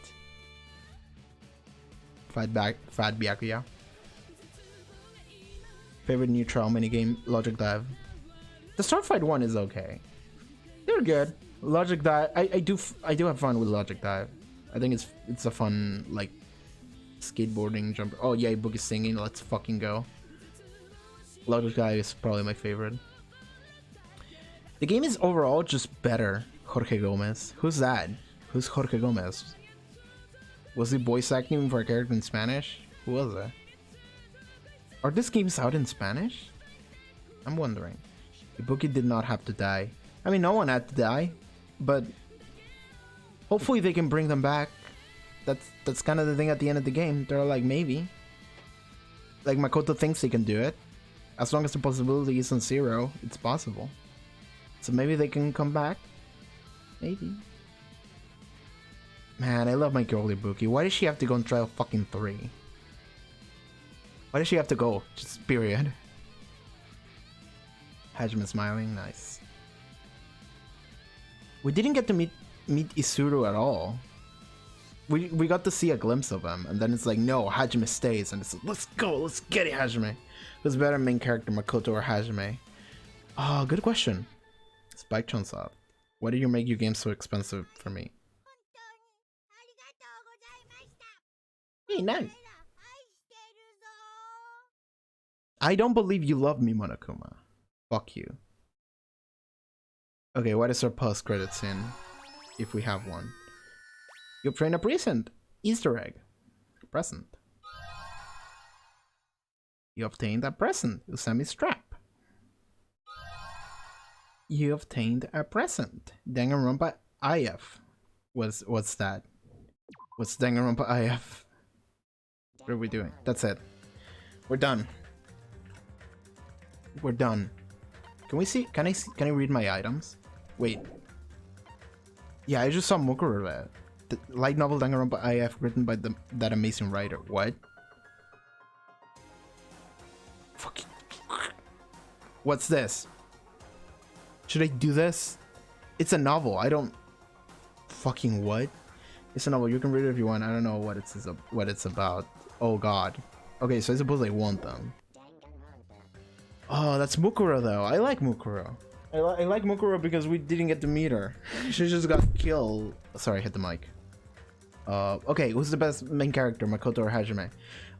Fat Byakuya. Favorite neutral minigame, Logic Dive. The Starfight one is okay. They're good. Logic Dive, I do have fun with Logic Dive. I think it's a fun, like, skateboarding jump. Oh yeah, Boogie's singing, let's fucking go. Logic Dive is probably my favorite. The game is overall just better. Jorge Gomez. Who's that? Who's Jorge Gomez? Was he voice acting for a character in Spanish? Who was it? Are these games out in Spanish? I'm wondering. Ibuki did not have to die. I mean, no one had to die, but hopefully they can bring them back. That's kind of the thing at the end of the game. They're like, maybe. Like, Makoto thinks they can do it. As long as the possibility isn't zero, it's possible. So maybe they can come back. Maybe. Man, I love my girl Ibuki. Why does she have to go on trial fucking 3? Why does she have to go? Just period. Hajime smiling, nice. We didn't get to meet Isuru at all. We got to see a glimpse of him, and then it's like, no, Hajime stays, and it's like, let's go, let's get it, Hajime. Who's better main character, Makoto or Hajime? Oh, good question. Spike chunks up. Why do you make your game so expensive for me? Hey, nice. I don't believe you love me, Monokuma. Fuck you. Okay, what is our post-credit scene? If we have one. You obtained a present! Easter egg. Present. You obtained a present. Usami's trap. You obtained a present. Danganronpa IF. What's that? What's Danganronpa IF? What are we doing? That's it. We're done. We're done. Can we see? Can I read my items? Wait. Yeah, I just saw Mukuro there. The light novel Danganronpa IF written by that amazing writer. What? Fucking. What's this? Should I do this? It's a novel. I don't. Fucking what? It's a novel. You can read it if you want. I don't know what it's about. Oh god. Okay, so I suppose I want them. Oh, that's Mukuro though. I like Mukuro. I like Mukuro because we didn't get to meet her. She just got killed. Sorry, I hit the mic. Okay, who's the best main character, Makoto or Hajime?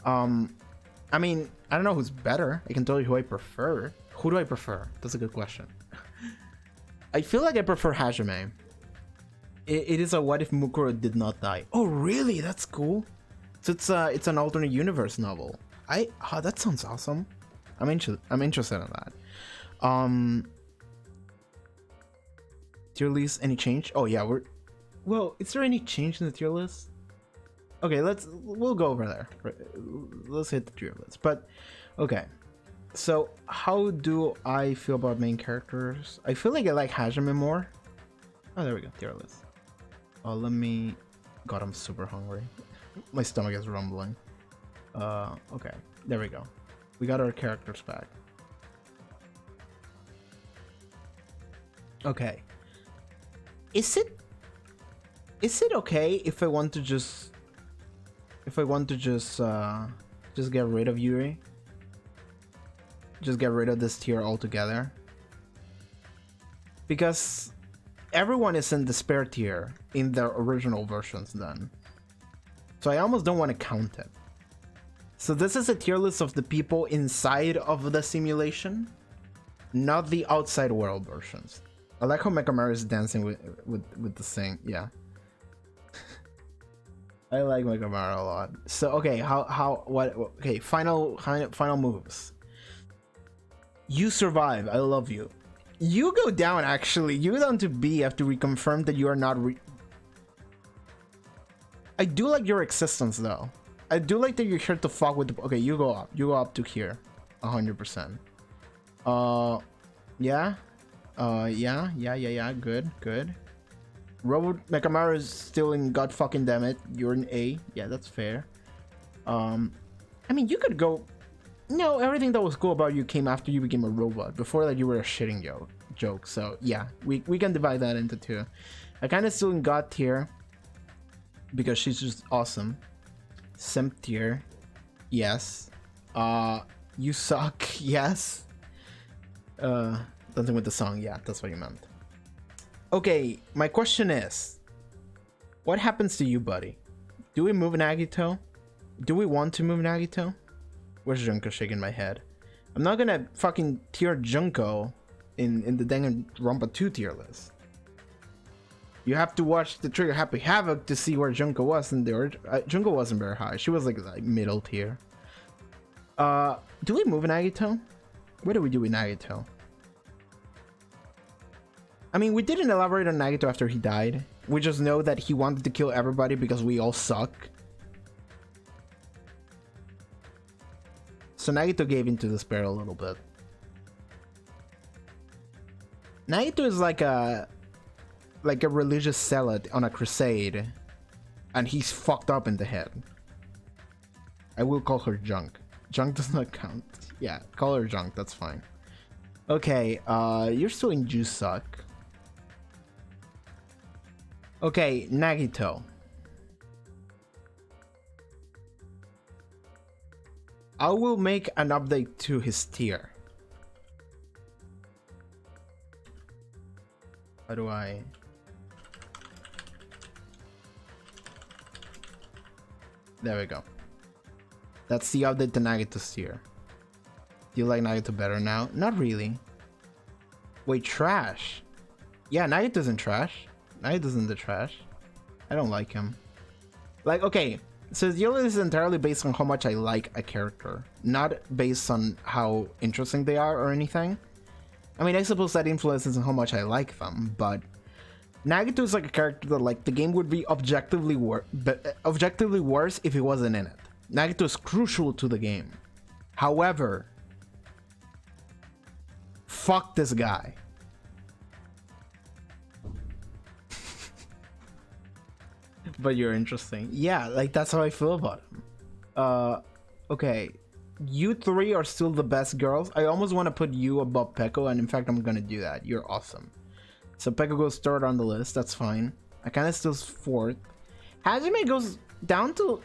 I mean, I don't know who's better. I can tell you who I prefer. Who do I prefer? That's a good question. I feel like I prefer Hajime. It is a what if Mukuro did not die. Oh, really? That's cool. So it's an alternate universe novel. That sounds awesome. I'm interested in that. Tier list, any change? Oh yeah, well, is there any change in the tier list? Okay, we'll go over there. Let's hit the tier list. But okay. So how do I feel about main characters? I feel like I like Hajime more. Oh, there we go, tier list. Oh, God, I'm super hungry. My stomach is rumbling. Okay, there we go. We got our characters back. Okay. Is it okay if I want to just get rid of Yuri? Just get rid of this tier altogether? Because everyone is in despair tier in their original versions then. So I almost don't want to count it. So this is a tier list of the people inside of the simulation, not the outside world versions. I like how Mekamaru is dancing with the thing. Yeah. I like Mekamaru a lot. So okay, okay, final moves. You survive. I love you. You go down actually. You go down to B after we confirm that you are not I do like your existence though. I do like that you're here to fuck with the... Okay, you go up. You go up to here. 100%. Yeah. Yeah. Good. Robot Mekamaru is still in God fucking damn it. You're in A. Yeah, that's fair. I mean, you could go... No, everything that was cool about you came after you became a robot. Before that, you were a shitting joke. So, yeah. We can divide that into two. I kind of still in God tier. Because she's just awesome. Simp tier. Yes. You suck. Yes. Something with the song. Yeah, that's what you meant. Okay, my question is, what happens to you, buddy? Do we move Nagito? Do we want to move Nagito? Where's Junko shaking my head? I'm not gonna fucking tier Junko in the Danganronpa 2 tier list. You have to watch the Trigger Happy Havoc to see where Junko was in the Junko wasn't very high. She was like middle tier. Do we move Nagito? What do we do with Nagito? I mean, we didn't elaborate on Nagito after he died. We just know that he wanted to kill everybody because we all suck. So Nagito gave into despair a little bit. Nagito is like a religious zealot on a crusade, and he's fucked up in the head. I will call her junk. Junk does not count. Yeah, call her junk, that's fine. Okay, you're still in Juice Suck. Okay, Nagito. I will make an update to his tier. How do I... There we go. That's the update to Nagito's tier. Do you like Nagito better now? Not really. Wait, trash? Yeah, Nagito's in trash. Nagito's in the trash. I don't like him. Like, okay, so the list is entirely based on how much I like a character, not based on how interesting they are or anything. I mean, I suppose that influences on how much I like them, but Nagito is like a character that, like, the game would be objectively worse if he wasn't in it. Nagito is crucial to the game. However, fuck this guy. But you're interesting. Yeah, like, that's how I feel about him. Okay. You three are still the best girls. I almost want to put you above Peko, and in fact, I'm gonna do that. You're awesome. So Peko goes third on the list. That's fine. I kind of still fourth. Hajime goes down to...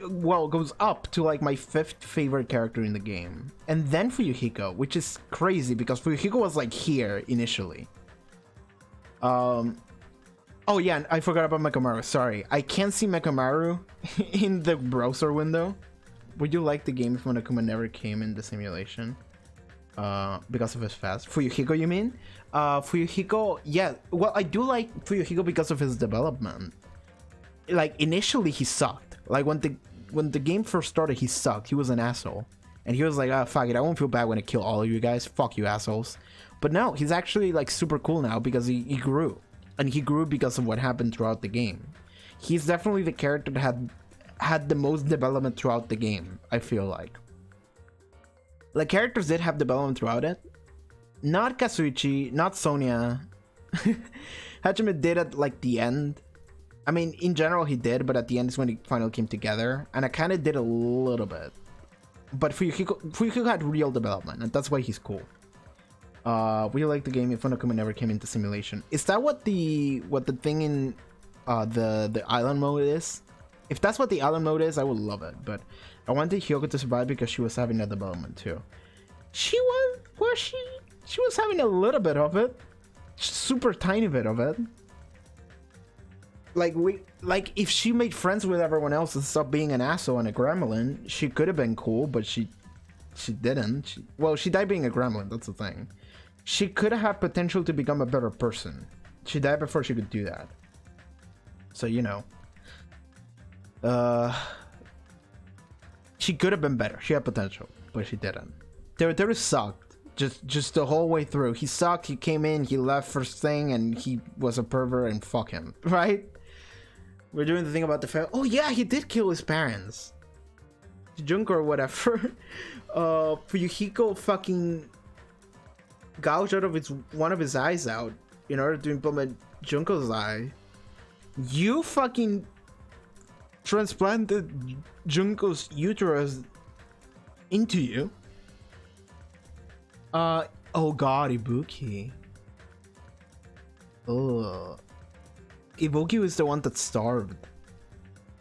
Well, goes up to, like, my 5th favorite character in the game. And then Fuyuhiko, which is crazy, because Fuyuhiko was, like, here initially. Oh yeah, I forgot about Mekamaru. Sorry, I can't see Mekamaru in the browser window. Would you like the game if Monokuma never came in the simulation? Because of his fast. Fuyuhiko, you mean? Fuyuhiko, yeah. Well, I do like Fuyuhiko because of his development. Like, initially he sucked. Like, when the game first started, he sucked. He was an asshole. And he was like, ah, fuck it, I won't feel bad when I kill all of you guys. Fuck you, assholes. But no, he's actually, like, super cool now because he grew. And he grew because of what happened throughout the game. He's definitely the character that had the most development throughout the game, I feel like. Like, characters did have development throughout it. Not Kazuichi, not Sonia. Hajime did at, like, the end. I mean, in general he did, but at the end is when it finally came together. And I kind of did a little bit. But Fuyuhiko had real development, and that's why he's cool. Would you like the game if Monokuma never came into simulation? Is that what the thing in the island mode is? If that's what the island mode is, I would love it. But I wanted Hyoko to survive because she was having that development too. She was she was having a little bit of it. super tiny bit of it. Like if she made friends with everyone else and stopped being an asshole and a gremlin, she could have been cool, but she didn't. Well, she died being a gremlin, that's the thing. She could have potential to become a better person. She died before she could do that. So, you know. She could have been better. She had potential, but she didn't. Teru sucked. Just the whole way through. He sucked, he came in, he left first thing, and he was a pervert, and fuck him. Right? We're doing the thing about the fail. Oh yeah, he did kill his parents. Junko or whatever. Fuyuhiko fucking gouged out of one of his eyes out in order to implement Junko's eye. You fucking transplanted Junko's uterus into you. Oh god, Ibuki. Ugh. Ibuki was the one that starved.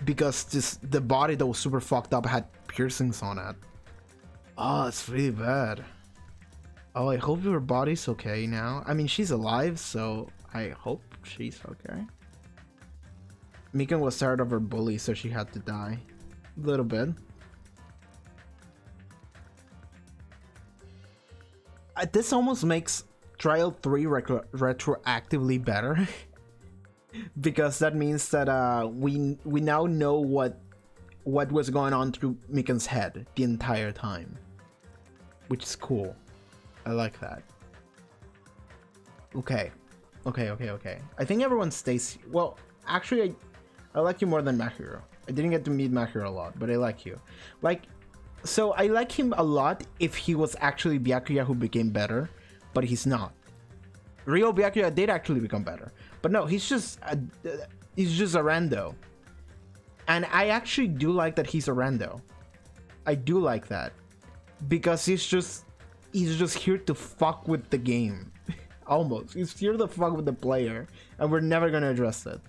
Because the body that was super fucked up had piercings on it. Oh, it's really bad. Oh, I hope her body's okay now. I mean, she's alive, so I hope she's okay. Mikan was tired of her bully, so she had to die. A little bit. This almost makes Trial 3 retroactively better. Because that means that we now know what was going on through Mikan's head the entire time. Which is cool. I like that. Okay. I think everyone stays... Well, actually, I like you more than Mahiro. I didn't get to meet Mahiro a lot, but I like you. Like, so I like him a lot if he was actually Byakuya who became better, but he's not. Real Byakuya did actually become better. But no, he's just a rando. And I actually do like that he's a rando. I do like that. Because he's just here to fuck with the game. Almost. He's here to fuck with the player. And we're never gonna address it.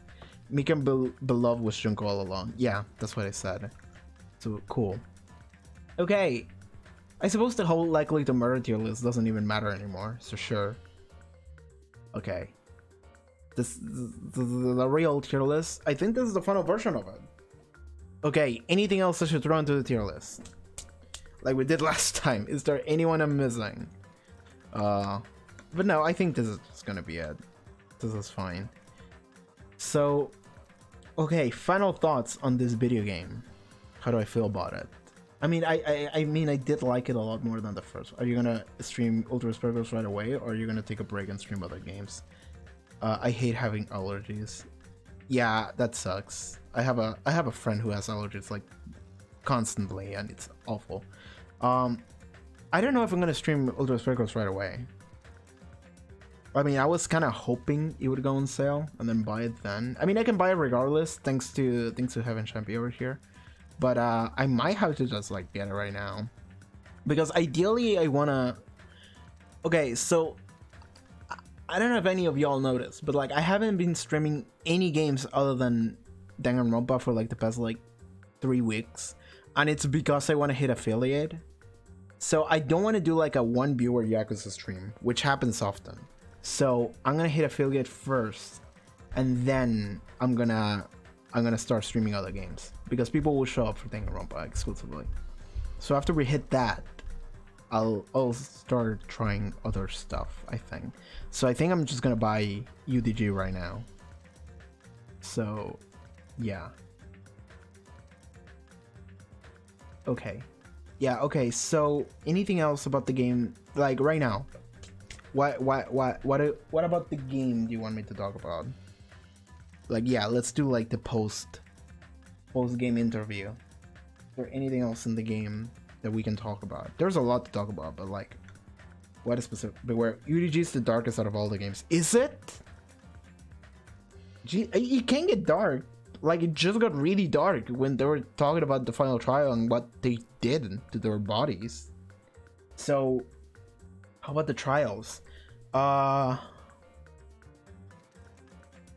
Mikan beloved was Junko all along. Yeah, that's what I said. So, cool. Okay. I suppose the whole likely to murder tier list doesn't even matter anymore. So sure. Okay. The real tier list. I think this is the final version of it. Okay, anything else I should throw into the tier list? Like we did last time. Is there anyone I'm missing? But no, I think this is gonna be it. This is fine. So, okay, final thoughts on this video game. How do I feel about it? I mean, I mean, I did like it a lot more than the first. Are you gonna stream Ultra Sparkles right away, or are you gonna take a break and stream other games? I hate having allergies. Yeah, that sucks. I have a friend who has allergies like constantly, and it's awful. I don't know if I'm gonna stream Ultra Sparkles right away. I mean, I was kind of hoping it would go on sale and then buy it then. I mean, I can buy it regardless, thanks to Heaven Champion over here. But I might have to just like get it right now, because ideally I wanna. Okay, so I don't know if any of y'all noticed, but like I haven't been streaming any games other than Danganronpa for like the past like 3 weeks, and it's because I want to hit affiliate. So I don't want to do like a one viewer Yakuza stream, which happens often. So I'm gonna hit affiliate first, and then I'm gonna start streaming other games, because people will show up for Danganronpa exclusively. So after we hit that, I'll start trying other stuff, I think. So I think I'm just gonna buy UDG right now. So yeah. Okay. Yeah, okay, so anything else about the game, like right now? What about the game do you want me to talk about? Like, yeah, let's do like the post game interview. Is there anything else in the game that we can talk about? There's a lot to talk about, but like, what is specific? But where UDG is the darkest out of all the games. Is it? Gee, it can get dark. Like, it just got really dark when they were talking about the final trial and what they did to their bodies. So, how about the trials?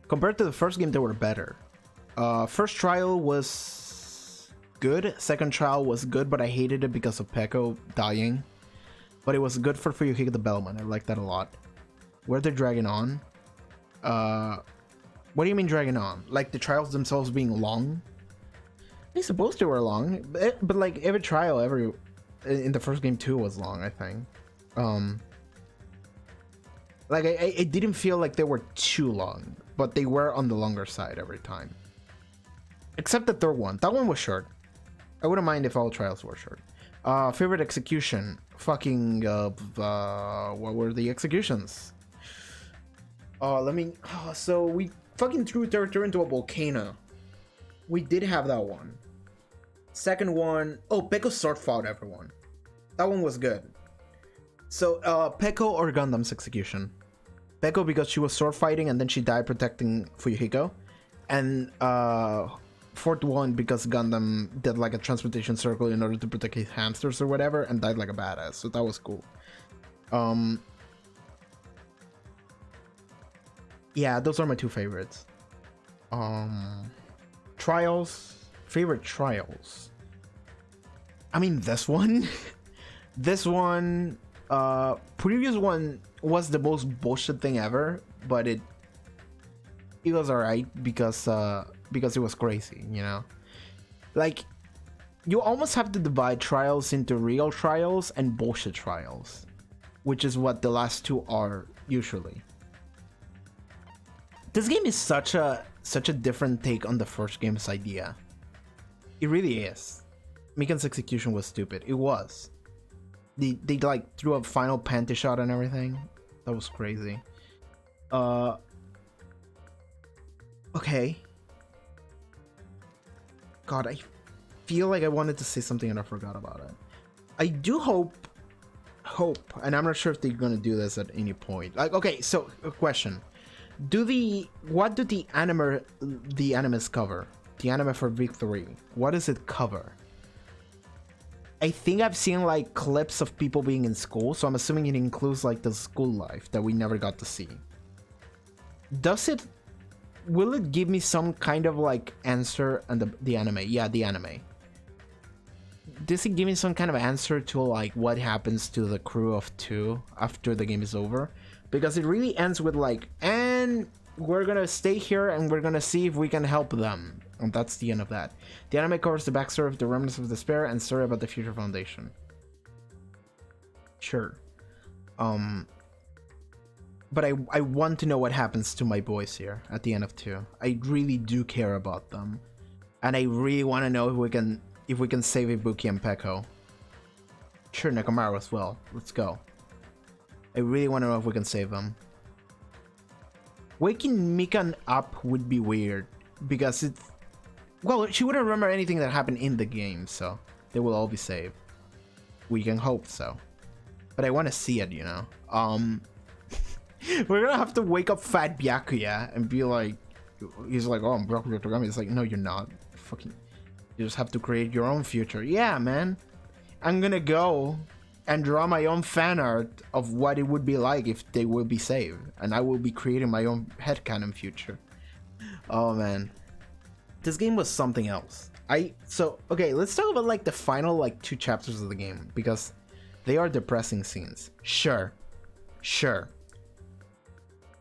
Compared to the first game, they were better. First trial was good. Second trial was good, but I hated it because of Peko dying. But it was good for Fuyuhiko the Bellman. I like that a lot. Were they dragging on? What do you mean dragging on? Like the trials themselves being long? I suppose they were long, but like every trial in the first game too was long, I think. Like I didn't feel like they were too long, but they were on the longer side every time. Except the third one. That one was short. I wouldn't mind if all trials were short. Favorite execution. Fucking what were the executions? So we fucking threw Territor into a volcano. We did have that one. Second one, Peko sword fought everyone. That one was good. So Peko or Gundam's execution. Peko because she was sword fighting and then she died protecting Fuyuhiko. And fourth one because Gundam did like a transportation circle in order to protect his hamsters or whatever and died like a badass. So that was cool. Yeah, those are my two favorites. Trials. Favorite trials. I mean, this one. This one. Previous one was the most bullshit thing ever, but it was alright because it was crazy, you know. Like, you almost have to divide trials into real trials and bullshit trials, which is what the last two are usually. This game is such a different take on the first game's idea. It really is. Mikan's execution was stupid. It was. They like threw a final panty shot and everything. That was crazy. Okay. God, I feel like I wanted to say something and I forgot about it. I do hope, and I'm not sure if they're gonna do this at any point. Like, okay, so a question. What do the animes cover? The anime for Victory. What does it cover? I think I've seen like clips of people being in school, so I'm assuming it includes like the school life that we never got to see. Will it give me some kind of like answer on the anime? Yeah, the anime. Does it give me some kind of answer to like what happens to the crew of 2 after the game is over? Because it really ends with like, and we're gonna stay here and we're gonna see if we can help them. And that's the end of that. The anime covers the backstory of the Remnants of Despair and story about the Future Foundation. Sure. But I want to know what happens to my boys here at the end of 2. I really do care about them. And I really want to know if we can save Ibuki and Peko. Sure, Nekomaru as well. Let's go. I really want to know if we can save them. Waking Mikan up would be weird. Because well, she wouldn't remember anything that happened in the game, so they will all be saved. We can hope so. But I want to see it, you know? We're gonna have to wake up Fat Byakuya and be like... He's like, oh, I'm Byakuya Togami. It's like, no, you're not. Fucking... You just have to create your own future. Yeah, man. I'm gonna go and draw my own fan art of what it would be like if they will be saved. And I will be creating my own headcanon future. Oh, man. This game was something else. Okay, let's talk about like the final like 2 chapters of the game, because they are depressing scenes. Sure.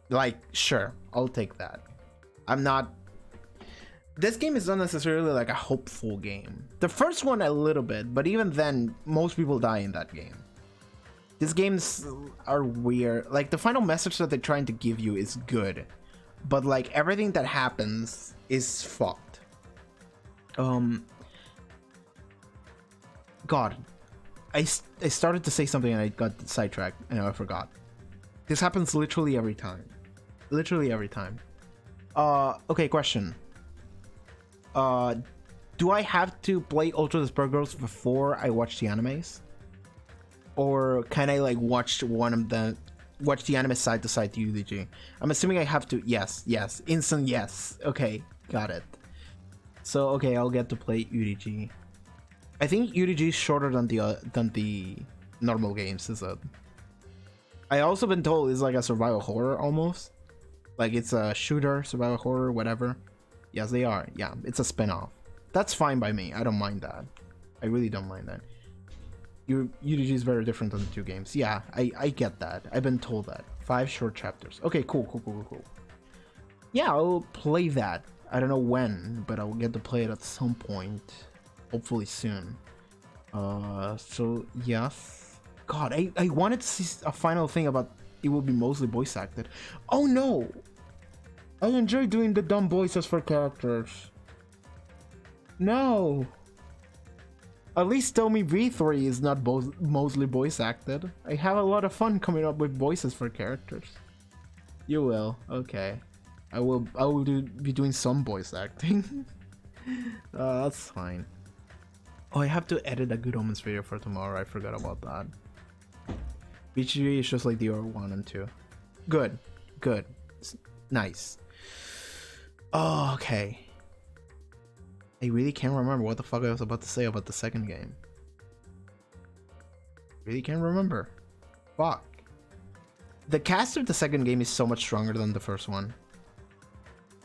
Like, sure, I'll take that. This game is not necessarily like a hopeful game. The first one a little bit, but even then, most people die in that game. These games are weird. Like, the final message that they're trying to give you is good, but like everything that happens is fucked. God, I started to say something and I got sidetracked and I forgot. This happens literally every time. Okay, question. Do I have to play Ultra Despair Girls before I watch the animes? Or can I like watch the anime side to side to UDG? I'm assuming I have to. Yes, instant yes. Okay, got it. So okay, I'll get to play UDG. I think UDG is shorter than the normal games, is it? I also been told it's like a survival horror almost. Like it's a shooter, survival horror, whatever. Yes, they are. Yeah, it's a spin-off. That's fine by me. I don't mind that. I really don't mind that. UDG is very different than the two games. Yeah, I get that. I've been told that. 5 short chapters. Okay, cool. Yeah, I'll play that. I don't know when, but I'll get to play it at some point. Hopefully soon. So yes. God, I wanted to see a final thing about it will be mostly voice acted. Oh no! I enjoy doing the dumb voices for characters. No! At least tell me V3 is not mostly voice acted. I have a lot of fun coming up with voices for characters. You will, okay. I will be doing some voice acting. That's fine. Oh, I have to edit a Good Omens video for tomorrow. I forgot about that. BGG is just like the other 1 and 2. Good. Nice. Oh, okay. I really can't remember what the fuck I was about to say about the second game. Really can't remember. Fuck. The cast of the second game is so much stronger than the first one.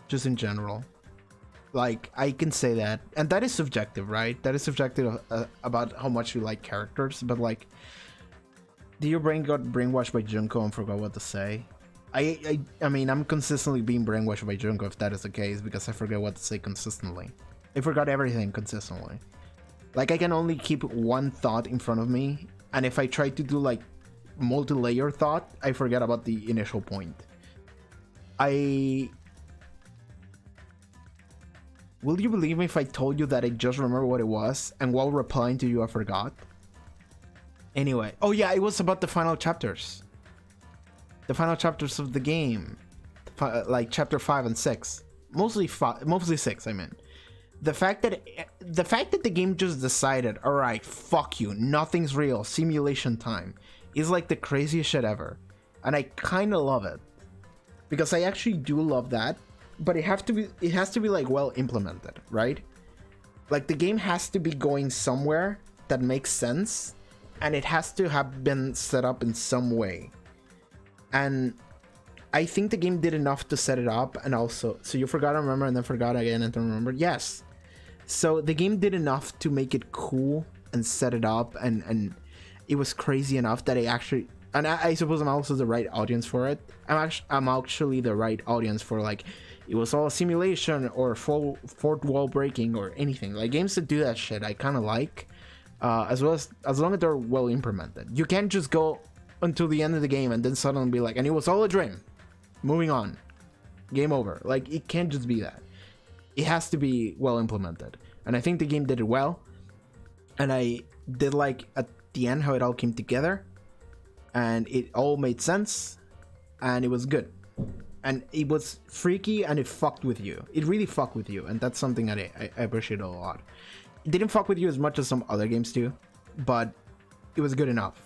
Just in general. Like, I can say that. And that is subjective, right? That is subjective about how much you like characters. But like, do your brain got brainwashed by Junko and forgot what to say? I mean, I'm consistently being brainwashed by Junko if that is the case, because I forget what to say consistently. I forgot everything consistently. Like, I can only keep one thought in front of me, and if I try to do like multi-layer thought, I forget about the initial point. Will you believe me if I told you that I just remember what it was, and while replying to you I forgot? Anyway, oh yeah, it was about the final chapters. The final chapters of the game. Like chapter 5 and 6. Mostly 6, I mean. The fact that the game just decided, alright, fuck you, nothing's real, simulation time, is like the craziest shit ever. And I kinda love it. Because I actually do love that, but it has to be like well implemented, right? Like the game has to be going somewhere that makes sense, and it has to have been set up in some way. And I think the game did enough to set it up, and also, so you forgot to remember and then forgot again and then remember, yes. So the game did enough to make it cool and set it up, and it was crazy enough that I suppose I'm also the right audience for it. I'm actually the right audience for like, it was all a simulation or fourth wall breaking or anything. Like games that do that shit I kind of like, as long as they're well implemented. You can't just go until the end of the game and then suddenly be like, and it was all a dream. Moving on. Game over. Like, it can't just be that. It has to be well implemented. And I think the game did it well. And I did like at the end how it all came together. And it all made sense. And it was good. And it was freaky and it fucked with you. It really fucked with you. And that's something that I appreciate a lot. It didn't fuck with you as much as some other games do. But it was good enough.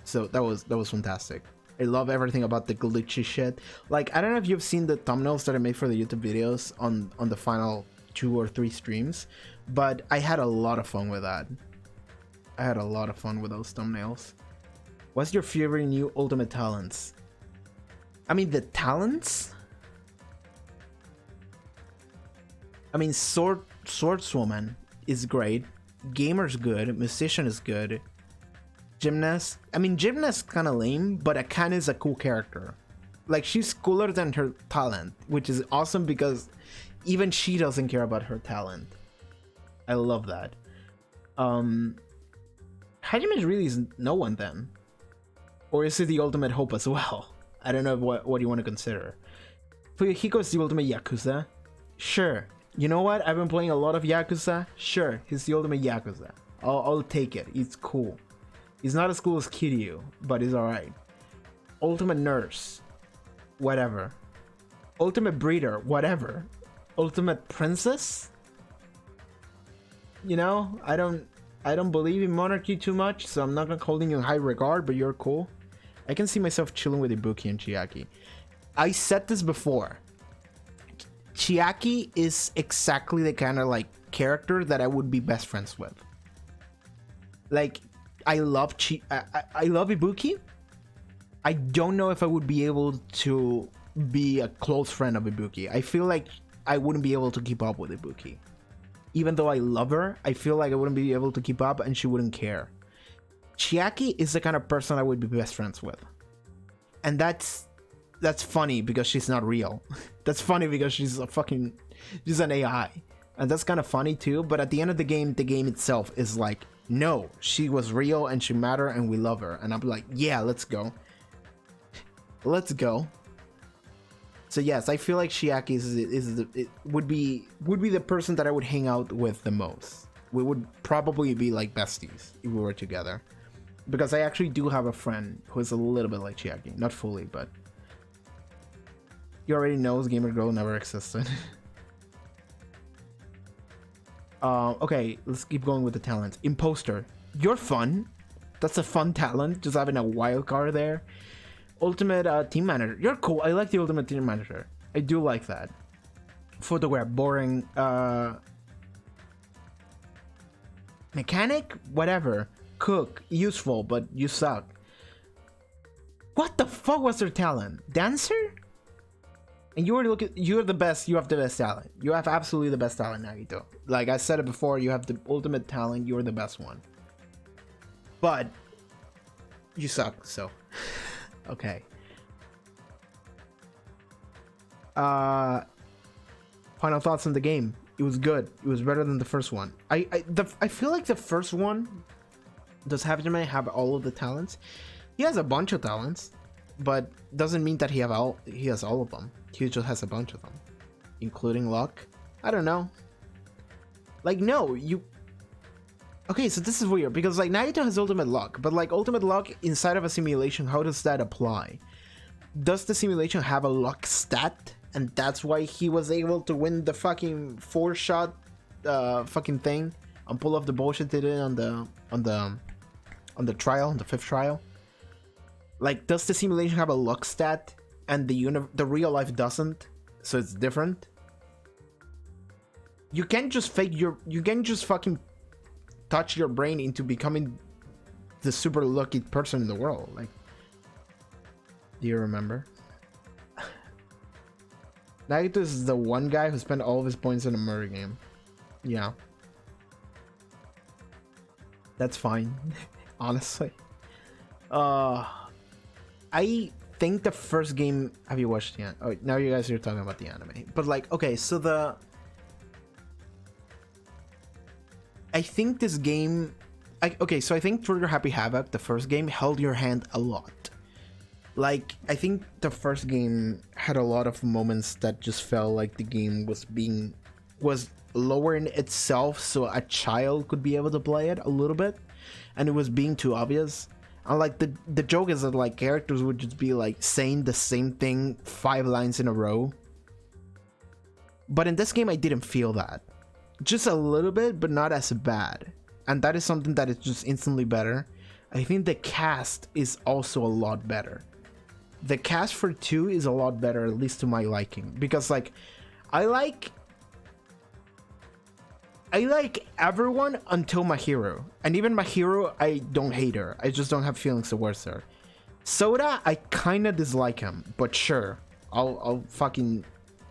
So that was fantastic. I love everything about the glitchy shit. Like, I don't know if you've seen the thumbnails that I made for the YouTube videos on the final 2 or 3 streams, but I had a lot of fun with that. I had a lot of fun with those thumbnails. What's your favorite new ultimate talents? I mean, the talents? I mean, swordswoman is great. Gamer's good. Musician is good. Gymnast. I mean, Gymnast kind of lame, but Akane is a cool character. Like, she's cooler than her talent, which is awesome because even she doesn't care about her talent. I love that. Hajime really is no one then. Or is it the ultimate hope as well? I don't know what you want to consider. Fuyuhiko is the ultimate Yakuza? Sure. You know what? I've been playing a lot of Yakuza. Sure, he's the ultimate Yakuza. I'll take it. It's cool. He's not as cool as Kiryu, but he's alright. Ultimate Nurse. Whatever. Ultimate Breeder. Whatever. Ultimate Princess? You know, I don't believe in monarchy too much, so I'm not gonna hold you in high regard, but you're cool. I can see myself chilling with Ibuki and Chiaki. I said this before. Chiaki is exactly the kind of like character that I would be best friends with. Like, I love Ibuki. I don't know if I would be able to be a close friend of Ibuki. I feel like I wouldn't be able to keep up with Ibuki. Even though I love her, I feel like I wouldn't be able to keep up and she wouldn't care. Chiaki is the kind of person I would be best friends with. And that's funny because she's not real. That's funny because she's an AI. And that's kind of funny too, but at the end of the game itself is like, no, she was real and she mattered and we love her. And I'm like, yeah, let's go. Let's go. So yes, I feel like Chiaki would be the person that I would hang out with the most. We would probably be like besties if we were together. Because I actually do have a friend who is a little bit like Chiaki. Not fully, but he already knows Gamer Girl never existed. Okay, let's keep going with the talents. Imposter. You're fun. That's a fun talent, just having a wild card there. Ultimate team manager. You're cool. I like the ultimate team manager. I do like that. Photograph. Boring. Mechanic? Whatever. Cook. Useful, but you suck. What the fuck was their talent? Dancer? And you're the best. You have the best talent. You have absolutely the best talent, Nagito. Like I said it before, you have the ultimate talent. You're the best one. But you suck, so okay. Final thoughts on the game. It was good. It was better than the first one. I feel like the first one, does Hajime have all of the talents? He has a bunch of talents, but doesn't mean that he has all of them. He just has a bunch of them, including luck. I don't know. Like, no, you... Okay, so this is weird, because, like, Nagito has ultimate luck, but, like, ultimate luck inside of a simulation, how does that apply? Does the simulation have a luck stat? And that's why he was able to win the fucking 4-shot fucking thing and pull off the bullshit they did on the trial, on the 5th trial? Like, does the simulation have a luck stat and the real life doesn't? So it's different? You can't just fucking touch your brain into becoming the super lucky person in the world. Like, do you remember? Nagito is the one guy who spent all of his points in a murder game. Yeah. That's fine. Honestly. I think the first game... Have you watched the anime? Oh, now you guys are talking about the anime. But like, okay, so I think this game... Okay, so I think Trigger Happy Havoc, the first game, held your hand a lot. Like, I think the first game had a lot of moments that just felt like the game was lowering itself so a child could be able to play it a little bit. And it was being too obvious. And like, the joke is that like characters would just be like saying the same thing 5 lines in a row. But in this game, I didn't feel that. Just a little bit, but not as bad. And that is something that is just instantly better. I think the cast is also a lot better. The cast for 2 is a lot better, at least to my liking. Because like, I like everyone until Mahiro. And even Mahiro, I don't hate her. I just don't have feelings towards her. Soda, I kinda dislike him. But sure, I'll fucking...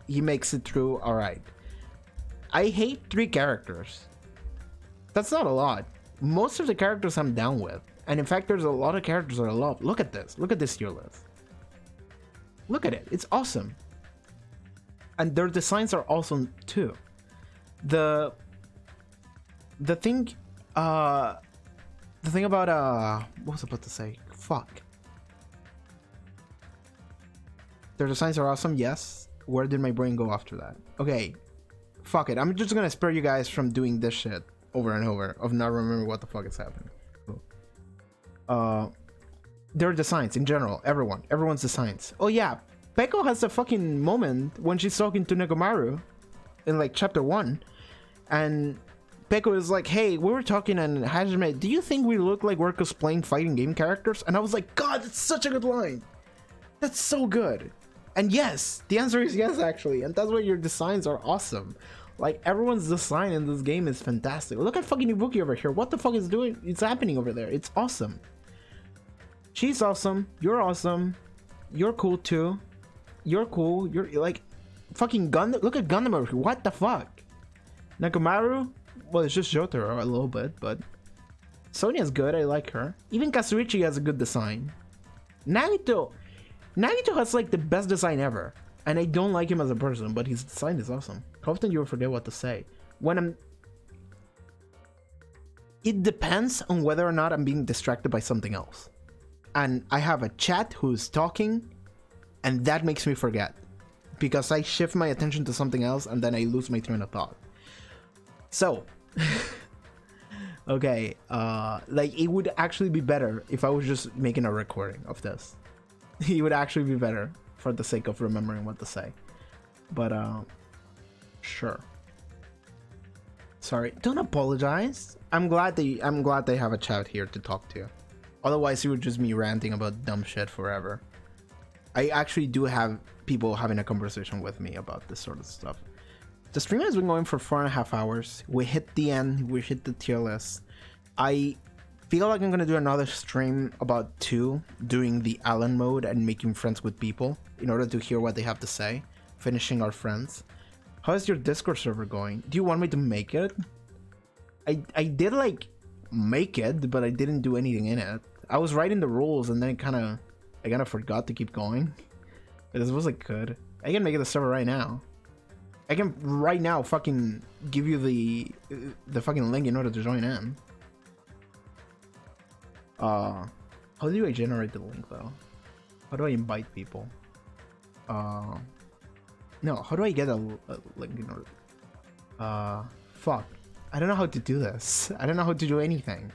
He makes it through, alright. I hate 3 characters. That's not a lot. Most of the characters I'm down with. And in fact, there's a lot of characters that I love. Look at this. Look at this tier list. Look at it. It's awesome. And their designs are awesome too. The thing about what was I about to say? Fuck. Their designs are awesome, yes. Where did my brain go after that? Okay. Fuck it. I'm just gonna spare you guys from doing this shit over and over of not remembering what the fuck is happening. Cool. Their designs in general, everyone's designs. Oh yeah, Peko has a fucking moment when she's talking to Nekomaru in like chapter 1, and Peko is like, hey, we were talking and Hajime, do you think we look like we're cosplaying fighting game characters? And I was like, God, that's such a good line. That's so good. And yes, the answer is yes, actually, and that's why your designs are awesome. Like, everyone's design in this game is fantastic. Look at fucking Ibuki over here. What the fuck is it's happening over there? It's awesome. She's awesome. You're awesome. You're cool too. You're cool. You're like fucking Gundam. Look at Gundam over here. What the fuck? Nekomaru? Well, it's just Jotaro a little bit, but Sonia's good, I like her. Even Kazuichi has a good design. Nagito has like the best design ever. And I don't like him as a person, but his design is awesome. How often you forget what to say? It depends on whether or not I'm being distracted by something else. And I have a chat who's talking, and that makes me forget. Because I shift my attention to something else, and then I lose my train of thought. So, okay, like it would actually be better if I was just making a recording of this. It would actually be better for the sake of remembering what to say. But, sure. Sorry, don't apologize. I'm glad they have a chat here to talk to. Otherwise, it would just be ranting about dumb shit forever. I actually do have people having a conversation with me about this sort of stuff. The stream has been going for 4.5 hours. We hit the end. We hit the tier list. I feel like I'm gonna do another stream about 2, doing the Allen mode and making friends with people in order to hear what they have to say, finishing our friends. How is your Discord server going? Do you want me to make it? I did like make it, but I didn't do anything in it. I was writing the rules and then I kind of forgot to keep going. But I suppose I could. I can make it a server right now. I can right now fucking give you the fucking link in order to join in. How do I generate the link though? How do I invite people? No, how do I get a link in order? Fuck. I don't know how to do this. I don't know how to do anything.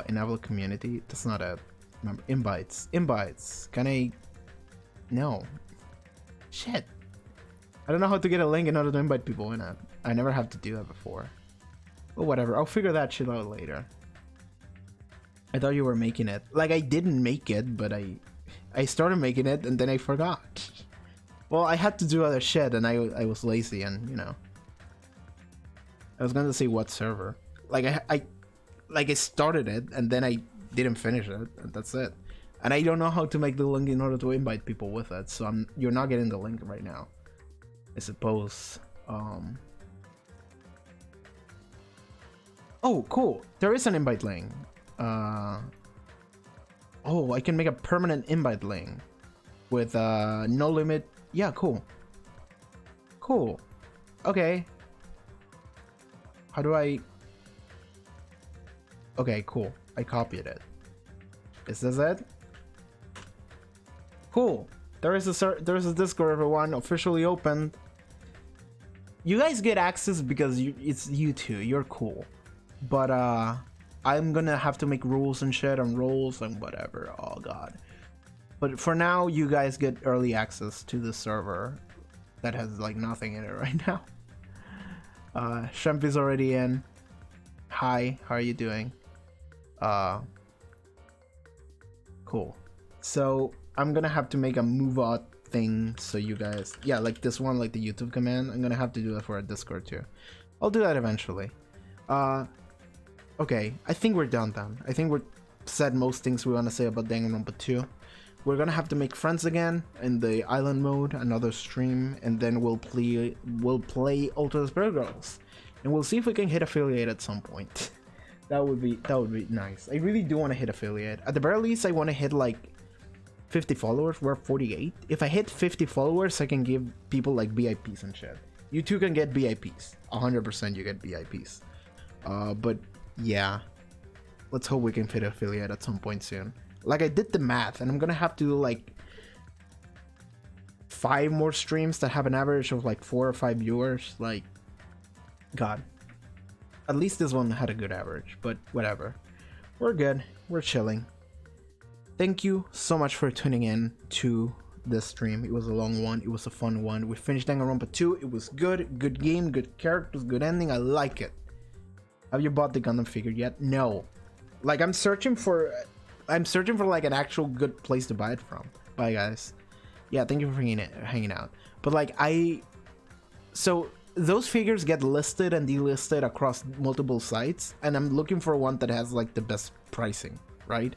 Enable community. That's not it. Remember, invites. Invites. Can I? No. Shit. I don't know how to get a link in order to invite people in it. I never have to do that before. But whatever. I'll figure that shit out later. I thought you were making it. Like, I didn't make it, but I started making it and then I forgot. Well, I had to do other shit and I was lazy and, you know. I was gonna say what server. Like, I started it and then I didn't finish it and that's it. And I don't know how to make the link in order to invite people with it, so you're not getting the link right now. I suppose. Oh, cool. There is an invite link. Oh, I can make a permanent invite link with no limit. Yeah, cool. Cool. Okay. How do I? Okay, cool. I copied it. Is this it? Cool. There is a Discord, everyone, officially opened. You guys get access because it's you two. You're cool. But I'm gonna have to make rules and shit and roles and whatever. Oh god. But for now, you guys get early access to the server that has like nothing in it right now. Shemp is already in. Hi, how are you doing? Cool. So I'm gonna have to make a move out thing so you guys, yeah, like this one, like the YouTube command. I'm gonna have to do that for our Discord too. I'll do that eventually. Okay, I think we're done then. I think we're said most things we want to say about Danganronpa 2. We're gonna have to make friends again in the island mode, another stream, and then we'll play Ultra Despair Girls, and we'll see if we can hit affiliate at some point. That would be nice. I really do want to hit affiliate. At the very least, I want to hit like 50 followers. We're 48. If I hit 50 followers, I can give people like VIPs and shit. You too can get VIPs. 100% you get VIPs. But yeah, let's hope we can hit affiliate at some point soon. Like, I did the math, and I'm gonna have to do like 5 more streams that have an average of like 4 or 5 viewers. Like, god. At least this one had a good average, but whatever. We're good. We're chilling. Thank you so much for tuning in to this stream. It was a long one. It was a fun one. We finished Danganronpa 2. It was good. Good game, good characters, good ending. I like it. Have you bought the Gundam figure yet? No. Like, I'm searching for like an actual good place to buy it from. Bye guys. Yeah, thank you for hanging out. But like, so those figures get listed and delisted across multiple sites, and I'm looking for one that has like the best pricing, right?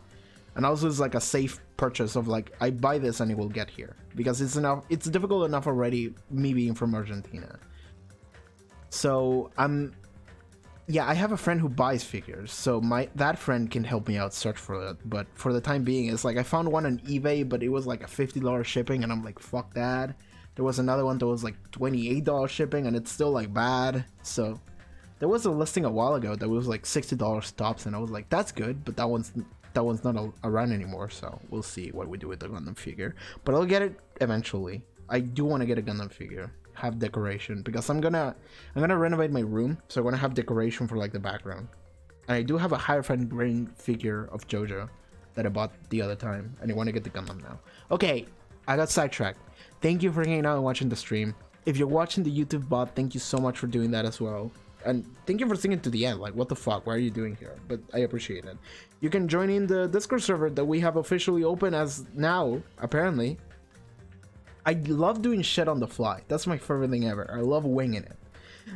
And also it's like a safe purchase of like, I buy this and it will get here, because it's difficult enough already, me being from Argentina. So I'm yeah, I have a friend who buys figures, so that friend can help me out search for it. But for the time being, it's like I found one on eBay, but it was like a $50 shipping, and I'm like, fuck that. There was another one that was like $28 shipping, and it's still like bad. So there was a listing a while ago that was like $60 tops, and I was like, that's good, but that one's not around anymore. So we'll see what we do with the Gundam figure. But I'll get it eventually. I do want to get a Gundam figure, have decoration, because I'm gonna renovate my room, so I'm gonna have decoration for like the background. And I do have a higher-friend grain figure of JoJo that I bought the other time, and I want to get the Gundam now. Okay, I got sidetracked. Thank you for hanging out and watching the stream. If you're watching the YouTube bot, thank you so much for doing that as well. And thank you for sticking to the end. Like, what the fuck? Why are you doing here? But I appreciate it. You can join in the Discord server that we have officially open as now, apparently. I love doing shit on the fly. That's my favorite thing ever. I love winging it.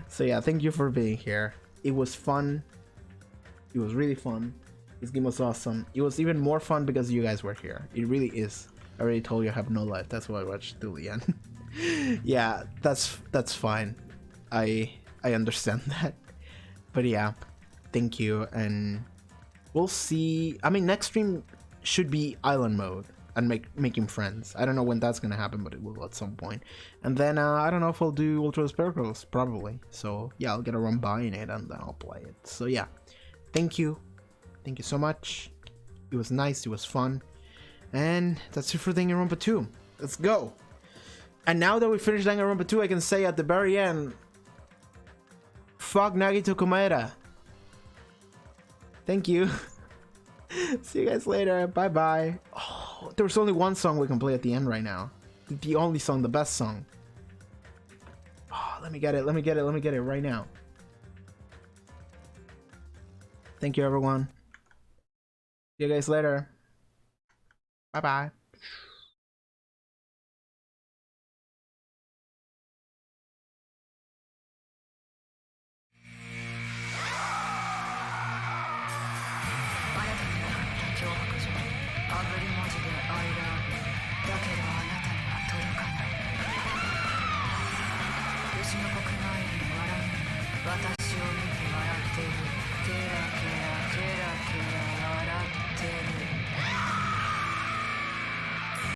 So yeah, thank you for being here. It was fun. It was really fun. This game was awesome. It was even more fun because you guys were here. It really is. I already told you I have no life. That's why I watched till the end. Yeah, that's fine. I understand that. But yeah, thank you, and we'll see. I mean, next stream should be island mode and making friends. I don't know when that's gonna happen, but it will at some point. And then I don't know if I'll do Ultra Spiracles, probably. So yeah, I'll get around buying it and then I'll play it. So yeah, thank you so much. It was nice, it was fun, and that's it for Danganronpa 2. Let's go. And now that we finished Danganronpa 2, I can say at the very end, fuck Nagito Komaeda. Thank you. See you guys later. Bye bye. Oh, there's only one song we can play at the end right now. The only song, the best song. Oh, let me get it right now. Thank you, everyone. See you guys later. Bye bye.